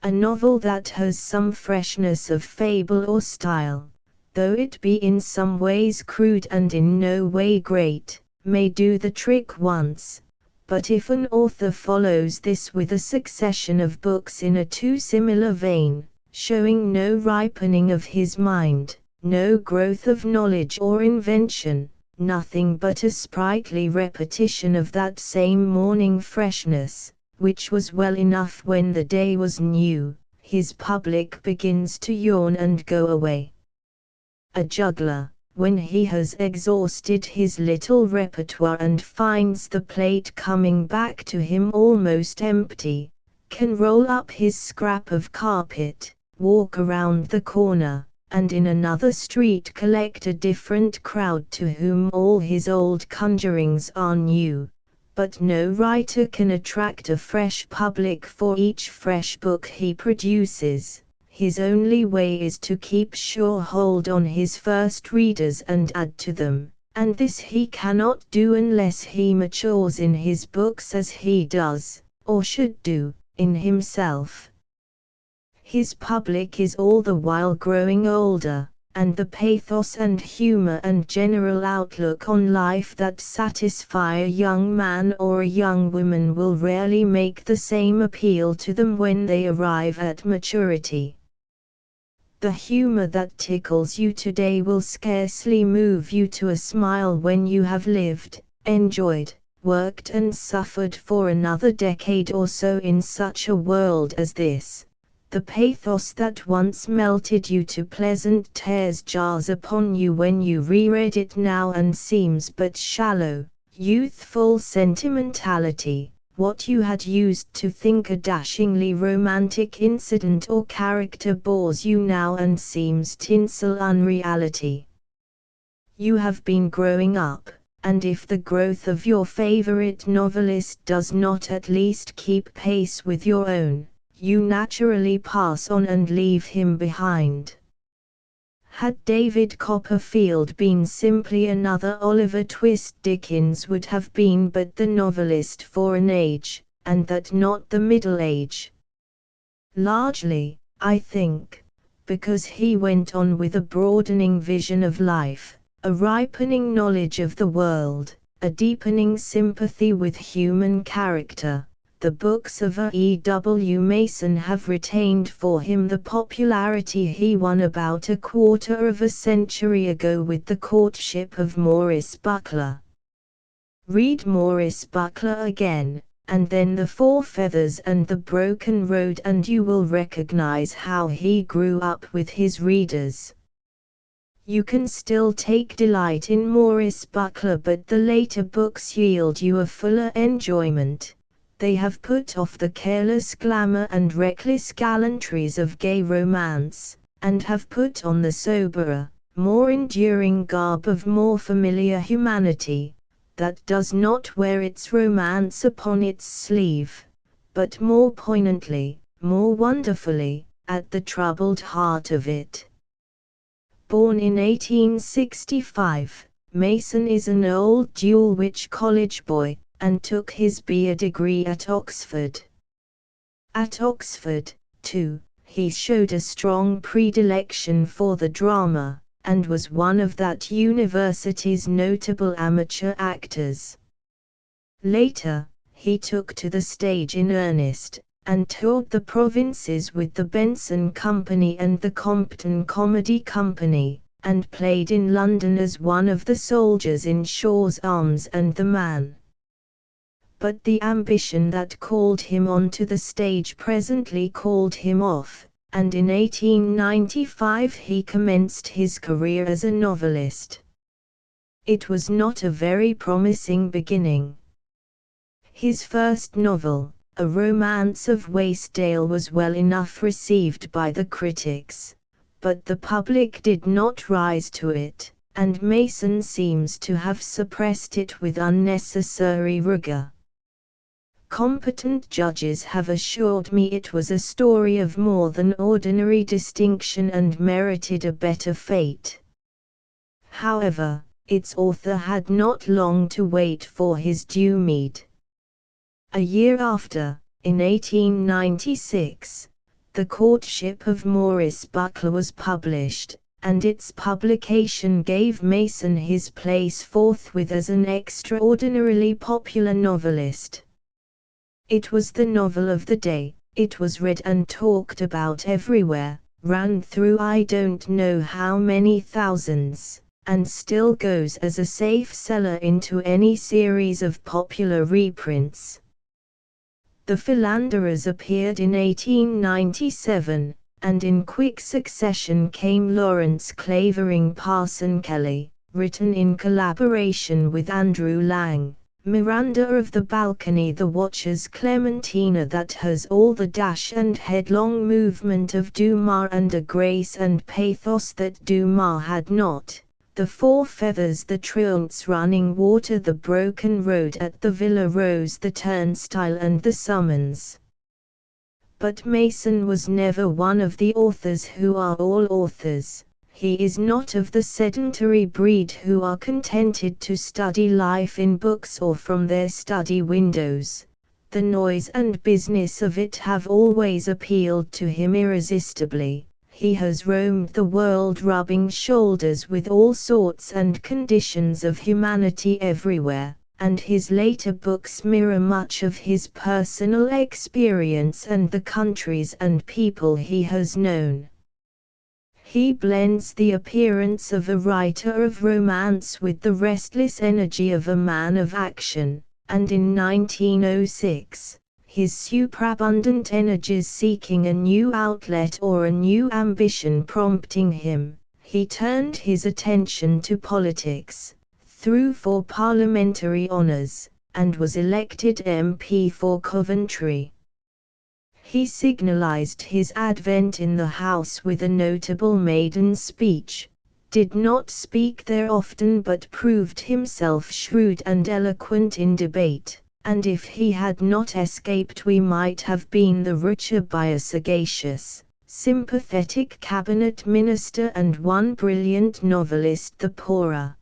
A novel that has some freshness of fable or style, though it be in some ways crude and in no way great, may do the trick once, but if an author follows this with a succession of books in a too similar vein, showing no ripening of his mind, no growth of knowledge or invention, nothing but a sprightly repetition of that same morning freshness, which was well enough when the day was new, his public begins to yawn and go away. A juggler, when he has exhausted his little repertoire and finds the plate coming back to him almost empty, can roll up his scrap of carpet, walk around the corner, and in another street collect a different crowd to whom all his old conjurings are new. But no writer can attract a fresh public for each fresh book he produces. His only way is to keep sure hold on his first readers and add to them, and this he cannot do unless he matures in his books as he does, or should do, in himself. His public is all the while growing older, and the pathos and humor and general outlook on life that satisfy a young man or a young woman will rarely make the same appeal to them when they arrive at maturity. The humor that tickles you today will scarcely move you to a smile when you have lived, enjoyed, worked and suffered for another decade or so in such a world as this. The pathos that once melted you to pleasant tears jars upon you when you reread it now and seems but shallow, youthful sentimentality, what you had used to think a dashingly romantic incident or character bores you now and seems tinsel unreality. You have been growing up, and if the growth of your favorite novelist does not at least keep pace with your own, you naturally pass on and leave him behind. Had David Copperfield been simply another Oliver Twist, Dickens would have been but the novelist for an age, and that not the middle age. Largely, I think, because he went on with a broadening vision of life, a ripening knowledge of the world, a deepening sympathy with human character. The books of E. W. Mason have retained for him the popularity he won about a quarter of a century ago with The Courtship of Maurice Buckler. Read Maurice Buckler again, and then The Four Feathers and The Broken Road, and you will recognize how he grew up with his readers. You can still take delight in Maurice Buckler, but the later books yield you a fuller enjoyment. They have put off the careless glamour and reckless gallantries of gay romance, and have put on the soberer, more enduring garb of more familiar humanity, that does not wear its romance upon its sleeve, but more poignantly, more wonderfully, at the troubled heart of it. Born in 1865, Mason is an old Dulwich College boy, and took his B.A. degree at Oxford. At Oxford, too, he showed a strong predilection for the drama, and was one of that university's notable amateur actors. Later, he took to the stage in earnest, and toured the provinces with the Benson Company and the Compton Comedy Company, and played in London as one of the soldiers in Shaw's Arms and The Man. But the ambition that called him onto the stage presently called him off, and in 1895 he commenced his career as a novelist. It was not a very promising beginning. His first novel, A Romance of Wasedale was well enough received by the critics, but the public did not rise to it, and Mason seems to have suppressed it with unnecessary rigor. Competent judges have assured me it was a story of more than ordinary distinction and merited a better fate. However, its author had not long to wait for his due meed. A year after, in 1896, The Courtship of Maurice Butler was published, and its publication gave Mason his place forthwith as an extraordinarily popular novelist. It was the novel of the day, it was read and talked about everywhere, ran through I don't know how many thousands, and still goes as a safe seller into any series of popular reprints. The Philanderers appeared in 1897, and in quick succession came Lawrence Clavering Parson Kelly, written in collaboration with Andrew Lang. Miranda of the Balcony, The Watcher's Clementina, that has all the dash and headlong movement of Dumas and a grace and pathos that Dumas had not. The Four Feathers, The Truants, Running Water, The Broken Road at the Villa Rose, The Turnstile and The Summons. But Mason was never one of the authors who are all authors. He is not of the sedentary breed who are contented to study life in books or from their study windows. The noise and business of it have always appealed to him irresistibly. He has roamed the world rubbing shoulders with all sorts and conditions of humanity everywhere, and his later books mirror much of his personal experience and the countries and people he has known. He blends the appearance of a writer of romance with the restless energy of a man of action, and in 1906, his superabundant energies seeking a new outlet or a new ambition prompting him, he turned his attention to politics, threw for parliamentary honours, and was elected MP for Coventry. He signalized his advent in the House with a notable maiden speech, did not speak there often but proved himself shrewd and eloquent in debate, and if he had not escaped we might have been the richer by a sagacious, sympathetic cabinet minister and one brilliant novelist the poorer.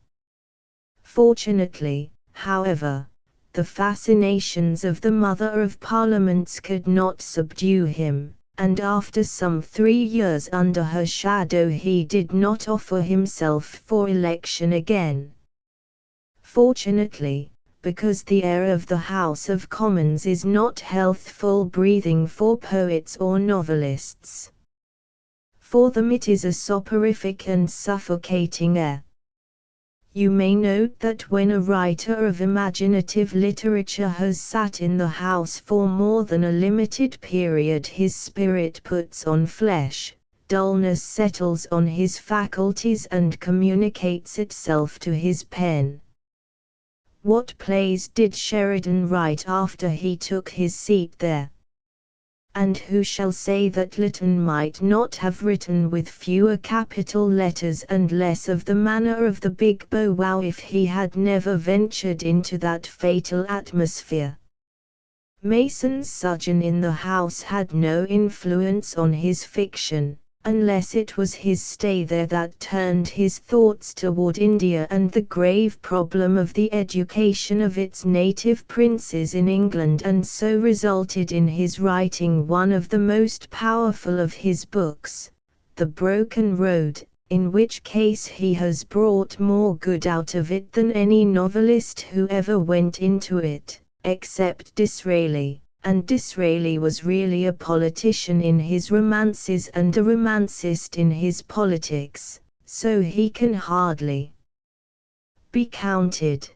Fortunately, however, the fascinations of the Mother of Parliaments could not subdue him, and after some 3 years under her shadow he did not offer himself for election again. Fortunately, because the air of the House of Commons is not healthful breathing for poets or novelists. For them it is a soporific and suffocating air. You may note that when a writer of imaginative literature has sat in the House for more than a limited period his spirit puts on flesh, dullness settles on his faculties and communicates itself to his pen. What plays did Sheridan write after he took his seat there? And who shall say that Lytton might not have written with fewer capital letters and less of the manner of the big bow wow if he had never ventured into that fatal atmosphere? Mason's sojourn in the House had no influence on his fiction, unless it was his stay there that turned his thoughts toward India and the grave problem of the education of its native princes in England, and so resulted in his writing one of the most powerful of his books, The Broken Road, in which case he has brought more good out of it than any novelist who ever went into it, except Disraeli. And Disraeli was really a politician in his romances and a romancist in his politics, so he can hardly be counted.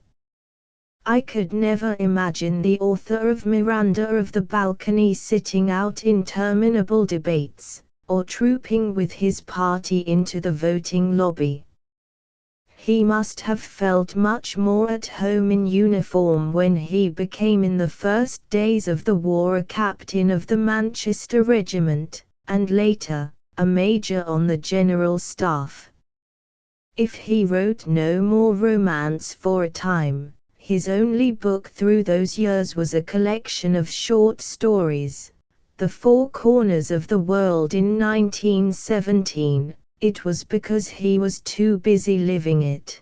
I could never imagine the author of Miranda of the Balcony sitting out interminable debates, or trooping with his party into the voting lobby. He must have felt much more at home in uniform when he became in the first days of the war a captain of the Manchester Regiment, and later, a major on the General Staff. If he wrote no more romance for a time, his only book through those years was a collection of short stories, The Four Corners of the World in 1917, it was because he was too busy living it.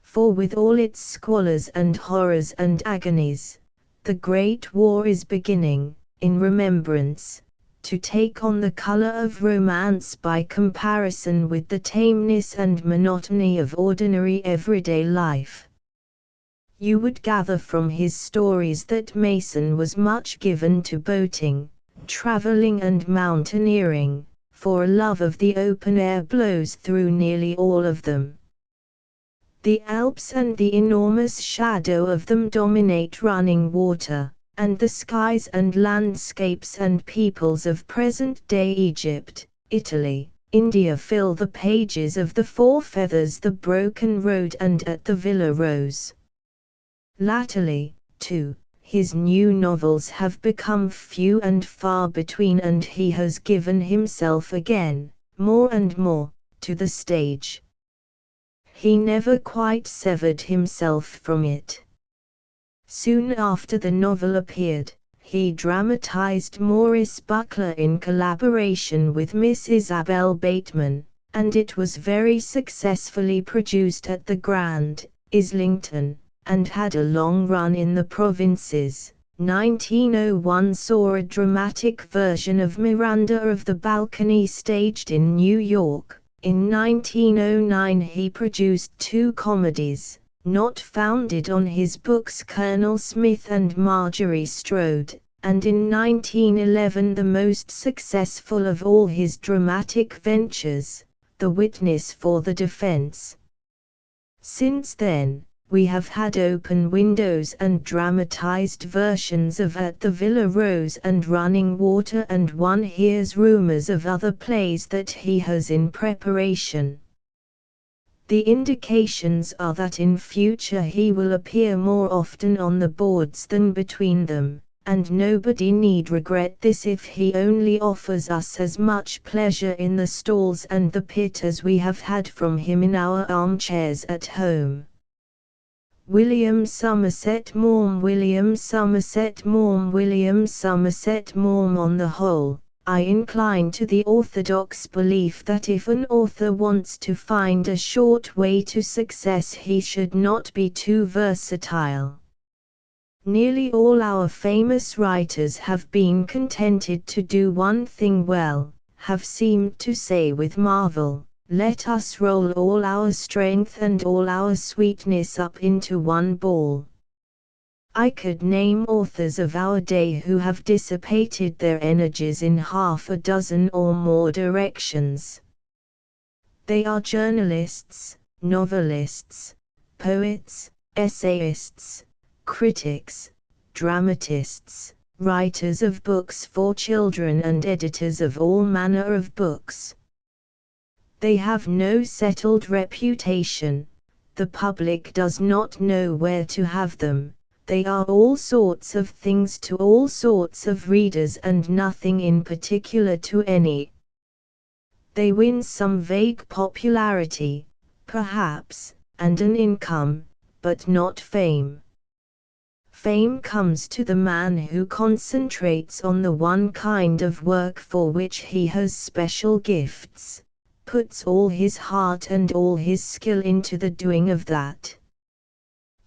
For with all its squalors and horrors and agonies, the Great War is beginning, in remembrance, to take on the color of romance by comparison with the tameness and monotony of ordinary everyday life. You would gather from his stories that Mason was much given to boating, traveling and mountaineering, for a love of the open air blows through nearly all of them. The Alps and the enormous shadow of them dominate running water, and the skies and landscapes and peoples of present-day Egypt, Italy, India fill the pages of The Four Feathers, The Broken Road and At the Villa Rose. Latterly, too, his new novels have become few and far between, and he has given himself again, more and more, to the stage. He never quite severed himself from it. Soon after the novel appeared, he dramatized Maurice Butler in collaboration with Miss Isabel Bateman, and it was very successfully produced at the Grand, Islington, and had a long run in the provinces. 1901 saw a dramatic version of Miranda of the Balcony staged in New York. In 1909 he produced two comedies, not founded on his books Colonel Smith and Marjorie Strode, and in 1911 the most successful of all his dramatic ventures, The Witness for the Defense. Since then, we have had open windows and dramatized versions of At the Villa Rose and Running Water, and one hears rumors of other plays that he has in preparation. The indications are that in future he will appear more often on the boards than between them, and nobody need regret this if he only offers us as much pleasure in the stalls and the pit as we have had from him in our armchairs at home. William Somerset Maugham, William Somerset Maugham, William Somerset Maugham. On the whole, I incline to the orthodox belief that if an author wants to find a short way to success, he should not be too versatile. Nearly all our famous writers have been contented to do one thing well, have seemed to say with Marvel, "Let us roll all our strength and all our sweetness up into one ball." I could name authors of our day who have dissipated their energies in half a dozen or more directions. They are journalists, novelists, poets, essayists, critics, dramatists, writers of books for children and editors of all manner of books. They have no settled reputation, the public does not know where to have them, they are all sorts of things to all sorts of readers and nothing in particular to any. They win some vague popularity, perhaps, and an income, but not fame. Fame comes to the man who concentrates on the one kind of work for which he has special gifts, puts all his heart and all his skill into the doing of that.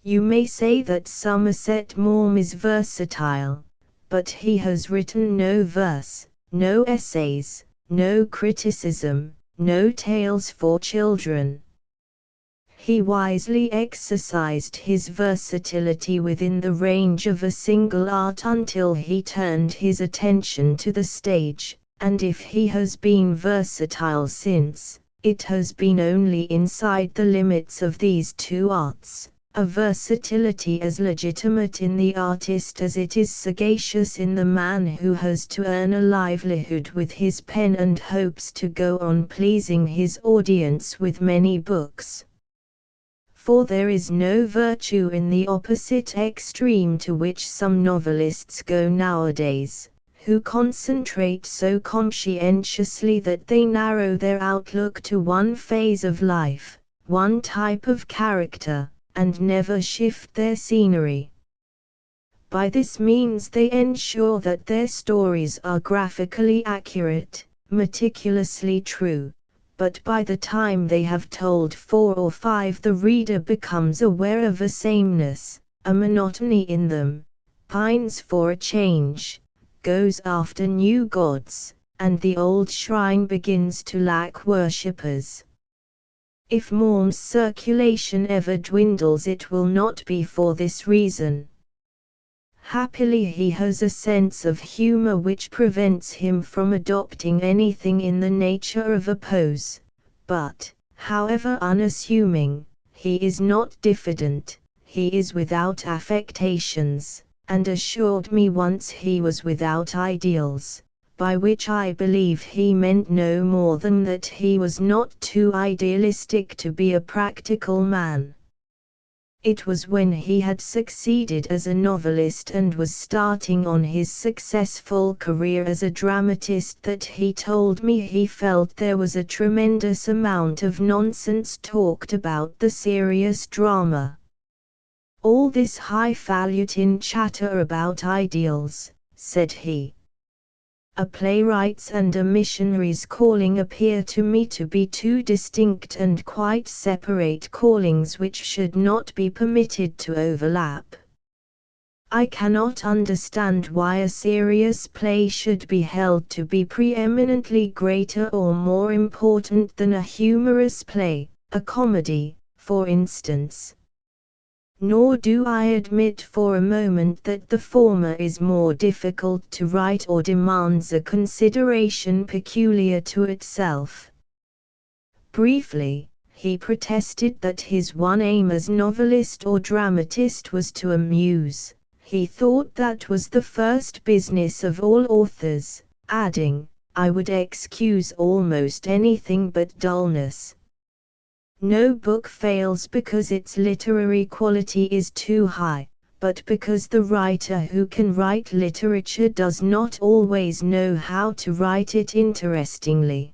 You may say that Somerset Maugham is versatile, but he has written no verse, no essays, no criticism, no tales for children. He wisely exercised his versatility within the range of a single art until he turned his attention to the stage, and if he has been versatile since, it has been only inside the limits of these two arts, a versatility as legitimate in the artist as it is sagacious in the man who has to earn a livelihood with his pen and hopes to go on pleasing his audience with many books. for there is no virtue in the opposite extreme to which some novelists go nowadays, who concentrate so conscientiously that they narrow their outlook to one phase of life, one type of character, and never shift their scenery. By this means they ensure that their stories are graphically accurate, meticulously true, but by the time they have told 4 or 5 the reader becomes aware of a sameness, a monotony in them, pines for a change, goes after new gods, and the old shrine begins to lack worshippers. If Maughem's circulation ever dwindles, it will not be for this reason. Happily he has a sense of humor which prevents him from adopting anything in the nature of a pose, but, however unassuming, he is not diffident, he is without affectations, and assured me once he was without ideals, by which I believe he meant no more than that he was not too idealistic to be a practical man. It was when he had succeeded as a novelist and was starting on his successful career as a dramatist that he told me he felt there was a tremendous amount of nonsense talked about the serious drama. All this highfalutin chatter about ideals, said he. A playwright's and a missionary's calling appear to me to be two distinct and quite separate callings which should not be permitted to overlap. I cannot understand why a serious play should be held to be preeminently greater or more important than a humorous play, a comedy, for instance. Nor do I admit for a moment that the former is more difficult to write or demands a consideration peculiar to itself. Briefly, he protested that his one aim as novelist or dramatist was to amuse. He thought that was the first business of all authors, adding, "I would excuse almost anything but dullness." No book fails because its literary quality is too high, but because the writer who can write literature does not always know how to write it interestingly.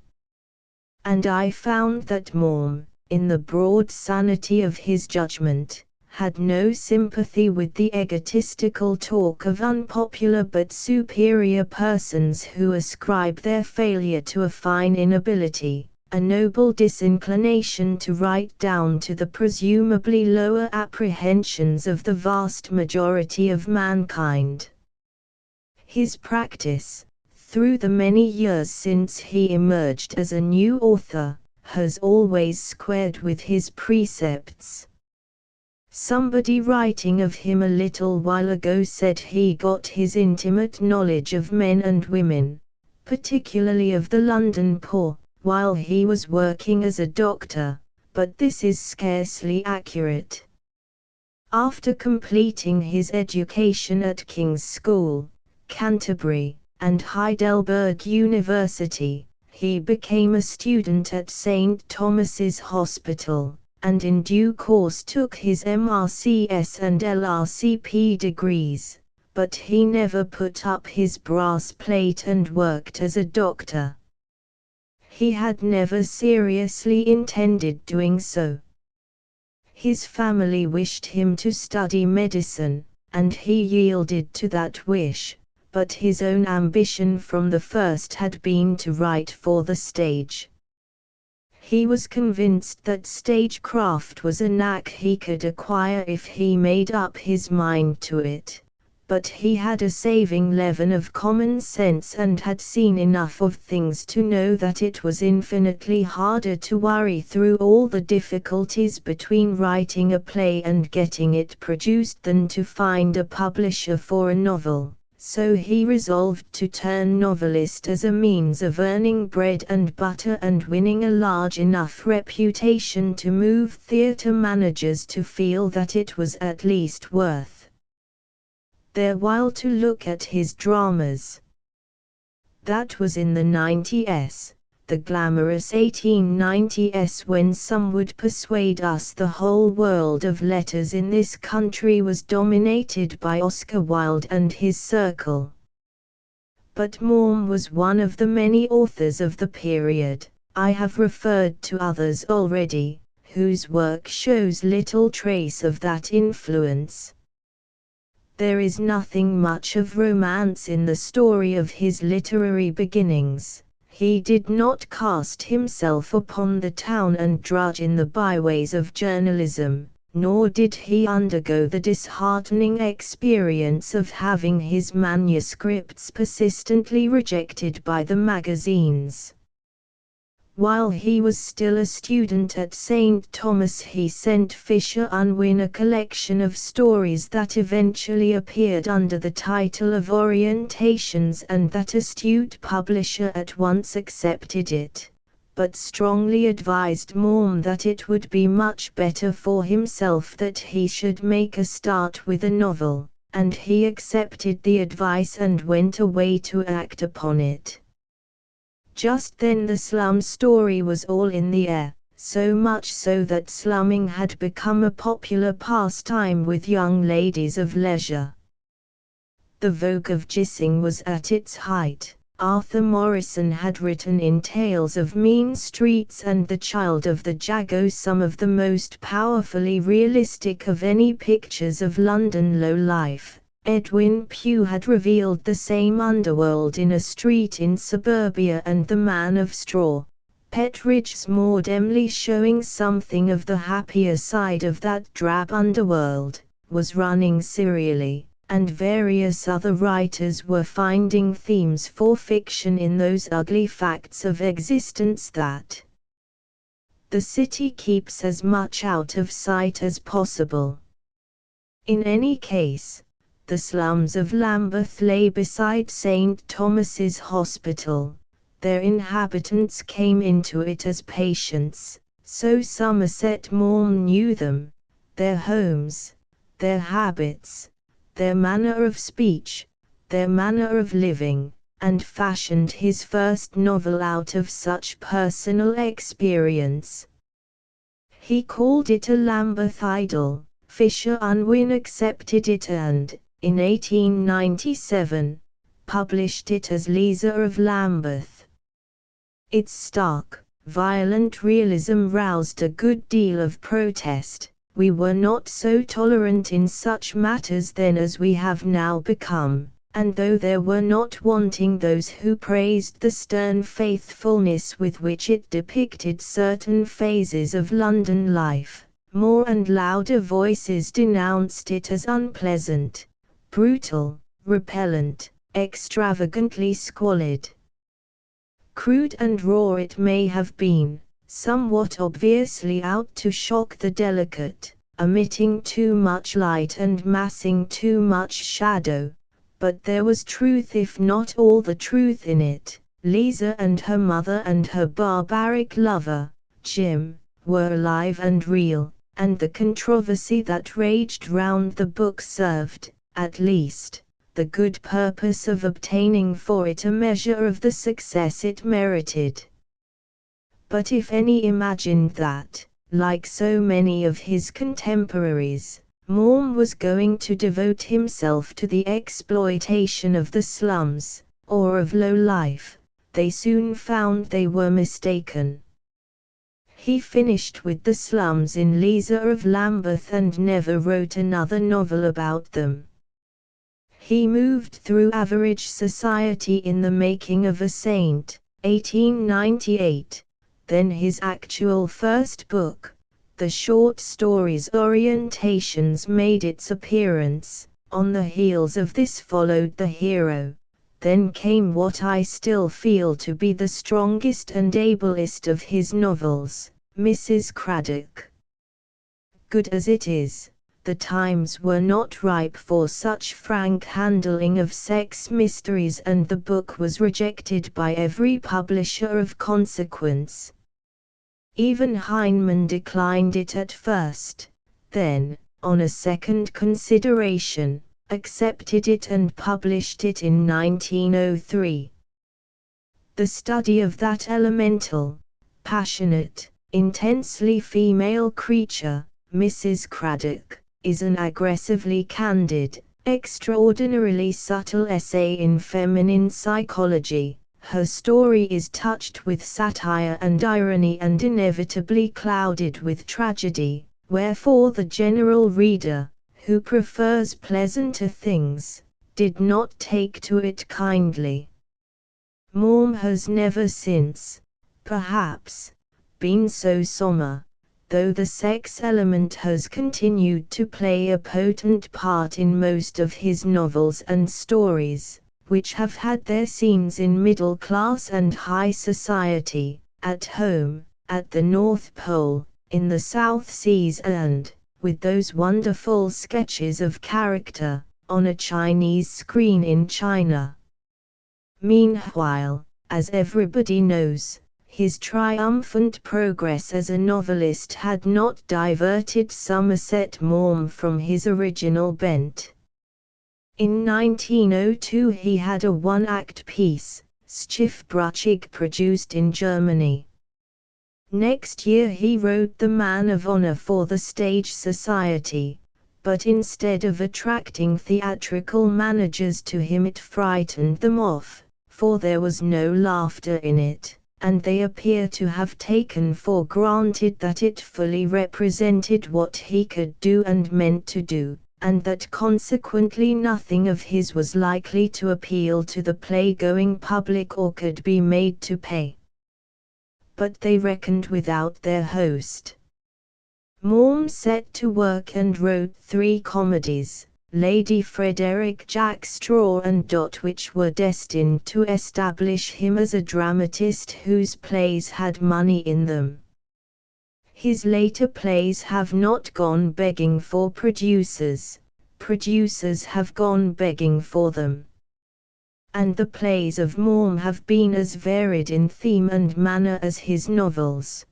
And I found that Maugham, in the broad sanity of his judgment, had no sympathy with the egotistical talk of unpopular but superior persons who ascribe their failure to a fine inability, a noble disinclination to write down to the presumably lower apprehensions of the vast majority of mankind. His practice, through the many years since he emerged as a new author, has always squared with his precepts. Somebody writing of him a little while ago said he got his intimate knowledge of men and women, particularly of the London poor, while he was working as a doctor, but this is scarcely accurate. After completing his education at King's School, Canterbury, and Heidelberg University, he became a student at St. Thomas's Hospital, and in due course took his MRCS and LRCP degrees, but he never put up his brass plate and worked as a doctor. He had never seriously intended doing so. His family wished him to study medicine, and he yielded to that wish, but his own ambition from the first had been to write for the stage. He was convinced that stagecraft was a knack he could acquire if he made up his mind to it, but he had a saving leaven of common sense and had seen enough of things to know that it was infinitely harder to worry through all the difficulties between writing a play and getting it produced than to find a publisher for a novel. So he resolved to turn novelist as a means of earning bread and butter and winning a large enough reputation to move theatre managers to feel that it was at least worth their while to look at his dramas. That was in the 90s. the glamorous 1890s, when some would persuade us the whole world of letters in this country was dominated by Oscar Wilde and his circle. But Maugham was one of the many authors of the period, I have referred to others already, whose work shows little trace of that influence. There is nothing much of romance in the story of his literary beginnings. He did not cast himself upon the town and drudge in the byways of journalism, nor did he undergo the disheartening experience of having his manuscripts persistently rejected by the magazines. While he was still a student at St. Thomas, he sent Fisher Unwin a collection of stories that eventually appeared under the title of Orientations, and that astute publisher at once accepted it, but strongly advised Maugham that it would be much better for himself that he should make a start with a novel, and he accepted the advice and went away to act upon it. Just then the slum story was all in the air, so much so that slumming had become a popular pastime with young ladies of leisure. The vogue of gissing was at its height. Arthur Morrison had written in Tales of Mean Streets and The Child of the Jago some of the most powerfully realistic of any pictures of London low life. Edwin Pugh had revealed the same underworld in A Street in Suburbia and The Man of Straw. Petridge's more dimly showing something of the happier side of that drab underworld, was running serially, and various other writers were finding themes for fiction in those ugly facts of existence that the city keeps as much out of sight as possible. In any case, the slums of Lambeth lay beside St. Thomas's Hospital. Their inhabitants came into it as patients, so Somerset Maugham knew them, their homes, their habits, their manner of speech, their manner of living, and fashioned his first novel out of such personal experience. He called it a Lambeth Idyll. Fisher Unwin accepted it and, in 1897, published it as Lisa of Lambeth. Its stark, violent realism roused a good deal of protest. We were not so tolerant in such matters then as we have now become, and though there were not wanting those who praised the stern faithfulness with which it depicted certain phases of London life, more and louder voices denounced it as unpleasant, brutal, repellent, extravagantly squalid. Crude and raw it may have been, somewhat obviously out to shock the delicate, emitting too much light and massing too much shadow, but there was truth, if not all the truth, in it. Lisa and her mother and her barbaric lover, Jim, were alive and real, and the controversy that raged round the book served, at least, the good purpose of obtaining for it a measure of the success it merited. But if any imagined that, like so many of his contemporaries, Maugham was going to devote himself to the exploitation of the slums, or of low life, they soon found they were mistaken. He finished with the slums in Lisa of Lambeth and never wrote another novel about them. He moved through average society in The Making of a Saint, 1898, then his actual first book, the short stories Orientations, made its appearance. On the heels of this followed The Hero. Then came what I still feel to be the strongest and ablest of his novels, Mrs. Craddock. Good as it is, the times were not ripe for such frank handling of sex mysteries, and the book was rejected by every publisher of consequence. Even Heinemann declined it at first, then, on a second consideration, accepted it and published it in 1903. The study of that elemental, passionate, intensely female creature, Mrs. Craddock, is an aggressively candid, extraordinarily subtle essay in feminine psychology. Her story is touched with satire and irony and inevitably clouded with tragedy, wherefore the general reader, who prefers pleasanter things, did not take to it kindly. Maugham has never since, perhaps, been so sombre, though the sex element has continued to play a potent part in most of his novels and stories, which have had their scenes in middle class and high society, at home, at the North Pole, in the South Seas and, with those wonderful sketches of character, on a Chinese screen in China. Meanwhile, as everybody knows, his triumphant progress as a novelist had not diverted Somerset Maugham from his original bent. In 1902 he had a one-act piece, Schiffbruchig, produced in Germany. Next year he wrote The Man of Honor for the Stage Society, but instead of attracting theatrical managers to him it frightened them off, for there was no laughter in it, and they appear to have taken for granted that it fully represented what he could do and meant to do, and that consequently nothing of his was likely to appeal to the play-going public or could be made to pay. But they reckoned without their host. Maugham set to work and wrote 3 comedies, Lady Frederick, Jack Straw and Dot, which were destined to establish him as a dramatist whose plays had money in them. His later plays have not gone begging for producers, producers have gone begging for them. And the plays of Maugham have been as varied in theme and manner as his novels.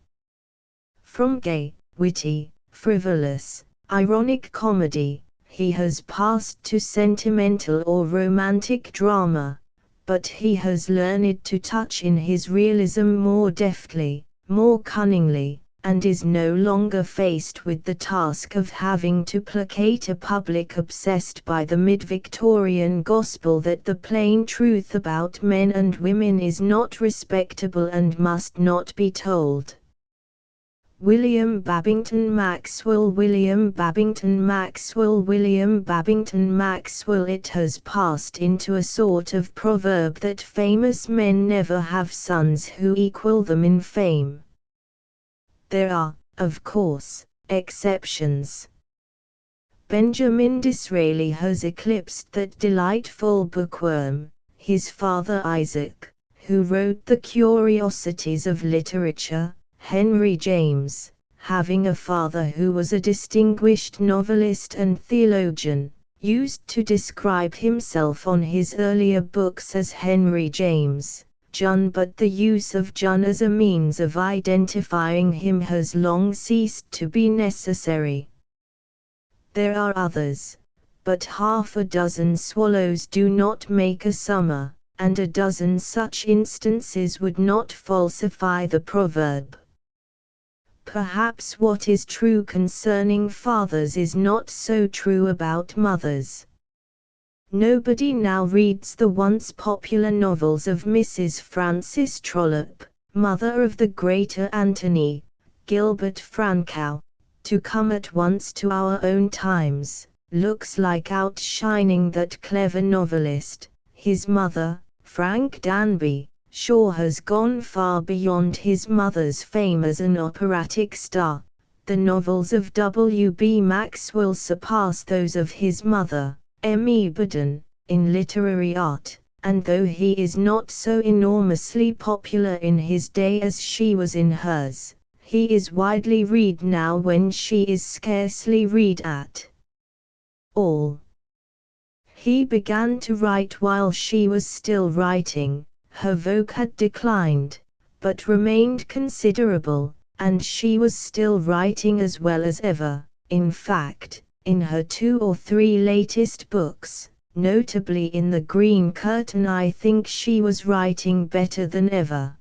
From gay, witty, frivolous, ironic comedy, he has passed to sentimental or romantic drama, but he has learned to touch in his realism more deftly, more cunningly, and is no longer faced with the task of having to placate a public obsessed by the mid-Victorian gospel that the plain truth about men and women is not respectable and must not be told. William Babington Maxwell, William Babington Maxwell, William Babington Maxwell. It has passed into a sort of proverb that famous men never have sons who equal them in fame. There are, of course, exceptions. Benjamin Disraeli has eclipsed that delightful bookworm, his father Isaac, who wrote The Curiosities of Literature. Henry James, having a father who was a distinguished novelist and theologian, used to describe himself on his earlier books as Henry James, John, but the use of John as a means of identifying him has long ceased to be necessary. There are others, but half a dozen swallows do not make a summer, and a dozen such instances would not falsify the proverb. Perhaps what is true concerning fathers is not so true about mothers. Nobody now reads the once popular novels of Mrs. Frances Trollope, mother of the greater Antony, Gilbert Francow. To come at once to our own times, looks like outshining that clever novelist, his mother, Frank Danby. Shaw has gone far beyond his mother's fame as an operatic star. The novels of W. B. Maxwell surpass those of his mother, M. E. Burden, in literary art, and though he is not so enormously popular in his day as she was in hers, he is widely read now when she is scarcely read at all. He began to write while she was still writing. Her vogue had declined, but remained considerable, and she was still writing as well as ever. In fact, in her 2 or 3 latest books, notably in The Green Curtain. I think she was writing better than ever.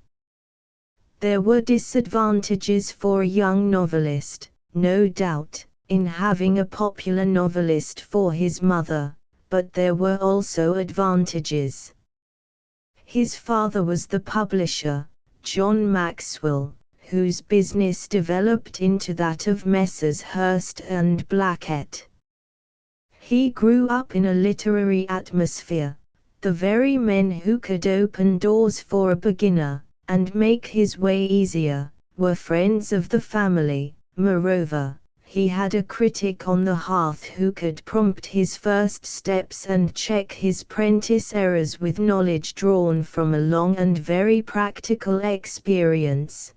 There were disadvantages for a young novelist, no doubt, in having a popular novelist for his mother, but there were also advantages. His father was the publisher, John Maxwell, whose business developed into that of Messrs. Hurst and Blackett. He grew up in a literary atmosphere. The very men who could open doors for a beginner, and make his way easier, were friends of the family. Moreover, he had a critic on the hearth who could prompt his first steps and check his prentice errors with knowledge drawn from a long and very practical experience.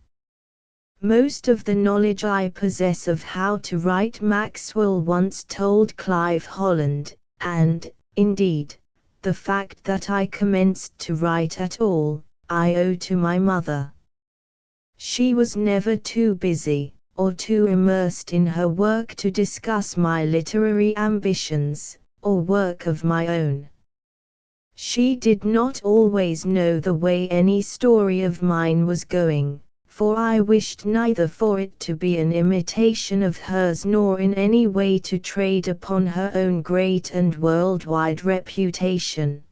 Most of the knowledge I possess of how to write Maxwell once told Clive Holland, and, indeed, the fact that I commenced to write at all, I owe to my mother. She was never too busy, or too immersed in her work to discuss my literary ambitions, or work of my own. She did not always know the way any story of mine was going, for I wished neither for it to be an imitation of hers nor in any way to trade upon her own great and worldwide reputation.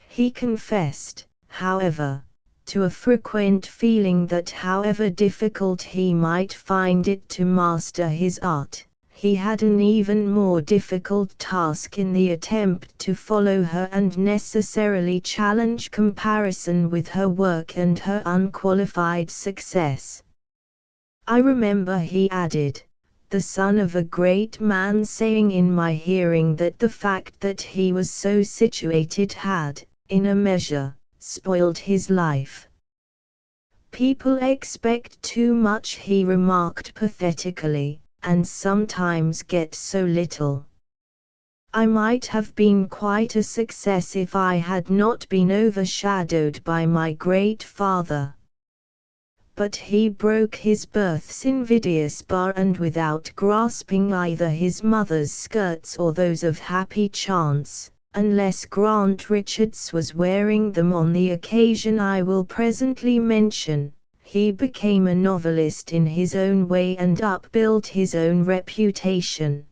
He confessed, however, to a frequent feeling that however difficult he might find it to master his art, he had an even more difficult task in the attempt to follow her and necessarily challenge comparison with her work and her unqualified success. I remember, he added, the son of a great man saying in my hearing that the fact that he was so situated had, in a measure, spoiled his life. People expect too much, he remarked pathetically, and sometimes get so little. I might have been quite a success if I had not been overshadowed by my great father. But he broke his birth's invidious bar, and without grasping either his mother's skirts or those of Happy Chance, unless Grant Richards was wearing them on the occasion I will presently mention, he became a novelist in his own way and upbuilt his own reputation.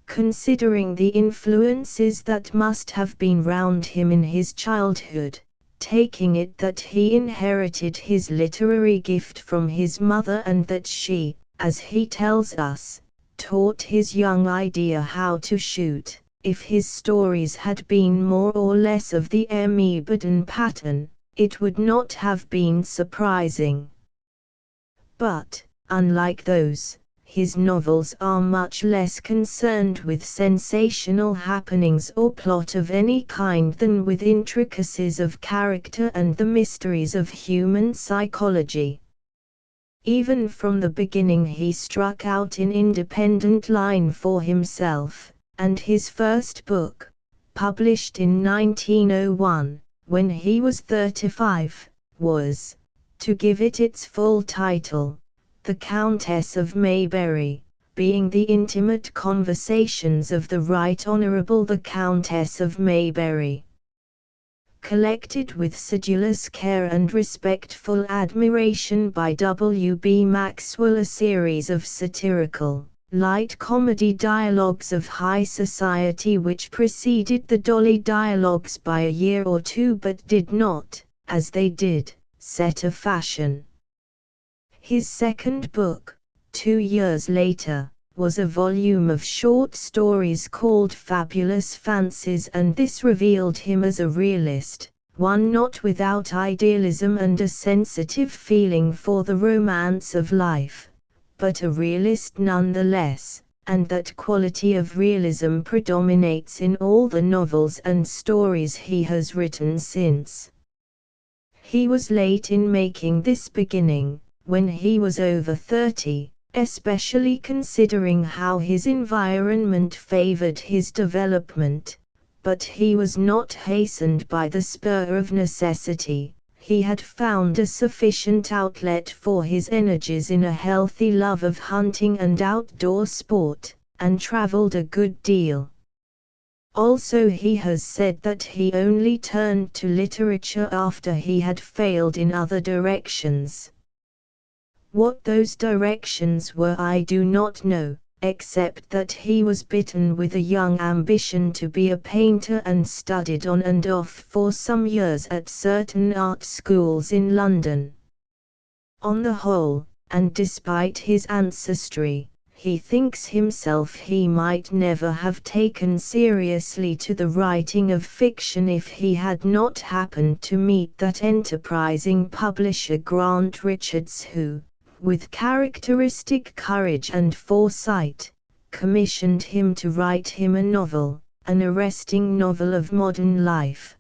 Considering the influences that must have been round him in his childhood, taking it that he inherited his literary gift from his mother and that she, as he tells us, taught his young idea how to shoot, if his stories had been more or less of the amoebadan pattern, it would not have been surprising. But, unlike those, his novels are much less concerned with sensational happenings or plot of any kind than with intricacies of character and the mysteries of human psychology. Even from the beginning he struck out in independent line for himself, and his first book, published in 1901, when he was 35, was, to give it its full title, The Countess of Mayberry, being the intimate conversations of the Right Honourable the Countess of Mayberry. Collected with sedulous care and respectful admiration by W. B. Maxwell, a series of satirical, light comedy dialogues of high society which preceded the Dolly dialogues by a year or two but did not, as they did, set a fashion. His second book, 2 years later, was a volume of short stories called Fabulous Fancies, and this revealed him as a realist, one not without idealism and a sensitive feeling for the romance of life, but a realist nonetheless, and that quality of realism predominates in all the novels and stories he has written since. He was late in making this beginning, when he was over 30, especially considering how his environment favored his development, but he was not hastened by the spur of necessity. He had found a sufficient outlet for his energies in a healthy love of hunting and outdoor sport, and traveled a good deal. Also, he has said that he only turned to literature after he had failed in other directions. What those directions were I do not know, except that he was bitten with a young ambition to be a painter and studied on and off for some years at certain art schools in London. On the whole, and despite his ancestry, he thinks himself he might never have taken seriously to the writing of fiction if he had not happened to meet that enterprising publisher Grant Richards who, with characteristic courage and foresight, commissioned him to write him a novel, an arresting novel of modern life.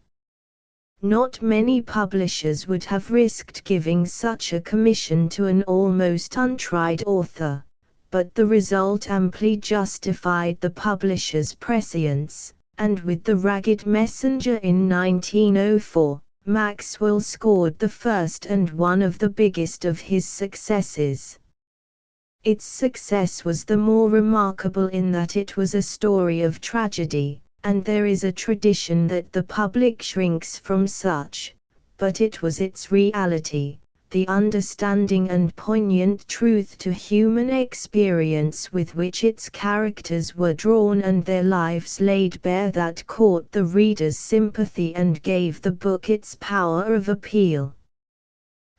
Not many publishers would have risked giving such a commission to an almost untried author, but the result amply justified the publisher's prescience, and with The Ragged Messenger in 1904, Maxwell scored the first and one of the biggest of his successes. Its success was the more remarkable in that it was a story of tragedy, and there is a tradition that the public shrinks from such, but it was its reality, the understanding and poignant truth to human experience with which its characters were drawn and their lives laid bare that caught the reader's sympathy and gave the book its power of appeal.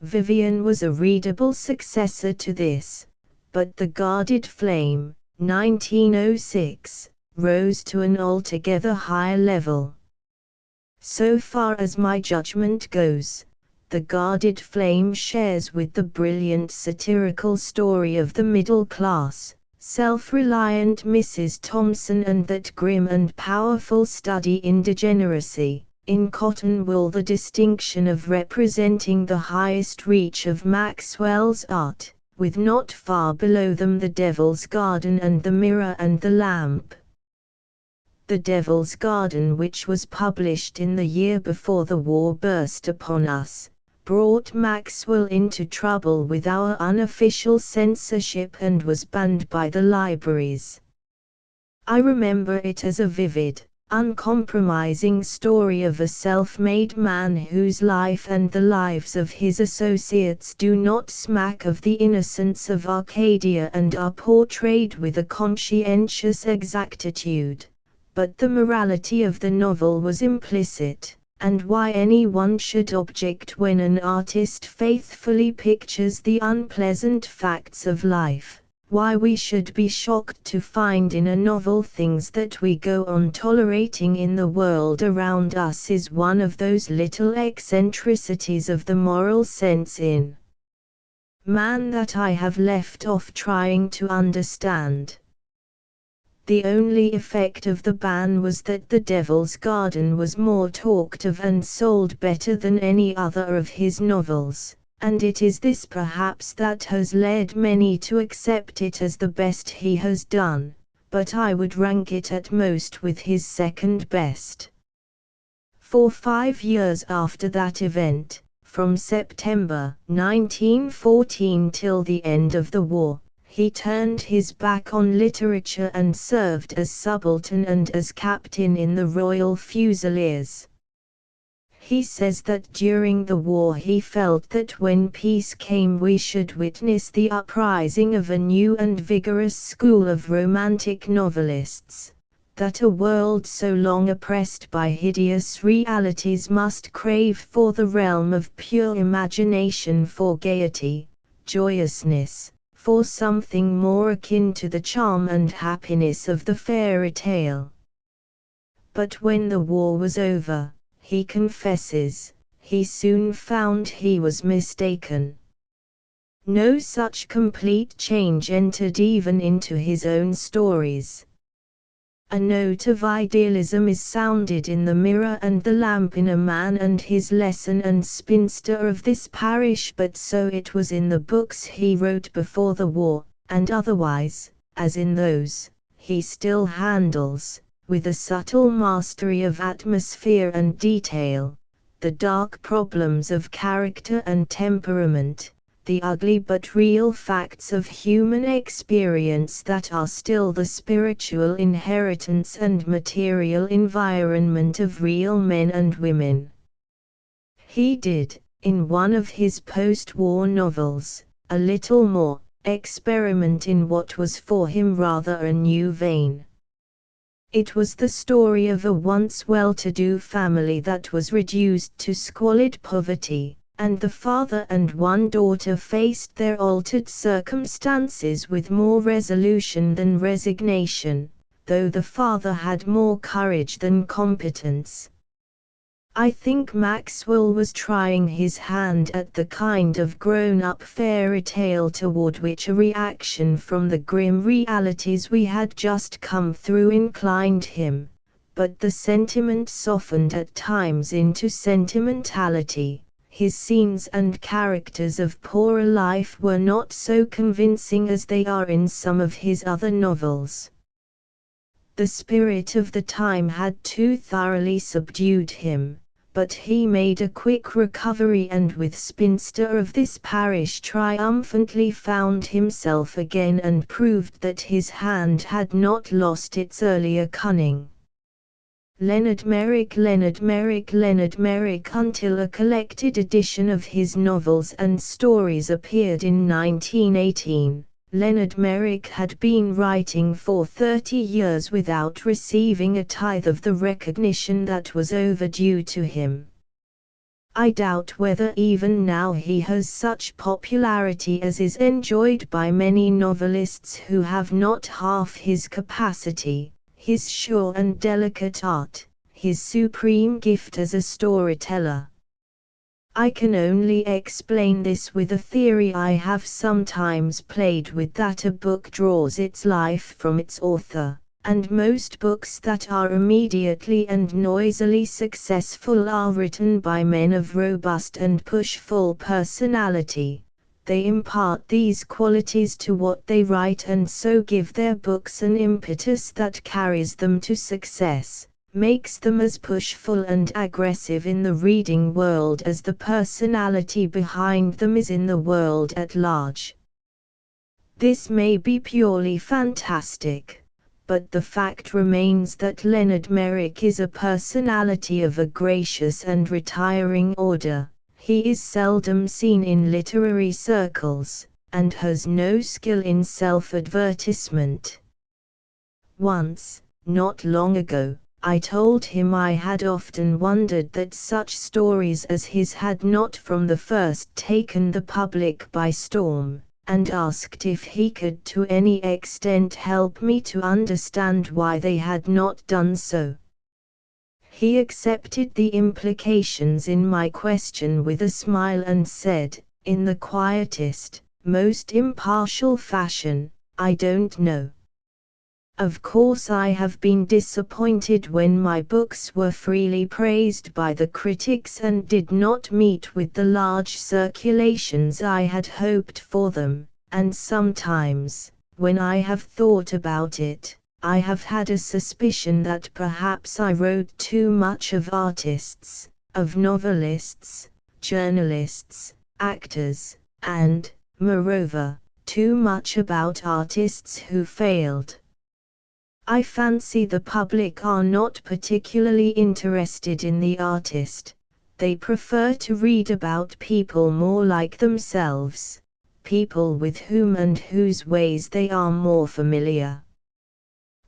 Vivian was a readable successor to this, but The Guarded Flame, 1906, rose to an altogether higher level. So far as my judgment goes, The Guarded Flame shares with the brilliant satirical story of the middle class, self-reliant Mrs. Thompson and that grim and powerful study in degeneracy, in Cotton Wool the distinction of representing the highest reach of Maxwell's art, with not far below them The Devil's Garden and The Mirror and the Lamp. The Devil's Garden, which was published in the year before the war burst upon us, brought Maxwell into trouble with our unofficial censorship and was banned by the libraries. I remember it as a vivid, uncompromising story of a self-made man whose life and the lives of his associates do not smack of the innocence of Arcadia and are portrayed with a conscientious exactitude. But the morality of the novel was implicit, and why anyone should object when an artist faithfully pictures the unpleasant facts of life, why we should be shocked to find in a novel things that we go on tolerating in the world around us is one of those little eccentricities of the moral sense in man that I have left off trying to understand. The only effect of the ban was that The Devil's Garden was more talked of and sold better than any other of his novels, and it is this perhaps that has led many to accept it as the best he has done, but I would rank it at most with his second best. For 5 years after that event, from September 1914 till the end of the war, he turned his back on literature and served as subaltern and as captain in the Royal Fusiliers. He says that during the war he felt that when peace came we should witness the uprising of a new and vigorous school of romantic novelists, that a world so long oppressed by hideous realities must crave for the realm of pure imagination, for gaiety, joyousness, for something more akin to the charm and happiness of the fairy tale. But when the war was over, he confesses, he soon found he was mistaken. No such complete change entered even into his own stories. A note of idealism is sounded in The Mirror and the Lamp, in A Man and His Lesson and Spinster of This Parish, but so it was in the books he wrote before the war, and otherwise, as in those, he still handles, with a subtle mastery of atmosphere and detail, the dark problems of character and temperament, the ugly but real facts of human experience that are still the spiritual inheritance and material environment of real men and women. He did, in one of his post-war novels, a little more experiment in what was for him rather a new vein. It was the story of a once well-to-do family that was reduced to squalid poverty, and the father and one daughter faced their altered circumstances with more resolution than resignation, though the father had more courage than competence. I think Maxwell was trying his hand at the kind of grown-up fairy tale toward which a reaction from the grim realities we had just come through inclined him, but the sentiment softened at times into sentimentality. His scenes and characters of poorer life were not so convincing as they are in some of his other novels. The spirit of the time had too thoroughly subdued him, but he made a quick recovery and with Spinster of this parish triumphantly found himself again and proved that his hand had not lost its earlier cunning. Leonard Merrick until a collected edition of his novels and stories appeared in 1918. Leonard Merrick had been writing for 30 years without receiving a tithe of the recognition that was overdue to him. I doubt whether even now he has such popularity as is enjoyed by many novelists who have not half his capacity, his sure and delicate art, his supreme gift as a storyteller. I can only explain this with a theory I have sometimes played with, that a book draws its life from its author, and most books that are immediately and noisily successful are written by men of robust and pushful personality. They impart these qualities to what they write and so give their books an impetus that carries them to success, makes them as pushful and aggressive in the reading world as the personality behind them is in the world at large. This may be purely fantastic, but the fact remains that Leonard Merrick is a personality of a gracious and retiring order. He is seldom seen in literary circles, and has no skill in self-advertisement. Once, not long ago, I told him I had often wondered that such stories as his had not from the first taken the public by storm, and asked if he could to any extent help me to understand why they had not done so. He accepted the implications in my question with a smile and said, in the quietest, most impartial fashion, "I don't know. Of course I have been disappointed when my books were freely praised by the critics and did not meet with the large circulations I had hoped for them, and sometimes, when I have thought about it, I have had a suspicion that perhaps I wrote too much of artists, of novelists, journalists, actors, and, moreover, too much about artists who failed. I fancy the public are not particularly interested in the artist. They prefer to read about people more like themselves, people with whom and whose ways they are more familiar.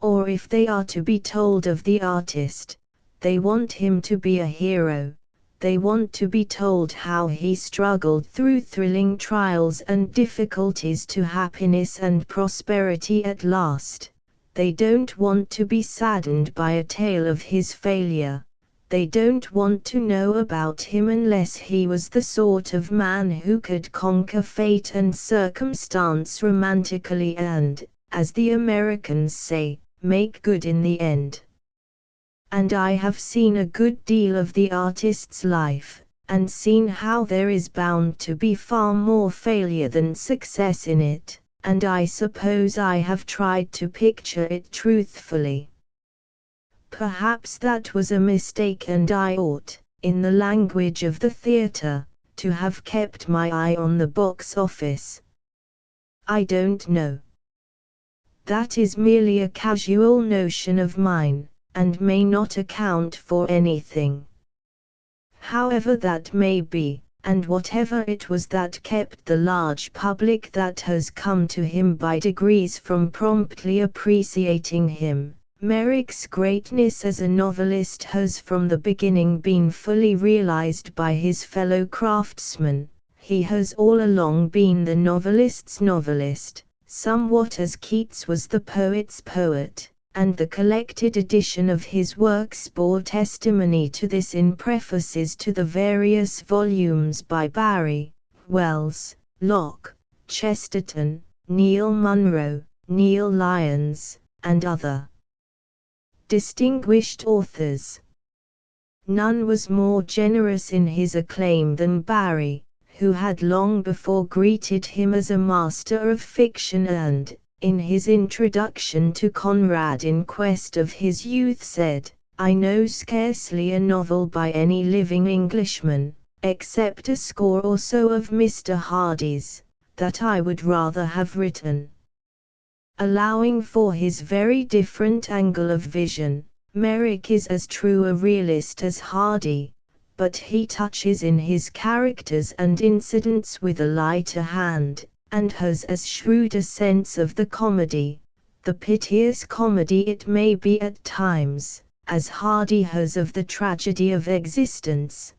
Or if they are to be told of the artist, they want him to be a hero. They want to be told how he struggled through thrilling trials and difficulties to happiness and prosperity at last. They don't want to be saddened by a tale of his failure. They don't want to know about him unless he was the sort of man who could conquer fate and circumstance romantically and, as the Americans say, make good in the end. And I have seen a good deal of the artist's life, and seen how there is bound to be far more failure than success in it, and I suppose I have tried to picture it truthfully. Perhaps that was a mistake and I ought, in the language of the theatre, to have kept my eye on the box office? I don't know. That is merely a casual notion of mine, and may not account for anything. However that may be, and whatever it was that kept the large public that has come to him by degrees from promptly appreciating him, Merrick's greatness as a novelist has from the beginning been fully realized by his fellow craftsmen. He has all along been the novelist's novelist, somewhat as Keats was the poet's poet, and the collected edition of his works bore testimony to this in prefaces to the various volumes by Barry, Wells, Locke, Chesterton, Neil Munro, Neil Lyons, and other distinguished authors. None was more generous in his acclaim than Barry, who had long before greeted him as a master of fiction and, in his introduction to Conrad in Quest of His Youth said, "I know scarcely a novel by any living Englishman, except a score or so of Mr. Hardy's, that I would rather have written." Allowing for his very different angle of vision, Merrick is as true a realist as Hardy, but he touches in his characters and incidents with a lighter hand, and has as shrewd a sense of the comedy, the piteous comedy it may be at times, as Hardy has of the tragedy of existence.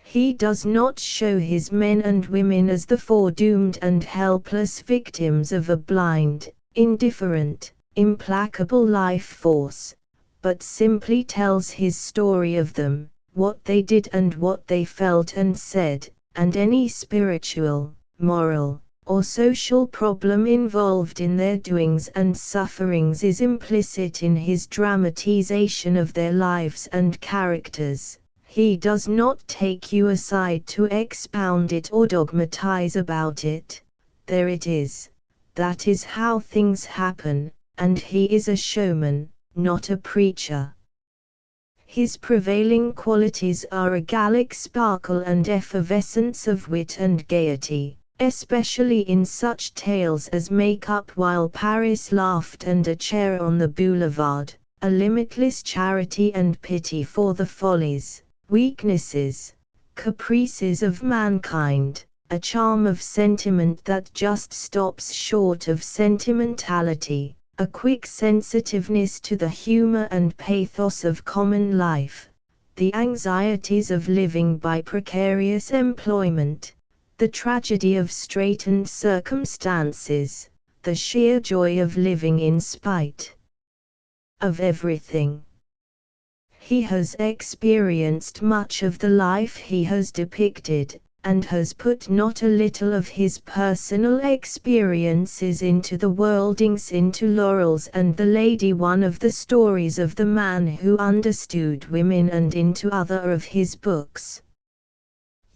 He does not show his men and women as the foredoomed and helpless victims of a blind, indifferent, implacable life force, but simply tells his story of them, what they did and what they felt and said, and any spiritual, moral, or social problem involved in their doings and sufferings is implicit in his dramatization of their lives and characters. He does not take you aside to expound it or dogmatize about it. There it is. That is how things happen, and he is a showman, not a preacher. His prevailing qualities are a Gallic sparkle and effervescence of wit and gaiety, especially in such tales as Make Up While Paris Laughed and A Chair on the Boulevard, a limitless charity and pity for the follies, weaknesses, caprices of mankind, a charm of sentiment that just stops short of sentimentality, a quick sensitiveness to the humor and pathos of common life, the anxieties of living by precarious employment, the tragedy of straitened circumstances, the sheer joy of living in spite of everything. He has experienced much of the life he has depicted, and has put not a little of his personal experiences into the worldings into Laurels and the Lady, one of the stories of the man who understood women, and into other of his books.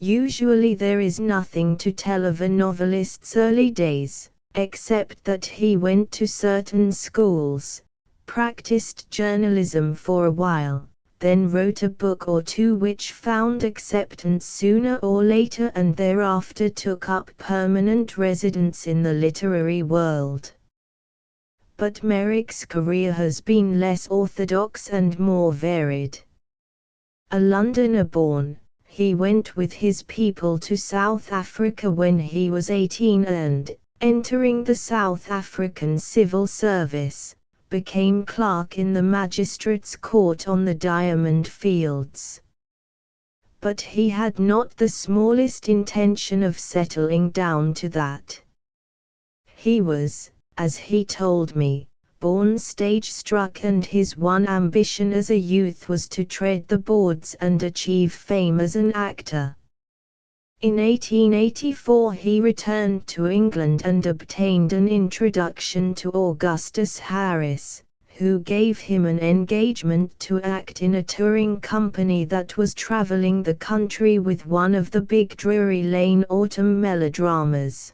Usually there is nothing to tell of a novelist's early days, except that he went to certain schools, practiced journalism for a while, then wrote a book or two which found acceptance sooner or later, and thereafter took up permanent residence in the literary world. But Merrick's career has been less orthodox and more varied. A Londoner born, he went with his people to South Africa when he was 18 and, entering the South African civil service, became clerk in the magistrate's court on the Diamond Fields. But he had not the smallest intention of settling down to that. He was, as he told me, born stage-struck, and his one ambition as a youth was to tread the boards and achieve fame as an actor. In 1884 he returned to England and obtained an introduction to Augustus Harris, who gave him an engagement to act in a touring company that was travelling the country with one of the big Drury Lane autumn melodramas.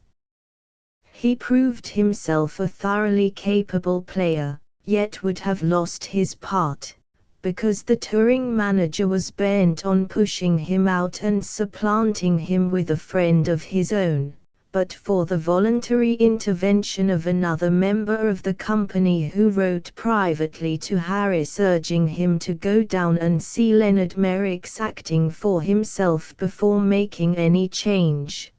He proved himself a thoroughly capable player, yet would have lost his part, because the touring manager was bent on pushing him out and supplanting him with a friend of his own, but for the voluntary intervention of another member of the company who wrote privately to Harris urging him to go down and see Leonard Merrick's acting for himself before making any change.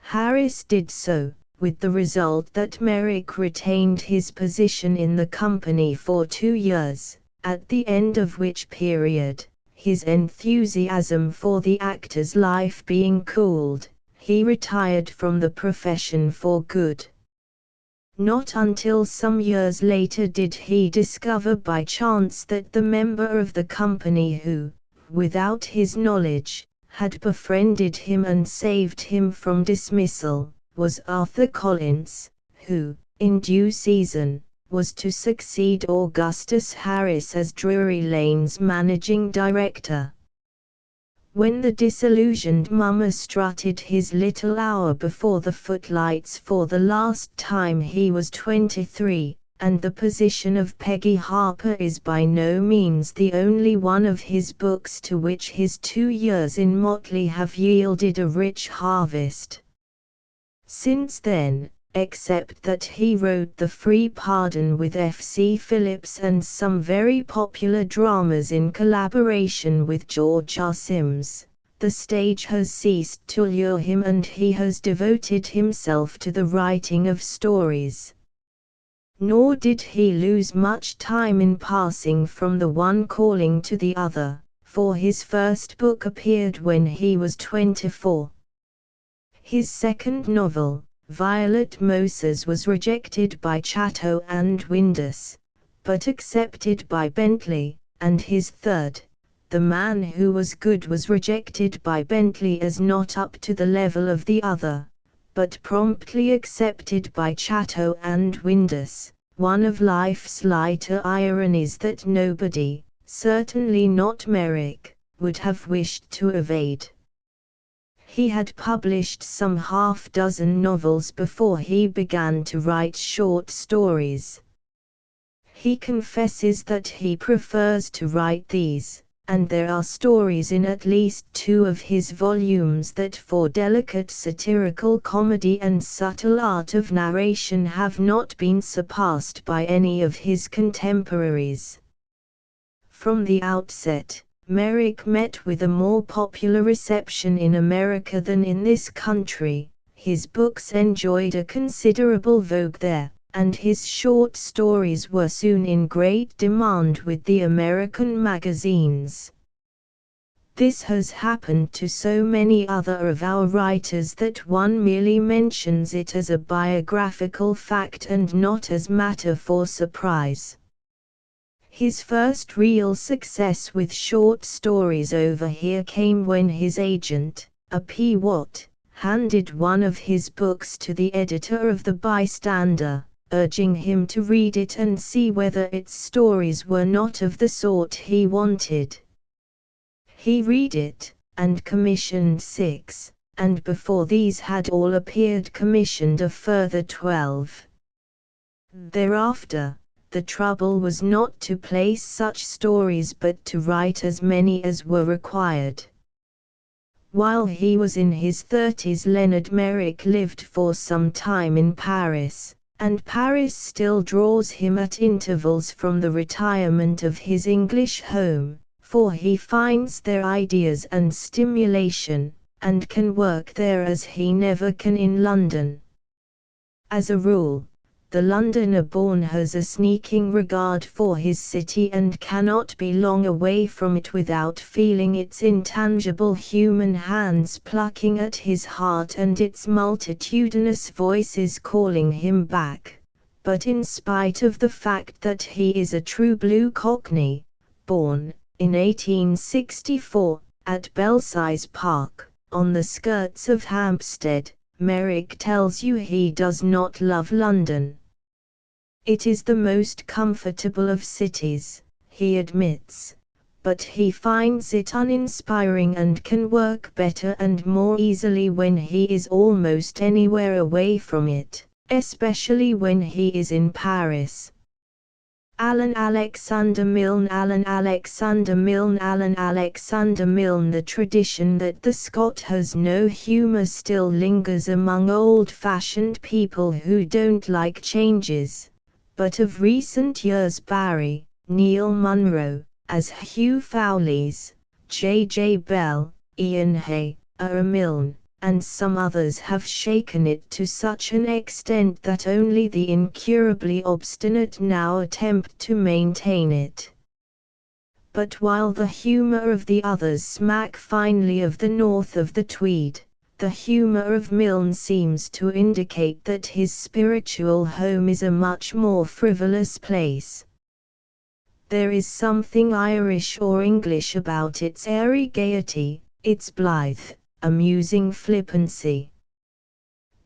Harris did so, with the result that Merrick retained his position in the company for 2 years, at the end of which period, his enthusiasm for the actor's life being cooled, he retired from the profession for good. Not until some years later did he discover by chance that the member of the company who, without his knowledge, had befriended him and saved him from dismissal, was Arthur Collins, who, in due season, was to succeed Augustus Harris as Drury Lane's managing director. When the disillusioned mummer strutted his little hour before the footlights for the last time he was 23, and the position of Peggy Harper is by no means the only one of his books to which his 2 years in Motley have yielded a rich harvest. Since then, except that he wrote The Free Pardon with F.C. Phillips and some very popular dramas in collaboration with George R. Sims, the stage has ceased to lure him and he has devoted himself to the writing of stories. Nor did he lose much time in passing from the one calling to the other, for his first book appeared when he was 24. His second novel, Violet Moses, was rejected by Chatto and Windus, but accepted by Bentley, and his third, The Man Who Was Good, was rejected by Bentley as not up to the level of the other, but promptly accepted by Chatto and Windus, one of life's lighter ironies that nobody, certainly not Merrick, would have wished to evade. He had published some half-dozen novels before he began to write short stories. He confesses that he prefers to write these, and there are stories in at least 2 of his volumes that for delicate satirical comedy and subtle art of narration have not been surpassed by any of his contemporaries. From the outset, Merrick met with a more popular reception in America than in this country. His books enjoyed a considerable vogue there, and his short stories were soon in great demand with the American magazines. This has happened to so many other of our writers that one merely mentions it as a biographical fact and not as matter for surprise. His first real success with short stories over here came when his agent, a P. Watt, handed one of his books to the editor of The Bystander, urging him to read it and see whether its stories were not of the sort he wanted. He read it, and commissioned 6, and before these had all appeared commissioned a further 12. Thereafter, the trouble was not to place such stories but to write as many as were required. While he was in his 30s, Leonard Merrick lived for some time in Paris, and Paris still draws him at intervals from the retirement of his English home, for he finds there ideas and stimulation, and can work there as he never can in London. As a rule, the Londoner-born has a sneaking regard for his city and cannot be long away from it without feeling its intangible human hands plucking at his heart and its multitudinous voices calling him back. But in spite of the fact that he is a true blue Cockney, born, in 1864, at Belsize Park, on the skirts of Hampstead, Merrick tells you he does not love London. It is the most comfortable of cities, he admits, but he finds it uninspiring and can work better and more easily when he is almost anywhere away from it, especially when he is in Paris. Alan Alexander Milne. Alan Alexander Milne. Alan Alexander Milne. The tradition that the Scot has no humour still lingers among old-fashioned people who don't like changes, but of recent years Barry, Neil Munro, as Hugh Fowlis, J. Bell, Ian Hay, A. Milne, and some others have shaken it to such an extent that only the incurably obstinate now attempt to maintain it. But while the humour of the others smack finely of the north of the Tweed, the humour of Milne seems to indicate that his spiritual home is a much more frivolous place. There is something Irish or English about its airy gaiety, its blithe, amusing flippancy.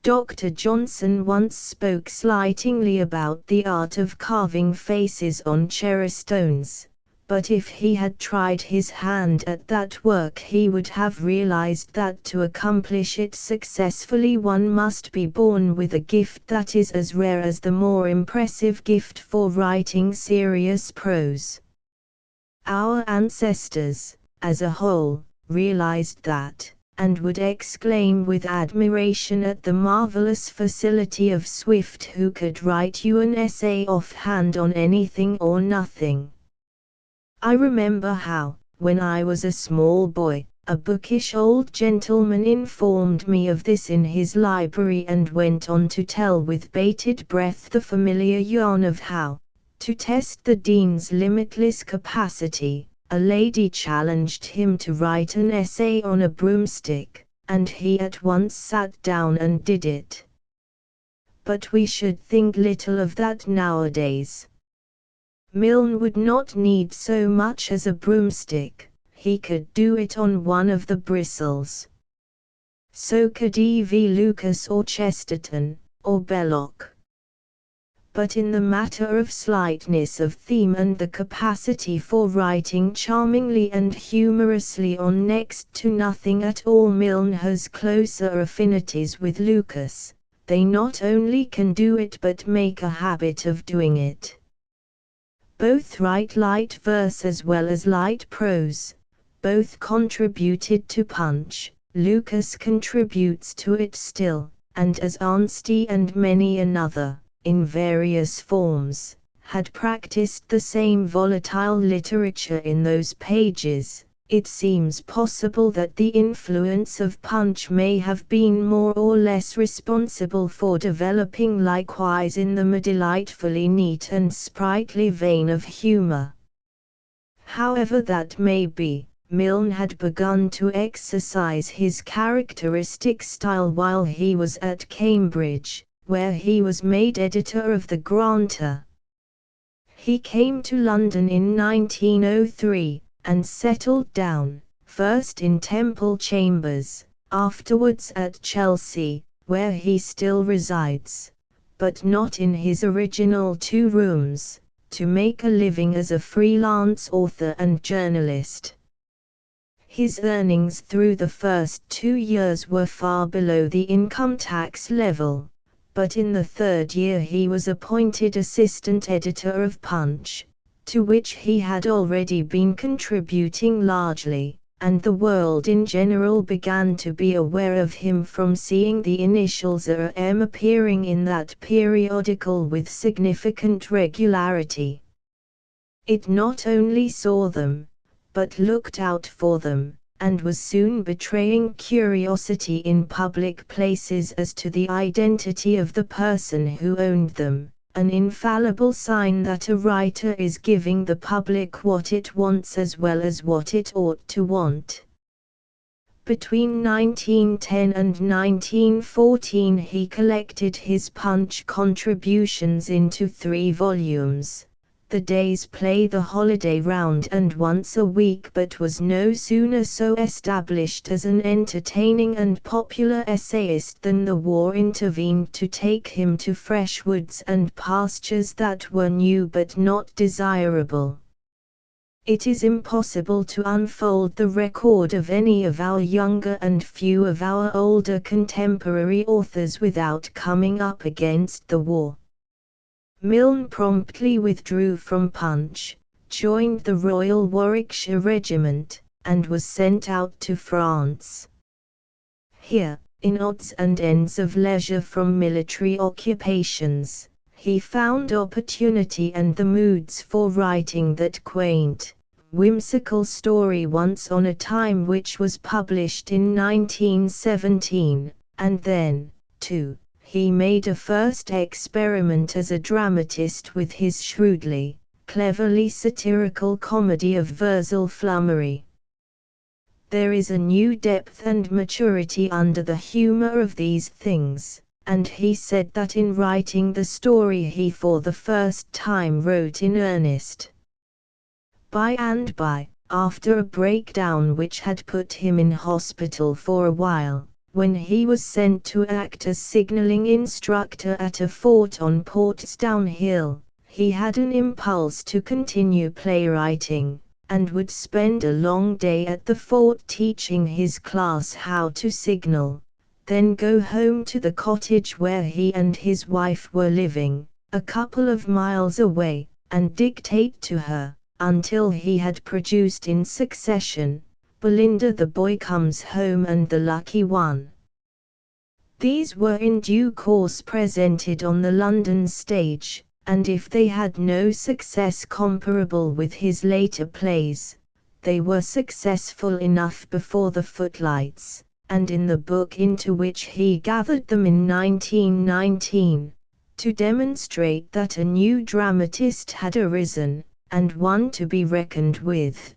Dr. Johnson once spoke slightingly about the art of carving faces on cherry stones, but if he had tried his hand at that work he would have realized that to accomplish it successfully one must be born with a gift that is as rare as the more impressive gift for writing serious prose. Our ancestors, as a whole, realized that, and would exclaim with admiration at the marvelous facility of Swift, who could write you an essay offhand on anything or nothing. I remember how, when I was a small boy, a bookish old gentleman informed me of this in his library and went on to tell with bated breath the familiar yarn of how, to test the dean's limitless capacity, a lady challenged him to write an essay on a broomstick, and he at once sat down and did it. But we should think little of that nowadays. Milne would not need so much as a broomstick, he could do it on one of the bristles. So could E.V. Lucas or Chesterton, or Belloc. But in the matter of slightness of theme and the capacity for writing charmingly and humorously on next to nothing at all, Milne has closer affinities with Lucas. They not only can do it but make a habit of doing it. Both write light verse as well as light prose, both contributed to Punch, Lucas contributes to it still, and as Anstey and many another, in various forms, had practiced the same volatile literature in those pages, it seems possible that the influence of Punch may have been more or less responsible for developing likewise in them a delightfully neat and sprightly vein of humour. However that may be, Milne had begun to exercise his characteristic style while he was at Cambridge, where he was made editor of the Granter. He came to London in 1903, and settled down, first in Temple Chambers, afterwards at Chelsea, where he still resides, but not in his original 2 rooms, to make a living as a freelance author and journalist. His earnings through the first 2 years were far below the income tax level, but in the 3rd year he was appointed assistant editor of Punch, to which he had already been contributing largely, and the world in general began to be aware of him from seeing the initials R.M. appearing in that periodical with significant regularity. It not only saw them, but looked out for them, and was soon betraying curiosity in public places as to the identity of the person who owned them, an infallible sign that a writer is giving the public what it wants as well as what it ought to want. Between 1910 and 1914 he collected his Punch contributions into 3 volumes. The Day's Play, The Holiday Round and Once a Week, but was no sooner so established as an entertaining and popular essayist than the war intervened to take him to fresh woods and pastures that were new but not desirable. It is impossible to unfold the record of any of our younger and few of our older contemporary authors without coming up against the war. Milne promptly withdrew from Punch, joined the Royal Warwickshire Regiment, and was sent out to France. Here, in odds and ends of leisure from military occupations, he found opportunity and the moods for writing that quaint, whimsical story Once on a Time, which was published in 1917, and then, too, he made a first experiment as a dramatist with his shrewdly, cleverly satirical comedy of Versal Flummery. There is a new depth and maturity under the humor of these things, and he said that in writing the story he for the first time wrote in earnest. By and by, after a breakdown which had put him in hospital for a while, when he was sent to act as signalling instructor at a fort on Portsdown Hill, he had an impulse to continue playwriting, and would spend a long day at the fort teaching his class how to signal, then go home to the cottage where he and his wife were living, a couple of miles away, and dictate to her, until he had produced in succession, Belinda the Boy Comes Home and The Lucky One. These were in due course presented on the London stage, and if they had no success comparable with his later plays, they were successful enough before the footlights, and in the book into which he gathered them in 1919, to demonstrate that a new dramatist had arisen, and one to be reckoned with.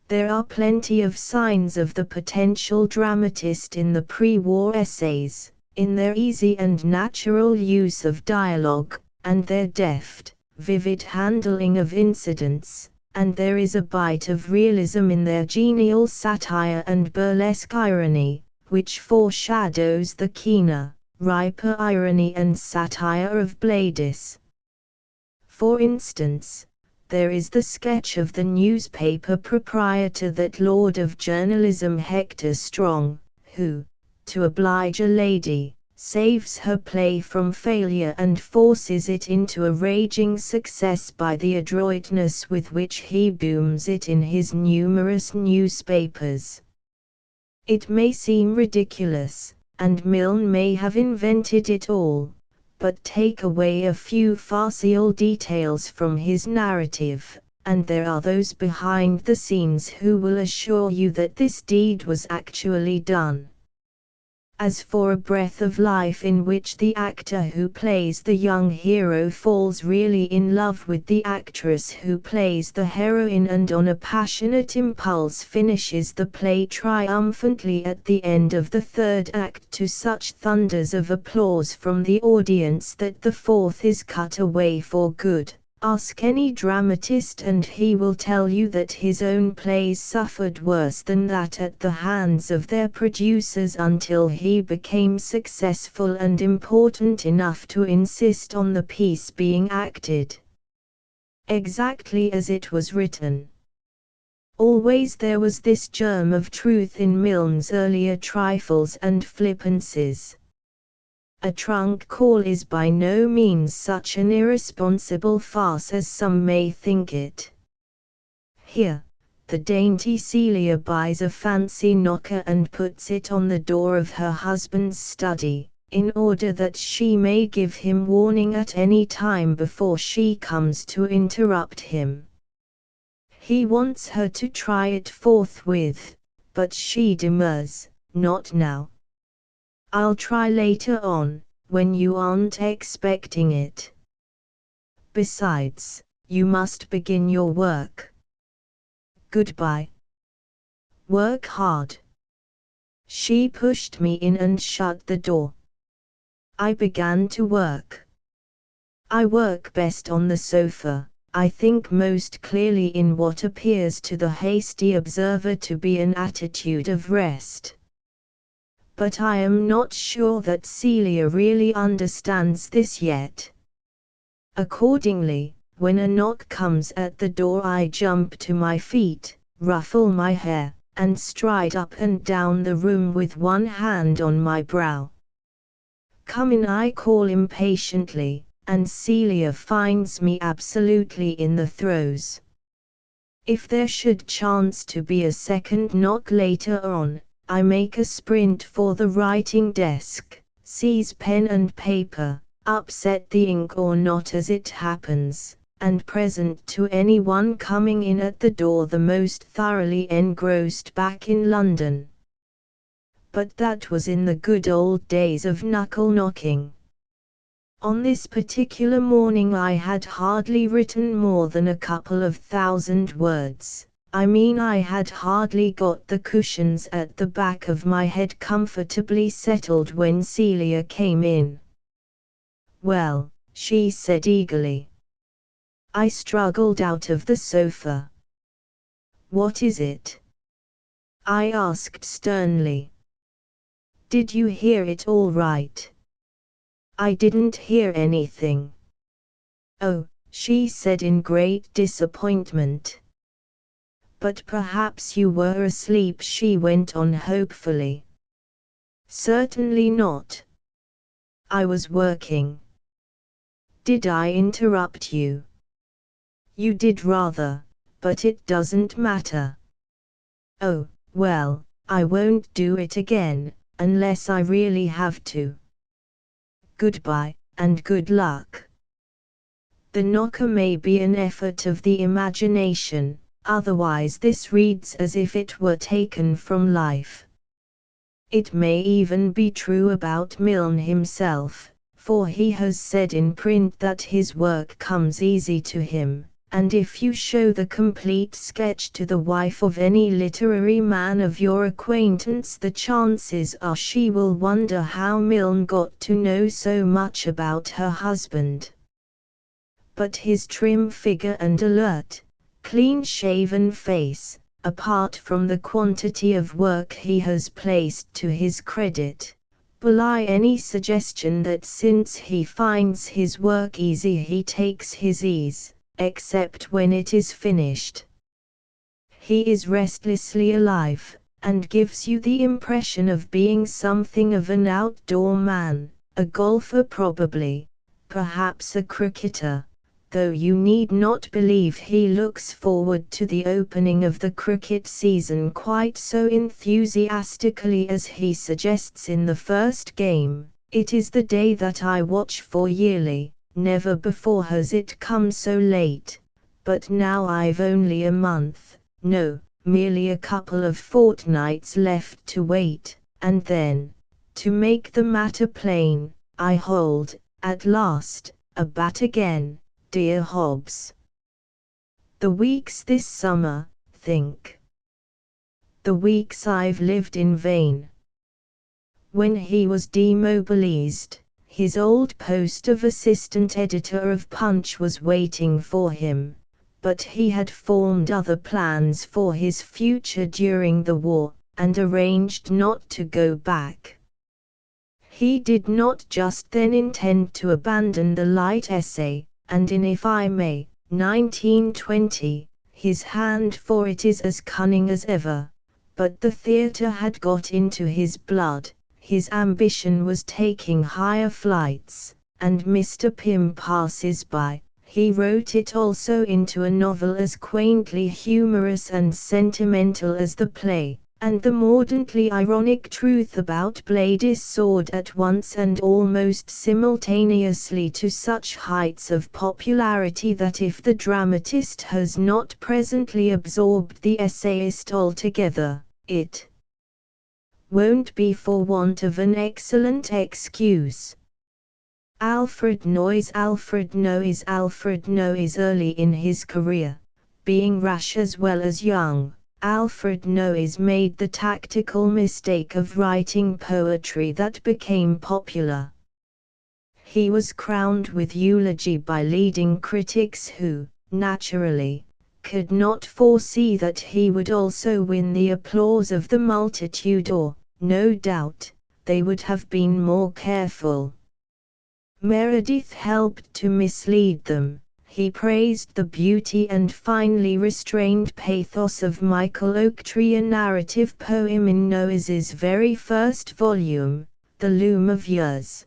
There are plenty of signs of the potential dramatist in the pre-war essays, in their easy and natural use of dialogue, and their deft, vivid handling of incidents, and there is a bite of realism in their genial satire and burlesque irony, which foreshadows the keener, riper irony and satire of Bladis. For instance, there is the sketch of the newspaper proprietor, that lord of journalism Hector Strong, who, to oblige a lady, saves her play from failure and forces it into a raging success by the adroitness with which he booms it in his numerous newspapers. It may seem ridiculous, and Milne may have invented it all, but take away a few farcical details from his narrative, and there are those behind the scenes who will assure you that this deed was actually done. As for A Breath of Life, in which the actor who plays the young hero falls really in love with the actress who plays the heroine, and on a passionate impulse finishes the play triumphantly at the end of the third act to such thunders of applause from the audience that the fourth is cut away for good, ask any dramatist and he will tell you that his own plays suffered worse than that at the hands of their producers until he became successful and important enough to insist on the piece being acted exactly as it was written. Always there was this germ of truth in Milne's earlier trifles and flippancies. A trunk call is by no means such an irresponsible farce as some may think it. Here, the dainty Celia buys a fancy knocker and puts it on the door of her husband's study, in order that she may give him warning at any time before she comes to interrupt him. He wants her to try it forthwith, but she demurs, "Not now. I'll try later on, when you aren't expecting it. Besides, you must begin your work. Goodbye. Work hard." She pushed me in and shut the door. I began to work. I work best on the sofa, I think most clearly in what appears to the hasty observer to be an attitude of rest. But I am not sure that Celia really understands this yet. Accordingly, when a knock comes at the door, I jump to my feet, ruffle my hair, and stride up and down the room with one hand on my brow. "Come in," I call impatiently, and Celia finds me absolutely in the throes. If there should chance to be a second knock later on, I make a sprint for the writing desk, seize pen and paper, upset the ink or not as it happens, and present to anyone coming in at the door the most thoroughly engrossed back in London. But that was in the good old days of knuckle-knocking. On this particular morning I had hardly written more than a couple of thousand words. I had hardly got the cushions at the back of my head comfortably settled when Celia came in. "Well," she said eagerly. I struggled out of the sofa. "What is it?" I asked sternly. "Did you hear it all right?" "I didn't hear anything." "Oh," she said in great disappointment. "But perhaps you were asleep," she went on hopefully. "Certainly not. I was working." "Did I interrupt you?" "You did rather, but it doesn't matter." "Oh, well, I won't do it again, unless I really have to. Goodbye, and good luck." The knocker may be an effort of the imagination, otherwise this reads as if it were taken from life. It may even be true about Milne himself, for he has said in print that his work comes easy to him, and if you show the complete sketch to the wife of any literary man of your acquaintance, the chances are she will wonder how Milne got to know so much about her husband. But his trim figure and alert, clean-shaven face, apart from the quantity of work he has placed to his credit, belie any suggestion that since he finds his work easy he takes his ease, except when it is finished. He is restlessly alive, and gives you the impression of being something of an outdoor man, a golfer probably, perhaps a cricketer, though you need not believe he looks forward to the opening of the cricket season quite so enthusiastically as he suggests in the first game. "It is the day that I watch for yearly, never before has it come so late, but now I've only a month, no, merely a couple of fortnights left to wait, and then, to make the matter plain, I hold, at last, a bat again, dear Hobbs. The weeks this summer, think. The weeks I've lived in vain." When he was demobilized, his old post of assistant editor of Punch was waiting for him, but he had formed other plans for his future during the war, and arranged not to go back. He did not just then intend to abandon the light essay, and in If I May, 1920, his hand for it is as cunning as ever, but the theatre had got into his blood, his ambition was taking higher flights, and Mr. Pym passes by. He wrote it also into a novel as quaintly humorous and sentimental as the play, and the mordantly ironic truth about Blady's soared at once and almost simultaneously to such heights of popularity that if the dramatist has not presently absorbed the essayist altogether, it won't be for want of an excellent excuse. Alfred Noyes early in his career, being rash as well as young, Alfred Noyes made the tactical mistake of writing poetry that became popular. He was crowned with eulogy by leading critics who, naturally, could not foresee that he would also win the applause of the multitude, or, no doubt, they would have been more careful. Meredith helped to mislead them. He praised the beauty and finely restrained pathos of Michael Oaktree, a narrative poem in Noyes's very first volume, The Loom of Years.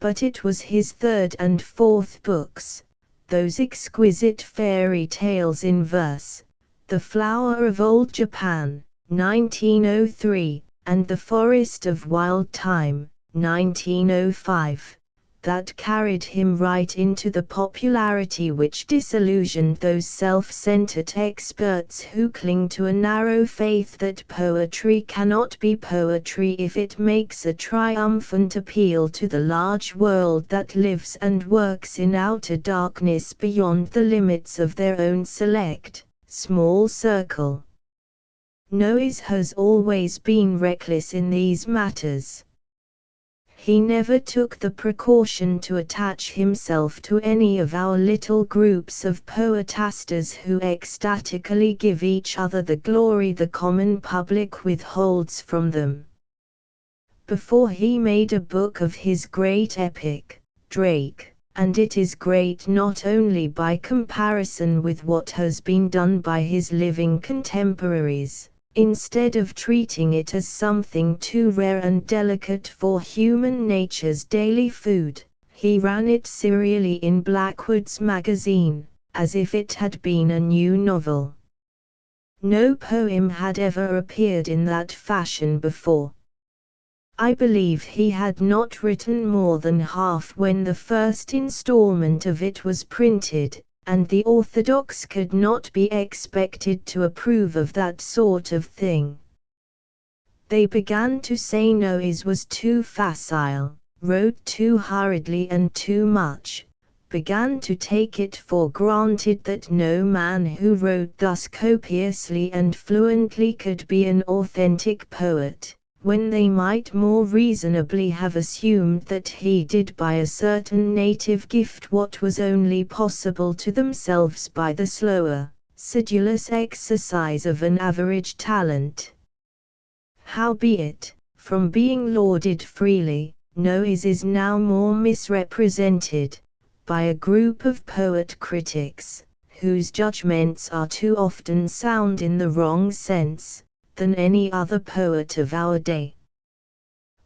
but it was his third and fourth books, those exquisite fairy tales in verse, The Flower of Old Japan, 1903, and The Forest of Wild Thyme, 1905, that carried him right into the popularity which disillusioned those self-centered experts who cling to a narrow faith that poetry cannot be poetry if it makes a triumphant appeal to the large world that lives and works in outer darkness beyond the limits of their own select, small circle. Noyes has always been reckless in these matters. He never took the precaution to attach himself to any of our little groups of poetasters who ecstatically give each other the glory the common public withholds from them. Before he made a book of his great epic, Drake, and it is great not only by comparison with what has been done by his living contemporaries, instead of treating it as something too rare and delicate for human nature's daily food, he ran it serially in Blackwood's magazine, as if it had been a new novel. No poem had ever appeared in that fashion before. I believe he had not written more than half when the first installment of it was printed, and the orthodox could not be expected to approve of that sort of thing. They began to say Noyes was too facile, wrote too hurriedly and too much, began to take it for granted that no man who wrote thus copiously and fluently could be an authentic poet, when they might more reasonably have assumed that he did by a certain native gift what was only possible to themselves by the slower, sedulous exercise of an average talent. Howbeit, from being lauded freely, Noyes is now more misrepresented, by a group of poet critics, whose judgments are too often sound in the wrong sense, than any other poet of our day.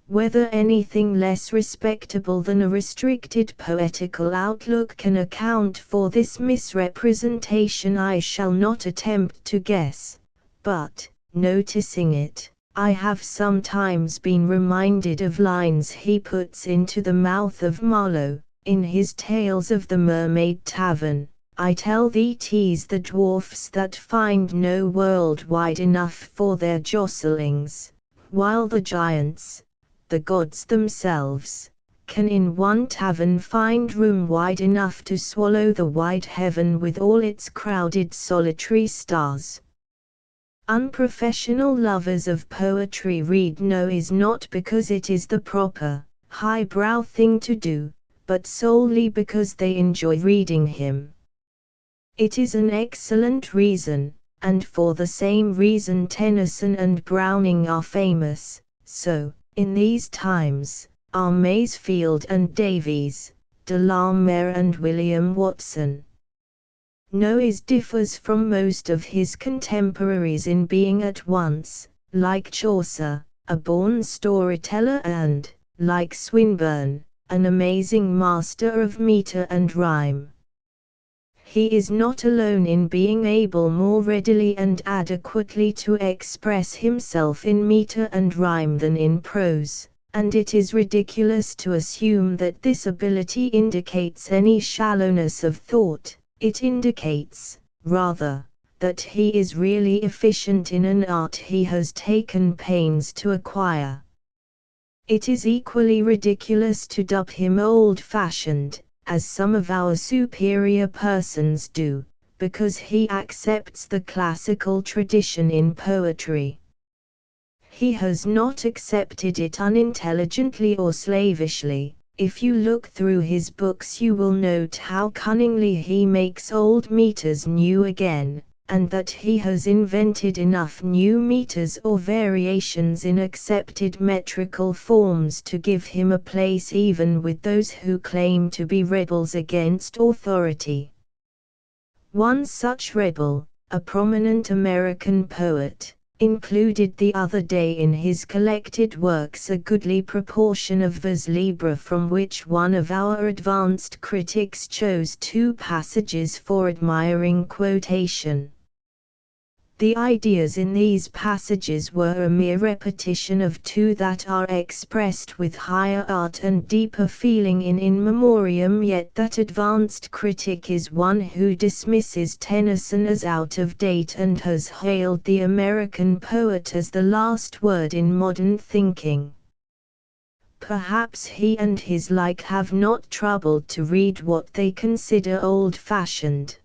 Whether anything less respectable than a restricted poetical outlook can account for this misrepresentation I shall not attempt to guess, but, noticing it, I have sometimes been reminded of lines he puts into the mouth of Marlowe, in his Tales of the Mermaid Tavern. I tell thee 'tis the dwarfs that find no world wide enough for their jostlings, while the giants, the gods themselves, can in one tavern find room wide enough to swallow the wide heaven with all its crowded solitary stars. Unprofessional lovers of poetry read Noyes not because it is the proper, highbrow thing to do, but solely because they enjoy reading him. It is an excellent reason, and for the same reason Tennyson and Browning are famous, so, in these times, are Masefield and Davies, de la Mare and William Watson. Noyes differs from most of his contemporaries in being at once, like Chaucer, a born storyteller and, like Swinburne, an amazing master of metre and rhyme. He is not alone in being able more readily and adequately to express himself in metre and rhyme than in prose, and it is ridiculous to assume that this ability indicates any shallowness of thought. It indicates, rather, that he is really efficient in an art he has taken pains to acquire. It is equally ridiculous to dub him old-fashioned, as some of our superior persons do, because he accepts the classical tradition in poetry. He has not accepted it unintelligently or slavishly. If you look through his books you will note how cunningly he makes old meters new again, and that he has invented enough new meters or variations in accepted metrical forms to give him a place even with those who claim to be rebels against authority. One such rebel, a prominent American poet, included the other day in his collected works a goodly proportion of vers libre, from which one of our advanced critics chose 2 passages for admiring quotation. The ideas in these passages were a mere repetition of 2 that are expressed with higher art and deeper feeling in memoriam, yet that advanced critic is one who dismisses Tennyson as out of date and has hailed the American poet as the last word in modern thinking. Perhaps he and his like have not troubled to read what they consider old-fashioned.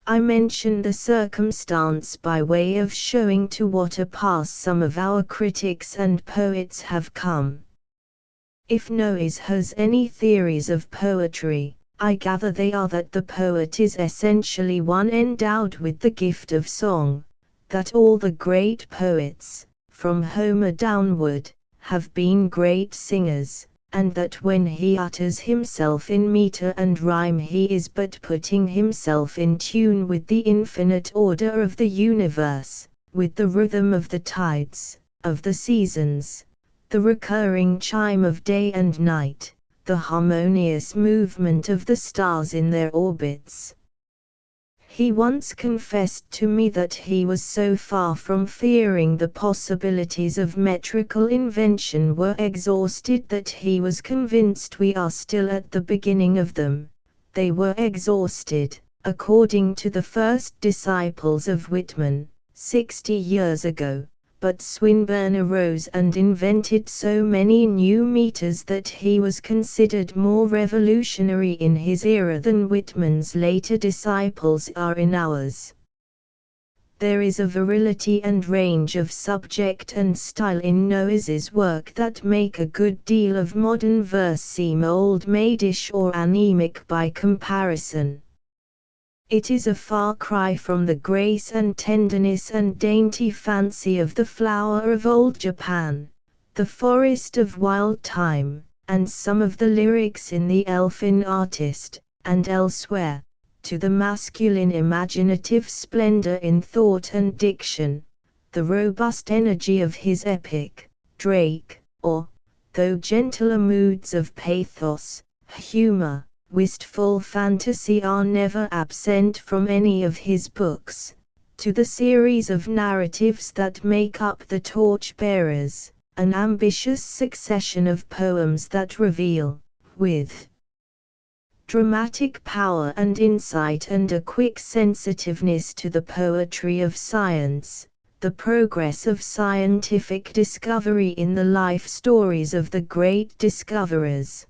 I mention the circumstance by way of showing to what a pass some of our critics and poets have come. If Noyes has any theories of poetry, I gather they are that the poet is essentially one endowed with the gift of song, that all the great poets, from Homer downward, have been great singers, and that when he utters himself in meter and rhyme he is but putting himself in tune with the infinite order of the universe, with the rhythm of the tides, of the seasons, the recurring chime of day and night, the harmonious movement of the stars in their orbits. He once confessed to me that he was so far from fearing the possibilities of metrical invention were exhausted that he was convinced we are still at the beginning of them. They were exhausted, according to the first disciples of Whitman, 60 years ago. But Swinburne arose and invented so many new meters that he was considered more revolutionary in his era than Whitman's later disciples are in ours. There is a virility and range of subject and style in Noyes's work that make a good deal of modern verse seem old-maidish or anemic by comparison. It is a far cry from the grace and tenderness and dainty fancy of the flower of old Japan, the forest of wild thyme, and some of the lyrics in The Elfin Artist, and elsewhere, to the masculine imaginative splendor in thought and diction, the robust energy of his epic, Drake, or, though gentler moods of pathos, humor, wistful fantasy are never absent from any of his books, to the series of narratives that make up The Torch-Bearers, an ambitious succession of poems that reveal, with dramatic power and insight and a quick sensitiveness to the poetry of science, the progress of scientific discovery in the life stories of the great discoverers.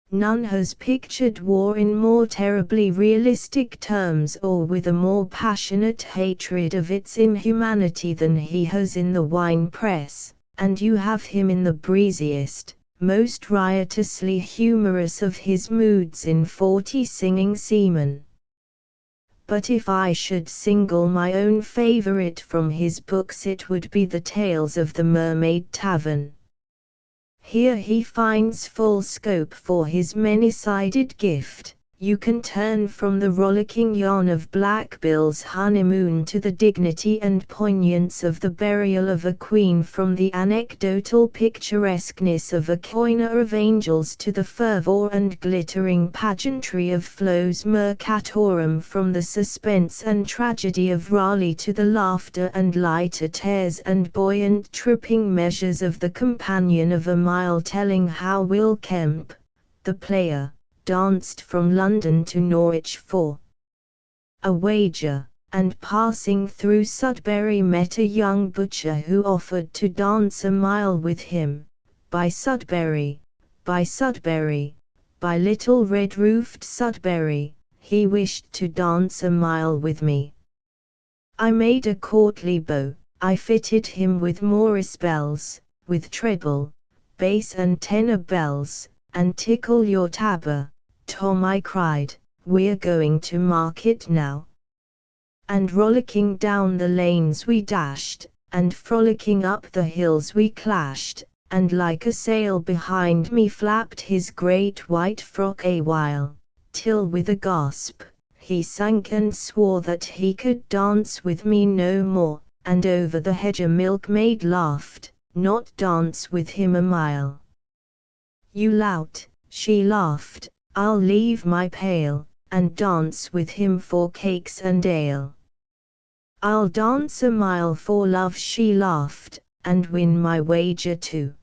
None has pictured war in more terribly realistic terms or with a more passionate hatred of its inhumanity than he has in The Wine Press, and you have him in the breeziest, most riotously humorous of his moods in 40 Singing Seamen. But if I should single my own favorite from his books, it would be The Tales of the Mermaid Tavern. Here he finds full scope for his many-sided gift. You can turn from the rollicking yarn of Black Bill's honeymoon to the dignity and poignance of the burial of a queen, from the anecdotal picturesqueness of A Coiner of Angels to the fervor and glittering pageantry of Flo's Mercatorum, from the suspense and tragedy of Raleigh to the laughter and lighter tears and buoyant tripping measures of The Companion of a Mile, telling how Will Kemp, the player, danced from London to Norwich for a wager, and passing through Sudbury met a young butcher who offered to dance a mile with him. By Sudbury, by Sudbury, by little red-roofed Sudbury, he wished to dance a mile with me. I made a courtly bow, I fitted him with Morris bells, with treble, bass and tenor bells, and tickle your tabor, Tom, I cried, we're going to market now. And rollicking down the lanes we dashed, and frolicking up the hills we clashed, and like a sail behind me flapped his great white frock a while, till with a gasp, he sank and swore that he could dance with me no more, and over the hedge a milkmaid laughed, not dance with him a mile. You lout, she laughed, I'll leave my pail, and dance with him for cakes and ale. I'll dance a mile for love, she laughed, and win my wager too.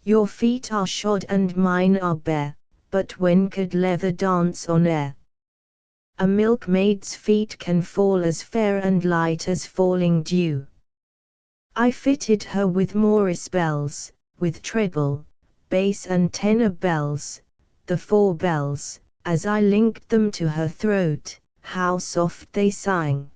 Your feet are shod and mine are bare, but when could leather dance on air? A milkmaid's feet can fall as fair and light as falling dew. I fitted her with Morris bells, with treble, bass and tenor bells, the 4 bells, as I linked them to her throat, how soft they sang.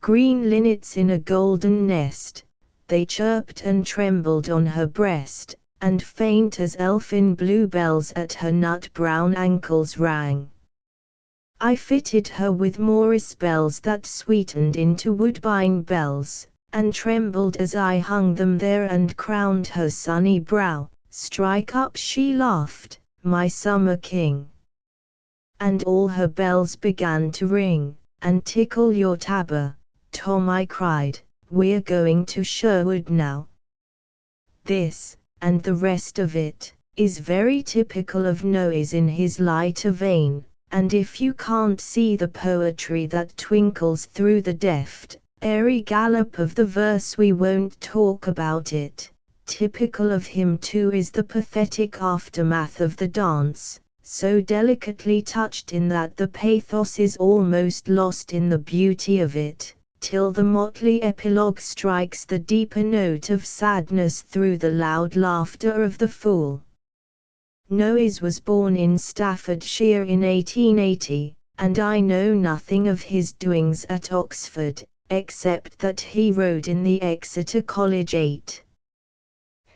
Green linnets in a golden nest, they chirped and trembled on her breast, and faint as elfin bluebells at her nut-brown ankles rang. I fitted her with Morris bells that sweetened into woodbine bells, and trembled as I hung them there and crowned her sunny brow. Strike up, she laughed, my summer king. And all her bells began to ring, and tickle your tabor, Tom, I cried, we're going to Sherwood now. This, and the rest of it, is very typical of Noyes in his lighter vein, and if you can't see the poetry that twinkles through the deft, airy gallop of the verse, we won't talk about it. Typical of him too is the pathetic aftermath of the dance, so delicately touched in that the pathos is almost lost in the beauty of it, till the motley epilogue strikes the deeper note of sadness through the loud laughter of the fool. Noyes was born in Staffordshire in 1880, and I know nothing of his doings at Oxford, except that he rode in the Exeter College 8.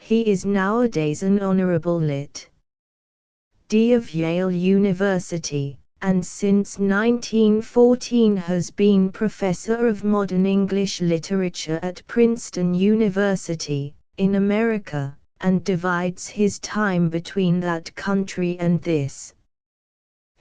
He is nowadays an Honourable Lit. D. of Yale University, and since 1914 has been Professor of Modern English Literature at Princeton University, in America, and divides his time between that country and this.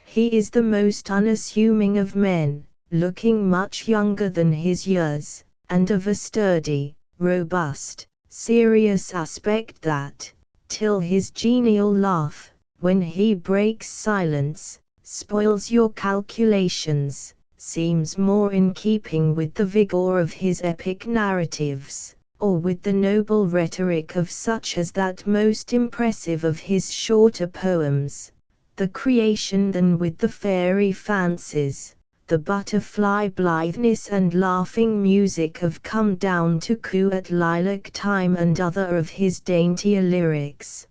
He is the most unassuming of men, looking much younger than his years, and of a sturdy, robust, serious aspect that, till his genial laugh, when he breaks silence, spoils your calculations, seems more in keeping with the vigor of his epic narratives, or with the noble rhetoric of such as that most impressive of his shorter poems, The Creation, than with the fairy fancies, the butterfly blitheness and laughing music of Come Down to Coo at Lilac Time and other of his daintier lyrics.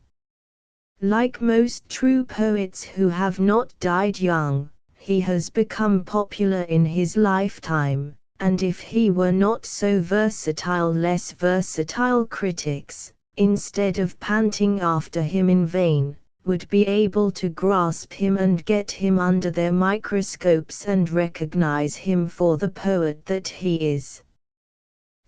Like most true poets who have not died young, he has become popular in his lifetime, and if he were not so versatile, less versatile critics, instead of panting after him in vain, would be able to grasp him and get him under their microscopes and recognize him for the poet that he is.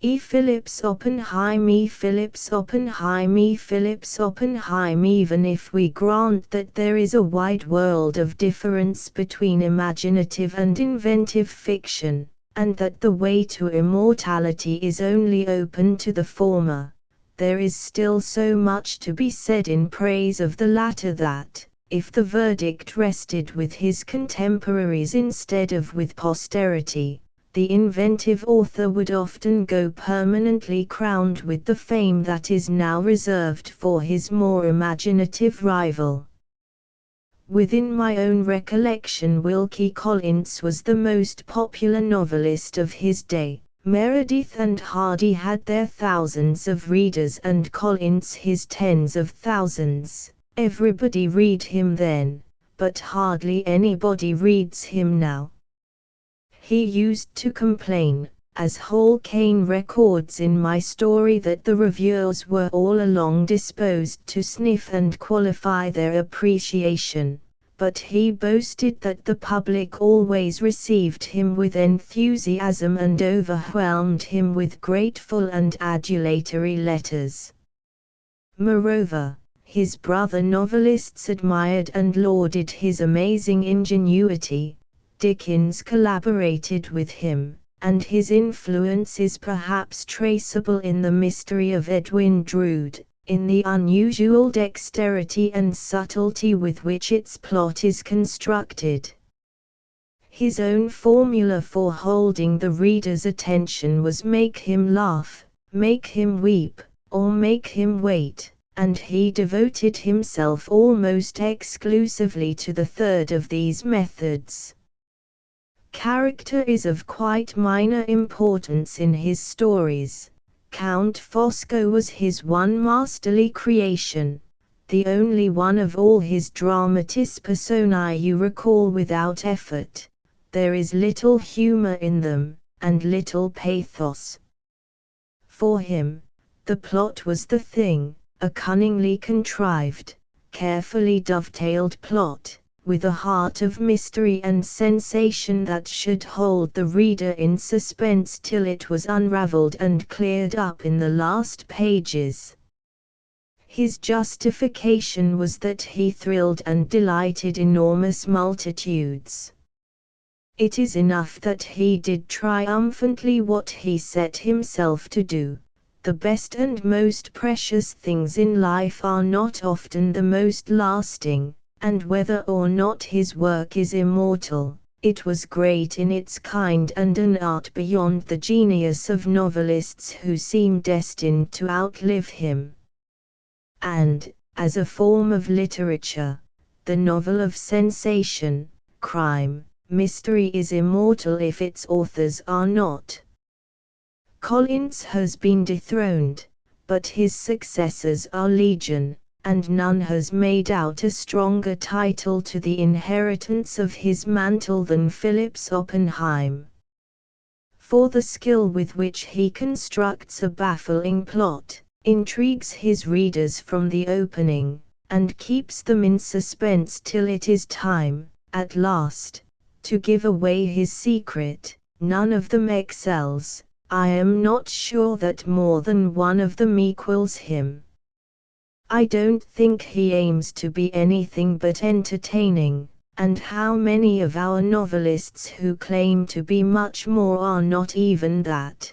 E. Phillips Oppenheim, E. Phillips Oppenheim, E. Phillips Oppenheim. Even if we grant that there is a wide world of difference between imaginative and inventive fiction, and that the way to immortality is only open to the former, there is still so much to be said in praise of the latter that, if the verdict rested with his contemporaries instead of with posterity, the inventive author would often go permanently crowned with the fame that is now reserved for his more imaginative rival. Within my own recollection, Wilkie Collins was the most popular novelist of his day. Meredith and Hardy had their thousands of readers and Collins his tens of thousands. Everybody read him then, but hardly anybody reads him now. He used to complain, as Hall Caine records in my story, that the reviewers were all along disposed to sniff and qualify their appreciation, but he boasted that the public always received him with enthusiasm and overwhelmed him with grateful and adulatory letters. Moreover, his brother novelists admired and lauded his amazing ingenuity. Dickens collaborated with him, and his influence is perhaps traceable in the mystery of Edwin Drood, in the unusual dexterity and subtlety with which its plot is constructed. His own formula for holding the reader's attention was make him laugh, make him weep, or make him wait, and he devoted himself almost exclusively to the third of these methods. Character is of quite minor importance in his stories. Count Fosco was his one masterly creation, the only one of all his dramatis personae you recall without effort. There is little humor in them, and little pathos. For him, the plot was the thing, a cunningly contrived, carefully dovetailed plot, with a heart of mystery and sensation that should hold the reader in suspense till it was unraveled and cleared up in the last pages. His justification was that he thrilled and delighted enormous multitudes. It is enough that he did triumphantly what he set himself to do. The best and most precious things in life are not often the most lasting, and whether or not his work is immortal, it was great in its kind and an art beyond the genius of novelists who seem destined to outlive him. And, as a form of literature, the novel of sensation, crime, mystery is immortal if its authors are not. Collins has been dethroned, but his successors are legion, and none has made out a stronger title to the inheritance of his mantle than Phillips Oppenheim. For the skill with which he constructs a baffling plot, intrigues his readers from the opening, and keeps them in suspense till it is time, at last, to give away his secret, none of them excels. I am not sure that more than one of them equals him. I don't think he aims to be anything but entertaining, and how many of our novelists who claim to be much more are not even that.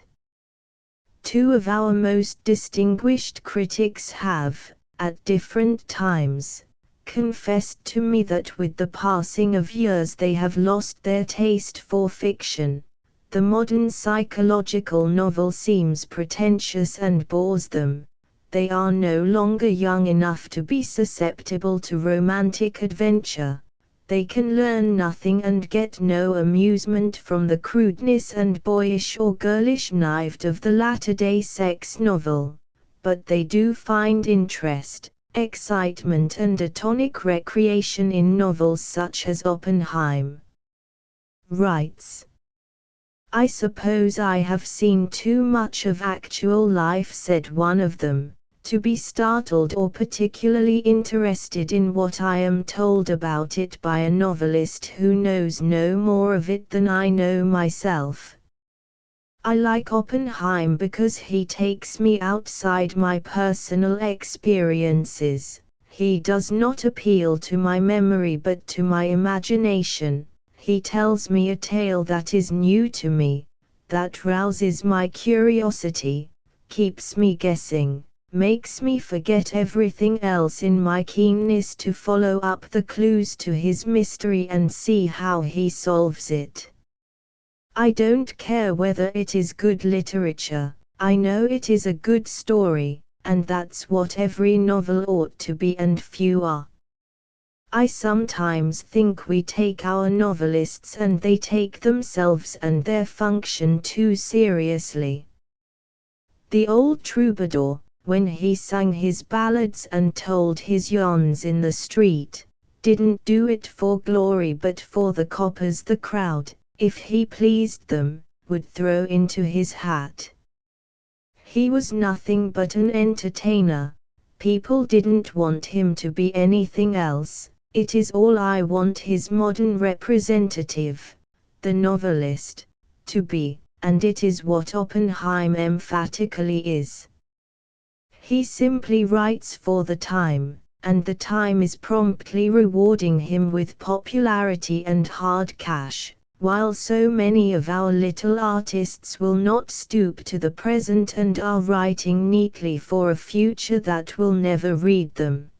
Two of our most distinguished critics have, at different times, confessed to me that with the passing of years they have lost their taste for fiction. The modern psychological novel seems pretentious and bores them. They are no longer young enough to be susceptible to romantic adventure. They can learn nothing and get no amusement from the crudeness and boyish or girlish knife of the latter-day sex novel. But they do find interest, excitement and a tonic recreation in novels such as Oppenheim writes. I suppose I have seen too much of actual life, said one of them, to be startled or particularly interested in what I am told about it by a novelist who knows no more of it than I know myself. I like Oppenheim because he takes me outside my personal experiences. He does not appeal to my memory but to my imagination. He tells me a tale that is new to me, that rouses my curiosity, keeps me guessing, makes me forget everything else in my keenness to follow up the clues to his mystery and see how he solves it. I don't care whether it is good literature, I know it is a good story, and that's what every novel ought to be and few are. I sometimes think we take our novelists and they take themselves and their function too seriously. The old troubadour, when he sang his ballads and told his yarns in the street, didn't do it for glory but for the coppers the crowd, if he pleased them, would throw into his hat. He was nothing but an entertainer. People didn't want him to be anything else. It is all I want his modern representative, the novelist, to be, and it is what Oppenheim emphatically is. He simply writes for the time, and the time is promptly rewarding him with popularity and hard cash, While so many of our little artists will not stoop to the present and are writing neatly for a future that will never read them.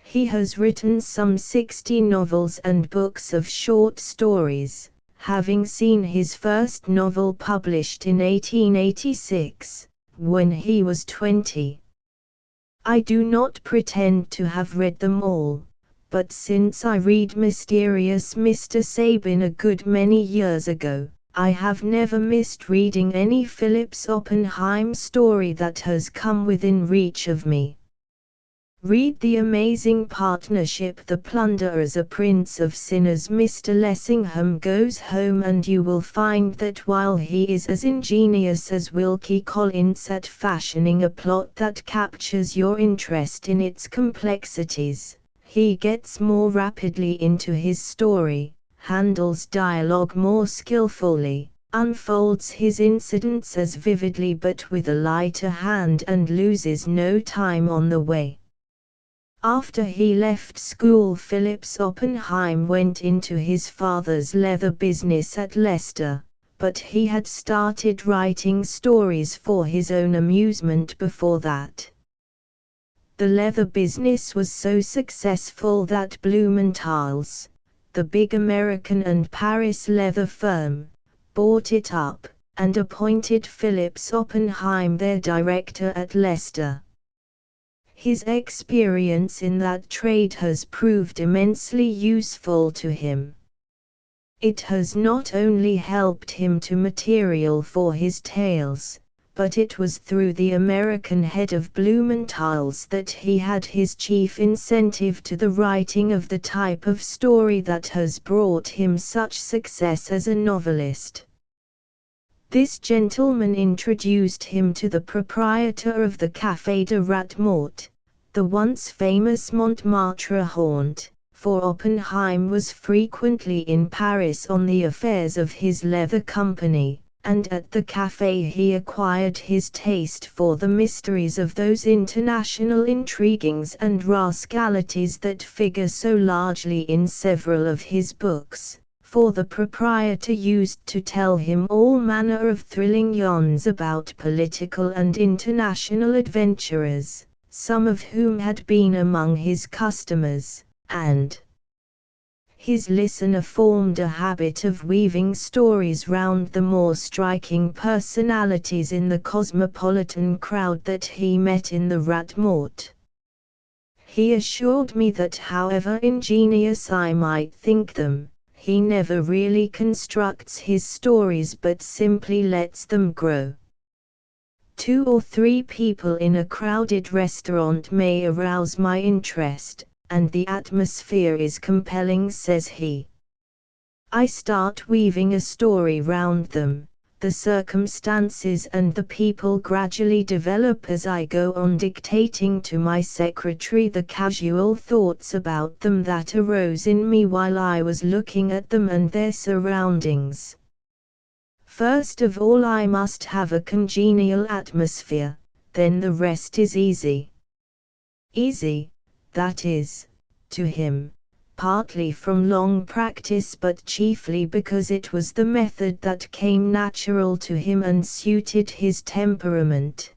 He has written some 60 novels and books of short stories, having seen his first novel published in 1886, when he was 20. I do not pretend to have read them all, but since I read Mysterious Mr. Sabin a good many years ago, I have never missed reading any Phillips Oppenheim story that has come within reach of me. Read The Amazing Partnership, The Plunderers, A Prince of Sinners. Mr. Lessingham Goes Home, and you will find that while he is as ingenious as Wilkie Collins at fashioning a plot that captures your interest in its complexities, he gets more rapidly into his story, handles dialogue more skillfully, unfolds his incidents as vividly but with a lighter hand, and loses no time on the way. After he left school, Phillips Oppenheim went into his father's leather business at Leicester, but he had started writing stories for his own amusement before that. The leather business was so successful that Blumenthal's, the big American and Paris leather firm, bought it up, and appointed Phillips Oppenheim their director at Leicester. His experience in that trade has proved immensely useful to him. It has not only helped him to material for his tales, but it was through the American head of Blumenthal's that he had his chief incentive to the writing of the type of story that has brought him such success as a novelist. This gentleman introduced him to the proprietor of the Café de Rat Mort, the once famous Montmartre haunt, for Oppenheim was frequently in Paris on the affairs of his leather company, and at the café he acquired his taste for the mysteries of those international intriguings and rascalities that figure so largely in several of his books. For the proprietor used to tell him all manner of thrilling yarns about political and international adventurers, some of whom had been among his customers, and his listener formed a habit of weaving stories round the more striking personalities in the cosmopolitan crowd that he met in the Rat Mort. He assured me that however ingenious I might think them, he never really constructs his stories but simply lets them grow. 2 or 3 people in a crowded restaurant may arouse my interest, and the atmosphere is compelling, says he. I start weaving a story round them. The circumstances and the people gradually develop as I go on, dictating to my secretary the casual thoughts about them that arose in me while I was looking at them and their surroundings. First of all I must have a congenial atmosphere, then the rest is easy. Easy, that is, to him, partly from long practice but chiefly because it was the method that came natural to him and suited his temperament.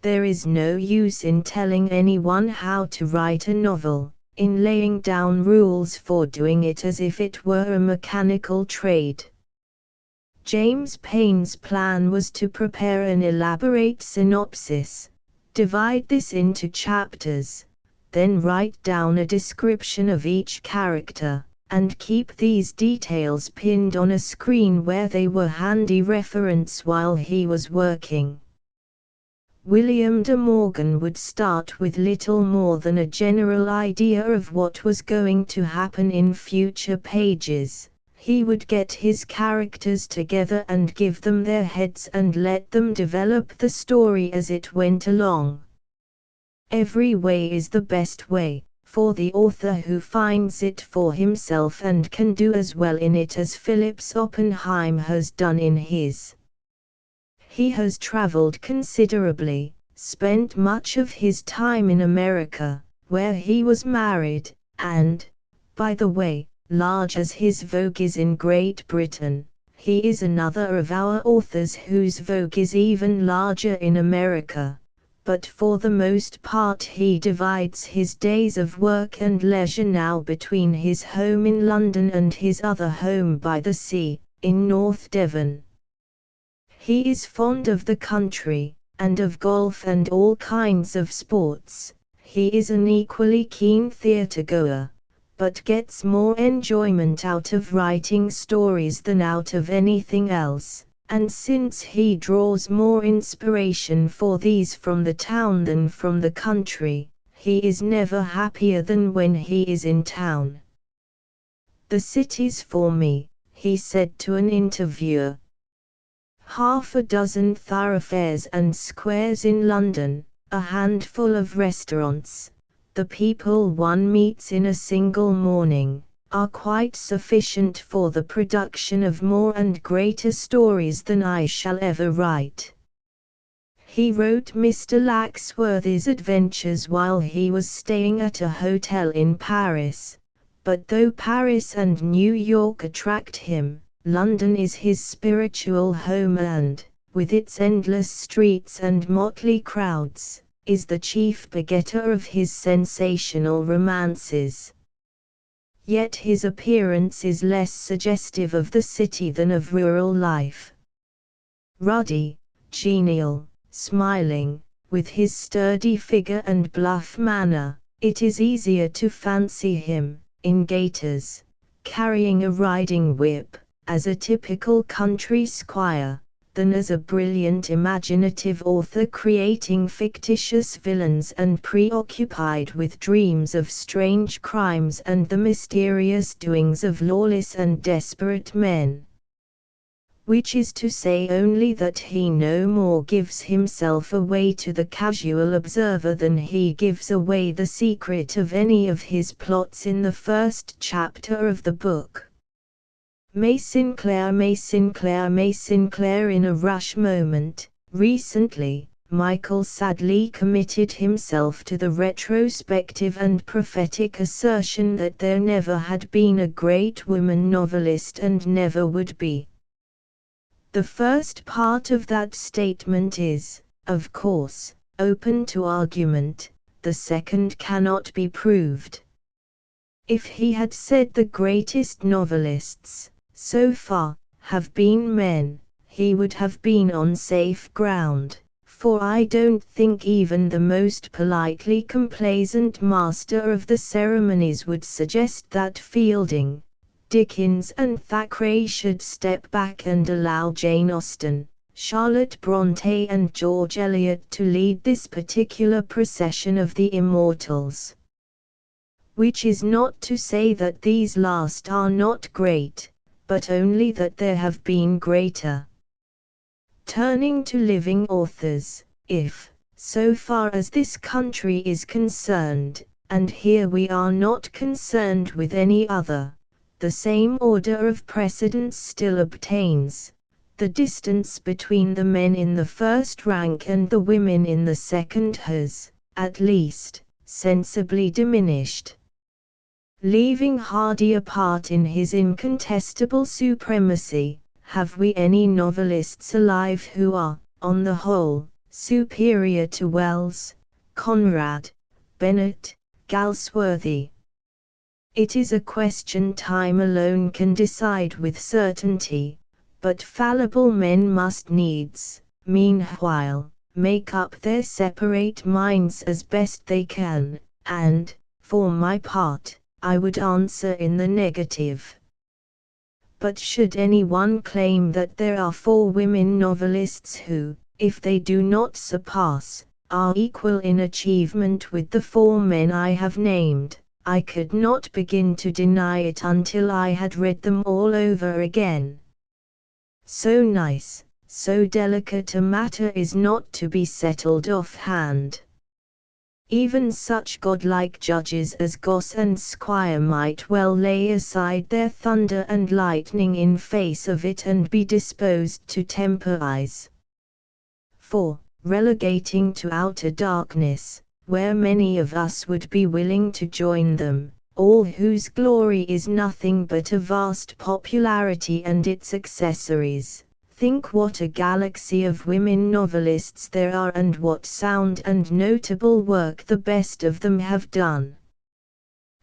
There is no use in telling anyone how to write a novel, in laying down rules for doing it as if it were a mechanical trade. James Paine's plan was to prepare an elaborate synopsis, divide this into chapters, then write down a description of each character, and keep these details pinned on a screen where they were handy reference while he was working. William de Morgan would start with little more than a general idea of what was going to happen in future pages. He would get his characters together and give them their heads and let them develop the story as it went along. Every way is the best way, for the author who finds it for himself and can do as well in it as Phillips Oppenheim has done in his. He has traveled considerably, spent much of his time in America, where he was married, and, by the way, large as his vogue is in Great Britain, he is another of our authors whose vogue is even larger in America, but for the most part he divides his days of work and leisure now between his home in London and his other home by the sea, in North Devon. He is fond of the country, and of golf and all kinds of sports. He is an equally keen theatre-goer, but gets more enjoyment out of writing stories than out of anything else, and since he draws more inspiration for these from the town than from the country, he is never happier than when he is in town. "The city's for me," he said to an interviewer. "Half a dozen thoroughfares and squares in London, a handful of restaurants, the people one meets in a single morning, are quite sufficient for the production of more and greater stories than I shall ever write." He wrote Mr. Laxworthy's adventures while he was staying at a hotel in Paris, but though Paris and New York attract him, London is his spiritual home and, with its endless streets and motley crowds, is the chief begetter of his sensational romances. Yet his appearance is less suggestive of the city than of rural life. Ruddy, genial, smiling, with his sturdy figure and bluff manner, it is easier to fancy him, in gaiters, carrying a riding whip, as a typical country squire, than as a brilliant imaginative author creating fictitious villains and preoccupied with dreams of strange crimes and the mysterious doings of lawless and desperate men. Which is to say only that he no more gives himself away to the casual observer than he gives away the secret of any of his plots in the first chapter of the book. May Sinclair in a rush moment. Recently, Michael sadly committed himself to the retrospective and prophetic assertion that there never had been a great woman novelist and never would be. The first part of that statement is, of course, open to argument, the second cannot be proved. If he had said the greatest novelists, so far, have been men, he would have been on safe ground, for I don't think even the most politely complaisant master of the ceremonies would suggest that Fielding, Dickens and Thackeray should step back and allow Jane Austen, Charlotte Brontë and George Eliot to lead this particular procession of the immortals. Which is not to say that these last are not great, but only that there have been greater. Turning to living authors, if, so far as this country is concerned, and here we are not concerned with any other, the same order of precedence still obtains, the distance between the men in the first rank and the women in the second has, at least, sensibly diminished. Leaving Hardy apart in his incontestable supremacy, have we any novelists alive who are, on the whole, superior to Wells, Conrad, Bennett, Galsworthy? It is a question time alone can decide with certainty, but fallible men must needs, meanwhile, make up their separate minds as best they can, and, for my part, I would answer in the negative. But should anyone claim that there are 4 women novelists who, if they do not surpass, are equal in achievement with the 4 men I have named, I could not begin to deny it until I had read them all over again. So nice, so delicate a matter is not to be settled offhand. Even such godlike judges as Gosse and Squire might well lay aside their thunder and lightning in face of it and be disposed to temporize. For, relegating to outer darkness, where many of us would be willing to join them, all whose glory is nothing but a vast popularity and its accessories. Think what a galaxy of women novelists there are and what sound and notable work the best of them have done.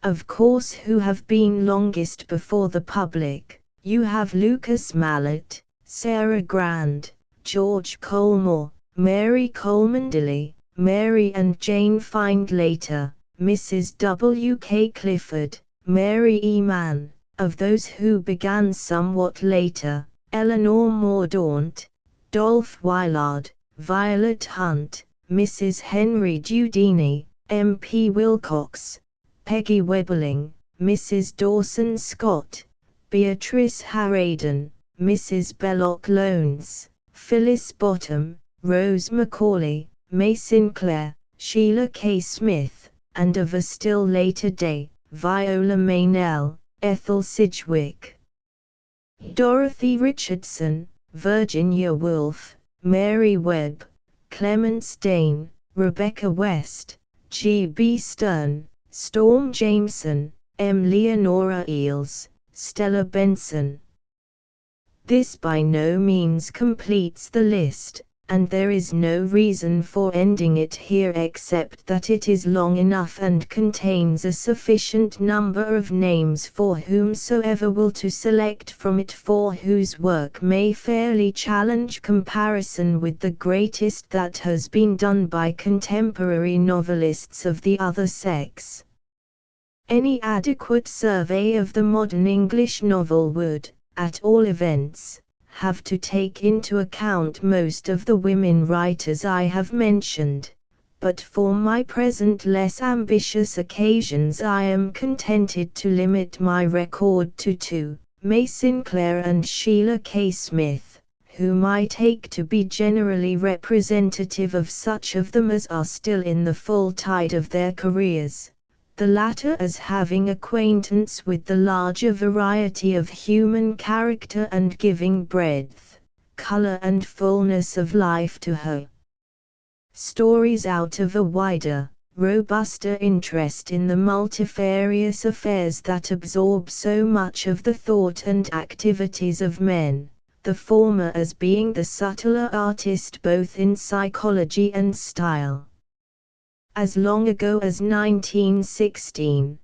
Of course, who have been longest before the public? You have Lucas Malet, Sarah Grand, George Colmore, Mary Coleman-Dilly, Mary and Jane Findlater, Mrs. W. K. Clifford, Mary E. Mann. Of those who began somewhat later, Eleanor Mordaunt, Dolph Willard, Violet Hunt, Mrs. Henry Dudini, M. P. Wilcox, Peggy Webberling, Mrs. Dawson Scott, Beatrice Harraden, Mrs. Belloc Lowndes, Phyllis Bottom, Rose Macaulay, May Sinclair, Sheila K. Smith, and of a still later day, Viola Meynell, Ethel Sidgwick, Dorothy Richardson, Virginia Woolf, Mary Webb, Clemence Dane, Rebecca West, G. B. Stern, Storm Jameson, M. Leonora Eels, Stella Benson. This by no means completes the list, and there is no reason for ending it here except that it is long enough and contains a sufficient number of names for whomsoever will to select from it, for whose work may fairly challenge comparison with the greatest that has been done by contemporary novelists of the other sex. Any adequate survey of the modern English novel would, at all events, have to take into account most of the women writers I have mentioned, but for my present less ambitious occasions I am contented to limit my record to two, May Sinclair and Sheila K. Smith, whom I take to be generally representative of such of them as are still in the full tide of their careers, the latter as having acquaintance with the larger variety of human character and giving breadth, color and fullness of life to her stories out of a wider, robuster interest in the multifarious affairs that absorb so much of the thought and activities of men, the former as being the subtler artist both in psychology and style. As long ago as 1916,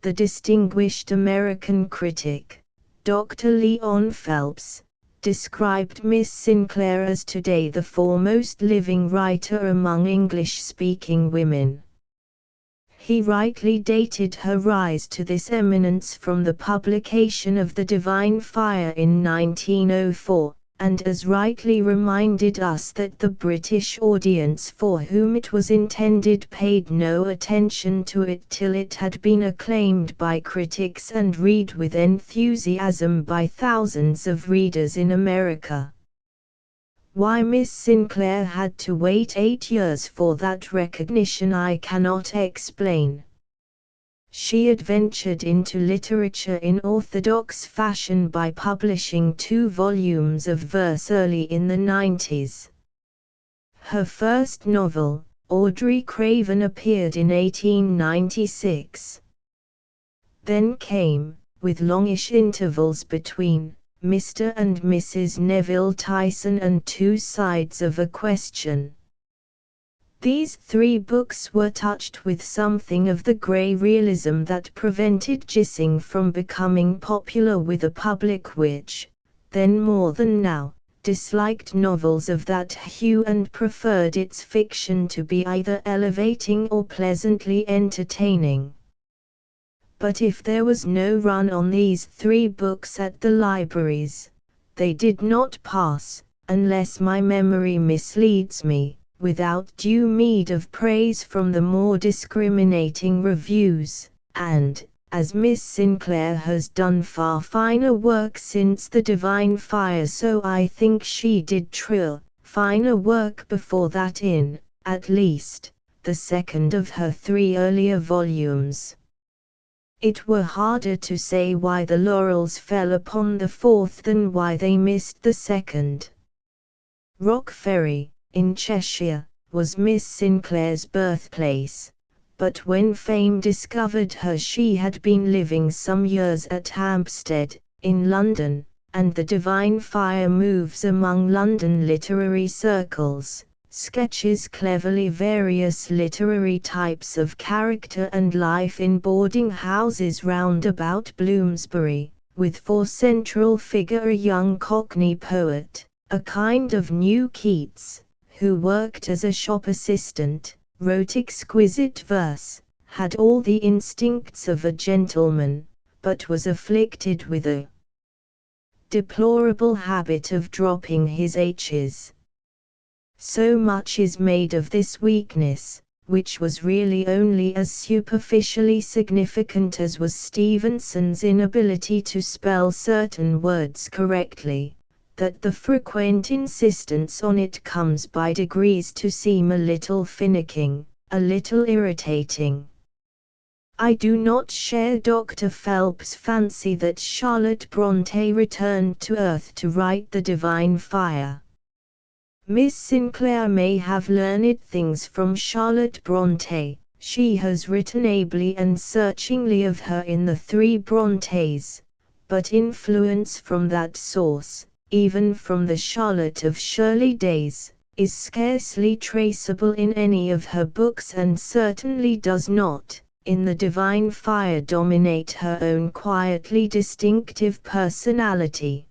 the distinguished American critic, Dr. Leon Phelps, described Miss Sinclair as today the foremost living writer among English-speaking women. He rightly dated her rise to this eminence from the publication of The Divine Fire in 1904, and as rightly reminded us that the British audience for whom it was intended paid no attention to it till it had been acclaimed by critics and read with enthusiasm by thousands of readers in America. Why Miss Sinclair had to wait 8 years for that recognition I cannot explain. She adventured into literature in orthodox fashion by publishing 2 volumes of verse early in the 90s. Her first novel, Audrey Craven, appeared in 1896. Then came, with longish intervals between, Mr. and Mrs. Neville Tyson and Two Sides of a Question. These 3 books were touched with something of the grey realism that prevented Gissing from becoming popular with a public which, then more than now, disliked novels of that hue and preferred its fiction to be either elevating or pleasantly entertaining. But if there was no run on these 3 books at the libraries, they did not pass, unless my memory misleads me, without due meed of praise from the more discriminating reviews, and, as Miss Sinclair has done far finer work since The Divine Fire, so I think she did finer work before that in, at least, the second of her 3 earlier volumes. It were harder to say why the laurels fell upon the 4th than why they missed the 2nd. Rock Ferry, in Cheshire, was Miss Sinclair's birthplace, but when fame discovered her she had been living some years at Hampstead, in London, and the Divine Fire moves among London literary circles, sketches cleverly various literary types of character and life in boarding houses round about Bloomsbury, with for central figure a young Cockney poet, a kind of new Keats, who worked as a shop assistant, wrote exquisite verse, had all the instincts of a gentleman, but was afflicted with a deplorable habit of dropping his H's. So much is made of this weakness, which was really only as superficially significant as was Stevenson's inability to spell certain words correctly, that the frequent insistence on it comes by degrees to seem a little finicking, a little irritating. I do not share Dr. Phelps' fancy that Charlotte Brontë returned to earth to write The Divine Fire. Miss Sinclair may have learned things from Charlotte Brontë. She has written ably and searchingly of her in The Three Brontës, but influence from that source, even from the Charlotte of Shirley days, is scarcely traceable in any of her books and certainly does not, in The Divine Fire, dominate her own quietly distinctive personality.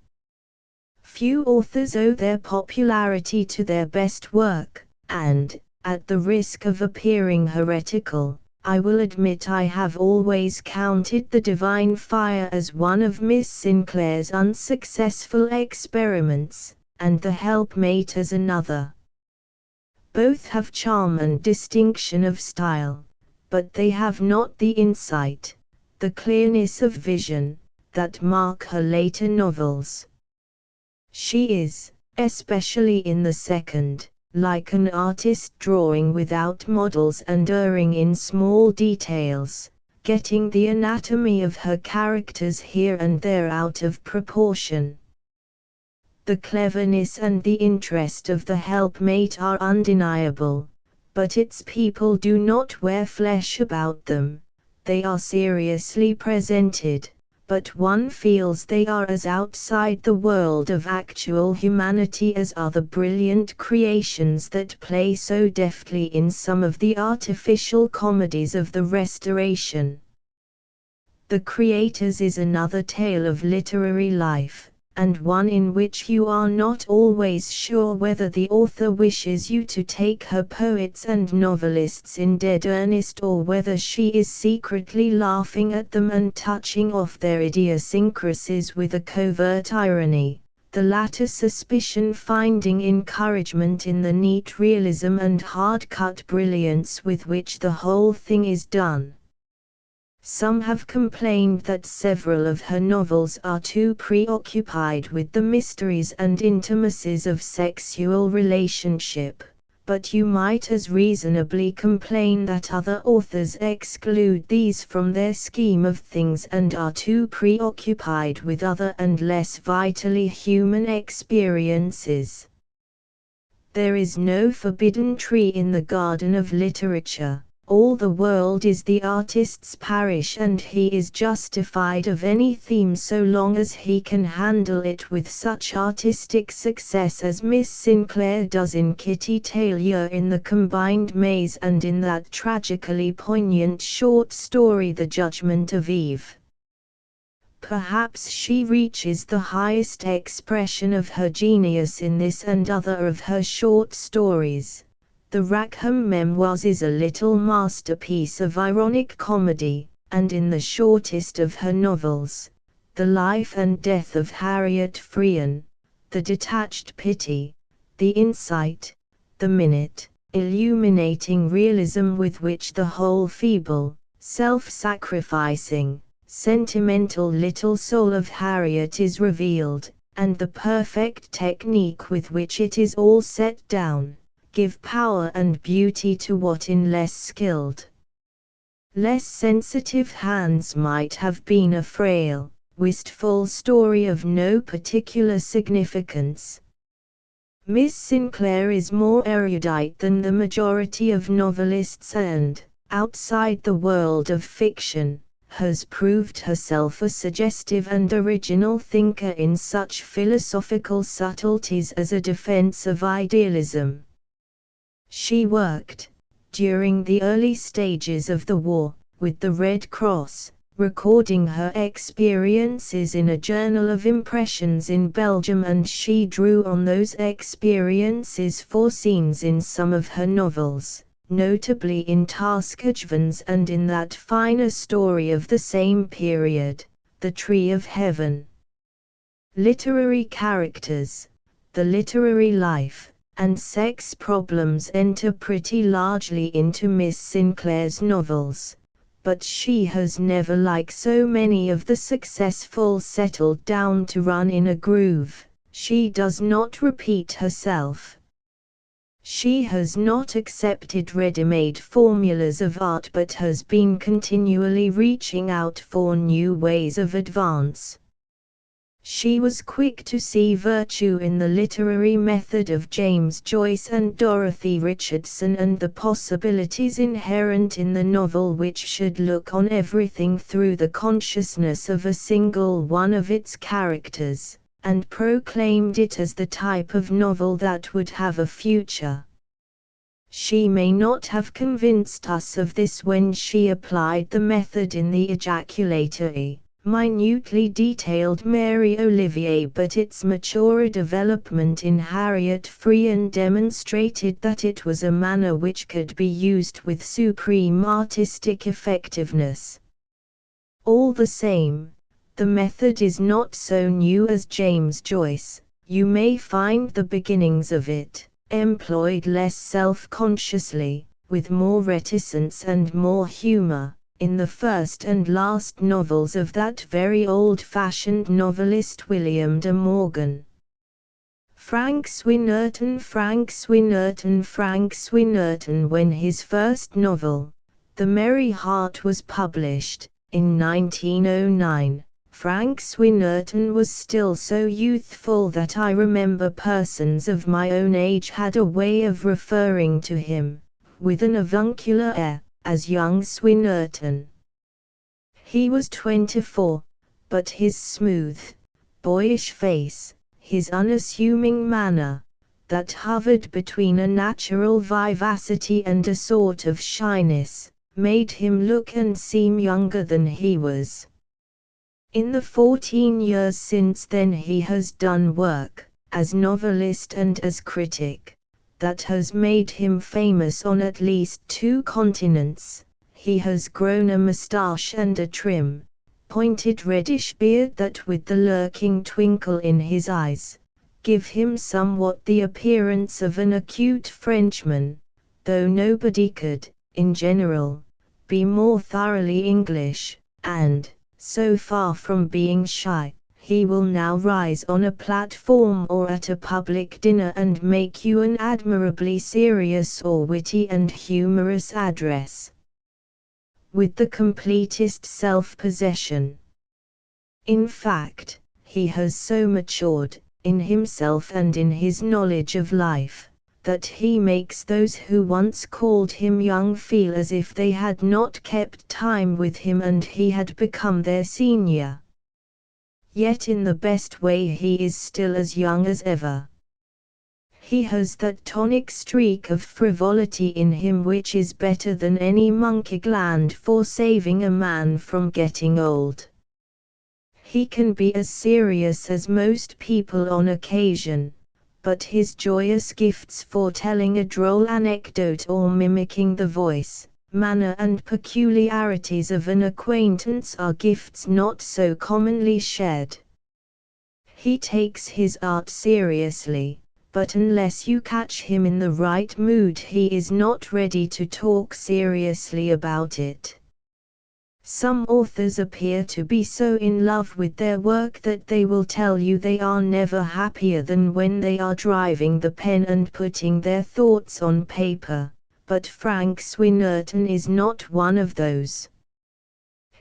Few authors owe their popularity to their best work, and, at the risk of appearing heretical, I will admit I have always counted The Divine Fire as one of Miss Sinclair's unsuccessful experiments, and The Helpmate as another. Both have charm and distinction of style, but they have not the insight, the clearness of vision, that mark her later novels. She is, especially in the second, like an artist drawing without models and erring in small details, getting the anatomy of her characters here and there out of proportion. The cleverness and the interest of The Helpmate are undeniable, but its people do not wear flesh about them. They are seriously presented, but one feels they are as outside the world of actual humanity as are the brilliant creations that play so deftly in some of the artificial comedies of the Restoration. The Creators is another tale of literary life, and one in which you are not always sure whether the author wishes you to take her poets and novelists in dead earnest or whether she is secretly laughing at them and touching off their idiosyncrasies with a covert irony, the latter suspicion finding encouragement in the neat realism and hard-cut brilliance with which the whole thing is done. Some have complained that several of her novels are too preoccupied with the mysteries and intimacies of sexual relationship, but you might as reasonably complain that other authors exclude these from their scheme of things and are too preoccupied with other and less vitally human experiences. There is no forbidden tree in the garden of literature. All the world is the artist's parish and he is justified of any theme so long as he can handle it with such artistic success as Miss Sinclair does in Kitty Taylor in The Combined Maze and in that tragically poignant short story The Judgment of Eve. Perhaps she reaches the highest expression of her genius in this and other of her short stories. The Rackham Memoirs is a little masterpiece of ironic comedy, and in the shortest of her novels, The Life and Death of Harriet Frean, the detached pity, the insight, the minute, illuminating realism with which the whole feeble, self-sacrificing, sentimental little soul of Harriet is revealed, and the perfect technique with which it is all set down, give power and beauty to what in less skilled, less sensitive hands might have been a frail, wistful story of no particular significance. Miss Sinclair is more erudite than the majority of novelists and, outside the world of fiction, has proved herself a suggestive and original thinker in such philosophical subtleties as a defense of idealism. She worked, during the early stages of the war, with the Red Cross, recording her experiences in a journal of impressions in Belgium, and she drew on those experiences for scenes in some of her novels, notably in Taskagevans and in that finer story of the same period, The Tree of Heaven. Literary characters, the literary life, and sex problems enter pretty largely into Miss Sinclair's novels, but she has never, like so many of the successful, settled down to run in a groove. She does not repeat herself. She has not accepted ready-made formulas of art, but has been continually reaching out for new ways of advance. She was quick to see virtue in the literary method of James Joyce and Dorothy Richardson, and the possibilities inherent in the novel, which should look on everything through the consciousness of a single one of its characters, and proclaimed it as the type of novel that would have a future. She may not have convinced us of this when she applied the method in the ejaculatory, minutely detailed Mary Olivier, but its maturer development in Harriet Freehan demonstrated that it was a manner which could be used with supreme artistic effectiveness. All the same, the method is not so new as James Joyce. You may find the beginnings of it, employed less self-consciously, with more reticence and more humor, in the first and last novels of that very old-fashioned novelist William de Morgan. Frank Swinnerton, when his first novel, The Merry Heart, was published, in 1909, Frank Swinnerton was still so youthful that I remember persons of my own age had a way of referring to him, with an avuncular air, as young Swinnerton. He was 24, but his smooth, boyish face, his unassuming manner, that hovered between a natural vivacity and a sort of shyness, made him look and seem younger than he was. In the 14 years since then he has done work, as novelist and as critic, that has made him famous on at least 2 continents. He has grown a moustache and a trim, pointed reddish beard that, with the lurking twinkle in his eyes, give him somewhat the appearance of an acute Frenchman, though nobody could, in general, be more thoroughly English, and, so far from being shy, he will now rise on a platform or at a public dinner and make you an admirably serious or witty and humorous address, with the completest self-possession. In fact, he has so matured, in himself and in his knowledge of life, that he makes those who once called him young feel as if they had not kept time with him and he had become their senior. Yet in the best way he is still as young as ever. He has that tonic streak of frivolity in him which is better than any monkey gland for saving a man from getting old. He can be as serious as most people on occasion, but his joyous gifts for telling a droll anecdote or mimicking the voice, manner and peculiarities of an acquaintance are gifts not so commonly shared. He takes his art seriously, but unless you catch him in the right mood he is not ready to talk seriously about it. Some authors appear to be so in love with their work that they will tell you they are never happier than when they are driving the pen and putting their thoughts on paper, but Frank Swinnerton is not one of those.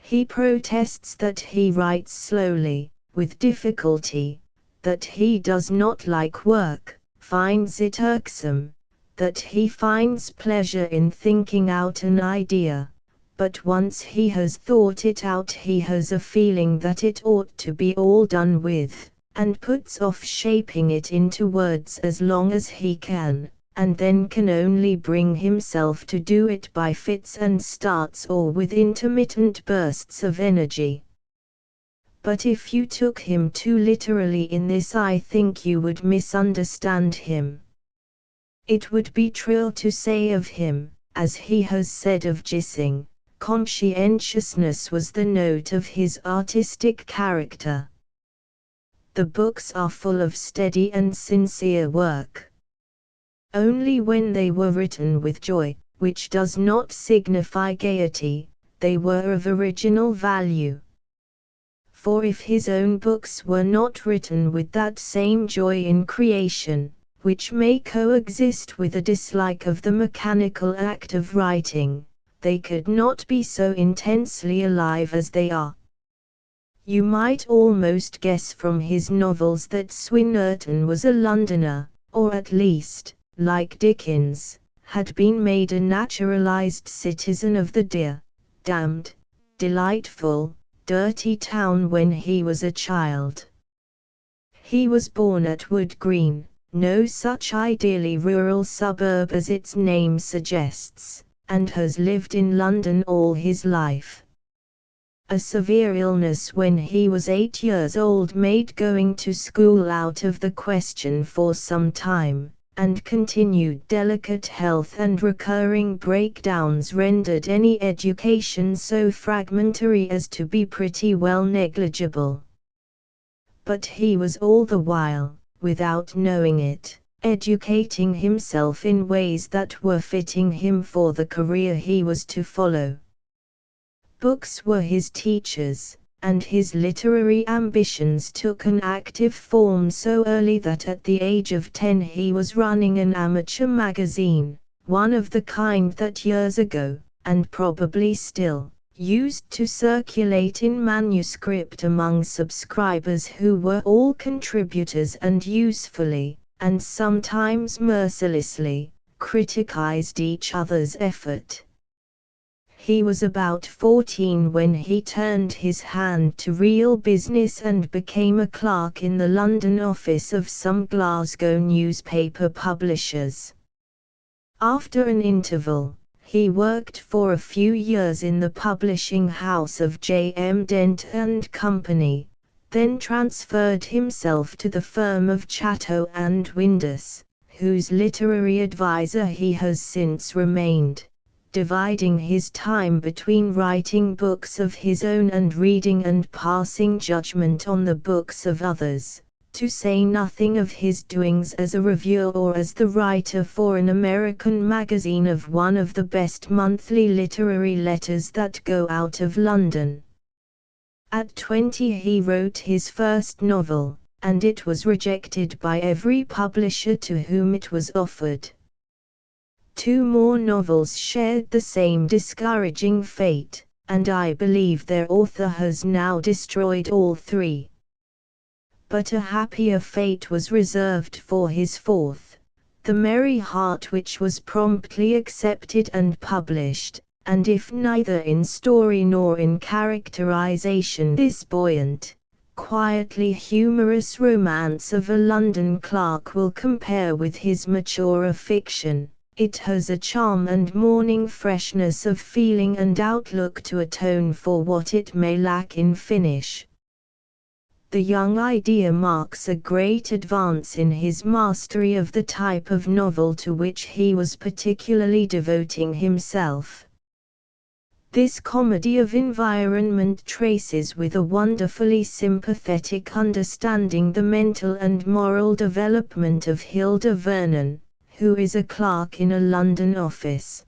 He protests that he writes slowly, with difficulty, that he does not like work, finds it irksome, that he finds pleasure in thinking out an idea, but once he has thought it out he has a feeling that it ought to be all done with, and puts off shaping it into words as long as he can, and then can only bring himself to do it by fits and starts or with intermittent bursts of energy. But if you took him too literally in this, I think you would misunderstand him. It would be true to say of him, as he has said of Gissing, conscientiousness was the note of his artistic character. The books are full of steady and sincere work. Only when they were written with joy, which does not signify gaiety, they were of original value. For if his own books were not written with that same joy in creation, which may coexist with a dislike of the mechanical act of writing, they could not be so intensely alive as they are. You might almost guess from his novels that Swinnerton was a Londoner, or at least, like Dickens, had been made a naturalized citizen of the dear, damned, delightful, dirty town when he was a child. He was born at Wood Green, no such ideally rural suburb as its name suggests, and has lived in London all his life. A severe illness when he was 8 years old made going to school out of the question for some time, and continued delicate health and recurring breakdowns rendered any education so fragmentary as to be pretty well negligible. But he was all the while, without knowing it, educating himself in ways that were fitting him for the career he was to follow. Books were his teachers, and his literary ambitions took an active form so early that at the age of 10 he was running an amateur magazine, one of the kind that years ago, and probably still, used to circulate in manuscript among subscribers who were all contributors and usefully, and sometimes mercilessly, criticized each other's effort. He was about 14 when he turned his hand to real business and became a clerk in the London office of some Glasgow newspaper publishers. After an interval, he worked for a few years in the publishing house of J. M. Dent and Company, then transferred himself to the firm of Chatto and Windus, whose literary advisor he has since remained, dividing his time between writing books of his own and reading and passing judgment on the books of others, to say nothing of his doings as a reviewer or as the writer for an American magazine of one of the best monthly literary letters that go out of London. At 20 he wrote his first novel, and it was rejected by every publisher to whom it was offered. 2 more novels shared the same discouraging fate, and I believe their author has now destroyed all 3. But a happier fate was reserved for his 4th, The Merry Heart, which was promptly accepted and published, and if neither in story nor in characterization this buoyant, quietly humorous romance of a London clerk will compare with his maturer fiction, it has a charm and morning freshness of feeling and outlook to atone for what it may lack in finish. The young idea marks a great advance in his mastery of the type of novel to which he was particularly devoting himself. This comedy of environment traces with a wonderfully sympathetic understanding the mental and moral development of Hilda Vernon, who is a clerk in a London office.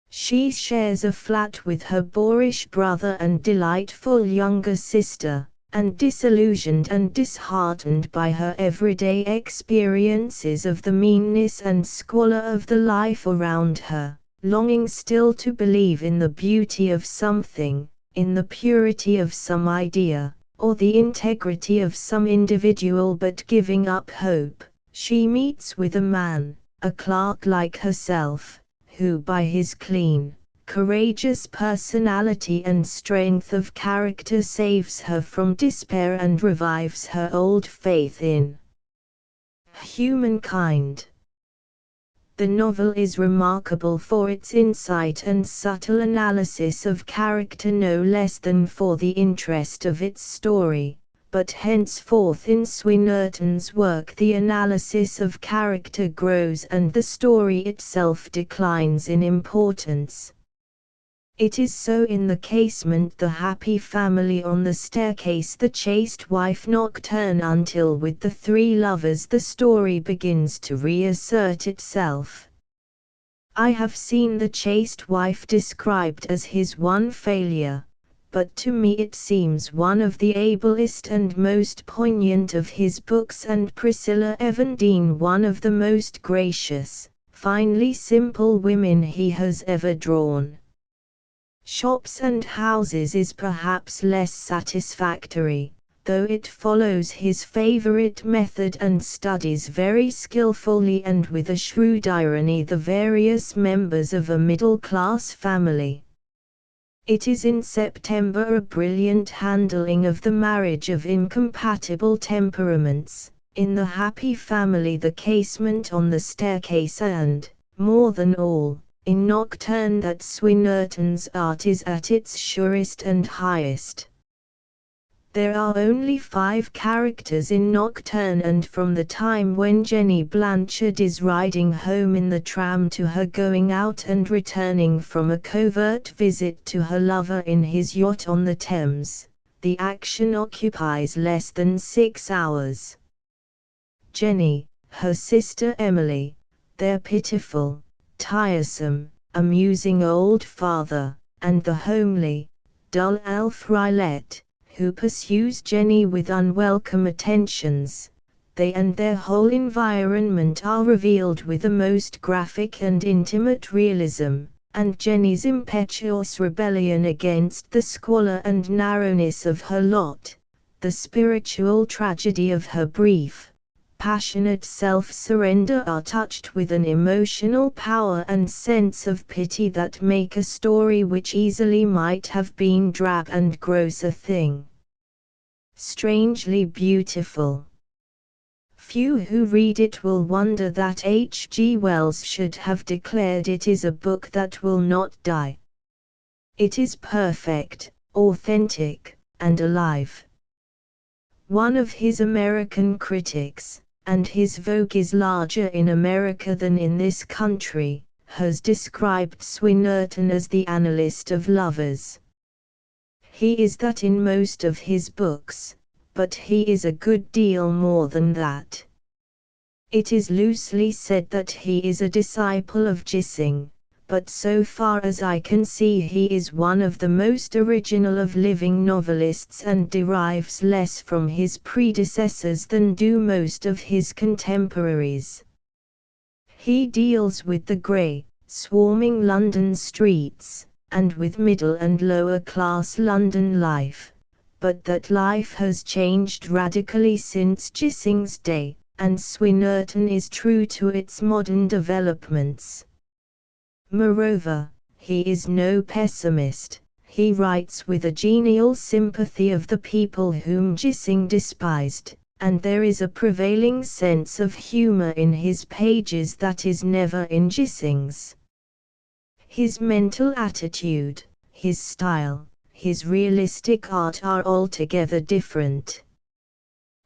She shares a flat with her boorish brother and delightful younger sister, and disillusioned and disheartened by her everyday experiences of the meanness and squalor of the life around her, longing still to believe in the beauty of something, in the purity of some idea, or the integrity of some individual, but giving up hope, she meets with a man, a clerk like herself, who by his clean, courageous personality and strength of character saves her from despair and revives her old faith in humankind. The novel is remarkable for its insight and subtle analysis of character no less than for the interest of its story, but henceforth in Swinnerton's work the analysis of character grows and the story itself declines in importance. It is so in The Casement, The Happy Family on the Staircase, The Chaste Wife Nocturne, until with The Three Lovers the story begins to reassert itself. I have seen The Chaste Wife described as his one failure, but to me it seems one of the ablest and most poignant of his books, and Priscilla Evandene one of the most gracious, finely simple women he has ever drawn. Shops and Houses is perhaps less satisfactory, though it follows his favorite method and studies very skillfully and with a shrewd irony the various members of a middle-class family. It is in September a brilliant handling of the marriage of incompatible temperaments, in The Happy Family, The Casement on the Staircase, and, more than all, in Nocturne that Swinnerton's art is at its surest and highest. There are only 5 characters in Nocturne, and from the time when Jenny Blanchard is riding home in the tram to her going out and returning from a covert visit to her lover in his yacht on the Thames, the action occupies less than 6 hours. Jenny, her sister Emily, their pitiful, tiresome, amusing old father, and the homely, dull elf Rillette, who pursues Jenny with unwelcome attentions, they and their whole environment are revealed with the most graphic and intimate realism, and Jenny's impetuous rebellion against the squalor and narrowness of her lot, the spiritual tragedy of her brief, passionate self-surrender are touched with an emotional power and sense of pity that make a story which easily might have been drab and gross a thing strangely beautiful. Few who read it will wonder that H. G. Wells should have declared it is a book that will not die. It is perfect, authentic, and alive. One of his American critics, and his vogue is larger in America than in this country, has described Swinnerton as the analyst of lovers. He is that in most of his books, but he is a good deal more than that. It is loosely said that he is a disciple of Gissing, but so far as I can see he is one of the most original of living novelists and derives less from his predecessors than do most of his contemporaries. He deals with the grey, swarming London streets, and with middle and lower class London life, but that life has changed radically since Gissing's day, and Swinnerton is true to its modern developments. Moreover, he is no pessimist. He writes with a genial sympathy of the people whom Gissing despised, and there is a prevailing sense of humor in his pages that is never in Gissing's. His mental attitude, his style, his realistic art are altogether different.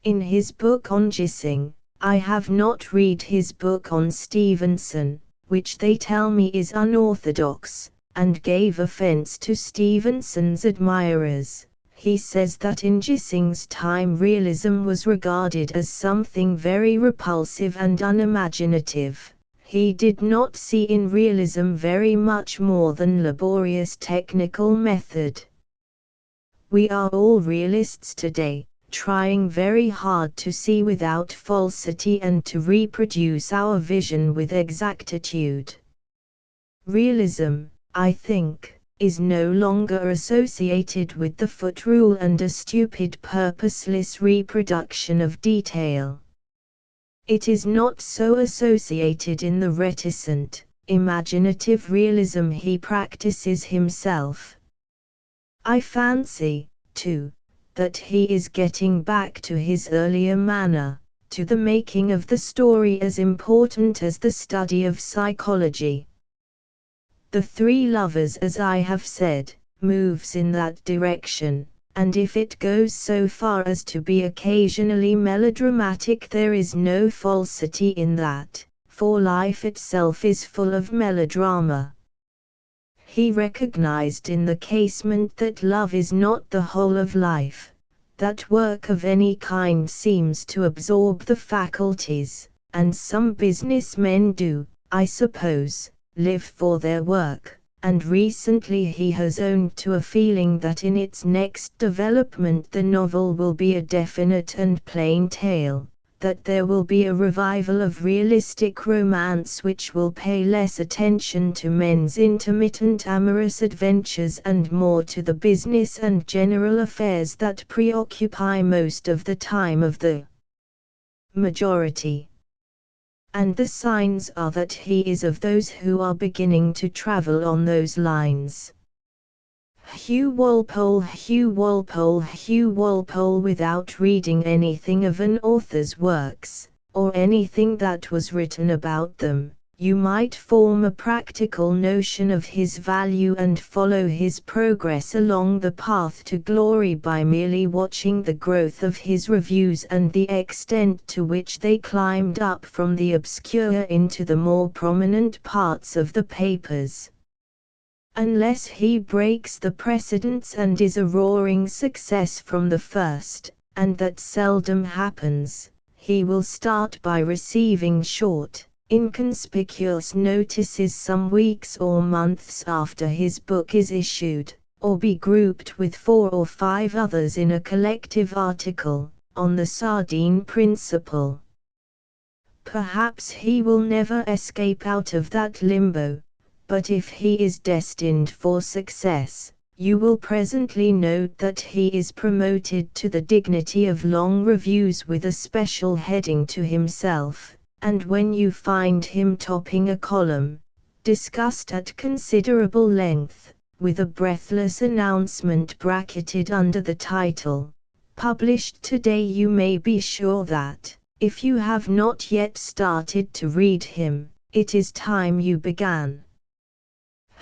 In his book on Gissing, I have not read his book on Stevenson, which they tell me is unorthodox, and gave offense to Stevenson's admirers. He says that in Gissing's time realism was regarded as something very repulsive and unimaginative. He did not see in realism very much more than laborious technical method. We are all realists today, trying very hard to see without falsity and to reproduce our vision with exactitude. Realism, I think, is no longer associated with the foot rule and a stupid purposeless reproduction of detail. It is not so associated in the reticent, imaginative realism he practices himself. I fancy, too, that he is getting back to his earlier manner, to the making of the story as important as the study of psychology. The Three Lovers, as I have said, moves in that direction, and if it goes so far as to be occasionally melodramatic, there is no falsity in that, for life itself is full of melodrama. He recognized in the casement that love is not the whole of life, that work of any kind seems to absorb the faculties, and some business men do, I suppose, live for their work, and recently he has owned to a feeling that in its next development the novel will be a definite and plain tale, that there will be a revival of realistic romance which will pay less attention to men's intermittent amorous adventures and more to the business and general affairs that preoccupy most of the time of the majority. And the signs are that he is of those who are beginning to travel on those lines. Hugh Walpole, Hugh Walpole, Hugh Walpole. Without reading anything of an author's works, or anything that was written about them, you might form a practical notion of his value and follow his progress along the path to glory by merely watching the growth of his reviews and the extent to which they climbed up from the obscure into the more prominent parts of the papers. Unless he breaks the precedents and is a roaring success from the first, and that seldom happens, he will start by receiving short, inconspicuous notices some weeks or months after his book is issued, or be grouped with 4 or 5 others in a collective article, on the sardine principle. Perhaps he will never escape out of that limbo. But if he is destined for success, you will presently note that he is promoted to the dignity of long reviews with a special heading to himself, and when you find him topping a column, discussed at considerable length, with a breathless announcement bracketed under the title, "Published today," you may be sure that, if you have not yet started to read him, it is time you began.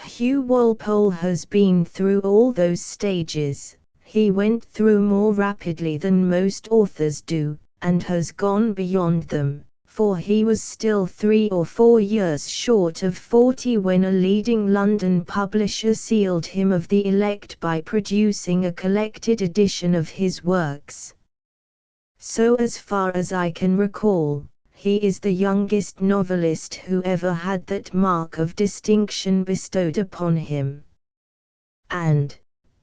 Hugh Walpole has been through all those stages. He went through more rapidly than most authors do, and has gone beyond them, for he was still 3 or 4 years short of 40 when a leading London publisher sealed him of the elect by producing a collected edition of his works. So as far as I can recall, he is the youngest novelist who ever had that mark of distinction bestowed upon him. And,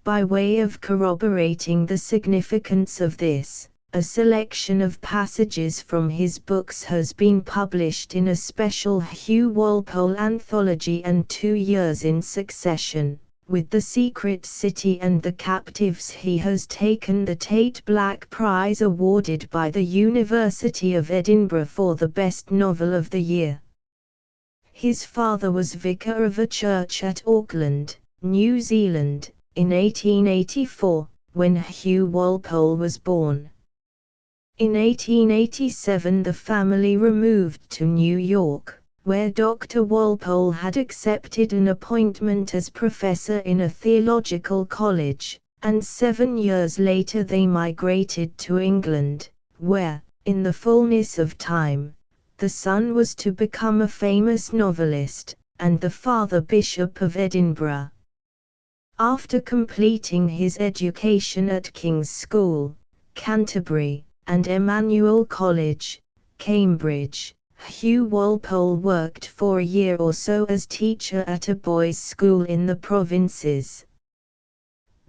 by way of corroborating the significance of this, a selection of passages from his books has been published in a special Hugh Walpole anthology, and 2 years in succession. With The Secret City and The Captives he has taken the Tate Black Prize awarded by the University of Edinburgh for the best novel of the year. His father was vicar of a church at Auckland, New Zealand, in 1884, when Hugh Walpole was born. In 1887 the family removed to New York, where Dr. Walpole had accepted an appointment as professor in a theological college, and 7 years later they migrated to England, where, in the fullness of time, the son was to become a famous novelist, and the father Bishop of Edinburgh. After completing his education at King's School, Canterbury, and Emmanuel College, Cambridge, Hugh Walpole worked for a year or so as teacher at a boys' school in the provinces.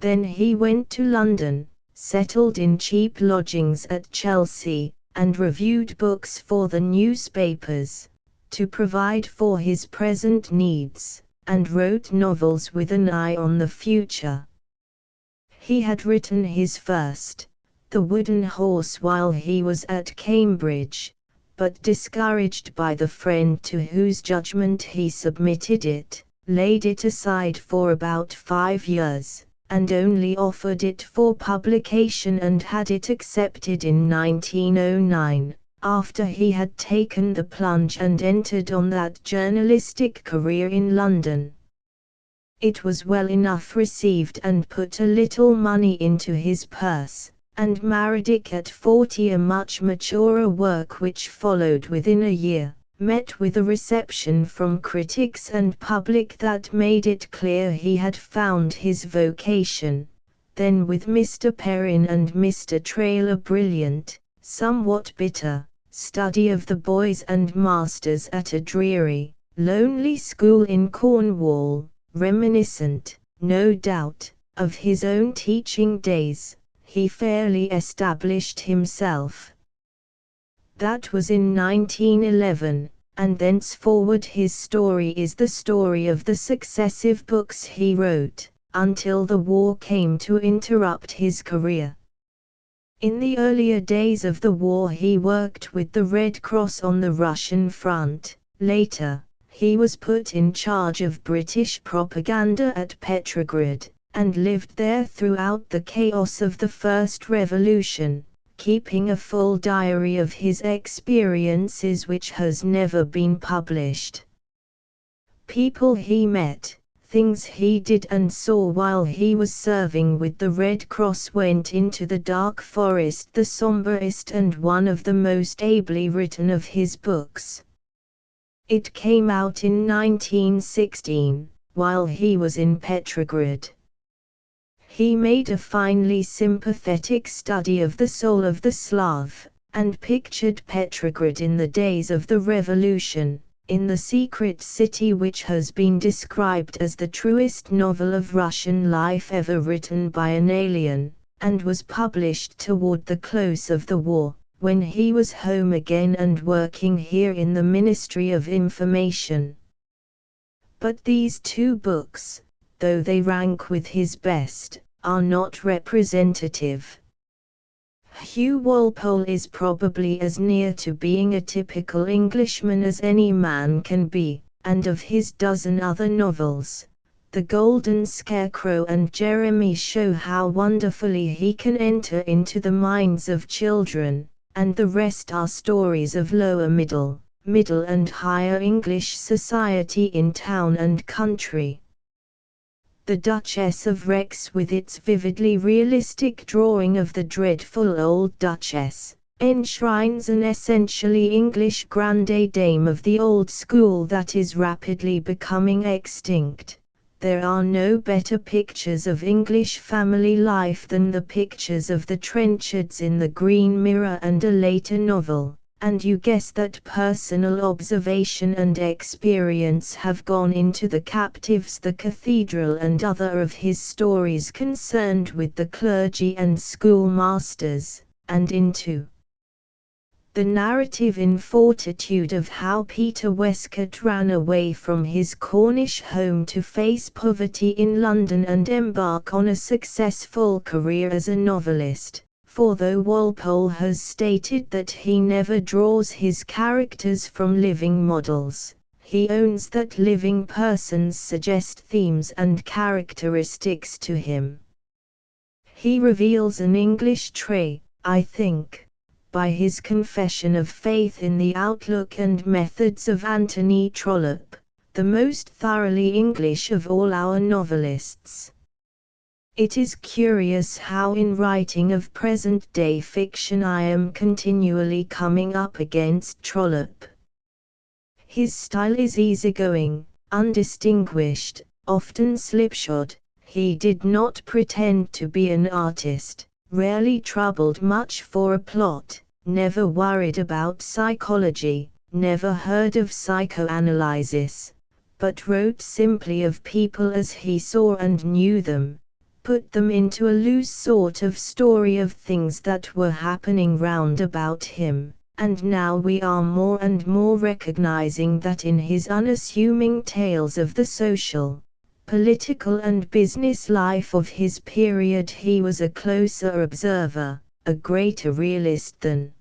Then he went to London, settled in cheap lodgings at Chelsea, and reviewed books for the newspapers, to provide for his present needs, and wrote novels with an eye on the future. He had written his first, The Wooden Horse, while he was at Cambridge, but discouraged by the friend to whose judgment he submitted it, laid it aside for about 5 years, and only offered it for publication and had it accepted in 1909, after he had taken the plunge and entered on that journalistic career in London. It was well enough received and put a little money into his purse, and Meredith at 40, a much maturer work which followed within a year, met with a reception from critics and public that made it clear he had found his vocation. Then with Mr. Perrin and Mr. Trail a brilliant, somewhat bitter, study of the boys and masters at a dreary, lonely school in Cornwall, reminiscent, no doubt, of his own teaching days, he fairly established himself. That was in 1911, and thenceforward his story is the story of the successive books he wrote, until the war came to interrupt his career. In the earlier days of the war he worked with the Red Cross on the Russian front. Later, he was put in charge of British propaganda at Petrograd, and lived there throughout the chaos of the First Revolution, keeping a full diary of his experiences which has never been published. People he met, things he did and saw while he was serving with the Red Cross went into the Dark Forest, the somberest and one of the most ably written of his books. It came out in 1916, while he was in Petrograd. He made a finely sympathetic study of the soul of the Slav, and pictured Petrograd in the days of the Revolution, in the secret city which has been described as the truest novel of Russian life ever written by an alien, and was published toward the close of the war, when he was home again and working here in the Ministry of Information. But these two books, though they rank with his best, are not representative. Hugh Walpole is probably as near to being a typical Englishman as any man can be, and of his dozen other novels, The Golden Scarecrow and Jeremy show how wonderfully he can enter into the minds of children, and the rest are stories of lower middle and higher English society in town and country. The Duchess of Rex, with its vividly realistic drawing of the dreadful old Duchess, enshrines an essentially English grande dame of the old school that is rapidly becoming extinct. There are no better pictures of English family life than the pictures of the Trenchards in The Green Mirror and a later novel, and you guess that personal observation and experience have gone into The Captives, The Cathedral and other of his stories concerned with the clergy and schoolmasters, and into the narrative in Fortitude of how Peter Westcott ran away from his Cornish home to face poverty in London and embark on a successful career as a novelist. For though Walpole has stated that he never draws his characters from living models, he owns that living persons suggest themes and characteristics to him. He reveals an English trait, I think, by his confession of faith in the outlook and methods of Anthony Trollope, the most thoroughly English of all our novelists. It is curious how in writing of present-day fiction I am continually coming up against Trollope. His style is easygoing, undistinguished, often slipshod. He did not pretend to be an artist, rarely troubled much for a plot, never worried about psychology, never heard of psychoanalysis, but wrote simply of people as he saw and knew them, put them into a loose sort of story of things that were happening round about him, and now we are more and more recognizing that in his unassuming tales of the social, political and business life of his period he was a closer observer, a greater realist than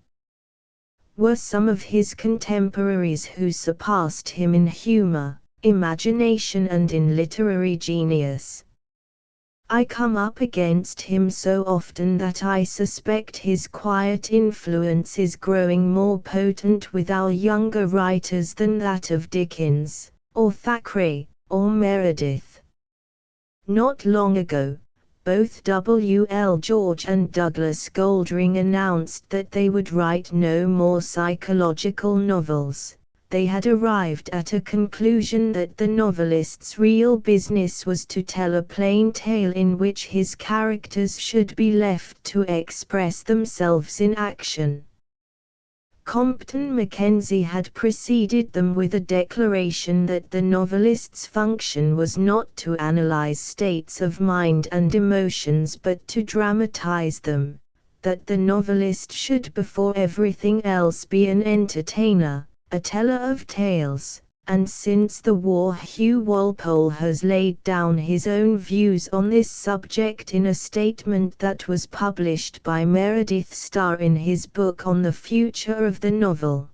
were some of his contemporaries who surpassed him in humor, imagination and in literary genius. I come up against him so often that I suspect his quiet influence is growing more potent with our younger writers than that of Dickens, or Thackeray, or Meredith. Not long ago, both W. L. George and Douglas Goldring announced that they would write no more psychological novels. They had arrived at a conclusion that the novelist's real business was to tell a plain tale in which his characters should be left to express themselves in action. Compton Mackenzie had preceded them with a declaration that the novelist's function was not to analyze states of mind and emotions but to dramatize them, that the novelist should before everything else be an entertainer, a teller of tales, and since the war Hugh Walpole has laid down his own views on this subject in a statement that was published by Meredith Starr in his book on the future of the novel.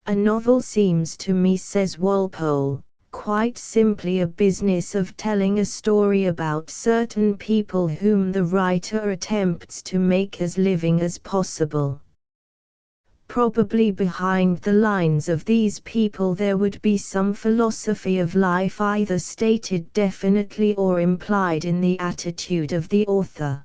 A novel seems to me, says Walpole, quite simply a business of telling a story about certain people whom the writer attempts to make as living as possible. Probably behind the lines of these people there would be some philosophy of life either stated definitely or implied in the attitude of the author.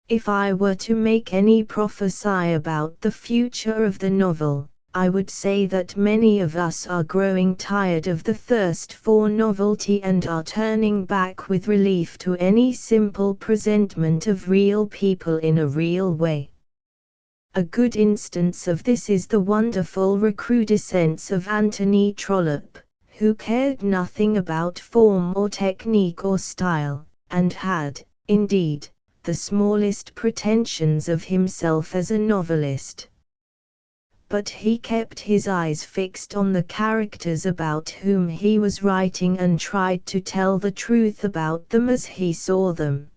If I were to make any prophecy about the future of the novel, I would say that many of us are growing tired of the thirst for novelty and are turning back with relief to any simple presentment of real people in a real way. A good instance of this is the wonderful recrudescence of Anthony Trollope, who cared nothing about form or technique or style, and had, indeed, the smallest pretensions of himself as a novelist. But he kept his eyes fixed on the characters about whom he was writing and tried to tell the truth about them as he saw them.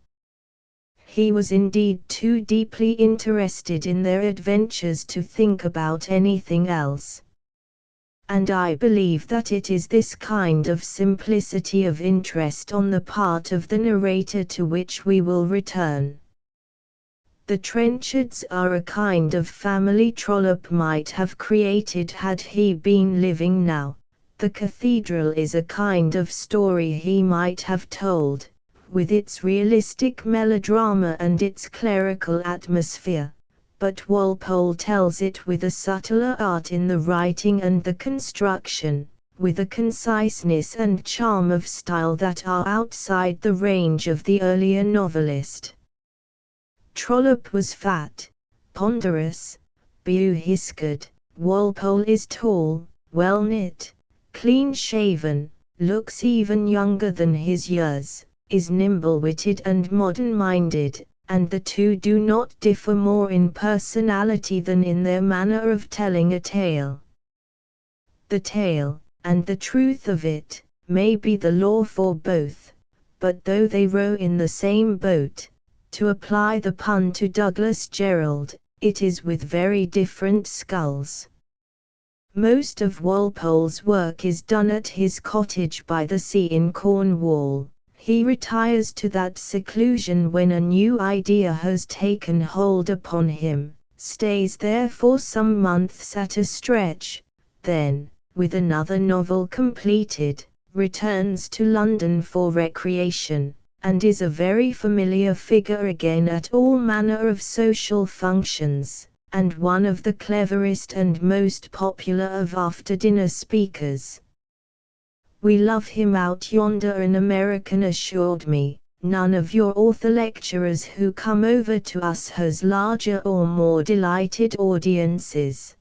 He was indeed too deeply interested in their adventures to think about anything else. And I believe that it is this kind of simplicity of interest on the part of the narrator to which we will return. The Trenchards are a kind of family Trollope might have created had he been living now. The Cathedral is a kind of story he might have told, with its realistic melodrama and its clerical atmosphere, but Walpole tells it with a subtler art in the writing and the construction, with a conciseness and charm of style that are outside the range of the earlier novelist. Trollope was fat, ponderous, bewhiskered. Walpole is tall, well-knit, clean-shaven, looks even younger than his years, is nimble-witted and modern-minded, and the two do not differ more in personality than in their manner of telling a tale. The tale, and the truth of it, may be the law for both, but though they row in the same boat, to apply the pun to Douglas Jerrold, it is with very different sculls. Most of Walpole's work is done at his cottage by the sea in Cornwall. He retires to that seclusion when a new idea has taken hold upon him, stays there for some months at a stretch, then, with another novel completed, returns to London for recreation, and is a very familiar figure again at all manner of social functions, and one of the cleverest and most popular of after-dinner speakers. "We love him out yonder," an American assured me. "None of your author lecturers who come over to us has larger or more delighted audiences."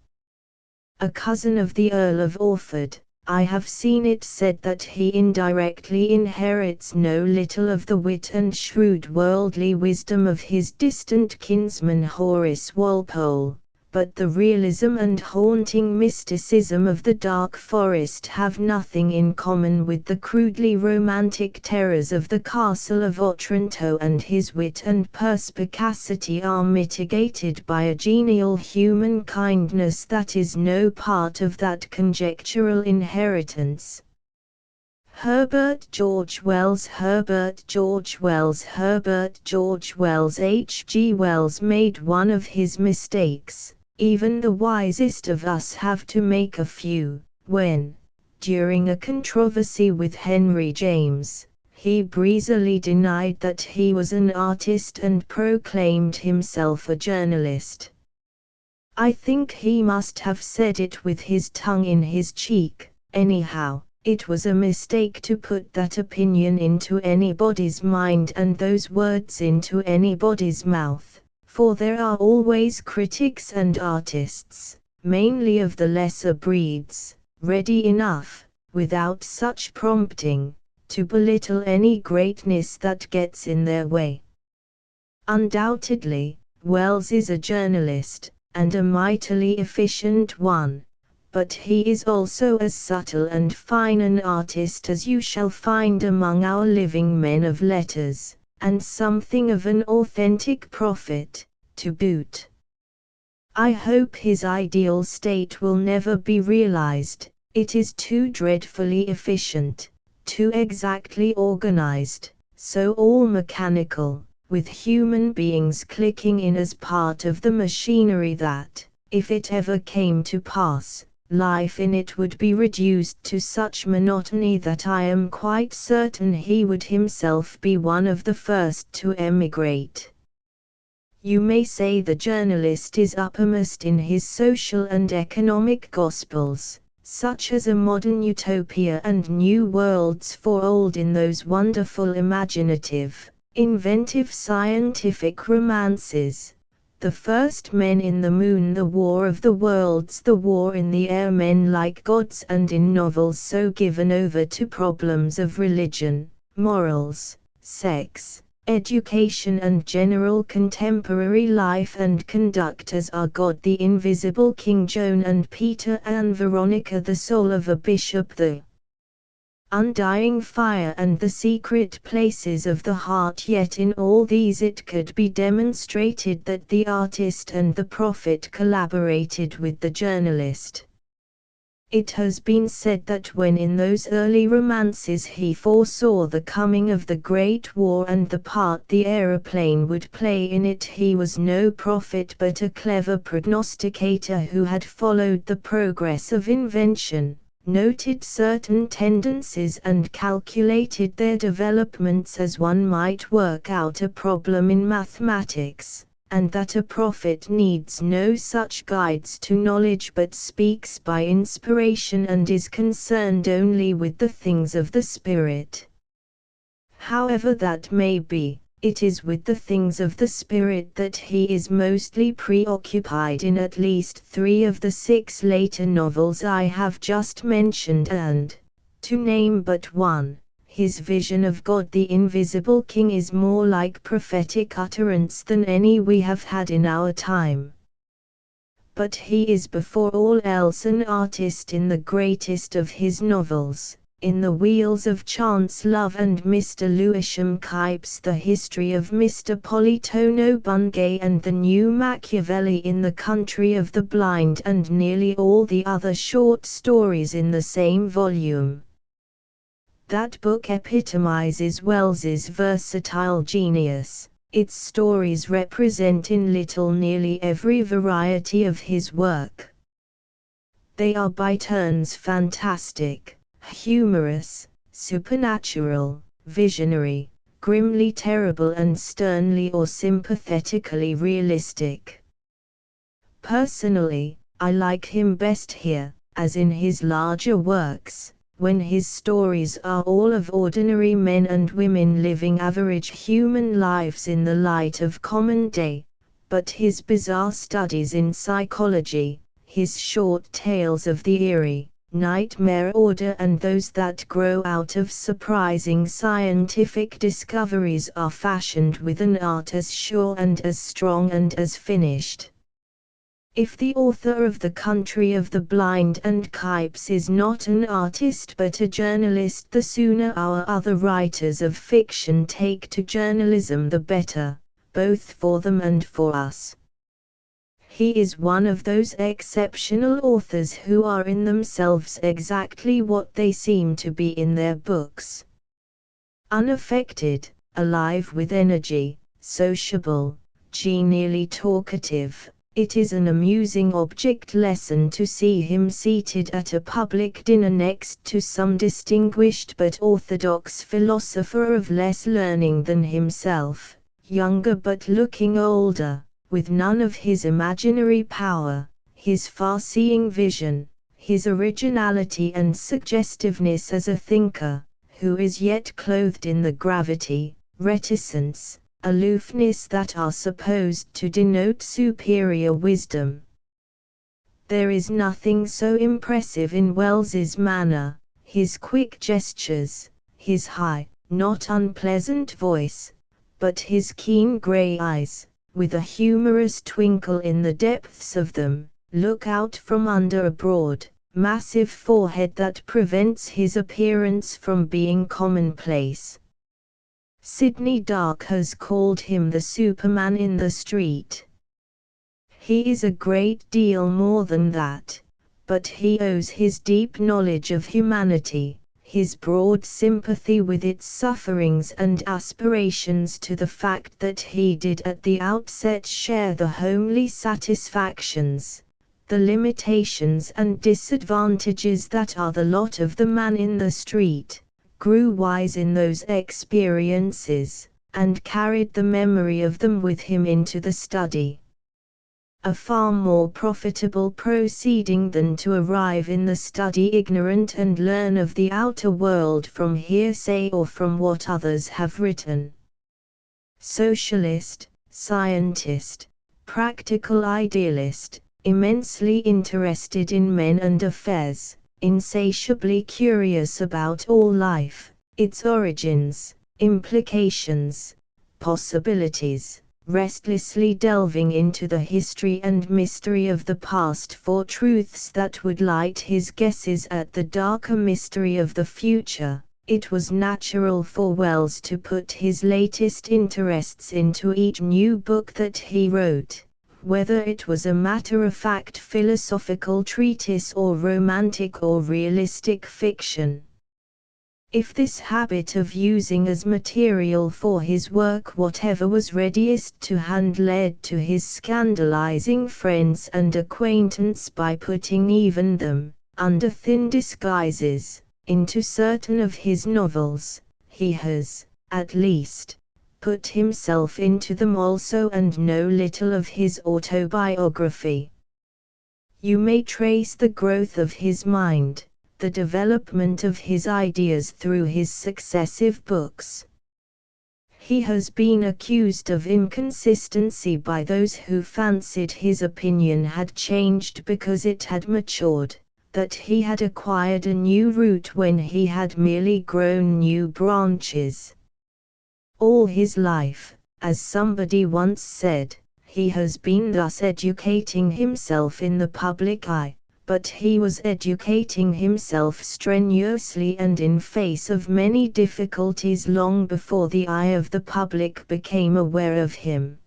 A cousin of the Earl of Orford, I have seen it said that he indirectly inherits no little of the wit and shrewd worldly wisdom of his distant kinsman Horace Walpole, but the realism and haunting mysticism of the dark forest have nothing in common with the crudely romantic terrors of the castle of Otranto, and his wit and perspicacity are mitigated by a genial human kindness that is no part of that conjectural inheritance. Herbert George Wells, Herbert George Wells, Herbert George Wells. H. G. Wells made one of his mistakes. Even the wisest of us have to make a few, when, during a controversy with Henry James, he breezily denied that he was an artist and proclaimed himself a journalist. I think he must have said it with his tongue in his cheek. Anyhow, it was a mistake to put that opinion into anybody's mind and those words into anybody's mouth, for there are always critics and artists, mainly of the lesser breeds, ready enough, without such prompting, to belittle any greatness that gets in their way. Undoubtedly, Wells is a journalist, and a mightily efficient one, but he is also as subtle and fine an artist as you shall find among our living men of letters, and something of an authentic prophet, to boot. I hope his ideal state will never be realized. It is too dreadfully efficient, too exactly organized, so all mechanical, with human beings clicking in as part of the machinery that, if it ever came to pass, life in it would be reduced to such monotony that I am quite certain he would himself be one of the first to emigrate. You may say the journalist is uppermost in his social and economic gospels, such as a modern utopia and new worlds for old in those wonderful imaginative, inventive scientific romances. The First Men in the Moon, The War of the Worlds, The War in the Air, Men Like Gods, and in novels so given over to problems of religion, morals, sex, education and general contemporary life and conduct as are God the Invisible King, Joan and Peter, and Veronica, The Soul of a Bishop, The Undying Fire, and The Secret Places of the Heart. Yet in all these it could be demonstrated that the artist and the prophet collaborated with the journalist. It has been said that when in those early romances he foresaw the coming of the Great War and the part the aeroplane would play in it, he was no prophet but a clever prognosticator who had followed the progress of invention, noted certain tendencies and calculated their developments as one might work out a problem in mathematics, and that a prophet needs no such guides to knowledge but speaks by inspiration and is concerned only with the things of the Spirit. However that may be, it is with the things of the Spirit that he is mostly preoccupied in at least 3 of the 6 later novels I have just mentioned, and, to name but one, his vision of God the Invisible King is more like prophetic utterance than any we have had in our time. But he is before all else an artist in the greatest of his novels, in The Wheels of Chance, Love, and Mr. Lewisham Kipes, The History of Mr. Politono Bungay, and The New Machiavelli, in The Country of the Blind, and nearly all the other short stories in the same volume. That book epitomizes Wells's versatile genius. Its stories represent in little nearly every variety of his work. They are by turns fantastic, humorous, supernatural, visionary, grimly terrible, and sternly or sympathetically realistic. Personally, I like him best here, as in his larger works, when his stories are all of ordinary men and women living average human lives in the light of common day, but his bizarre studies in psychology, his short tales of the eerie, nightmare order, and those that grow out of surprising scientific discoveries are fashioned with an art as sure and as strong and as finished. If the author of The Country of the Blind and Kipes is not an artist but a journalist, the sooner our other writers of fiction take to journalism the better, both for them and for us. He is one of those exceptional authors who are in themselves exactly what they seem to be in their books. Unaffected, alive with energy, sociable, genially talkative. It is an amusing object lesson to see him seated at a public dinner next to some distinguished but orthodox philosopher of less learning than himself, younger but looking older, with none of his imaginary power, his far-seeing vision, his originality and suggestiveness as a thinker, who is yet clothed in the gravity, reticence, aloofness that are supposed to denote superior wisdom. There is nothing so impressive in Wells's manner, his quick gestures, his high, not unpleasant voice, but his keen grey eyes, with a humorous twinkle in the depths of them, look out from under a broad, massive forehead that prevents his appearance from being commonplace. Sidney Dark has called him the Superman in the street. He is a great deal more than that, but he owes his deep knowledge of humanity, his broad sympathy with its sufferings and aspirations to the fact that he did at the outset share the homely satisfactions, the limitations and disadvantages that are the lot of the man in the street, grew wise in those experiences, and carried the memory of them with him into the study. A far more profitable proceeding than to arrive in the study ignorant and learn of the outer world from hearsay or from what others have written. Socialist, scientist, practical idealist, immensely interested in men and affairs, insatiably curious about all life, its origins, implications, possibilities, restlessly delving into the history and mystery of the past for truths that would light his guesses at the darker mystery of the future. It was natural for Wells to put his latest interests into each new book that he wrote, whether it was a matter-of-fact philosophical treatise or romantic or realistic fiction. If this habit of using as material for his work whatever was readiest to hand led to his scandalizing friends and acquaintance by putting even them, under thin disguises, into certain of his novels, he has, at least, put himself into them also and know little of his autobiography. You may trace the growth of his mind, the development of his ideas through his successive books. He has been accused of inconsistency by those who fancied his opinion had changed because it had matured, that he had acquired a new root when he had merely grown new branches. All his life, as somebody once said, he has been thus educating himself in the public eye, but he was educating himself strenuously and in face of many difficulties long before the eye of the public became aware of him.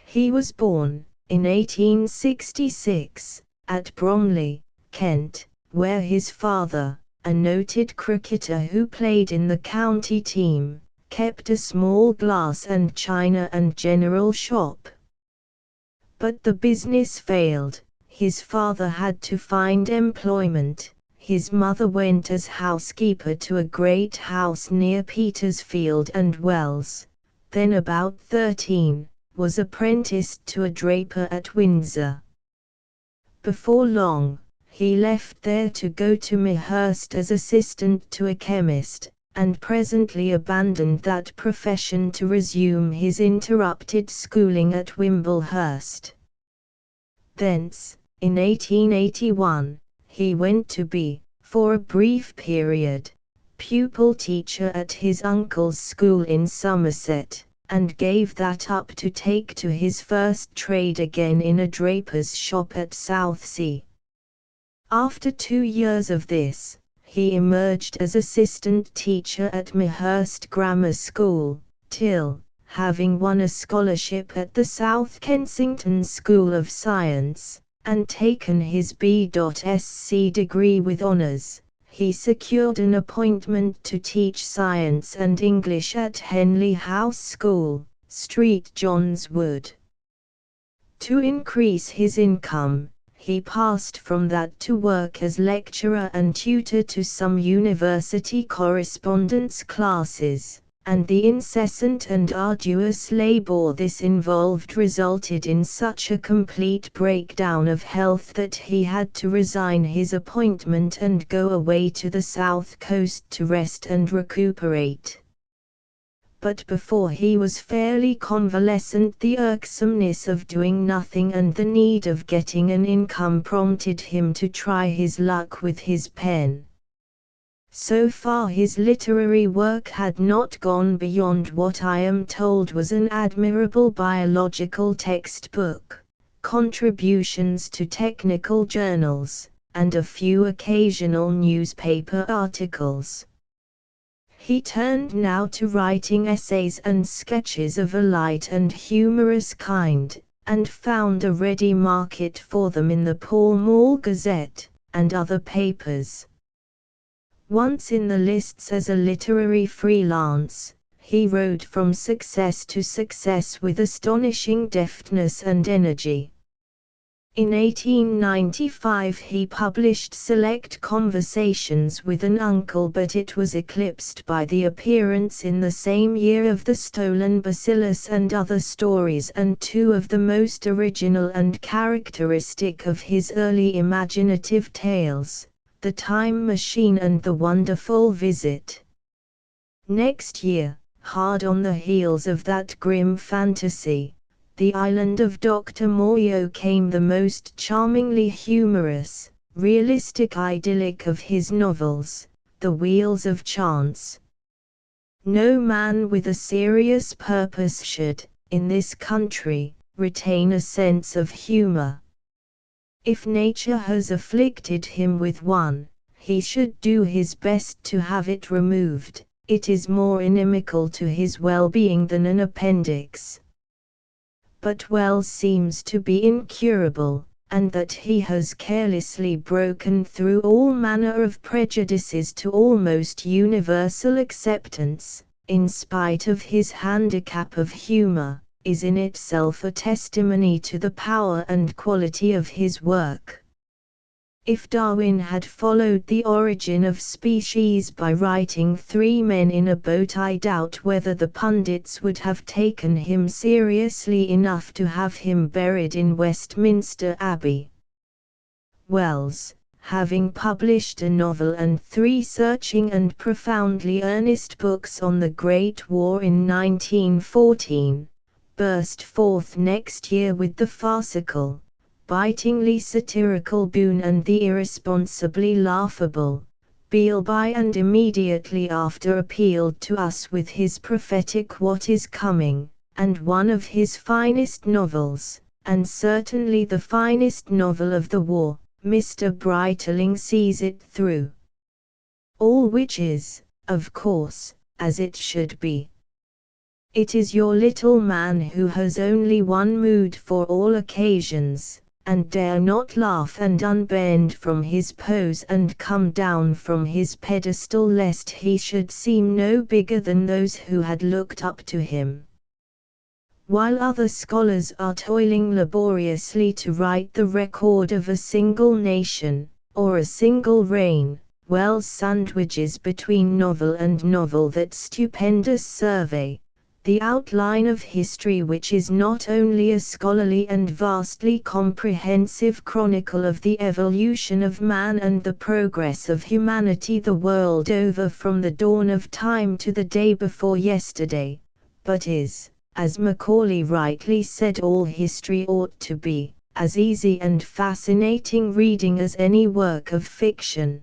He was born, in 1866, at Bromley, Kent, where his father, a noted cricketer who played in the county team, kept a small glass and china and general shop. But the business failed. His father had to find employment, his mother went as housekeeper to a great house near Petersfield and Wells, then about 13, was apprenticed to a draper at Windsor. Before long, he left there to go to Midhurst as assistant to a chemist, and presently abandoned that profession to resume his interrupted schooling at Wimblehurst. Thence, in 1881, he went to be, for a brief period, pupil teacher at his uncle's school in Somerset, and gave that up to take to his first trade again in a draper's shop at Southsea. After 2 years of this, he emerged as assistant teacher at Mehurst Grammar School, till, having won a scholarship at the South Kensington School of Science, and taken his B.Sc degree with honours, he secured an appointment to teach science and English at Henley House School, Street Johns Wood. To increase his income, he passed from that to work as lecturer and tutor to some university correspondence classes, and the incessant and arduous labor this involved resulted in such a complete breakdown of health that he had to resign his appointment and go away to the south coast to rest and recuperate. But before he was fairly convalescent, the irksomeness of doing nothing and the need of getting an income prompted him to try his luck with his pen. So far his literary work had not gone beyond what I am told was an admirable biological textbook, contributions to technical journals, and a few occasional newspaper articles. He turned now to writing essays and sketches of a light and humorous kind, and found a ready market for them in the Pall Mall Gazette, and other papers. Once in the lists as a literary freelance, he rode from success to success with astonishing deftness and energy. In 1895 he published Select Conversations with an Uncle, but it was eclipsed by the appearance in the same year of The Stolen Bacillus and Other Stories, and two of the most original and characteristic of his early imaginative tales, The Time Machine and The Wonderful Visit. Next year, hard on the heels of that grim fantasy, The Island of Dr. Moreau, came the most charmingly humorous, realistic idyllic of his novels, The Wheels of Chance. No man with a serious purpose should, in this country, retain a sense of humor. If nature has afflicted him with one, he should do his best to have it removed. It is more inimical to his well-being than an appendix. But Wells seems to be incurable, and that he has carelessly broken through all manner of prejudices to almost universal acceptance, in spite of his handicap of humor, is in itself a testimony to the power and quality of his work. If Darwin had followed The Origin of Species by writing Three Men in a Boat, I doubt whether the pundits would have taken him seriously enough to have him buried in Westminster Abbey. Wells, having published a novel and 3 searching and profoundly earnest books on the Great War in 1914, burst forth next year with the farcical, bitingly satirical Boone and the irresponsibly laughable Beelby, and immediately after appealed to us with his prophetic What is Coming, and one of his finest novels, and certainly the finest novel of the war, Mr. Breitling Sees It Through. All which is, of course, as it should be. It is your little man who has only one mood for all occasions, and dare not laugh and unbend from his pose and come down from his pedestal lest he should seem no bigger than those who had looked up to him. While other scholars are toiling laboriously to write the record of a single nation, or a single reign, Wells sandwiches between novel and novel that stupendous survey, the outline of history, which is not only a scholarly and vastly comprehensive chronicle of the evolution of man and the progress of humanity the world over from the dawn of time to the day before yesterday, but is, as Macaulay rightly said all history ought to be, as easy and fascinating reading as any work of fiction.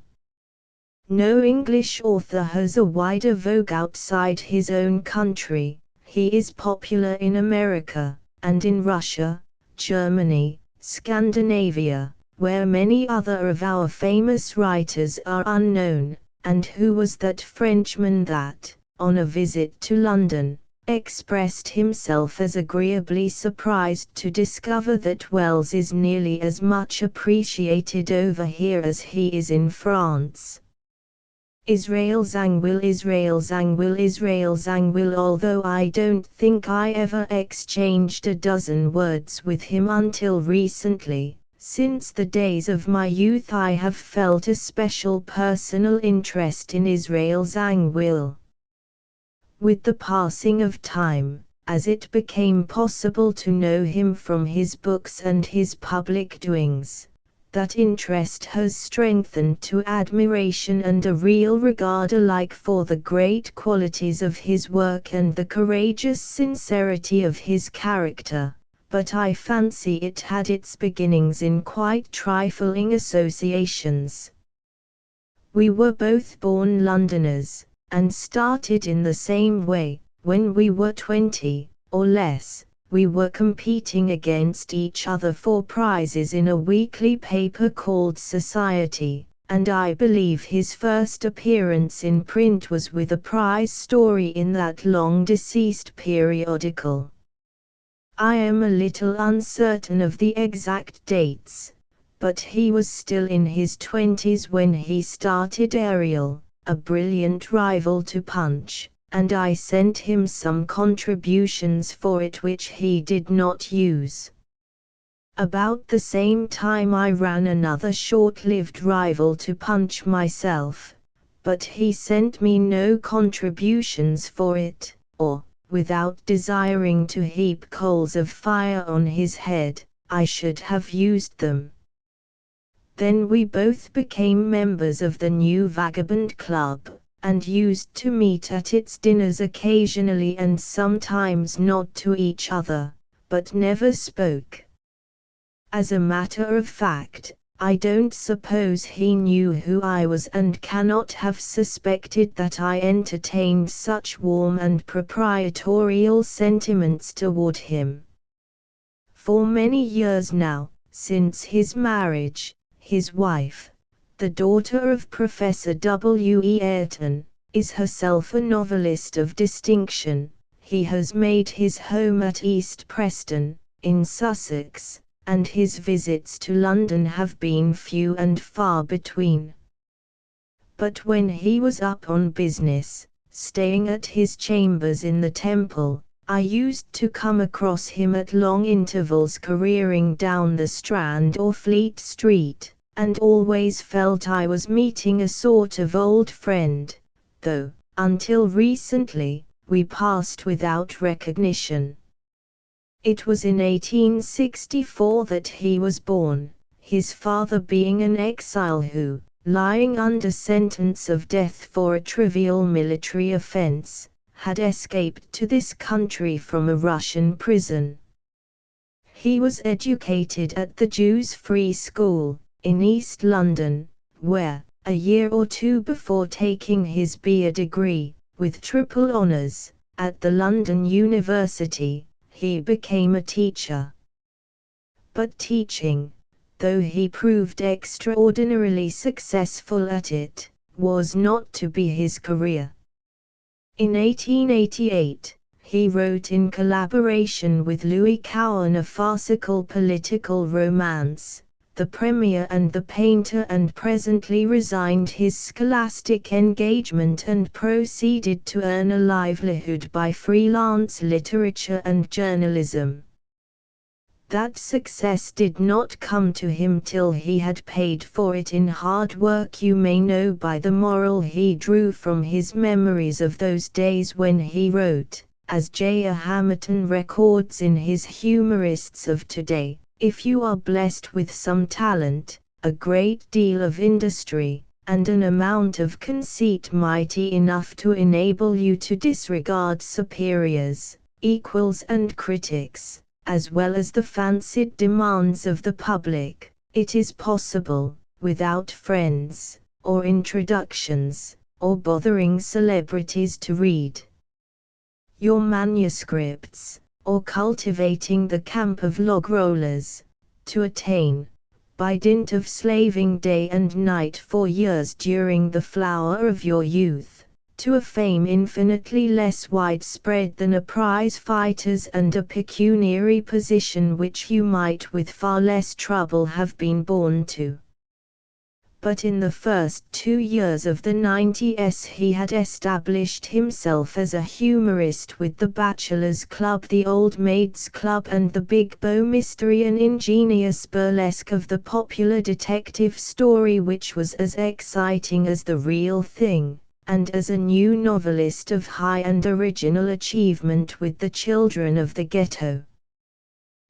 No English author has a wider vogue outside his own country. He is popular in America, and in Russia, Germany, Scandinavia, where many other of our famous writers are unknown. And who was that Frenchman that, on a visit to London, expressed himself as agreeably surprised to discover that Wells is nearly as much appreciated over here as he is in France? Israel Zangwill, Israel Zangwill, Israel Zangwill. Although I don't think I ever exchanged a dozen words with him until recently, since the days of my youth I have felt a special personal interest in Israel Zangwill. With the passing of time, as it became possible to know him from his books and his public doings, that interest has strengthened to admiration and a real regard alike for the great qualities of his work and the courageous sincerity of his character, but I fancy it had its beginnings in quite trifling associations. We were both born Londoners, and started in the same way. When we were 20, or less, we were competing against each other for prizes in a weekly paper called Society, and I believe his first appearance in print was with a prize story in that long-deceased periodical. I am a little uncertain of the exact dates, but he was still in his 20s when he started Ariel, a brilliant rival to Punch, and I sent him some contributions for it which he did not use. About the same time I ran another short-lived rival to Punch myself, but he sent me no contributions for it, or, without desiring to heap coals of fire on his head, I should have used them. Then we both became members of the New Vagabond Club, and used to meet at its dinners occasionally and sometimes nod to each other, but never spoke. As a matter of fact, I don't suppose he knew who I was and cannot have suspected that I entertained such warm and proprietorial sentiments toward him. For many years now, since his marriage, his wife, the daughter of Professor W. E. Ayrton, is herself a novelist of distinction. He has made his home at East Preston, in Sussex, and his visits to London have been few and far between. But when he was up on business, staying at his chambers in the Temple, I used to come across him at long intervals careering down the Strand or Fleet Street, and always felt I was meeting a sort of old friend, though, until recently, we passed without recognition. It was in 1864 that he was born, his father being an exile who, lying under sentence of death for a trivial military offense, had escaped to this country from a Russian prison. He was educated at the Jews' Free School, in East London, where, a year or two before taking his B.A. degree, with triple honours, at the London University, he became a teacher. But teaching, though he proved extraordinarily successful at it, was not to be his career. In 1888, he wrote in collaboration with Louis Cowan a farcical political romance, The Premier and the Painter, and presently resigned his scholastic engagement and proceeded to earn a livelihood by freelance literature and journalism. That success did not come to him till he had paid for it in hard work. You may know by the moral he drew from his memories of those days when he wrote, as J. A. Hamerton records in his Humorists of Today, if you are blessed with some talent, a great deal of industry, and an amount of conceit mighty enough to enable you to disregard superiors, equals and critics, as well as the fancied demands of the public, it is possible, without friends, or introductions, or bothering celebrities to read your manuscripts, or cultivating the camp of log rollers, to attain, by dint of slaving day and night for years during the flower of your youth, to a fame infinitely less widespread than a prize fighter's and a pecuniary position which you might with far less trouble have been born to. But in the first 2 years of the 90s he had established himself as a humorist with the Bachelors' Club, the Old Maids' Club, and the Big Bow Mystery, an ingenious burlesque of the popular detective story which was as exciting as the real thing, and as a new novelist of high and original achievement with the children of the ghetto.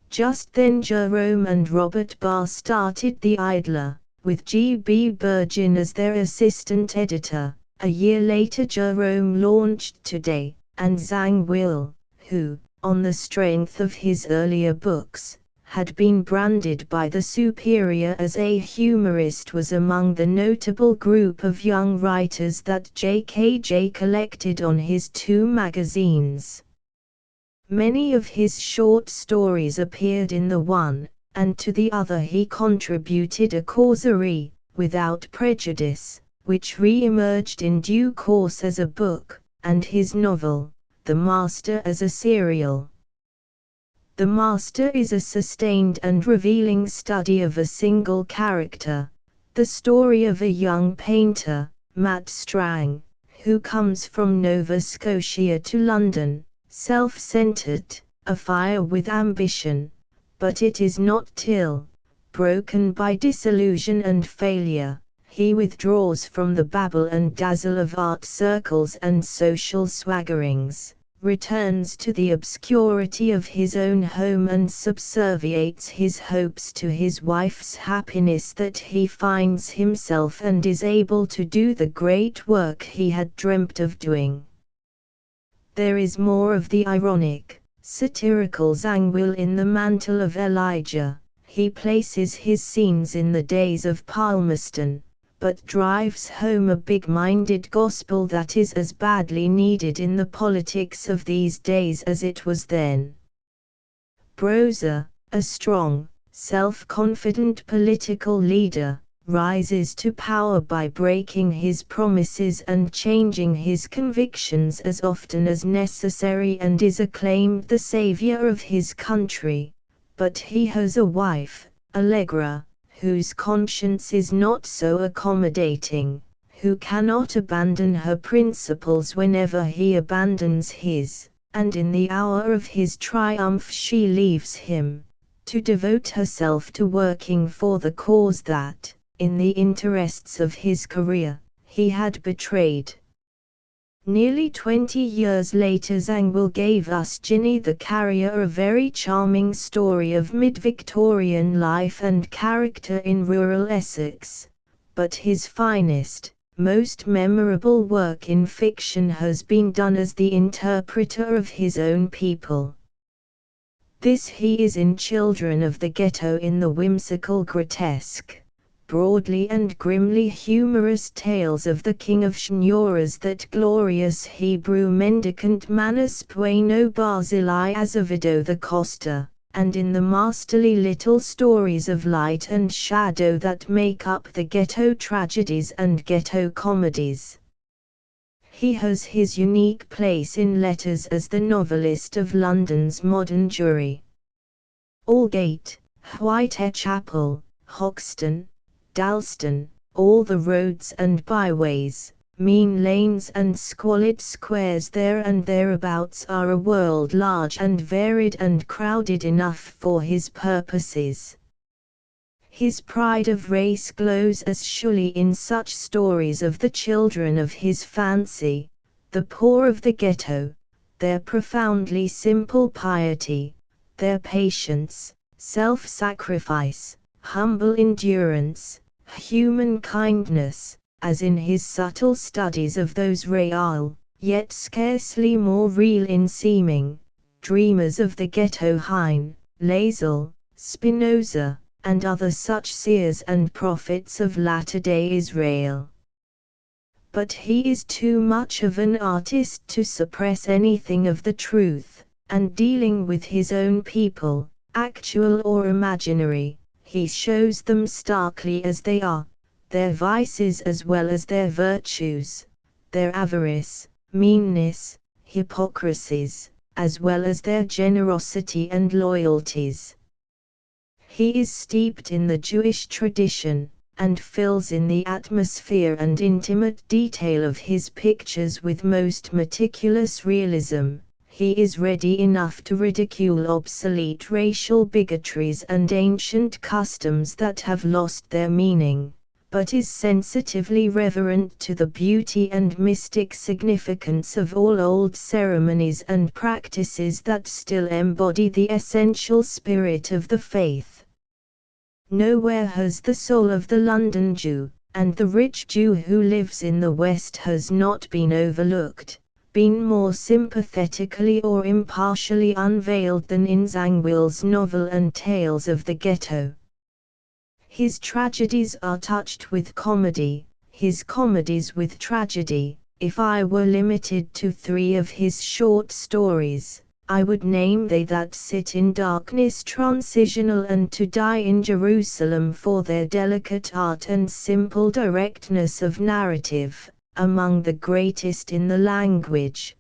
Just then Jerome and Robert Barr started The Idler, with G.B. Burgin as their assistant editor. A year later Jerome launched Today, and Zhang Will, who, on the strength of his earlier books, had been branded by the Superior as a humorist, was among the notable group of young writers that J.K.J. collected on his 2 magazines. Many of his short stories appeared in the one, and to the other he contributed a causerie, Without Prejudice, which re-emerged in due course as a book, and his novel, The Master, as a serial. The Master is a sustained and revealing study of a single character, the story of a young painter, Matt Strang, who comes from Nova Scotia to London, self-centered, afire with ambition, but it is not till, broken by disillusion and failure, he withdraws from the babble and dazzle of art circles and social swaggerings, returns to the obscurity of his own home and subserviates his hopes to his wife's happiness, that he finds himself and is able to do the great work he had dreamt of doing. There is more of the ironic, satirical Zhang Will in The Mantle of Elijah. He places his scenes in the days of Palmerston, but drives home a big-minded gospel that is as badly needed in the politics of these days as it was then. Broza, a strong, self-confident political leader, rises to power by breaking his promises and changing his convictions as often as necessary, and is acclaimed the savior of his country. But he has a wife, Allegra, whose conscience is not so accommodating, who cannot abandon her principles whenever he abandons his, and in the hour of his triumph she leaves him, to devote herself to working for the cause that, in the interests of his career, he had betrayed. Nearly 20 years later Zhang Will gave us Ginny the Carrier, a very charming story of mid-Victorian life and character in rural Essex, but his finest, most memorable work in fiction has been done as the interpreter of his own people. This he is in Children of the Ghetto, in the whimsical grotesque, broadly and grimly humorous tales of the king of Shnuras, that glorious Hebrew mendicant Manus Bueno Barzillai Azevedo the Coster, and in the masterly little stories of light and shadow that make up the ghetto tragedies and ghetto comedies. He has his unique place in letters as the novelist of London's modern Jury. Aldgate, Whitechapel, Hoxton, Dalston, all the roads and byways, mean lanes and squalid squares there and thereabouts are a world large and varied and crowded enough for his purposes. His pride of race glows as surely in such stories of the children of his fancy, the poor of the ghetto, their profoundly simple piety, their patience, self-sacrifice, humble endurance, human kindness, as in his subtle studies of those real, yet scarcely more real in seeming, dreamers of the ghetto, Heine, Lazel, Spinoza, and other such seers and prophets of latter-day Israel. but he is too much of an artist to suppress anything of the truth, and dealing with his own people, actual or imaginary, he shows them starkly as they are, their vices as well as their virtues, their avarice, meanness, hypocrisies, as well as their generosity and loyalties. He is steeped in the Jewish tradition, and fills in the atmosphere and intimate detail of his pictures with most meticulous realism. He is ready enough to ridicule obsolete racial bigotries and ancient customs that have lost their meaning, but is sensitively reverent to the beauty and mystic significance of all old ceremonies and practices that still embody the essential spirit of the faith. Nowhere has the soul of the London Jew, and the rich Jew who lives in the West has not been overlooked, been more sympathetically or impartially unveiled than in Zangwill's novel and Tales of the Ghetto. His tragedies are touched with comedy, his comedies with tragedy. If I were limited to 3 of his short stories, I would name They That Sit in Darkness, Transitional, and To Die in Jerusalem for their delicate art and simple directness of narrative, among the greatest in the language.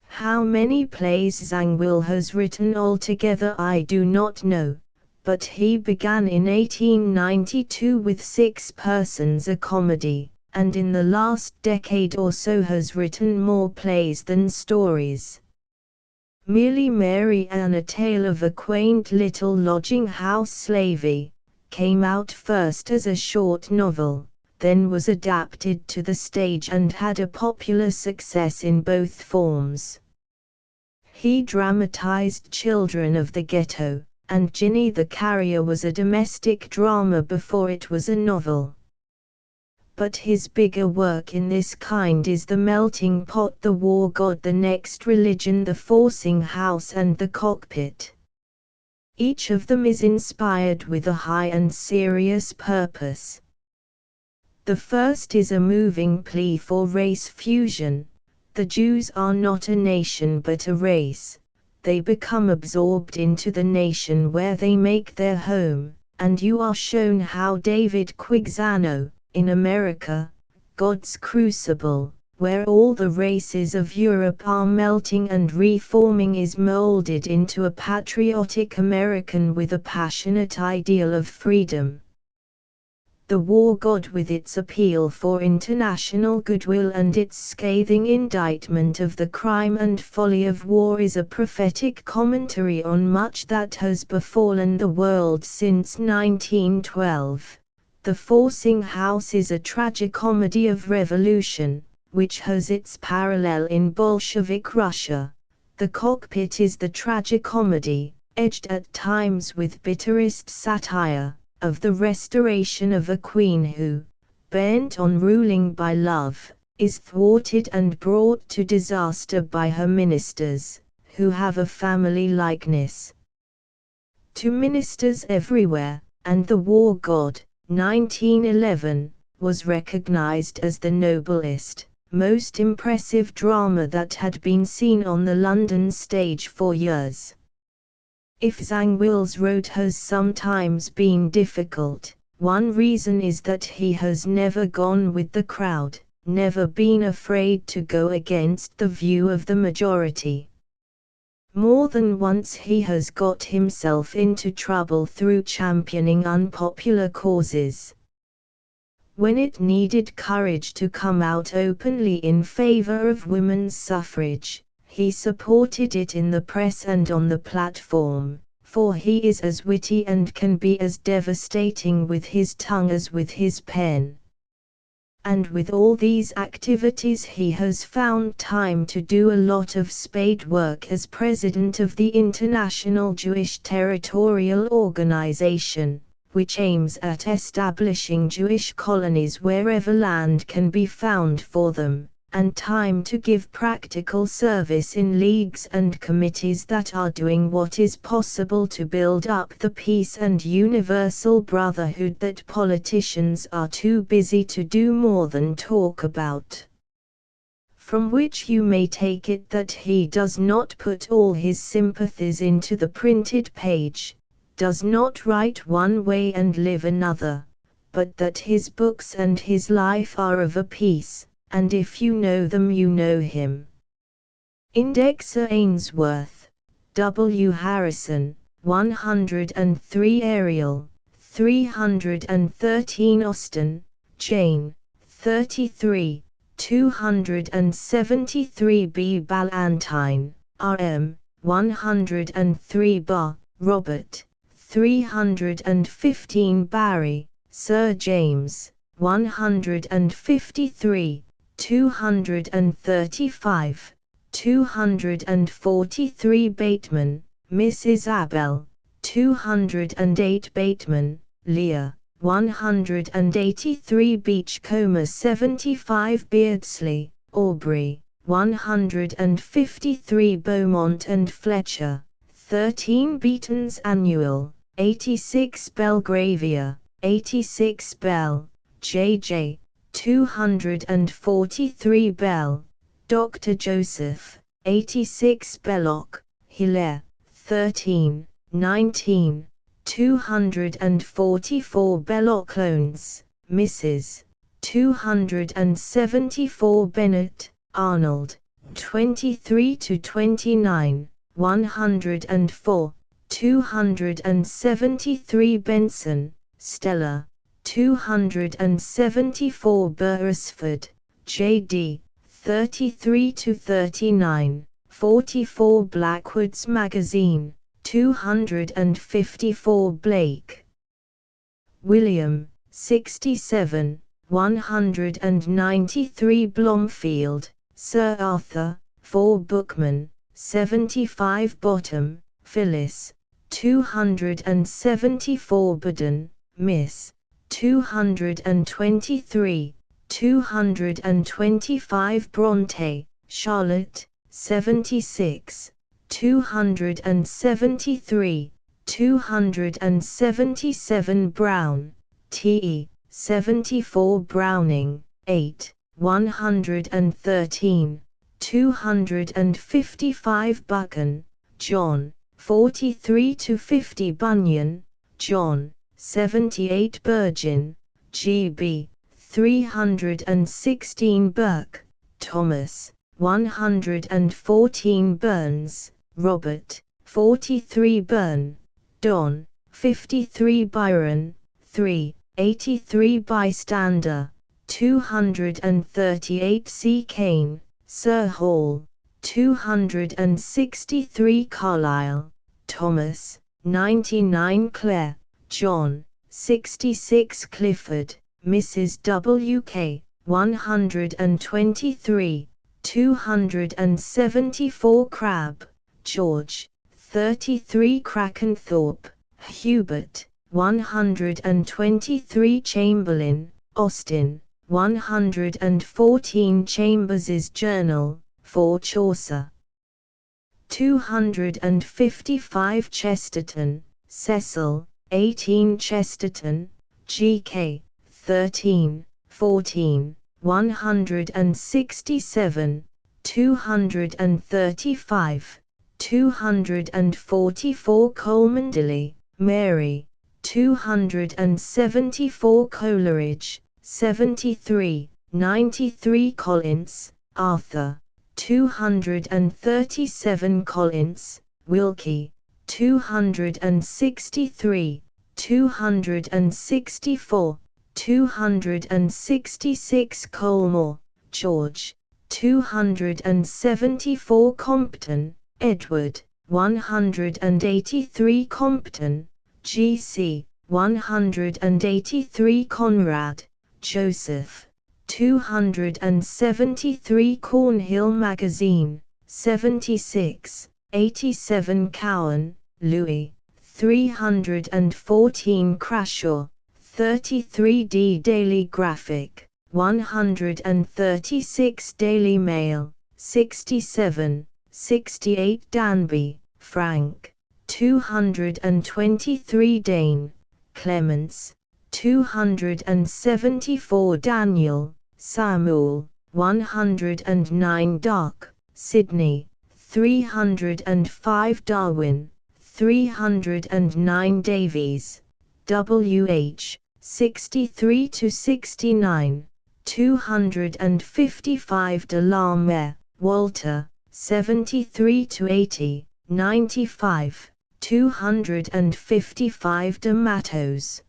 How many plays Zangwill has written altogether I do not know, but he began in 1892 with 6 Persons, a comedy, and in the last decade or so has written more plays than stories. Merely Mary Ann, A Tale of a Quaint Little Lodging House Slavey, came out first as a short novel, then was adapted to the stage and had a popular success in both forms. He dramatized Children of the Ghetto, and Ginny the Carrier was a domestic drama before it was a novel. But his bigger work in this kind is The Melting Pot, The War God, The Next Religion, The Forcing House, and The Cockpit. Each of them is inspired with a high and serious purpose. The first is a moving plea for race fusion. The Jews are not a nation but a race. They become absorbed into the nation where they make their home, and you are shown how David Quixano, in America, God's Crucible, where all the races of Europe are melting and reforming, is molded into a patriotic American with a passionate ideal of freedom. The War God, with its appeal for international goodwill and its scathing indictment of the crime and folly of war, is a prophetic commentary on much that has befallen the world since 1912. The Forcing House is a tragicomedy of revolution, which has its parallel in Bolshevik Russia. The Cockpit is the tragicomedy, edged at times with bitterest satire, of the restoration of a queen who, bent on ruling by love, is thwarted and brought to disaster by her ministers, who have a family likeness to ministers everywhere, and The War God, 1911, was recognized as the noblest, most impressive drama that had been seen on the London stage for years. If Zangwill's road has sometimes been difficult, one reason is that he has never gone with the crowd, never been afraid to go against the view of the majority. More than once he has got himself into trouble through championing unpopular causes. When it needed courage to come out openly in favor of women's suffrage, he supported it in the press and on the platform, for he is as witty and can be as devastating with his tongue as with his pen. And with all these activities he has found time to do a lot of spade work as president of the International Jewish Territorial Organization, which aims at establishing Jewish colonies wherever land can be found for them, and time to give practical service in leagues and committees that are doing what is possible to build up the peace and universal brotherhood that politicians are too busy to do more than talk about. From which you may take it that he does not put all his sympathies into the printed page, does not write one way and live another, but that his books and his life are of a piece, and if you know them you know him. Indexer Ainsworth, W. Harrison, 103 Ariel, 313 Austin, Jane, 33, 273 B. Ballantyne, R.M., 103 Bar, Robert, 315 Barry, Sir James, 153, 235, 243 Bateman, Miss Isabel, 208 Bateman, Leah, 183 Beachcomber 75 Beardsley, Aubrey, 153 Beaumont and Fletcher, 13 Beaton's Annual, 86 Belgravia, 86 Bell, J.J., 243 Bell, Dr. Joseph, 86 Belloc, Hilaire, 13, 19, 244 Belloc Loans, Mrs., 274 Bennett, Arnold, 23-29, 104, 273 Benson, Stella, 274 Beresford, J.D., 33-39, 44 Blackwood's Magazine, 254 Blake. William, 67, 193 Blomfield, Sir Arthur, 4 Bookman, 75 Bottom, Phyllis, 274 Budden, Miss, 223, 225 Bronte, Charlotte, 76, 273, 277 Brown, T.E., 74 Browning, 8, 113, 255 Buchan, John, 43-50 Bunyan, John, 78 Burgin, G.B., 316 Burke, Thomas, 114 Burns, Robert, 43 Burn, Don, 53 Byron, 3, 83 Bystander, 238 C. Kane, Sir Hall, 263 Carlyle, Thomas, 99 Clare, John, 66 Clifford, Mrs. W. K., 123, 274 Crabbe, George, 33 Krakenthorpe, Hubert, 123 Chamberlain, Austin, 114 Chambers's Journal, 4 Chaucer. 255 Chesterton, Cecil, 18 Chesterton, G.K., 13, 14, 167, 235, 244 Colmondley, Mary, 274 Coleridge, 73, 93 Collins, Arthur, 237 Collins, Wilkie, 263, 264, 266 Colmore, George, 274 Compton, Edward, 183 Compton, G.C., 183 Conrad, Joseph, 273 Cornhill Magazine, 76, 87 Cowan, Louis, 314 Crashaw, 33 D Daily Graphic. 136 Daily Mail, 67, 68 Danby, Frank, 223 Dane, Clements, 274 Daniel, Samuel, 109 Dock, Sydney, 305 Darwin, 309 Davies, W.H., 63 to 69, 255 Delarme, Walter, 73 to 80, 95, 255 De Matos.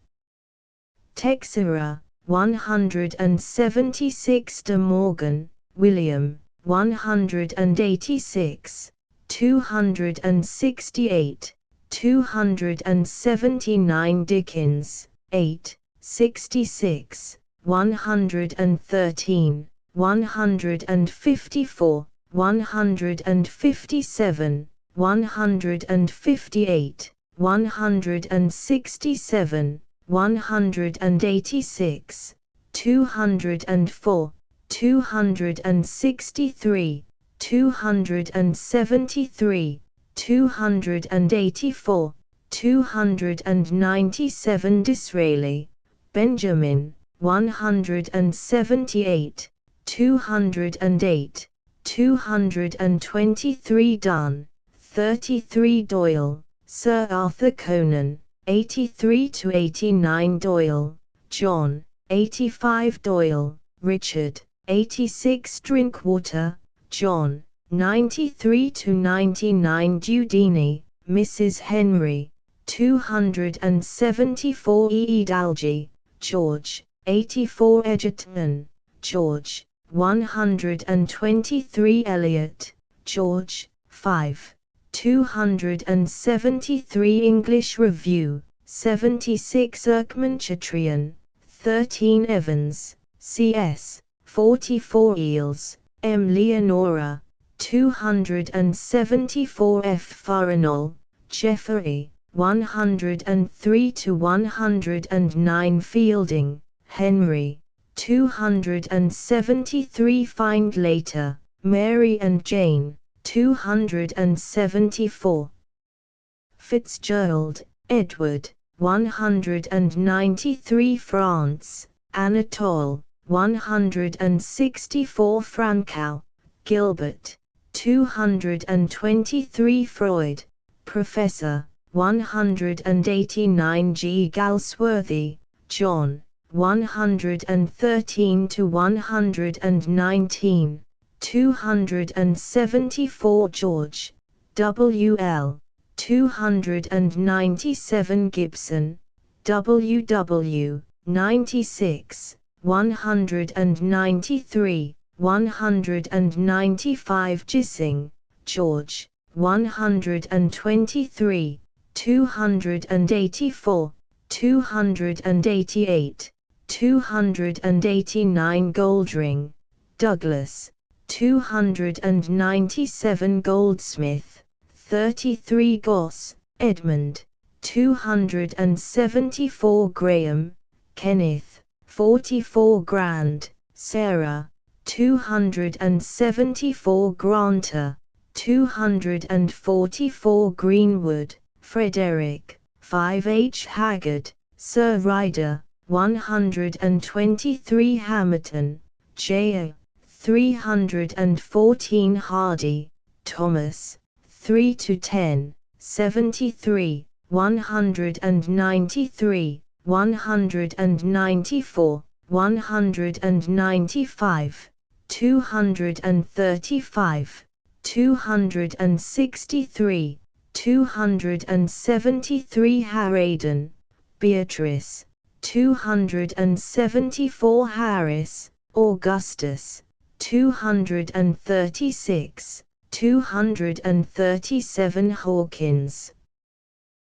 Texera, 176 De Morgan, William, 186, 268, 279 Dickens, 8, 66, 113, 154, 157, 158, 167, 186, 204, 263, 273, 284, 297 Disraeli, Benjamin, 178, 208, 223 Dunn, 33 Doyle, Sir Arthur Conan, 83 to 89 Doyle, John, 85 Doyle, Richard, 86 Drinkwater, John, 93 to 99 Dudini, Mrs. Henry, 274 E. Dalgy, George, 84 Edgerton, George, 123 Eliot, George, 5, 273 English Review, 76 Erckmanchatrian, 13 Evans, C.S., 44 Eels, M. Leonora, 274 F. Farinol, Jeffrey, 103 to 109 Fielding, Henry, 273 Find Later, Mary and Jane, 274. Fitzgerald, Edward, 193 France, Anatole, 164 Francois, Gilbert, 223 Freud, Professor, 189 G. Galsworthy, John, 113 to 119, 274 George, W.L., 297 Gibson, W.W., 96, 193, 195 Gissing, George, 123, 284, 288, 289 Goldring, Douglas, 297 Goldsmith, 33 Goss, Edmund, 274 Graham, Kenneth, 44 Grand, Sarah, 274 Granter, 244 Greenwood, Frederick, 5 H. Haggard, Sir Ryder, 123 Hamerton, J. 314 Hardy, Thomas, 3 to 10, 73, 193, 194, 195, 235, 263, 273 Harraden, Beatrice, 274 Harris, Augustus, 236, 237 Hawkins.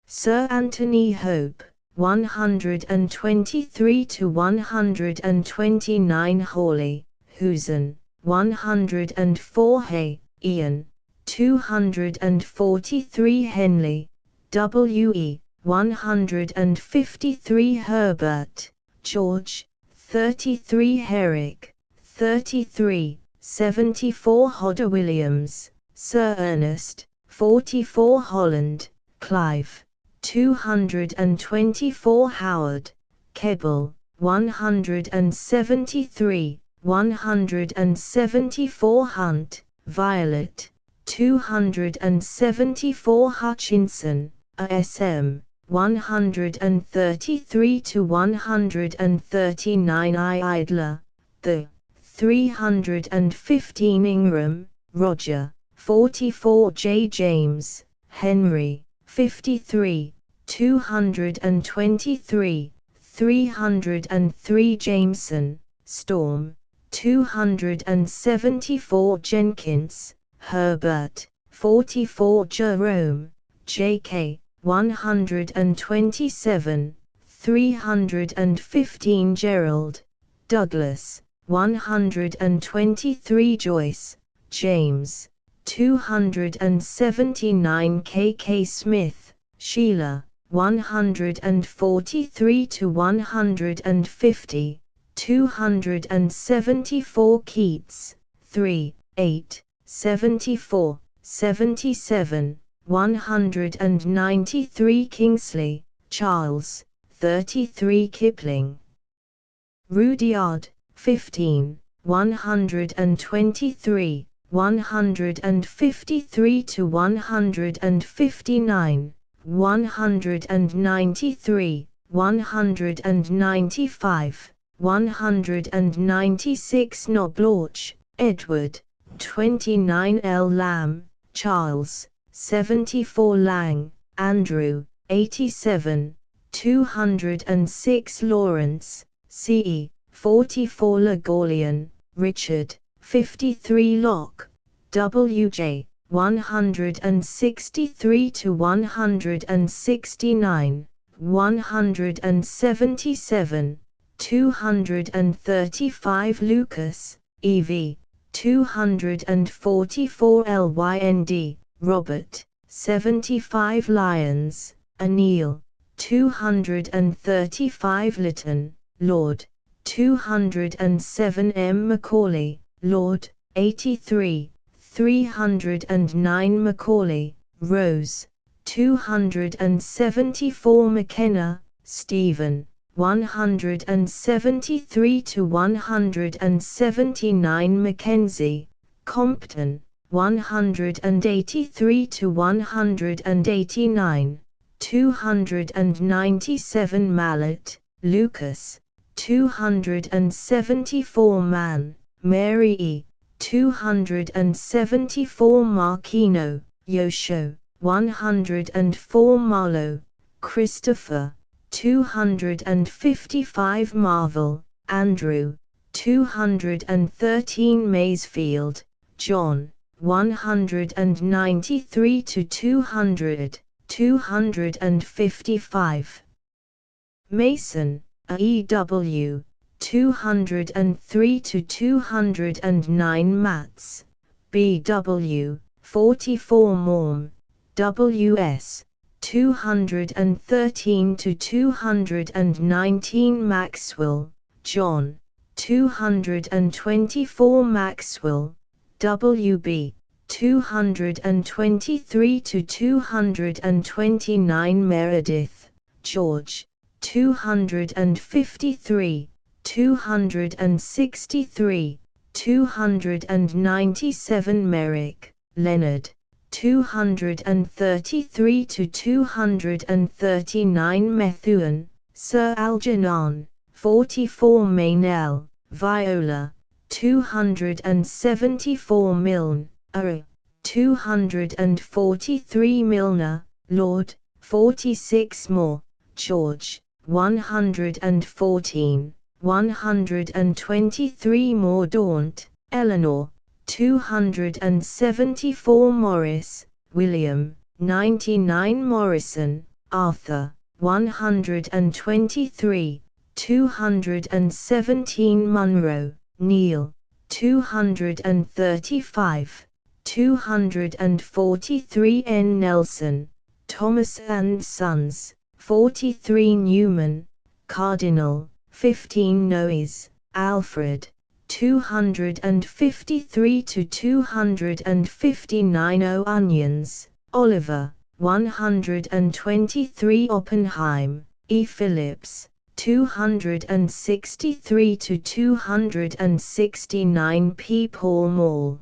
Sir Anthony Hope, 123 to 129 Hawley, Husen, 104 Hay, Ian, 243 Henley, W.E., 153 Herbert, George, 33 Herrick, 33, 74 Hodder Williams, Sir Ernest, 44 Holland, Clive, 224 Howard, Keble, 173, 174 Hunt, Violet, 274 Hutchinson, ASM, 133 to 139 Idler, the 315 Ingram, Roger, 44 J. James, Henry, 53, 223, 303 Jameson, Storm, 274 Jenkins, Herbert, 44 Jerome, J.K., 127, 315 Gerald, Douglas, 123 Joyce, James, 279 K.K. Smith, Sheila, 143 to 150, 274 Keats, 3, 8, 74, 77, 193 Kingsley, Charles, 33 Kipling. Rudyard, 15, 123, 153 to 159, 193, 195, 196 Knobloch, Edward, 29 L. Lamb, Charles, 74 Lang, Andrew, 87, 206 Lawrence, C.E., 44 Legorlian, Richard, 53 Locke, W.J., 163 to 169, 177, 235 Lucas, E.V., 244 Lynd, Robert, 75 Lyons, Anil, 235 Lytton, Lord, 207 M. Macaulay, Lord, 83, 309 Macaulay, Rose, 274 McKenna, Stephen, 173 to 179 Mackenzie, Compton, 183 to 189, 297 Mallet, Lucas, 274 Mann, Mary E., 274 Marquino, Yosho, 104 Marlowe, Christopher, 255 Marvel, Andrew, 213 Maysfield, John, 193 to 200, 255. Mason, A.E.W., 203 to 209 Matz, B.W., 44 Morm, W.S., 213 to 219 Maxwell, John, 224 Maxwell, W.B., 223 to 229 Meredith, George, 253, 263, 297 Merrick, Leonard, 233 to 239 Methuen, Sir Algernon, 44 Meynell, Viola, 274 Milne, 243 Milner, Lord, 46 Moore, George, 114, 123 Mordaunt, Eleanor, 274 Morris, William, 99 Morrison, Arthur, 123, 217 Munro, Neil, 235, 243 N. Nelson, Thomas and Sons, 43 Newman, Cardinal, 15 Noes, Alfred, 253 to 259 Onions, Oliver, 123 Oppenheim, E. Phillips, 263 to 269 P. Paul Mall.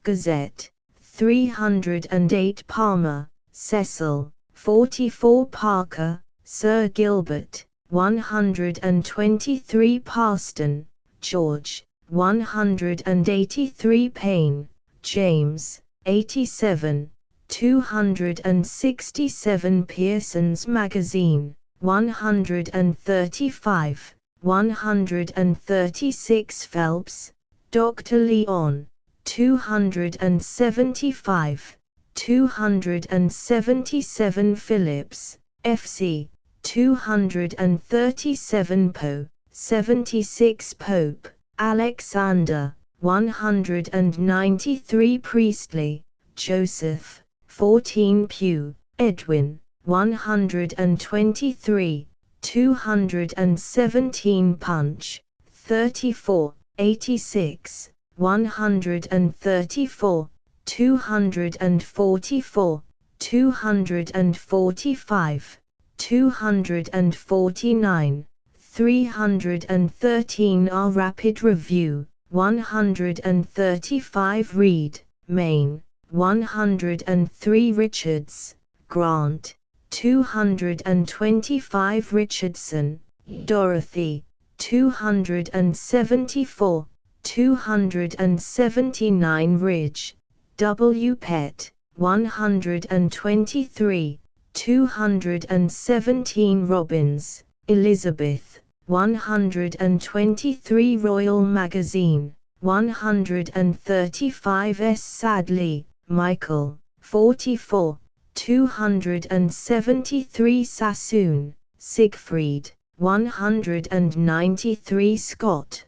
Gazette, 308 Palmer, Cecil, 44 Parker, Sir Gilbert, 123 Parston, George, 183 Payne, James, 87, 267 Pearson's Magazine, 135, 136 Phelps, Dr. Leon, 275, 277 Phillips, F.C., 237 Poe, 76 Pope, Alexander, 193 Priestley, Joseph, 14 Pugh, Edwin, 123, 217 Punch, 34, 86, 134, 244, 245, 249, 313 R. Rapid Review, 135 Reed, Maine, 103 Richards, Grant, 225 Richardson, Dorothy, 274, 279 Ridge, W. Pett, 123, 217 Robbins, Elizabeth, 123 Royal Magazine, 135 S. Sadley, Michael, 44, 273 Sassoon, Siegfried, 193 Scott.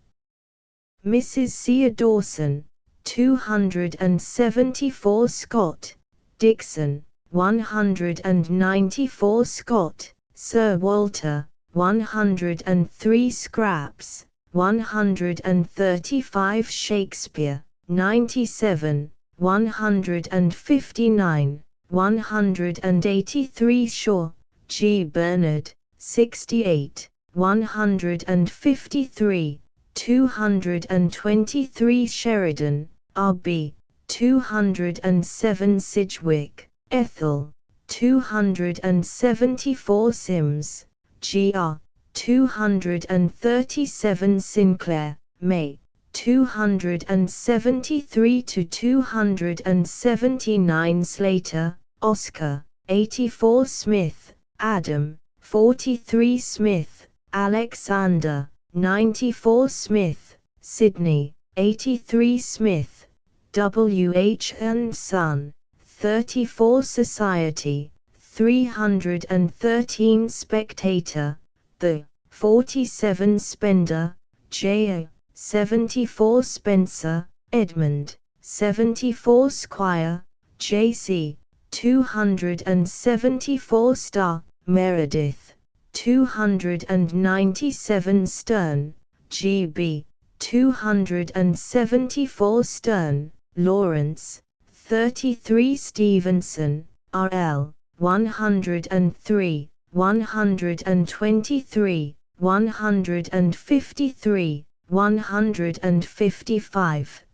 Mrs. C. Dawson, 274 Scott, Dixon, 194 Scott, Sir Walter, 103 Scraps, 135 Shakespeare, 97, 159, 183 Shaw, G. Bernard, 68, 153, 223 Sheridan, R.B., 207 Sidgwick, Ethel, 274 Sims, Gr. 237 Sinclair, May, 273 to 279 Slater, Oscar, 84 Smith, Adam, 43 Smith, Alexander, 94 Smith, Sydney, 83 Smith, W. H. and Son, 34 Society, 313 Spectator, The, 47 Spender, J. 74 Spencer, Edmund, 74 Squire, J.C., 274 Star, Meredith, 297 Stern, G.B., 274 Stern, Lawrence, 33 Stevenson, R.L., 103, 123, 153, 155.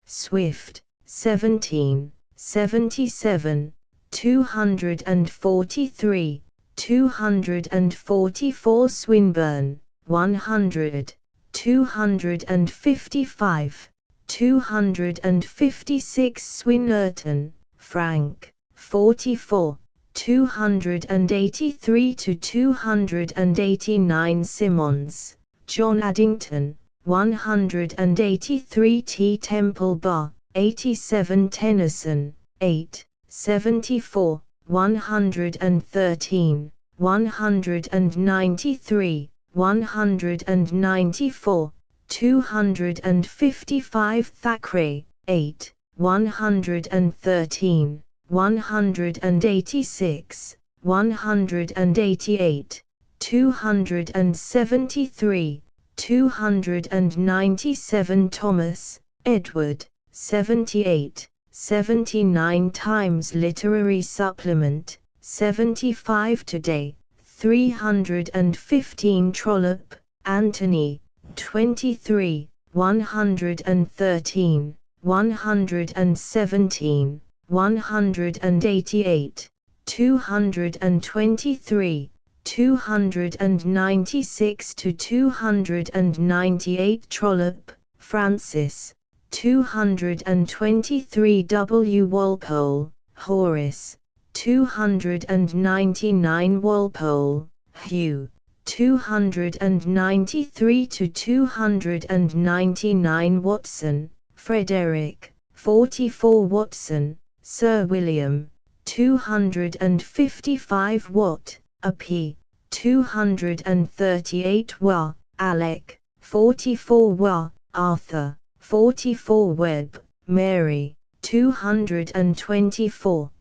Swift, 17, 77, 243, 244 Swinburne, 100, 255, 256 Swinnerton, Frank, 44, 283 to 289 Simmons, John Addington, 183 T. Temple Bar, 87 Tennyson, 8, 74, 113, 193, 194, 255 Thackeray, 8, 113, 186, 188, 273, 297 Thomas, Edward, 78, 79 Times Literary Supplement, 75 Today, 315 Trollope, Anthony, 23, 113, 117, 188, 223, 296 to 298 Trollope, Francis, 223 W. Walpole, Horace, 299 Walpole, Hugh, 293 to 299 Watson, Frederick, 44 Watson, Sir William, 255 Watt, a P, 238 Wa, Alec, 44 Wa, Arthur, 44 Webb, Mary, 224.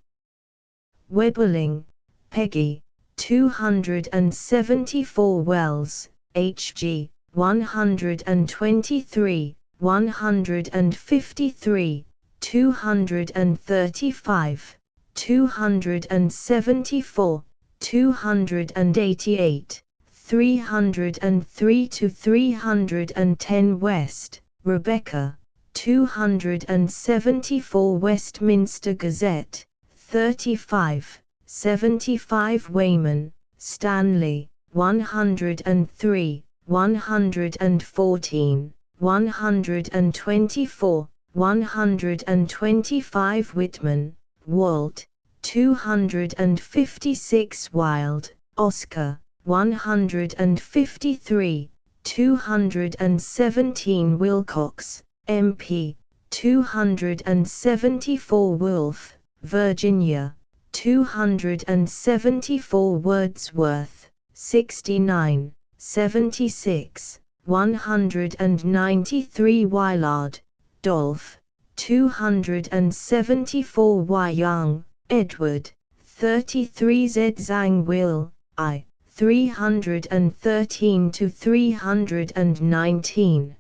Webberling, Peggy, 274 Wells, H.G., 123, 153, 235, 274, 288, 303 to 310 West, Rebecca, 274 Westminster Gazette, 35, 75 Wayman, Stanley, 103, 114, 124, 125 Whitman, Walt, 256 Wilde, Oscar, 153, 217 Wilcox, MP, 274 Wolfe, Virginia, 274 Wordsworth, 69, 76, 193 Willard, Dolph, 274 Y. Young, Edward, 33 Z. Zhang Will, I, 313 to 319.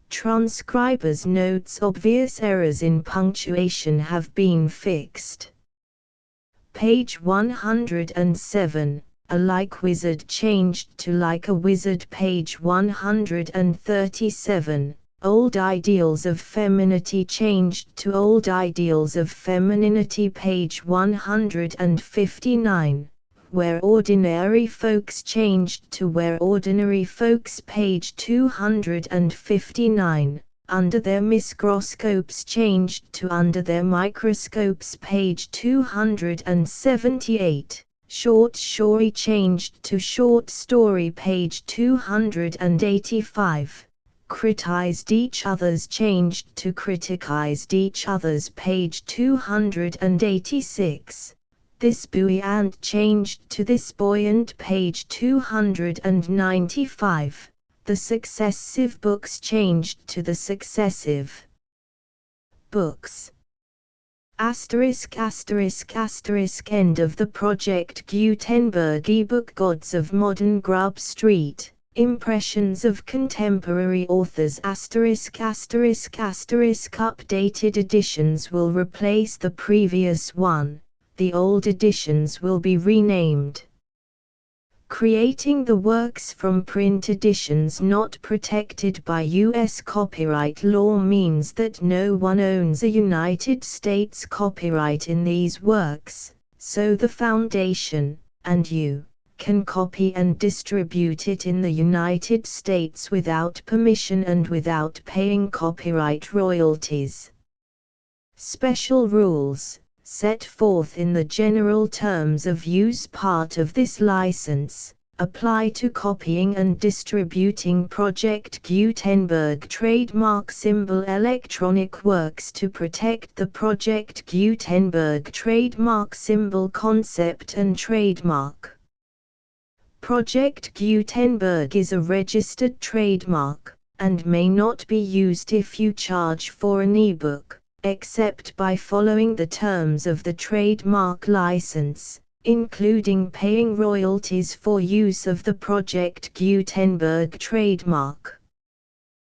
Transcriber's notes: obvious errors in punctuation have been fixed. Page 107, a like wizard changed to like a wizard. Page 137, old ideals of femininity changed to old ideals of femininity. Page 159, where ordinary folks changed to where ordinary folks. Page 259, under their microscopes changed to under their microscopes. Page 278, short story changed to short story. Page 285, criticized each other's changed to criticized each other's. Page 286, this buoyant changed to this buoyant. Page 295, the successive books changed to the successive books. Asterisk asterisk asterisk. End of the Project Gutenberg ebook Gods of Modern Grub Street, Impressions of Contemporary Authors. Asterisk asterisk asterisk. Updated editions will replace the previous one. The old editions will be renamed. Creating the works from print editions not protected by U.S. copyright law means that no one owns a United States copyright in these works, so the Foundation, and you, can copy and distribute it in the United States without permission and without paying copyright royalties. Special rules, set forth in the general terms of use part of this license, apply to copying and distributing Project Gutenberg trademark symbol electronic works to protect the Project Gutenberg trademark symbol concept and trademark. Project Gutenberg is a registered trademark, and may not be used if you charge for an ebook, except by following the terms of the trademark license. including paying royalties for use of the Project Gutenberg trademark.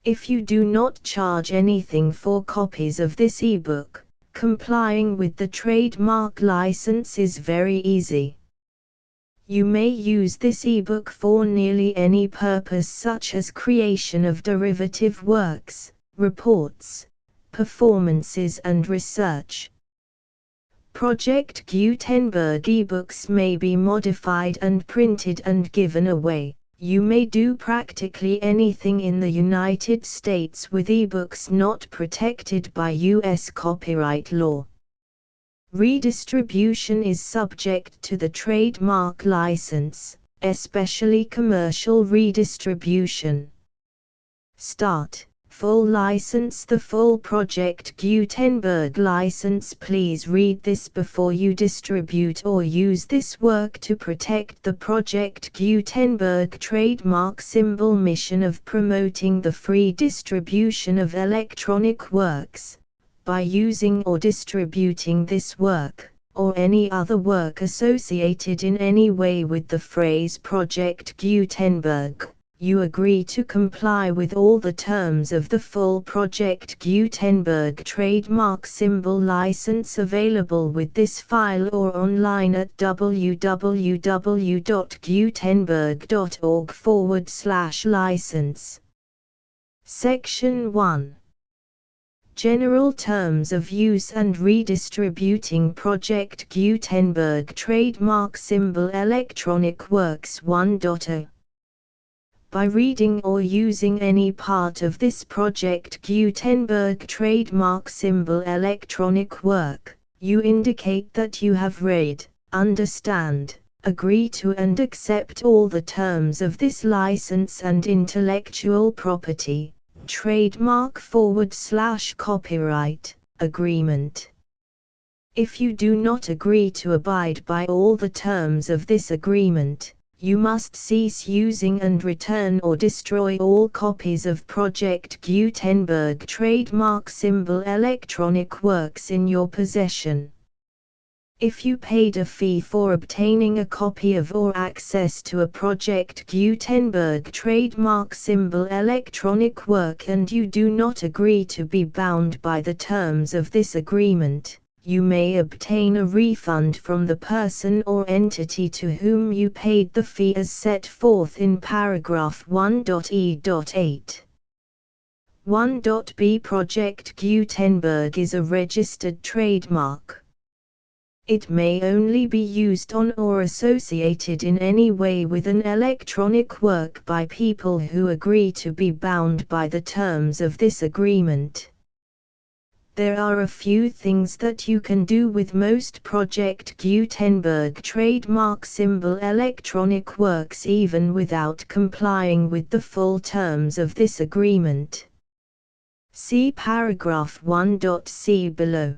If you do not charge anything for copies of this ebook, complying with the trademark license is very easy. You may use this ebook for nearly any purpose, such as creation of derivative works, reports, performances and research. Project Gutenberg ebooks may be modified and printed and given away. You may do practically anything in the United States with ebooks not protected by U.S. copyright law. Redistribution is subject to the trademark license, especially commercial redistribution. Start. Full license. The full Project Gutenberg license. Please read this before you distribute or use this work to protect the Project Gutenberg trademark symbol. Mission of promoting the free distribution of electronic works. By using or distributing this work, or any other work associated in any way with the phrase Project Gutenberg, you agree to comply with all the terms of the full Project Gutenberg trademark symbol license available with this file or online at www.gutenberg.org/license. Section 1. General Terms of Use and Redistributing Project Gutenberg Trademark Symbol Electronic Works 1.0. By reading or using any part of this Project Gutenberg trademark symbol electronic work, you indicate that you have read, understand, agree to and accept all the terms of this license and intellectual property, trademark/copyright, agreement. If you do not agree to abide by all the terms of this agreement, you must cease using and return or destroy all copies of Project Gutenberg trademark symbol electronic works in your possession. If you paid a fee for obtaining a copy of or access to a Project Gutenberg trademark symbol electronic work and you do not agree to be bound by the terms of this agreement, you may obtain a refund from the person or entity to whom you paid the fee as set forth in paragraph 1.e.8. 1.b. Project Gutenberg is a registered trademark. It may only be used on or associated in any way with an electronic work by people who agree to be bound by the terms of this agreement. There are a few things that you can do with most Project Gutenberg trademark symbol electronic works even without complying with the full terms of this agreement. See paragraph 1.c below.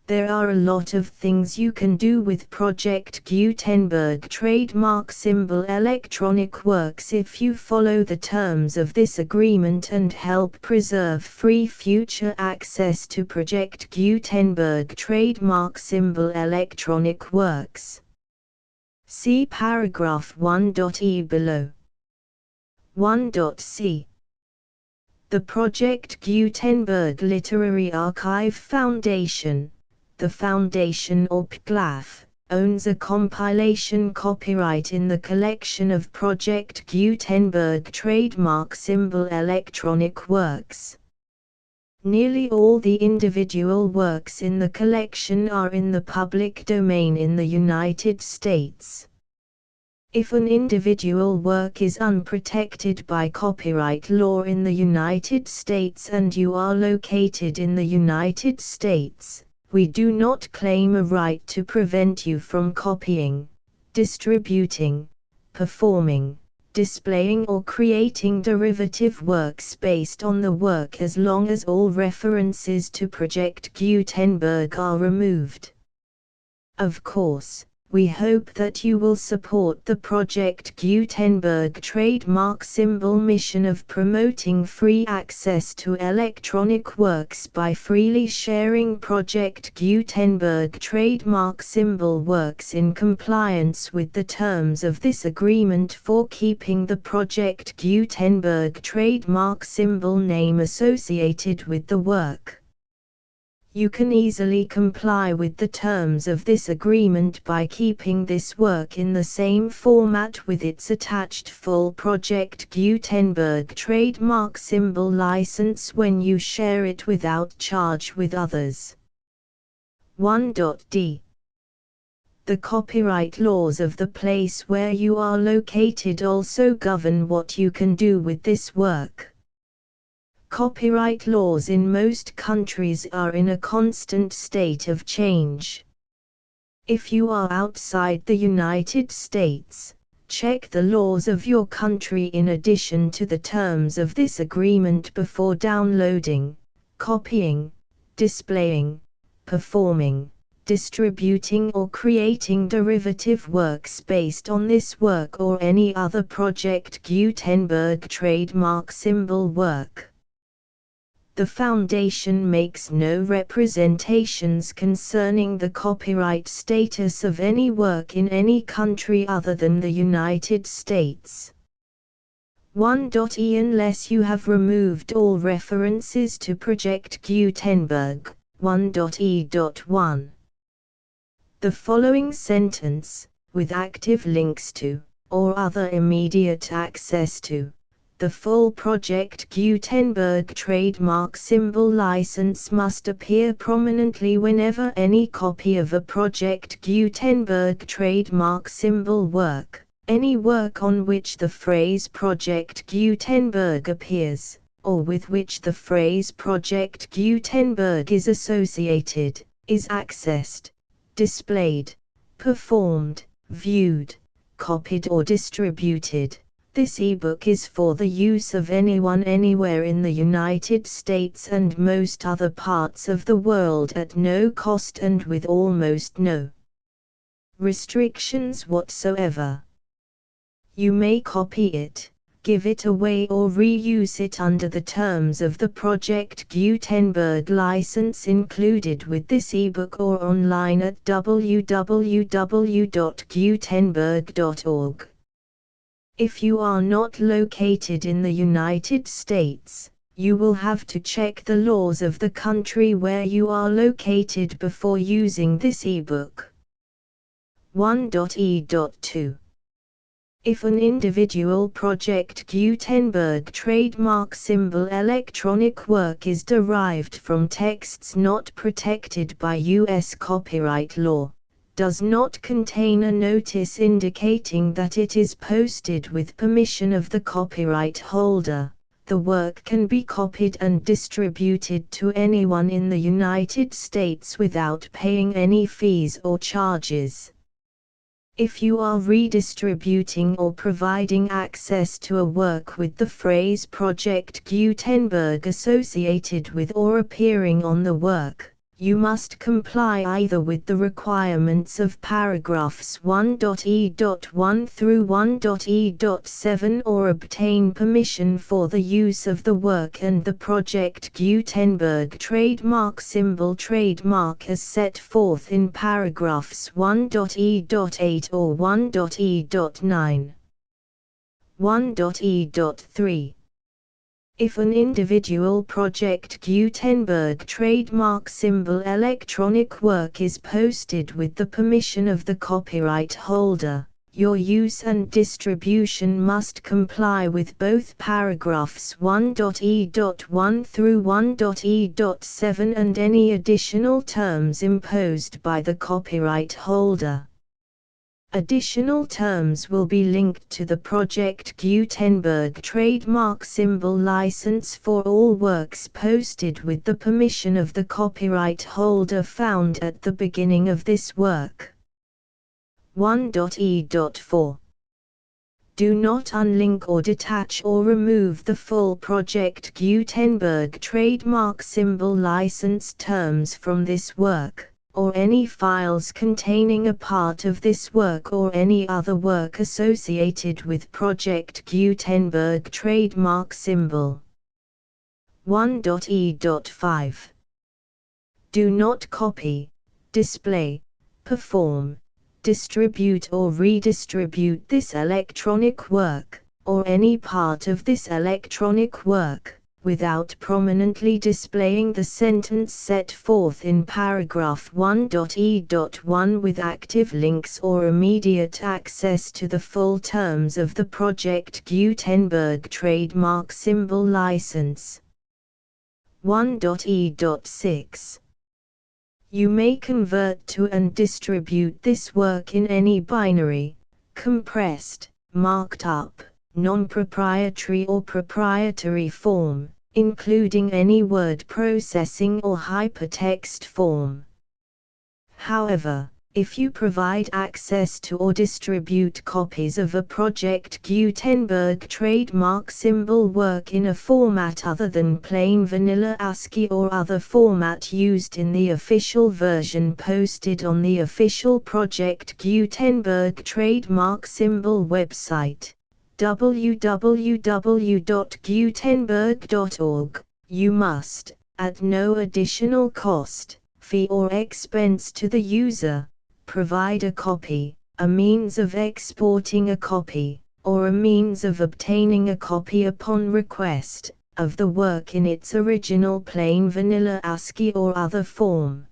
There are a lot of things you can do with Project Gutenberg trademark symbol electronic works if you follow the terms of this agreement and help preserve free future access to Project Gutenberg trademark symbol electronic works. See paragraph 1.e below. 1.c. The Project Gutenberg Literary Archive Foundation, the Foundation or PGLAF, owns a compilation copyright in the collection of Project Gutenberg trademark symbol electronic works. Nearly all the individual works in the collection are in the public domain in the United States. If an individual work is unprotected by copyright law in the United States and you are located in the United States, we do not claim a right to prevent you from copying, distributing, performing, displaying or creating derivative works based on the work as long as all references to Project Gutenberg are removed. Of course, We hope that you will support the Project Gutenberg trademark symbol mission of promoting free access to electronic works by freely sharing Project Gutenberg trademark symbol works in compliance with the terms of this agreement for keeping the Project Gutenberg trademark symbol name associated with the work. You can easily comply with the terms of this agreement by keeping this work in the same format with its attached full Project Gutenberg trademark symbol license when you share it without charge with others. 1.d. The copyright laws of the place where you are located also govern what you can do with this work. Copyright laws in most countries are in a constant state of change. If you are outside the United States, check the laws of your country in addition to the terms of this agreement before downloading, copying, displaying, performing, distributing or creating derivative works based on this work or any other Project Gutenberg trademark symbol work. The Foundation makes no representations concerning the copyright status of any work in any country other than the United States. 1.e Unless you have removed all references to Project Gutenberg. 1.e.1. The following sentence, with active links to, or other immediate access to, the full Project Gutenberg trademark symbol license must appear prominently whenever any copy of a Project Gutenberg trademark symbol work, any work on which the phrase Project Gutenberg appears, or with which the phrase Project Gutenberg is associated, is accessed, displayed, performed, viewed, copied or distributed. This ebook is for the use of anyone anywhere in the United States and most other parts of the world at no cost and with almost no restrictions whatsoever. You may copy it, give it away or reuse it under the terms of the Project Gutenberg license included with this ebook or online at www.gutenberg.org. If you are not located in the United States, you will have to check the laws of the country where you are located before using this ebook. 1.e.2. If an individual Project Gutenberg trademark symbol electronic work is derived from texts not protected by U.S. copyright law, does not contain a notice indicating that it is posted with permission of the copyright holder, the work can be copied and distributed to anyone in the United States without paying any fees or charges. If you are redistributing or providing access to a work with the phrase Project Gutenberg associated with or appearing on the work, you must comply either with the requirements of paragraphs 1.e.1 through 1.e.7 or obtain permission for the use of the work and the Project Gutenberg trademark symbol trademark as set forth in paragraphs 1.e.8 or 1.e.9. 1.e.3. If an individual Project Gutenberg trademark symbol electronic work is posted with the permission of the copyright holder, your use and distribution must comply with both paragraphs 1.e.1 through 1.e.7 and any additional terms imposed by the copyright holder. Additional terms will be linked to the Project Gutenberg trademark symbol license for all works posted with the permission of the copyright holder found at the beginning of this work. 1.e.4. Do not unlink or detach or remove the full Project Gutenberg trademark symbol license terms from this work. or any files containing a part of this work or any other work associated with Project Gutenberg trademark symbol. 1.e.5 Do not copy, display, perform, distribute or redistribute this electronic work, or any part of this electronic work, without prominently displaying the sentence set forth in paragraph 1.e.1 with active links or immediate access to the full terms of the Project Gutenberg trademark symbol license. 1.e.6 You may convert to and distribute this work in any binary, compressed, marked up, non-proprietary or proprietary form, including any word processing or hypertext form. However, if you provide access to or distribute copies of a Project Gutenberg trademark symbol work in a format other than plain vanilla ASCII or other format used in the official version posted on the official Project Gutenberg trademark symbol website, www.gutenberg.org, you must, at no additional cost, fee or expense to the user, provide a copy, a means of exporting a copy, or a means of obtaining a copy upon request, of the work in its original plain vanilla ASCII or other form.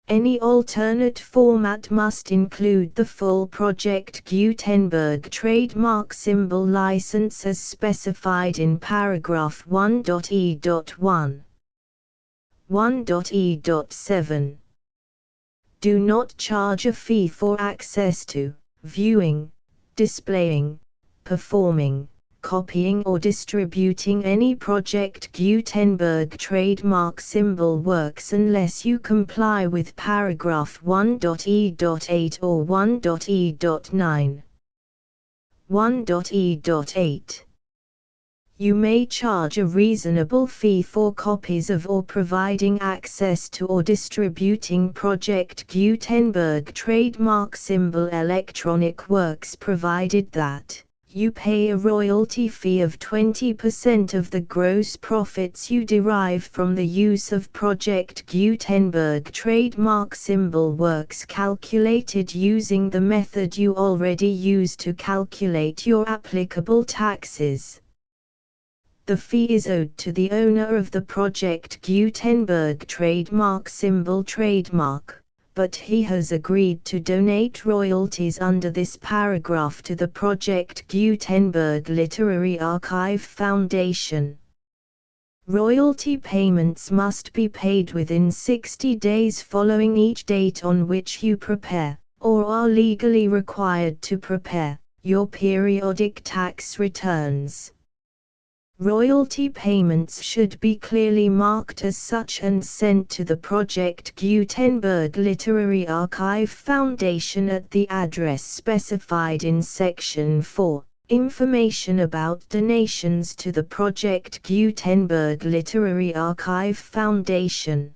Any alternate format must include the full Project Gutenberg trademark symbol license as specified in paragraph 1.e.1. 1.e.7 Do not charge a fee for access to, viewing, displaying, performing, copying or distributing any Project Gutenberg trademark symbol works unless you comply with paragraph 1.e.8 or 1.e.9. 1.e.8 You may charge a reasonable fee for copies of or providing access to or distributing Project Gutenberg trademark symbol electronic works provided that you pay a royalty fee of 20% of the gross profits you derive from the use of Project Gutenberg trademark symbol works calculated using the method you already use to calculate your applicable taxes. The fee is owed to the owner of the Project Gutenberg trademark symbol trademark, but he has agreed to donate royalties under this paragraph to the Project Gutenberg Literary Archive Foundation. Royalty payments must be paid within 60 days following each date on which you prepare, or are legally required to prepare, your periodic tax returns. Royalty payments should be clearly marked as such and sent to the Project Gutenberg Literary Archive Foundation at the address specified in Section 4, Information about donations to the Project Gutenberg Literary Archive Foundation.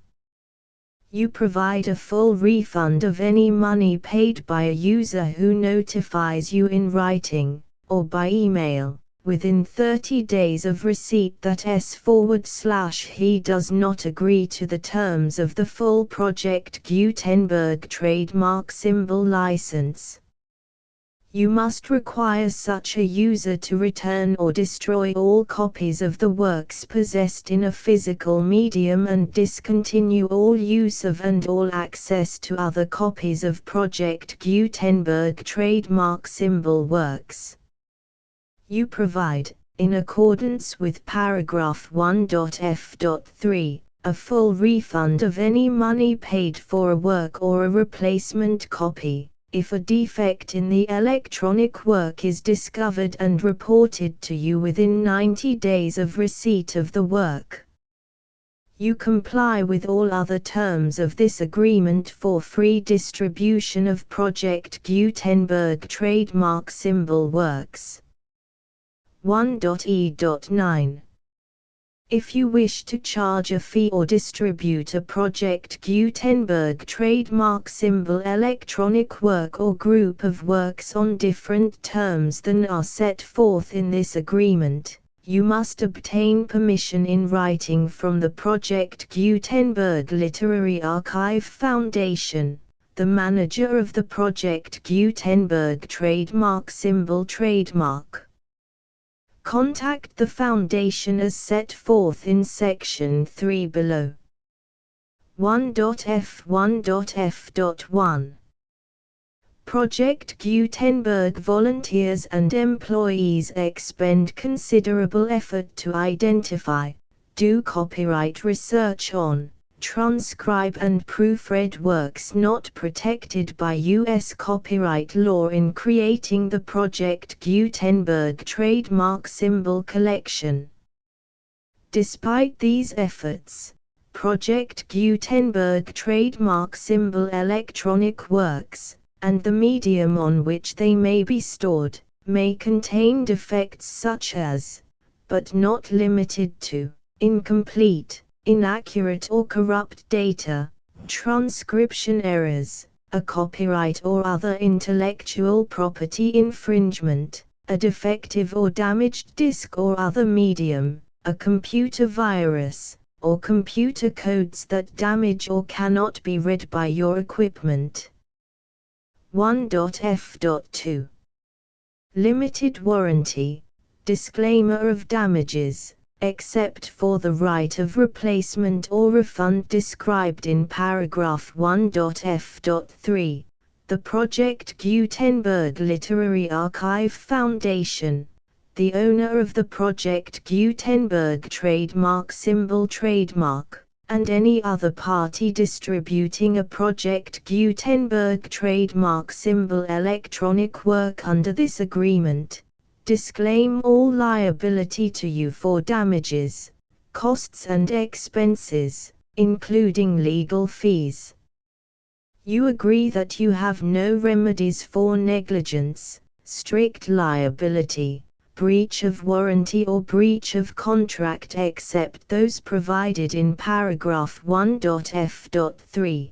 You provide a full refund of any money paid by a user who notifies you in writing, or by email, within 30 days of receipt that he does not agree to the terms of the full Project Gutenberg trademark symbol license. You must require such a user to return or destroy all copies of the works possessed in a physical medium and discontinue all use of and all access to other copies of Project Gutenberg trademark symbol works. You provide, in accordance with paragraph 1.f.3, a full refund of any money paid for a work or a replacement copy, if a defect in the electronic work is discovered and reported to you within 90 days of receipt of the work. You comply with all other terms of this agreement for free distribution of Project Gutenberg trademark symbol works. 1.e.9 If you wish to charge a fee or distribute a Project Gutenberg trademark symbol electronic work or group of works on different terms than are set forth in this agreement, you must obtain permission in writing from the Project Gutenberg Literary Archive Foundation, the manager of the Project Gutenberg trademark symbol trademark. Contact the Foundation as set forth in Section 3 below. 1.f1.f.1 Project Gutenberg volunteers and employees expend considerable effort to identify, do copyright research on, transcribe and proofread works not protected by U.S. copyright law in creating the Project Gutenberg trademark symbol collection. Despite these efforts, Project Gutenberg trademark symbol electronic works, and the medium on which they may be stored, may contain defects such as, but not limited to, incomplete, inaccurate or corrupt data, transcription errors, a copyright or other intellectual property infringement, a defective or damaged disk or other medium, a computer virus, or computer codes that damage or cannot be read by your equipment. 1.f.2 Limited warranty, disclaimer of damages, except for the right of replacement or refund described in paragraph 1.f.3, the Project Gutenberg Literary Archive Foundation, the owner of the Project Gutenberg trademark symbol trademark, and any other party distributing a Project Gutenberg trademark symbol electronic work under this agreement, disclaim all liability to you for damages, costs and expenses, including legal fees. You agree that you have no remedies for negligence, strict liability, breach of warranty or breach of contract except those provided in paragraph 1.f.3.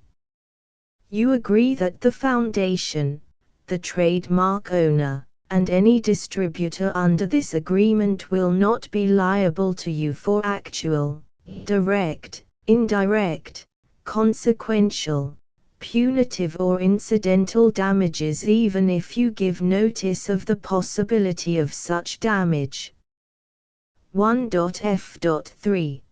You agree that the Foundation, the trademark owner, and any distributor under this agreement will not be liable to you for actual, direct, indirect, consequential, punitive or incidental damages even if you give notice of the possibility of such damage. 1.f.3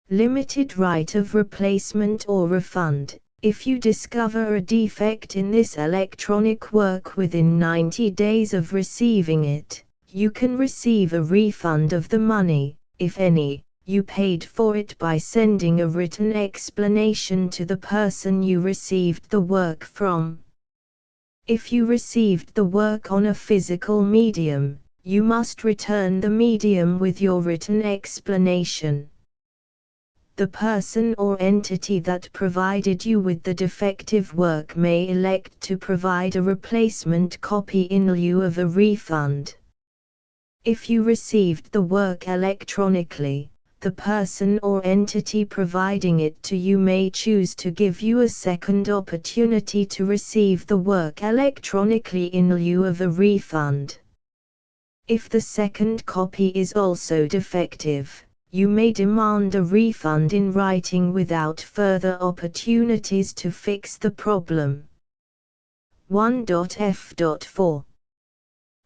Limited right of replacement or refund. If you discover a defect in this electronic work within 90 days of receiving it, you can receive a refund of the money, if any, you paid for it by sending a written explanation to the person you received the work from. If you received the work on a physical medium, you must return the medium with your written explanation. The person or entity that provided you with the defective work may elect to provide a replacement copy in lieu of a refund. If you received the work electronically, the person or entity providing it to you may choose to give you a second opportunity to receive the work electronically in lieu of a refund. If the second copy is also defective, you may demand a refund in writing without further opportunities to fix the problem. 1.f.4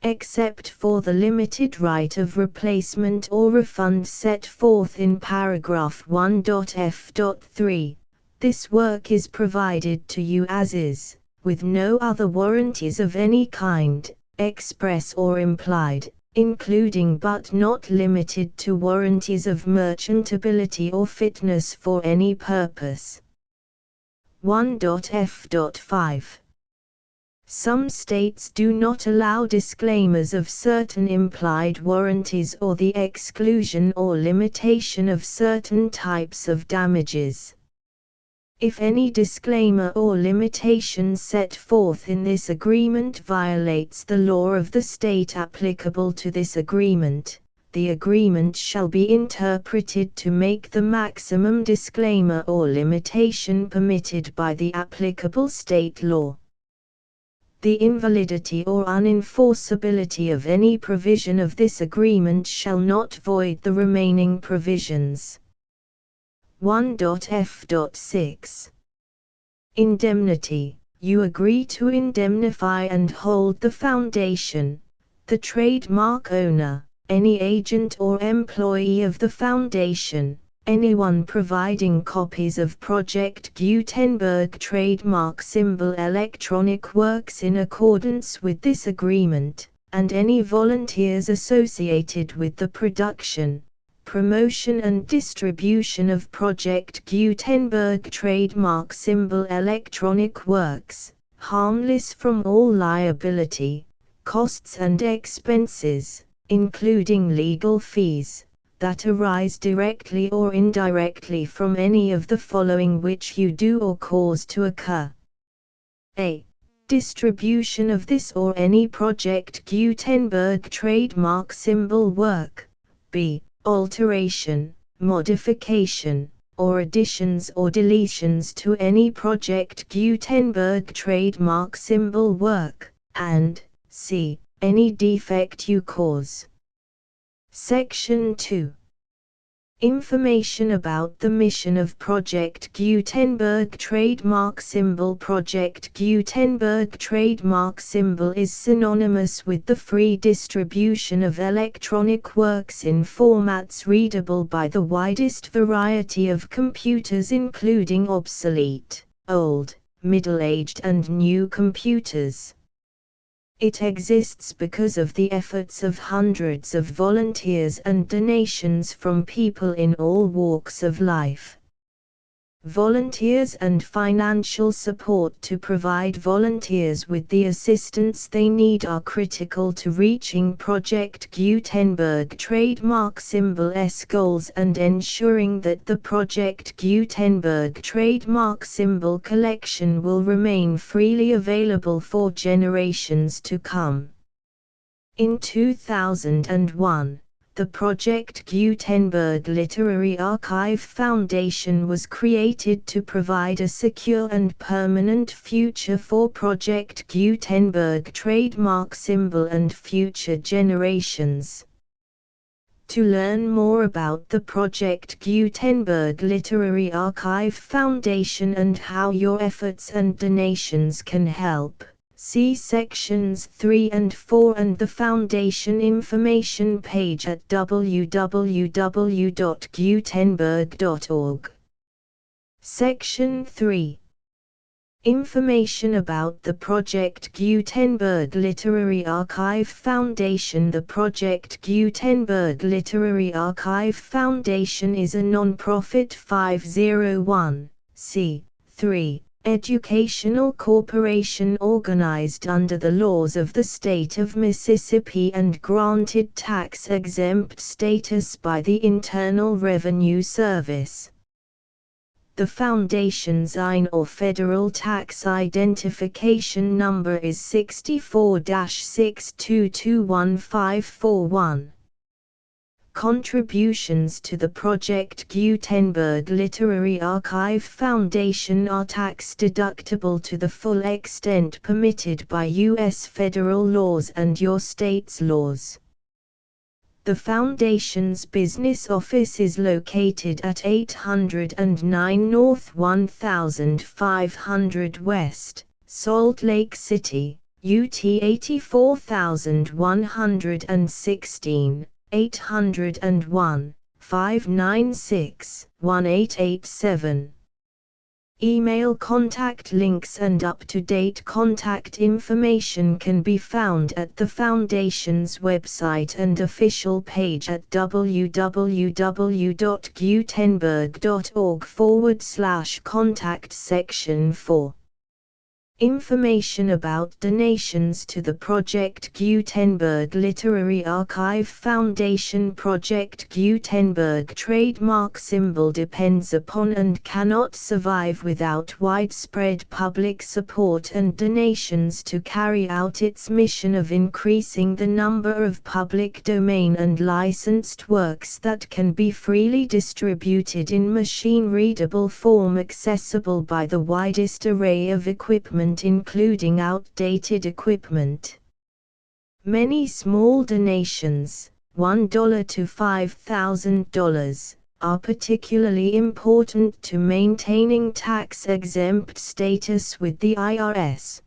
Except for the limited right of replacement or refund set forth in paragraph 1.f.3, this work is provided to you as is, with no other warranties of any kind, express or implied, including but not limited to warranties of merchantability or fitness for any purpose. 1.f.5 Some states do not allow disclaimers of certain implied warranties or the exclusion or limitation of certain types of damages. If any disclaimer or limitation set forth in this agreement violates the law of the state applicable to this agreement, the agreement shall be interpreted to make the maximum disclaimer or limitation permitted by the applicable state law. The invalidity or unenforceability of any provision of this agreement shall not void the remaining provisions. 1.f.6 Indemnity. You agree to indemnify and hold the foundation, the trademark owner, any agent or employee of the foundation, anyone providing copies of Project Gutenberg trademark symbol electronic works in accordance with this agreement, and any volunteers associated with the production, promotion and distribution of Project Gutenberg trademark symbol electronic works, harmless from all liability, costs and expenses, including legal fees, that arise directly or indirectly from any of the following which you do or cause to occur. A. Distribution of this or any Project Gutenberg trademark symbol work. B. Alteration, modification, or additions or deletions to any Project Gutenberg trademark symbol work, and C. Any defect you cause. Section 2. Information about the mission of Project Gutenberg trademark symbol. Project Gutenberg trademark symbol is synonymous with the free distribution of electronic works in formats readable by the widest variety of computers, including obsolete, old, middle-aged and new computers. It exists because of the efforts of hundreds of volunteers and donations from people in all walks of life. Volunteers and financial support to provide volunteers with the assistance they need are critical to reaching Project Gutenberg trademark symbol's goals and ensuring that the Project Gutenberg trademark symbol collection will remain freely available for generations to come. In 2001, the Project Gutenberg Literary Archive Foundation was created to provide a secure and permanent future for Project Gutenberg trademark symbol and future generations. To learn more about the Project Gutenberg Literary Archive Foundation and how your efforts and donations can help, see sections 3 and 4 and the Foundation information page at www.gutenberg.org. Section 3. Information about the Project Gutenberg Literary Archive Foundation. The Project Gutenberg Literary Archive Foundation is a non-profit 501(c)(3) educational corporation organized under the laws of the state of Mississippi and granted tax-exempt status by the Internal Revenue Service. The Foundation's IN or Federal Tax Identification Number is 64-6221541. Contributions to the Project Gutenberg Literary Archive Foundation are tax-deductible to the full extent permitted by U.S. federal laws and your state's laws. The Foundation's business office is located at 809 North 1500 West, Salt Lake City, UT 84116. 801-596-1887. Email contact links and up-to-date contact information can be found at the Foundation's website and official page at www.gutenberg.org/contact section 4. Information about donations to the Project Gutenberg Literary Archive Foundation. Project Gutenberg trademark symbol depends upon and cannot survive without widespread public support and donations to carry out its mission of increasing the number of public domain and licensed works that can be freely distributed in machine-readable form accessible by the widest array of equipment, including outdated equipment. Many small donations, $1 to $5,000, are particularly important to maintaining tax-exempt status with the IRS.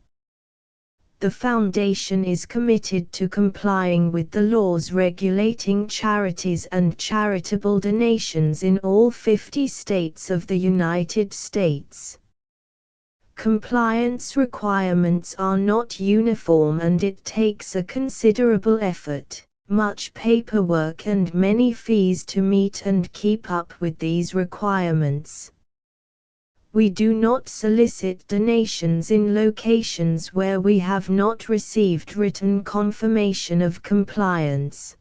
The Foundation is committed to complying with the laws regulating charities and charitable donations in all 50 states of the United States. Compliance requirements are not uniform and it takes a considerable effort, much paperwork and many fees to meet and keep up with these requirements. We do not solicit donations in locations where we have not received written confirmation of compliance.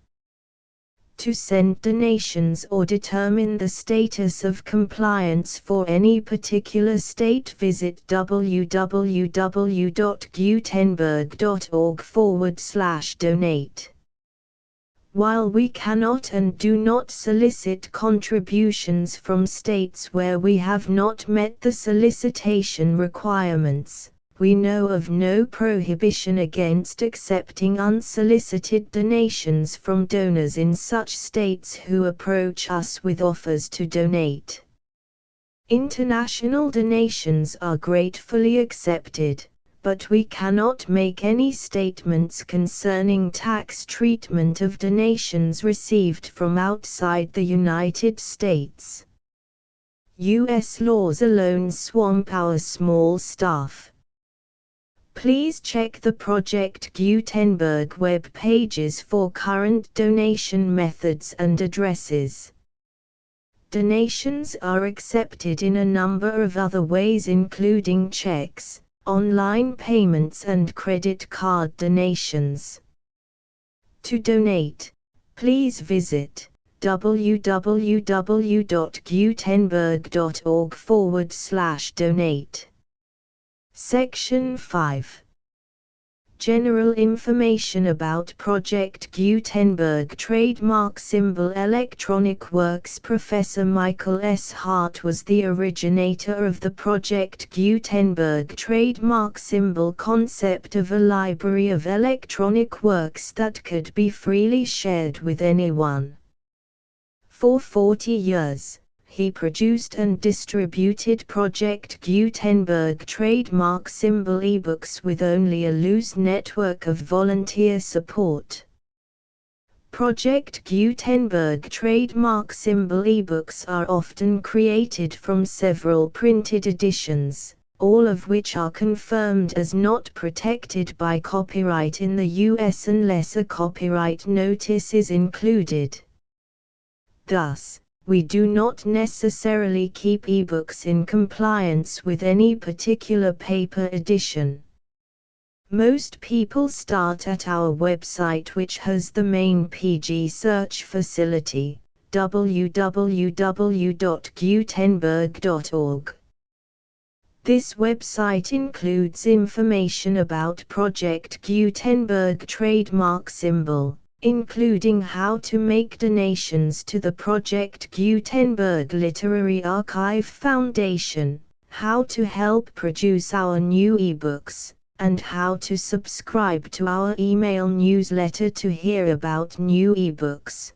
To send donations or determine the status of compliance for any particular state, visit www.gutenberg.org/donate. While we cannot and do not solicit contributions from states where we have not met the solicitation requirements, we know of no prohibition against accepting unsolicited donations from donors in such states who approach us with offers to donate. International donations are gratefully accepted, but we cannot make any statements concerning tax treatment of donations received from outside the United States. U.S. laws alone swamp our small staff. Please check the Project Gutenberg web pages for current donation methods and addresses. Donations are accepted in a number of other ways, including checks, online payments and credit card donations. To donate, please visit www.gutenberg.org/donate. Section 5. General information about Project Gutenberg trademark symbol. Electronic Works. Professor Michael S. Hart was the originator of the Project Gutenberg trademark symbol concept of a library of electronic works that could be freely shared with anyone. For 40 years, he produced and distributed Project Gutenberg trademark symbol ebooks with only a loose network of volunteer support. Project Gutenberg trademark symbol ebooks are often created from several printed editions, all of which are confirmed as not protected by copyright in the US unless a copyright notice is included. Thus, we do not necessarily keep ebooks in compliance with any particular paper edition. Most people start at our website, which has the main PG search facility, www.gutenberg.org. This website includes information about Project Gutenberg trademark symbol, including how to make donations to the Project Gutenberg Literary Archive Foundation, how to help produce our new ebooks, and how to subscribe to our email newsletter to hear about new ebooks.